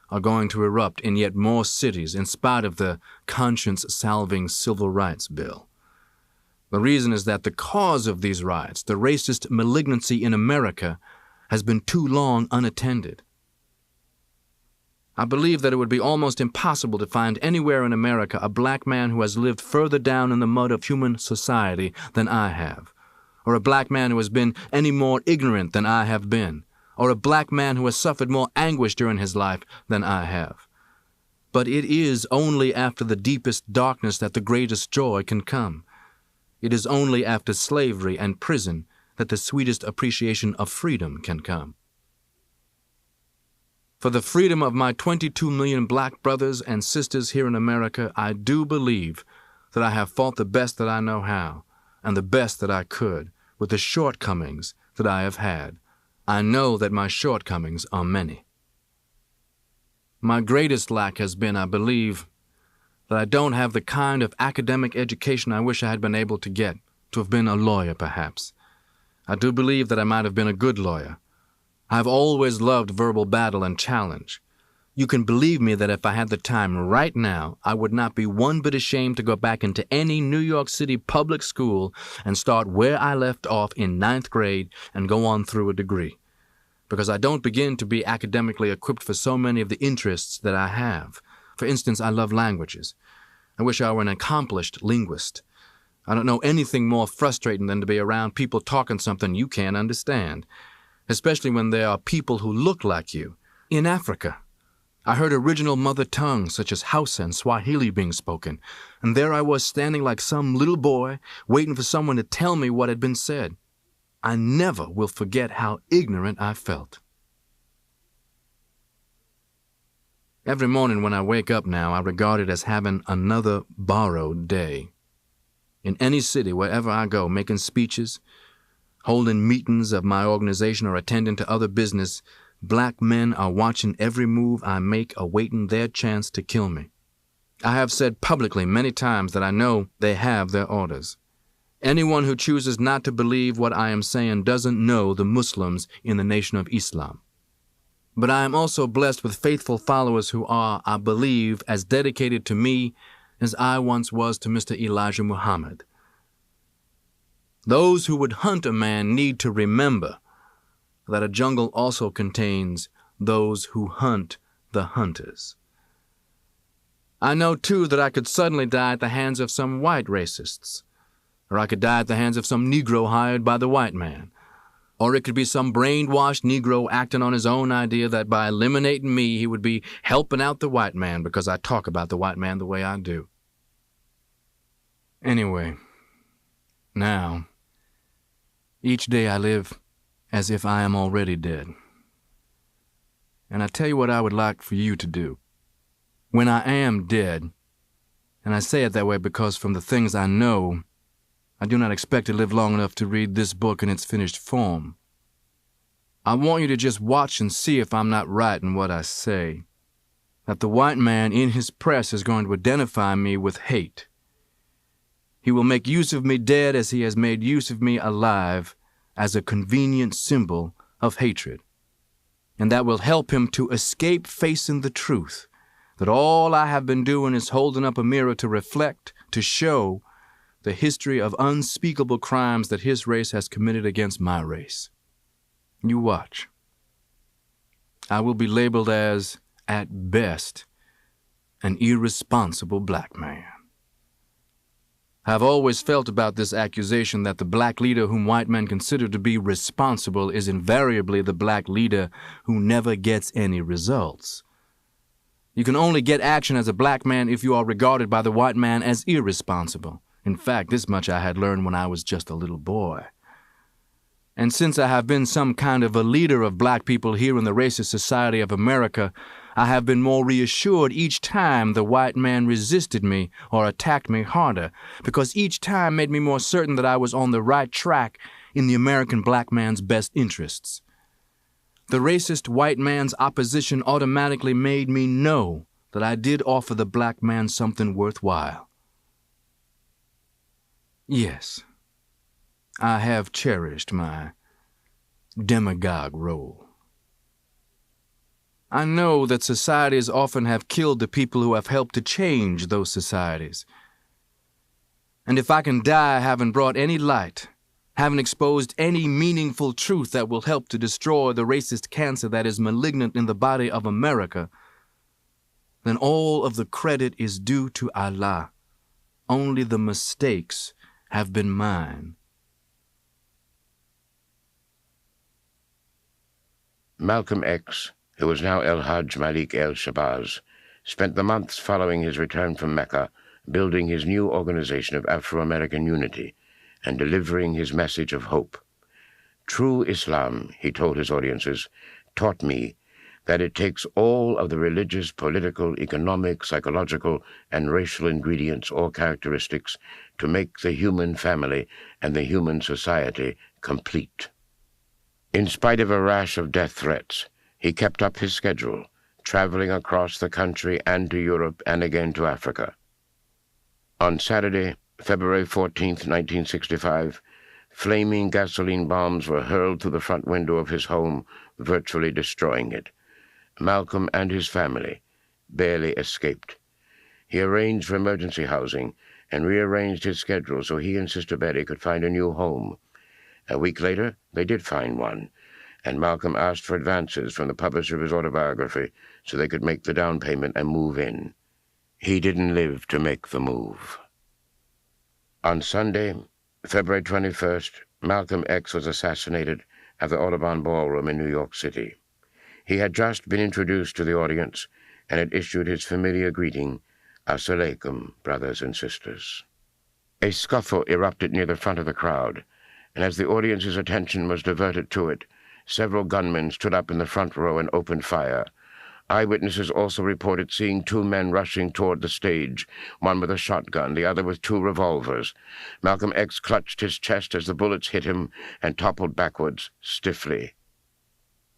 are going to erupt in yet more cities in spite of the conscience-salving Civil Rights Bill. The reason is that the cause of these riots, the racist malignancy in America, has been too long unattended. I believe that it would be almost impossible to find anywhere in America a black man who has lived further down in the mud of human society than I have, or a black man who has been any more ignorant than I have been, or a black man who has suffered more anguish during his life than I have. But it is only after the deepest darkness that the greatest joy can come. It is only after slavery and prison that the sweetest appreciation of freedom can come. For the freedom of my 22 million black brothers and sisters here in America, I do believe that I have fought the best that I know how, and the best that I could, with the shortcomings that I have had. I know that my shortcomings are many. My greatest lack has been, I believe, that I don't have the kind of academic education I wish I had been able to get, to have been a lawyer, perhaps. I do believe that I might have been a good lawyer. I've always loved verbal battle and challenge. You can believe me that if I had the time right now, I would not be one bit ashamed to go back into any New York City public school and start where I left off in 9th grade and go on through a degree. Because I don't begin to be academically equipped for so many of the interests that I have. For instance, I love languages. I wish I were an accomplished linguist. I don't know anything more frustrating than to be around people talking something you can't understand, especially when there are people who look like you. In Africa, I heard original mother tongues such as Hausa and Swahili being spoken, and there I was standing like some little boy waiting for someone to tell me what had been said. I never will forget how ignorant I felt. Every morning when I wake up now, I regard it as having another borrowed day. In any city, wherever I go, making speeches, holding meetings of my organization or attending to other business, black men are watching every move I make, awaiting their chance to kill me. I have said publicly many times that I know they have their orders. Anyone who chooses not to believe what I am saying doesn't know the Muslims in the Nation of Islam. But I am also blessed with faithful followers who are, I believe, as dedicated to me as I once was to Mr. Elijah Muhammad. Those who would hunt a man need to remember that a jungle also contains those who hunt the hunters. I know, too, that I could suddenly die at the hands of some white racists, or I could die at the hands of some Negro hired by the white man, or it could be some brainwashed Negro acting on his own idea that by eliminating me he would be helping out the white man because I talk about the white man the way I do. Anyway, now, each day I live as if I am already dead. And I tell you what I would like for you to do. When I am dead, and I say it that way because from the things I know, I do not expect to live long enough to read this book in its finished form. I want you to just watch and see if I'm not right in what I say. That the white man in his press is going to identify me with hate. He will make use of me dead as he has made use of me alive as a convenient symbol of hatred. And that will help him to escape facing the truth, that all I have been doing is holding up a mirror to reflect, to show the history of unspeakable crimes that his race has committed against my race. You watch. I will be labeled as, at best, an irresponsible black man. I've always felt about this accusation that the black leader whom white men consider to be responsible is invariably the black leader who never gets any results. You can only get action as a black man if you are regarded by the white man as irresponsible. In fact, this much I had learned when I was just a little boy. And since I have been some kind of a leader of black people here in the racist society of America, I have been more reassured each time the white man resisted me or attacked me harder, because each time made me more certain that I was on the right track in the American black man's best interests. The racist white man's opposition automatically made me know that I did offer the black man something worthwhile. Yes, I have cherished my demagogue role. I know that societies often have killed the people who have helped to change those societies. And if I can die having brought any light, having exposed any meaningful truth that will help to destroy the racist cancer that is malignant in the body of America, then all of the credit is due to Allah. Only the mistakes have been mine. Malcolm X, who was now El-Hajj Malik el-Shabazz, spent the months following his return from Mecca building his new organization of Afro-American unity and delivering his message of hope. True Islam, he told his audiences, taught me that it takes all of the religious, political, economic, psychological, and racial ingredients or characteristics to make the human family and the human society complete. In spite of a rash of death threats, he kept up his schedule, traveling across the country and to Europe and again to Africa. On Saturday, February 14, 1965, flaming gasoline bombs were hurled through the front window of his home, virtually destroying it. Malcolm and his family barely escaped. He arranged for emergency housing and rearranged his schedule so he and Sister Betty could find a new home. A week later, they did find one, and Malcolm asked for advances from the publisher of his autobiography so they could make the down payment and move in. He didn't live to make the move. On Sunday, February 21st, Malcolm X was assassinated at the Audubon Ballroom in New York City. He had just been introduced to the audience and had issued his familiar greeting, "Assalamu alaikum, brothers and sisters." A scuffle erupted near the front of the crowd, and as the audience's attention was diverted to it, several gunmen stood up in the front row and opened fire. Eyewitnesses also reported seeing two men rushing toward the stage, one with a shotgun, the other with two revolvers. Malcolm X clutched his chest as the bullets hit him and toppled backwards, stiffly.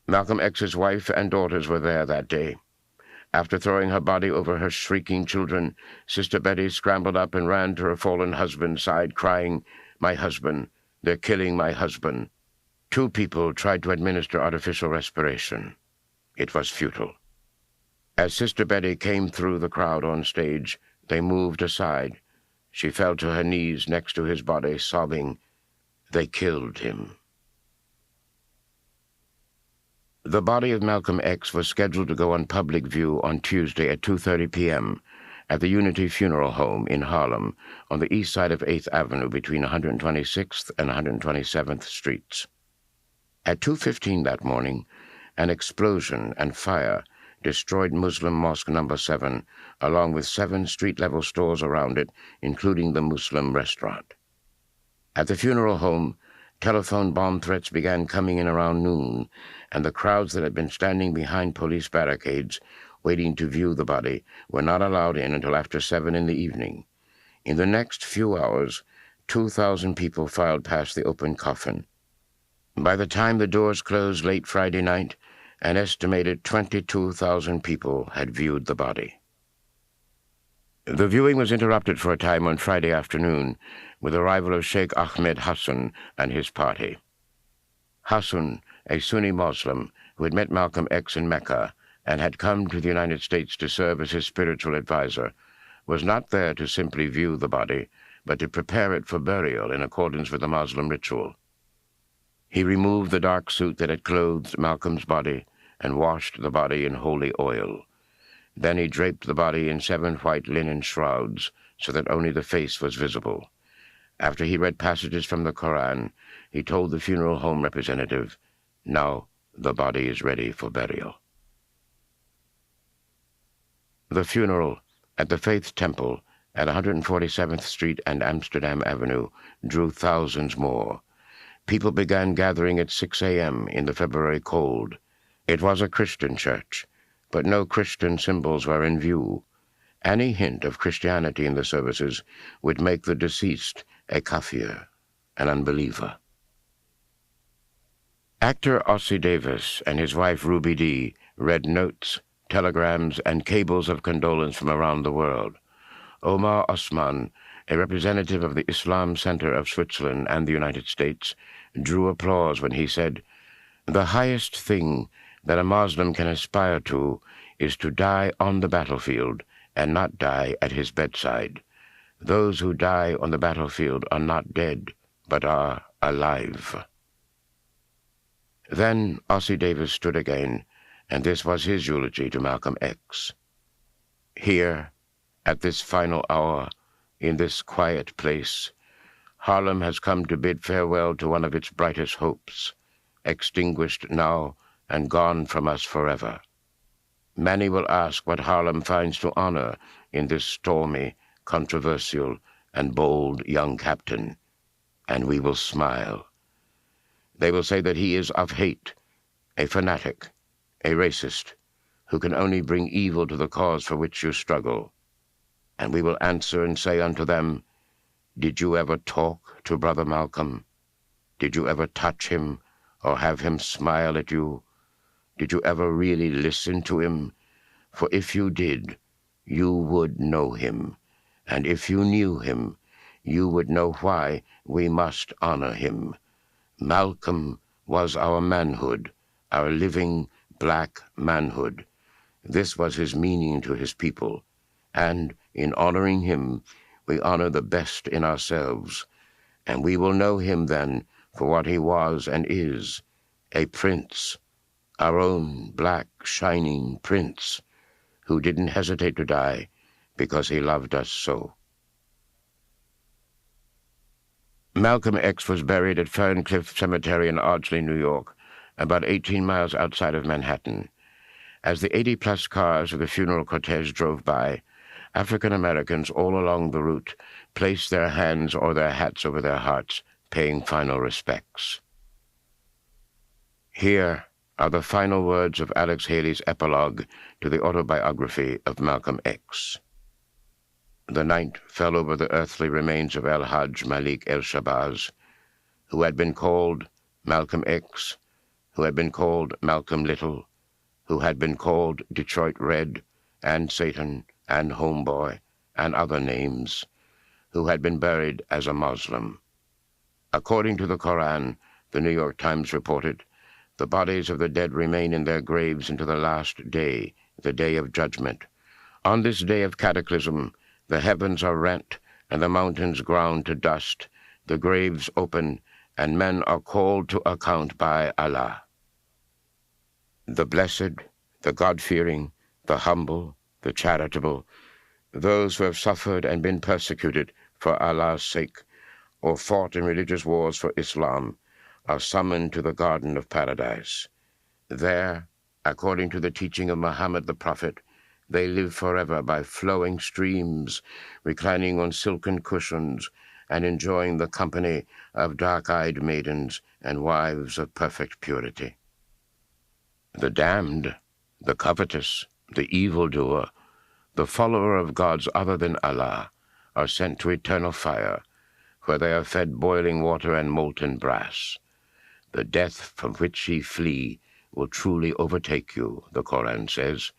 Malcolm X's wife and daughters were there that day. After throwing her body over her shrieking children, Sister Betty scrambled up and ran to her fallen husband's side, crying, "My husband! They're killing my husband." Two people tried to administer artificial respiration. It was futile. As Sister Betty came through the crowd on stage, they moved aside. She fell to her knees next to his body, sobbing, "They killed him." The body of Malcolm X was scheduled to go on public view on Tuesday at 2:30 p.m. at the Unity Funeral Home in Harlem on the east side of 8th Avenue between 126th and 127th Streets. At 2:15 that morning, an explosion and fire destroyed Muslim Mosque No. 7, along with 7 street-level stores around it, including the Muslim restaurant. At the funeral home, telephone bomb threats began coming in around noon, and the crowds that had been standing behind police barricades, waiting to view the body, were not allowed in until after 7 in the evening. In the next few hours, 2,000 people filed past the open coffin. By the time the doors closed late Friday night, an estimated 22,000 people had viewed the body. The viewing was interrupted for a time on Friday afternoon with the arrival of Sheikh Ahmed Hassan and his party. Hassan, a Sunni Muslim who had met Malcolm X in Mecca and had come to the United States to serve as his spiritual advisor, was not there to simply view the body, but to prepare it for burial in accordance with the Muslim ritual. He removed the dark suit that had clothed Malcolm's body and washed the body in holy oil. Then he draped the body in 7 white linen shrouds so that only the face was visible. After he read passages from the Koran, he told the funeral home representative, "Now the body is ready for burial." The funeral at the Faith Temple at 147th Street and Amsterdam Avenue drew thousands more. People began gathering at 6 a.m. in the February cold. It was a Christian church, but no Christian symbols were in view. Any hint of Christianity in the services would make the deceased a kafir, an unbeliever. Actor Ossie Davis and his wife Ruby Dee read notes, telegrams, and cables of condolence from around the world. Omar Osman, a representative of the Islam Center of Switzerland and the United States, drew applause when he said, "The highest thing that a Muslim can aspire to is to die on the battlefield and not die at his bedside. Those who die on the battlefield are not dead, but are alive." Then Ossie Davis stood again, and this was his eulogy to Malcolm X. "Here, at this final hour, in this quiet place, Harlem has come to bid farewell to one of its brightest hopes, extinguished now and gone from us forever. Many will ask what Harlem finds to honor in this stormy, controversial, and bold young captain, and we will smile. They will say that he is of hate, a fanatic, a racist, who can only bring evil to the cause for which you struggle. And we will answer and say unto them, did you ever talk to Brother Malcolm? Did you ever touch him or have him smile at you? Did you ever really listen to him? For if you did, you would know him. And if you knew him, you would know why we must honor him. Malcolm was our manhood, our living black manhood. This was his meaning to his people, and in honoring him, we honor the best in ourselves, and we will know him then for what he was and is, a prince, our own black, shining prince, who didn't hesitate to die because he loved us so. Malcolm X was buried at Ferncliff Cemetery in Ardsley, New York, about 18 miles outside of Manhattan. As the 80-plus cars of the funeral cortege drove by, African Americans all along the route placed their hands or their hats over their hearts, paying final respects. Here are the final words of Alex Haley's epilogue to the Autobiography of Malcolm X. The night fell over the earthly remains of El-Hajj Malik El-Shabazz, who had been called Malcolm X, who had been called Malcolm Little, who had been called Detroit Red and Satan and Homeboy and other names, who had been buried as a Muslim. According to the Koran, the New York Times reported, the bodies of the dead remain in their graves until the last day, the day of judgment. On this day of cataclysm, the heavens are rent, and the mountains ground to dust, the graves open, and men are called to account by Allah. The blessed, the God-fearing, the humble, the charitable, those who have suffered and been persecuted for Allah's sake, or fought in religious wars for Islam, are summoned to the Garden of Paradise. There, according to the teaching of Muhammad the Prophet, they live forever by flowing streams, reclining on silken cushions, and enjoying the company of dark-eyed maidens and wives of perfect purity. The damned, the covetous, the evildoer, the follower of gods other than Allah, are sent to eternal fire, where they are fed boiling water and molten brass. The death from which ye flee will truly overtake you, the Koran says.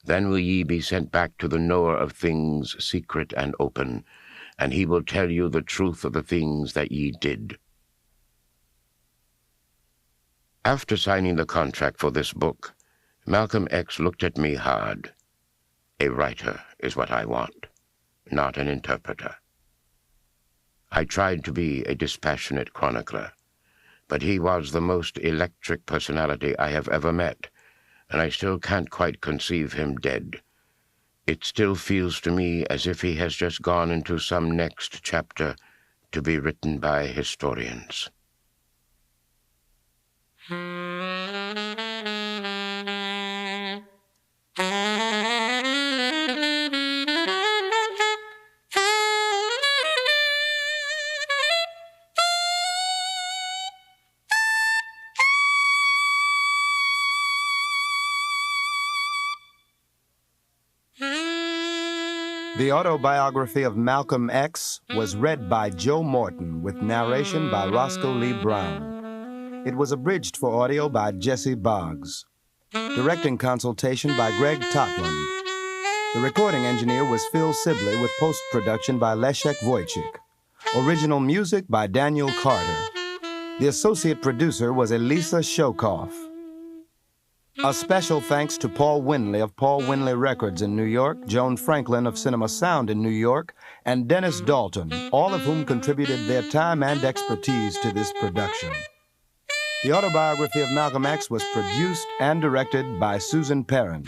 Then will ye be sent back to the knower of things secret and open, and he will tell you the truth of the things that ye did. After signing the contract for this book, Malcolm X looked at me hard. A writer is what I want, not an interpreter. I tried to be a dispassionate chronicler, but he was the most electric personality I have ever met, and I still can't quite conceive him dead. It still feels to me as if he has just gone into some next chapter to be written by historians. The Autobiography of Malcolm X was read by Joe Morton with narration by Roscoe Lee Brown. It was abridged for audio by Jesse Boggs. Directing consultation by Greg Totland. The recording engineer was Phil Sibley with post-production by Leszek Wojcik. Original music by Daniel Carter. The associate producer was Elisa Shokoff. A special thanks to Paul Winley of Paul Winley Records in New York, Joan Franklin of Cinema Sound in New York, and Dennis Dalton, all of whom contributed their time and expertise to this production. The Autobiography of Malcolm X was produced and directed by Susan Perrin.